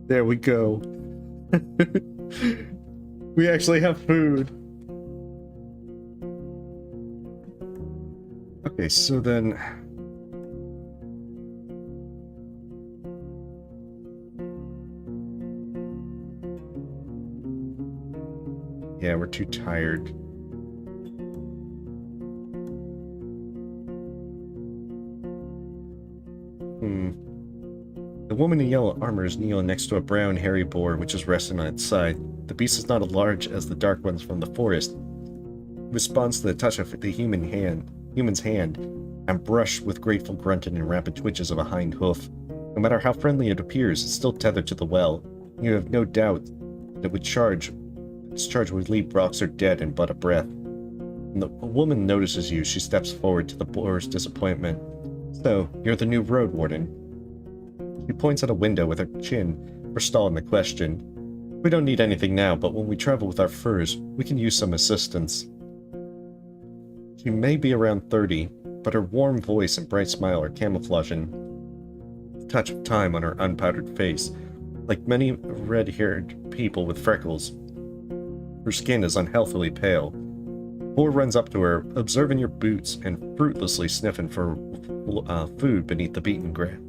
A: There we go. We actually have food. Okay, so then... yeah, we're too tired. The woman in yellow armor is kneeling next to a brown hairy boar which is resting on its side. The beast is not as large as the dark ones from the forest. It responds to the touch of the human's hand, and brushed with grateful grunting and rapid twitches of a hind hoof. No matter how friendly it appears, it's still tethered to the well. You have no doubt that its charge would leave Broxer dead in but a breath. When the woman notices you, she steps forward to the boar's disappointment. So, you're the new Roadwarden. She points at a window with her chin, forestalling the question. We don't need anything now, but when we travel with our furs, we can use some assistance. She may be around 30, but her warm voice and bright smile are camouflaging the touch of time on her unpowdered face. Like many red-haired people with freckles, her skin is unhealthily pale. Boar runs up to her, observing your boots and fruitlessly sniffing for food beneath the beaten ground.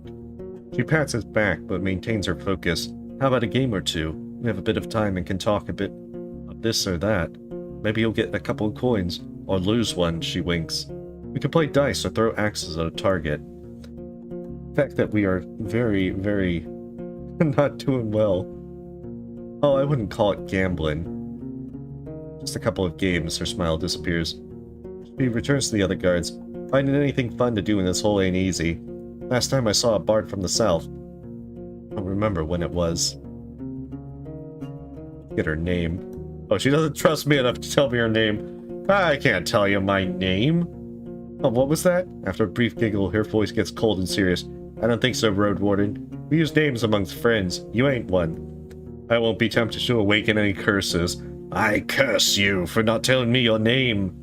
A: She pats his back, but maintains her focus. How about a game or two? We have a bit of time and can talk a bit of this or that. Maybe you'll get a couple of coins, or lose one, she winks. We can play dice or throw axes at a target. The fact that we are very, very not doing well. Oh, I wouldn't call it gambling. Just a couple of games, her smile disappears. He returns to the other guards. Finding anything fun to do in this hole ain't easy. Last time I saw a bard from the south. I don't remember when it was. Get her name. Oh, she doesn't trust me enough to tell me her name. I can't tell you my name. Oh, what was that? After a brief giggle, her voice gets cold and serious. I don't think so, Roadwarden. We use names amongst friends. You ain't one. I won't be tempted to awaken any curses. I curse you for not telling me your name.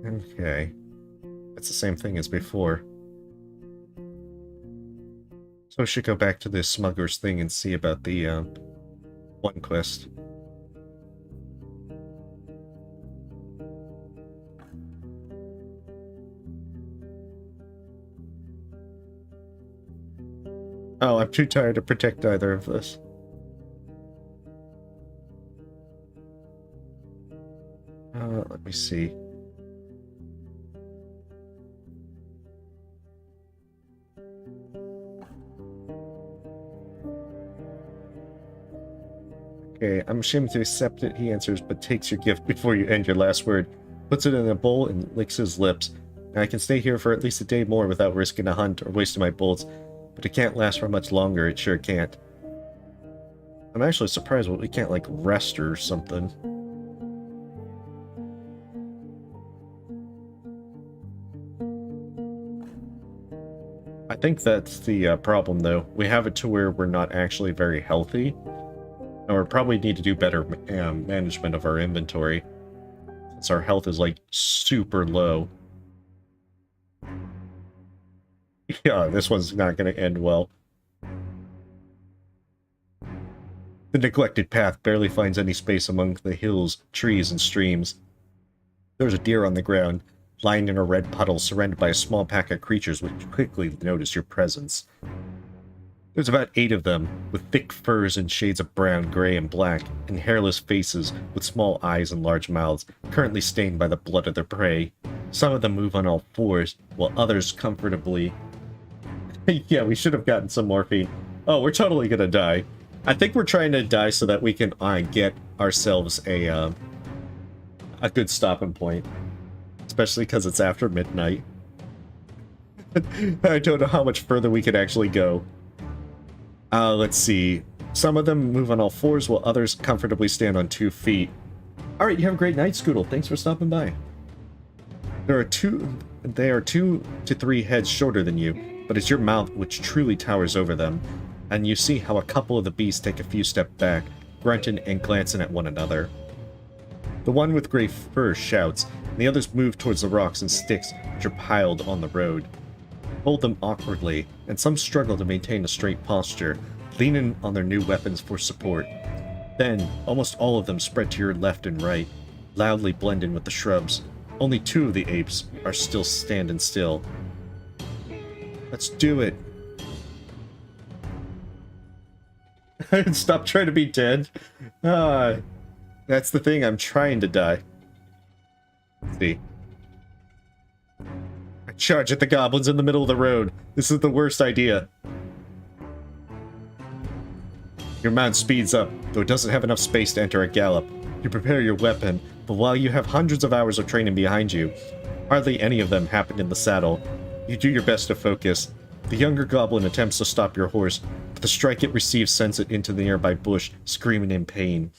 A: Okay. It's the same thing as before. So I should go back to this smuggler's thing and see about the, one quest. Oh, I'm too tired to protect either of this. Let me see. Okay, I'm ashamed to accept it, he answers, but takes your gift before you end your last word. Puts it in a bowl and licks his lips. Now, I can stay here for at least a day more without risking a hunt or wasting my bullets, but it can't last for much longer, it sure can't. I'm actually surprised we can't, like, rest or something. I think that's the problem, though. We have it to where we're not actually very healthy. And we probably need to do better management of our inventory, since our health is, like, super low. Yeah, this one's not going to end well. The neglected path barely finds any space among the hills, trees, and streams. There's a deer on the ground, lying in a red puddle, surrounded by a small pack of creatures which quickly notice your presence. There's about 8 of them, with thick furs in shades of brown, gray, and black, and hairless faces with small eyes and large mouths, currently stained by the blood of their prey. Some of them move on all fours, while others comfortably... Yeah, we should have gotten some morphine. Oh, we're totally gonna die. I think we're trying to die so that we can get ourselves a good stopping point. Especially because it's after midnight. I don't know how much further we can actually go. Let's see. Some of them move on all fours, while others comfortably stand on 2 feet. Alright, you have a great night, Scoodle. Thanks for stopping by. They are 2 to 3 heads shorter than you, but it's your mouth which truly towers over them, and you see how a couple of the beasts take a few steps back, grunting and glancing at one another. The one with gray fur shouts, and the others move towards the rocks and sticks which are piled on the road. Hold them awkwardly, and some struggle to maintain a straight posture, leaning on their new weapons for support. Then, almost all of them spread to your left and right, loudly blending with the shrubs. Only 2 of the apes are still standing still. Let's do it. Stop trying to be dead. That's the thing, I'm trying to die. Let's see. I charge at the goblins in the middle of the road. This is the worst idea. Your mount speeds up, though it doesn't have enough space to enter a gallop. You prepare your weapon, but while you have hundreds of hours of training behind you, hardly any of them happen in the saddle. You do your best to focus. The younger goblin attempts to stop your horse, but the strike it receives sends it into the nearby bush, screaming in pain.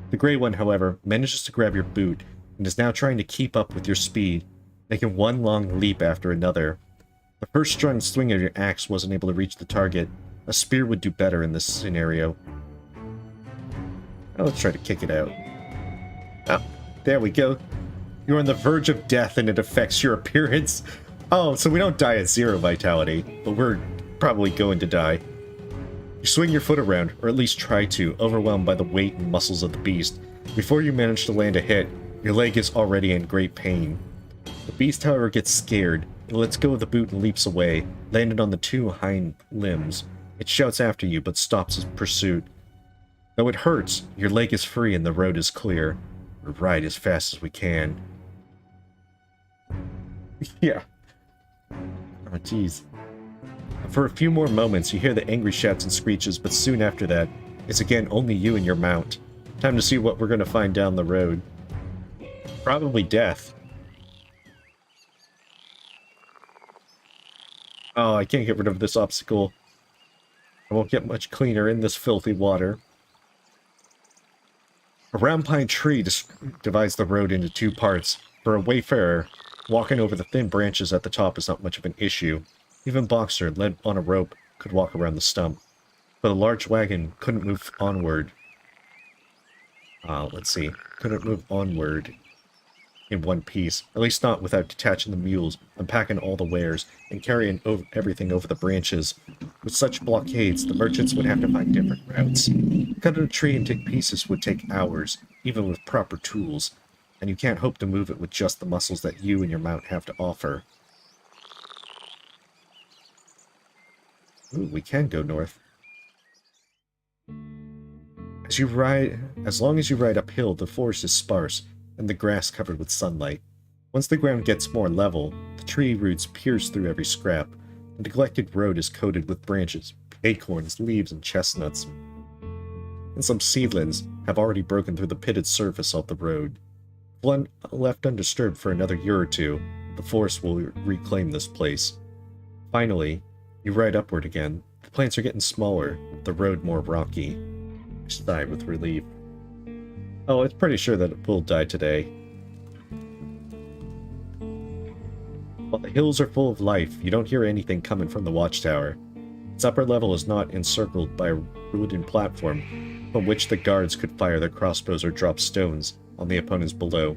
A: The gray one, however, manages to grab your boot, and is now trying to keep up with your speed, making one long leap after another. The first strong swing of your axe wasn't able to reach the target. A spear would do better in this scenario. Now let's try to kick it out. Oh, there we go. You're on the verge of death and it affects your appearance. Oh, so we don't die at 0 vitality, but we're probably going to die. You swing your foot around, or at least try to, overwhelmed by the weight and muscles of the beast. Before you manage to land a hit, your leg is already in great pain. The beast, however, gets scared. It lets go of the boot and leaps away, landing on the 2 hind limbs. It shouts after you, but stops its pursuit. Though it hurts, your leg is free and the road is clear. We ride as fast as we can. Yeah. Oh, jeez. For a few more moments, you hear the angry shouts and screeches, but soon after that, It's again only you and your mount. Time to see what we're going to find down the road. Probably death. Oh, I can't get rid of this obstacle. I won't get much cleaner in this filthy water. A round pine tree divides the road into two parts. For a wayfarer, walking over the thin branches at the top is not much of an issue. Even Boxer, led on a rope, could walk around the stump. But a large wagon couldn't move onward. Let's see. Couldn't move onward in one piece. At least not without detaching the mules, unpacking all the wares, and carrying everything over the branches. With such blockades, the merchants would have to find different routes. Cutting a tree into pieces would take hours, even with proper tools, and you can't hope to move it with just the muscles that you and your mount have to offer. Ooh, we can go north. As long as you ride uphill, the forest is sparse, and the grass covered with sunlight. Once the ground gets more level, the tree roots pierce through every scrap. The neglected road is coated with branches, acorns, leaves, and chestnuts. And some seedlings have already broken through the pitted surface of the road. If left undisturbed for another year or two, the forest will reclaim this place. Finally, you ride upward again. The plants are getting smaller, the road more rocky. I sigh with relief. Oh, it's pretty sure that it will die today. While the hills are full of life, you don't hear anything coming from the watchtower. Its upper level is not encircled by a wooden platform from which the guards could fire their crossbows or drop stones on the opponents below.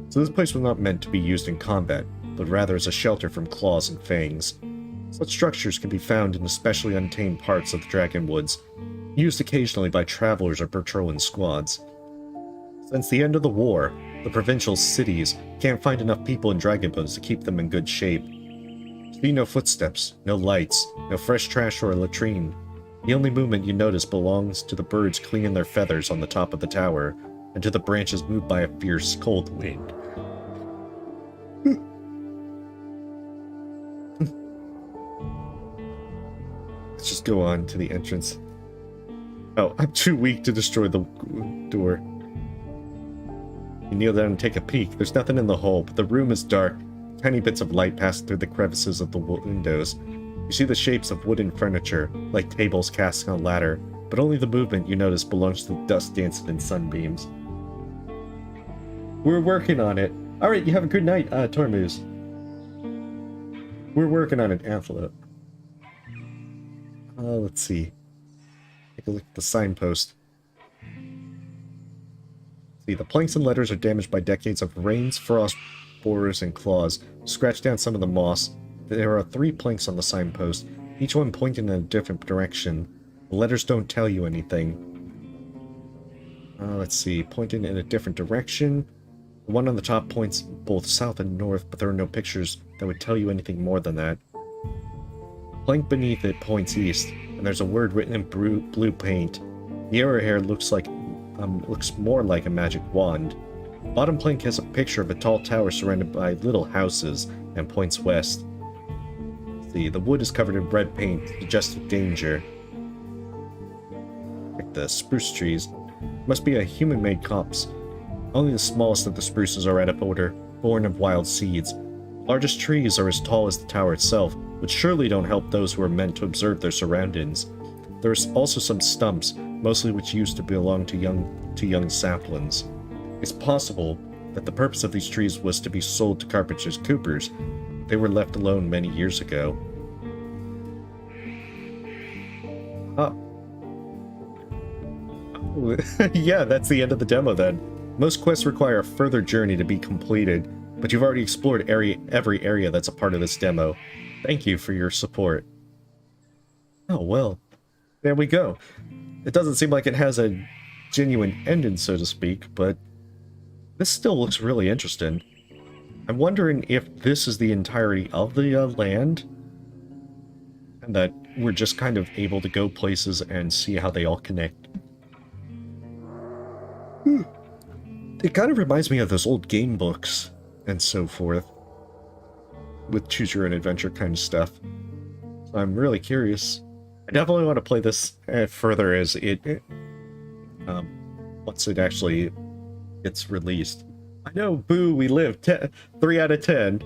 A: So this place was not meant to be used in combat, but rather as a shelter from claws and fangs. Such structures can be found in especially untamed parts of the Dragon Woods, used occasionally by travelers or patrolling squads. Since the end of the war, the provincial cities can't find enough people in Dragonbones to keep them in good shape. See no footsteps, no lights, no fresh trash or a latrine. The only movement you notice belongs to the birds cleaning their feathers on the top of the tower, and to the branches moved by a fierce, cold wind. Let's just go on to the entrance. Oh, I'm too weak to destroy the door. You kneel down and take a peek. There's nothing in the hole, but the room is dark. Tiny bits of light pass through the crevices of the windows. You see the shapes of wooden furniture, like tables cast on a ladder, but only the movement you notice belongs to the dust dancing in sunbeams. We're working on it. Alright, you have a good night, Tormuz. We're working on it, Antelope. Let's see. Take a look at the signpost. See, the planks and letters are damaged by decades of rains, frost, borers, and claws. Scratch down some of the moss. There are 3 planks on the signpost, each one pointing in a different direction. The letters don't tell you anything. Let's see, pointing in a different direction. The one on the top points both south and north, but there are no pictures that would tell you anything more than that. The plank beneath it points east, and there's a word written in blue paint. The arrow here looks more like a magic wand. The bottom plank has a picture of a tall tower surrounded by little houses and points west. See, the wood is covered in red paint, suggesting danger. Like the spruce trees. Must be a human-made copse. Only the smallest of the spruces are out of order, born of wild seeds. The largest trees are as tall as the tower itself, which surely don't help those who are meant to observe their surroundings. There are also some stumps, mostly which used to belong to young saplings. It's possible that the purpose of these trees was to be sold to carpenters' coopers. They were left alone many years ago. Yeah, that's the end of the demo then. Most quests require a further journey to be completed, but you've already explored every area that's a part of this demo. Thank you for your support. Oh well, there we go. It doesn't seem like it has a genuine ending, so to speak, but this still looks really interesting. I'm wondering if this is the entirety of the land, and that we're just kind of able to go places and see how they all connect. It kind of reminds me of those old game books and so forth, with choose your own adventure kind of stuff. So I'm really curious. I definitely want to play this further, as it once it actually gets released. I know, boo, we live 3 out of 10.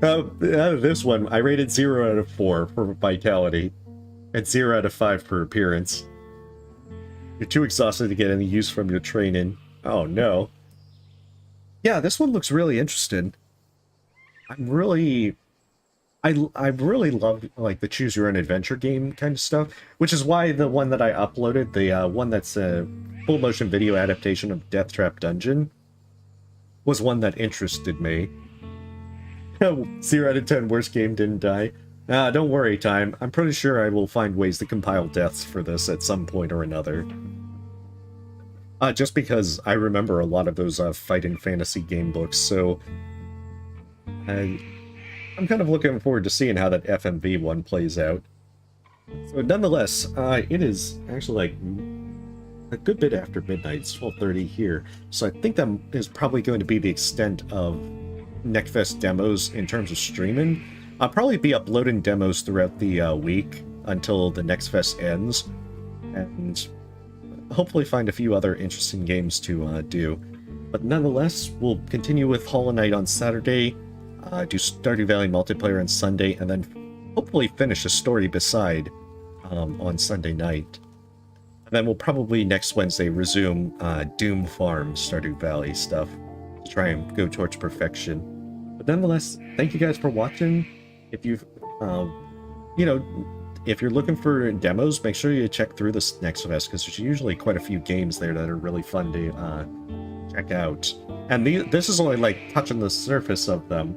A: Out of this one, I rated 0 out of 4 for vitality, and 0 out of 5 for appearance. You're too exhausted to get any use from your training. Oh no. Yeah, this one looks really interesting. I really love like the choose your own adventure game kind of stuff, which is why the one that I uploaded, the one that's a full motion video adaptation of Death Trap Dungeon, was one that interested me. 0 out of 10, worst game, didn't die. Don't worry, Time. I'm pretty sure I will find ways to compile deaths for this at some point or another. Just because I remember a lot of those fighting fantasy game books, so I'm kind of looking forward to seeing how that FMV one plays out. So nonetheless, it is actually like a good bit after midnight. It's 12:30 here, so I think that is probably going to be the extent of Neckfest demos in terms of streaming. I'll probably be uploading demos throughout the week until the next fest ends, and hopefully find a few other interesting games to do. But nonetheless, we'll continue with Hollow Knight on Saturday, do Stardew Valley multiplayer on Sunday, and then hopefully finish a story beside on Sunday night. And then we'll probably next Wednesday resume Doom Farm Stardew Valley stuff to try and go towards perfection. But nonetheless, thank you guys for watching. If you've, if you're looking for demos, make sure you check through this next fest, because there's usually quite a few games there that are really fun to check out. And this is only like touching the surface of them.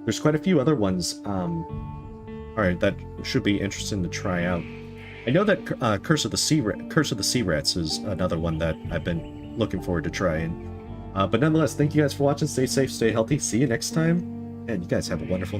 A: There's quite a few other ones that should be interesting to try out. I know that Curse of the Sea Rats is another one that I've been looking forward to trying. But nonetheless, thank you guys for watching. Stay safe, stay healthy. See you next time, and you guys have a wonderful night.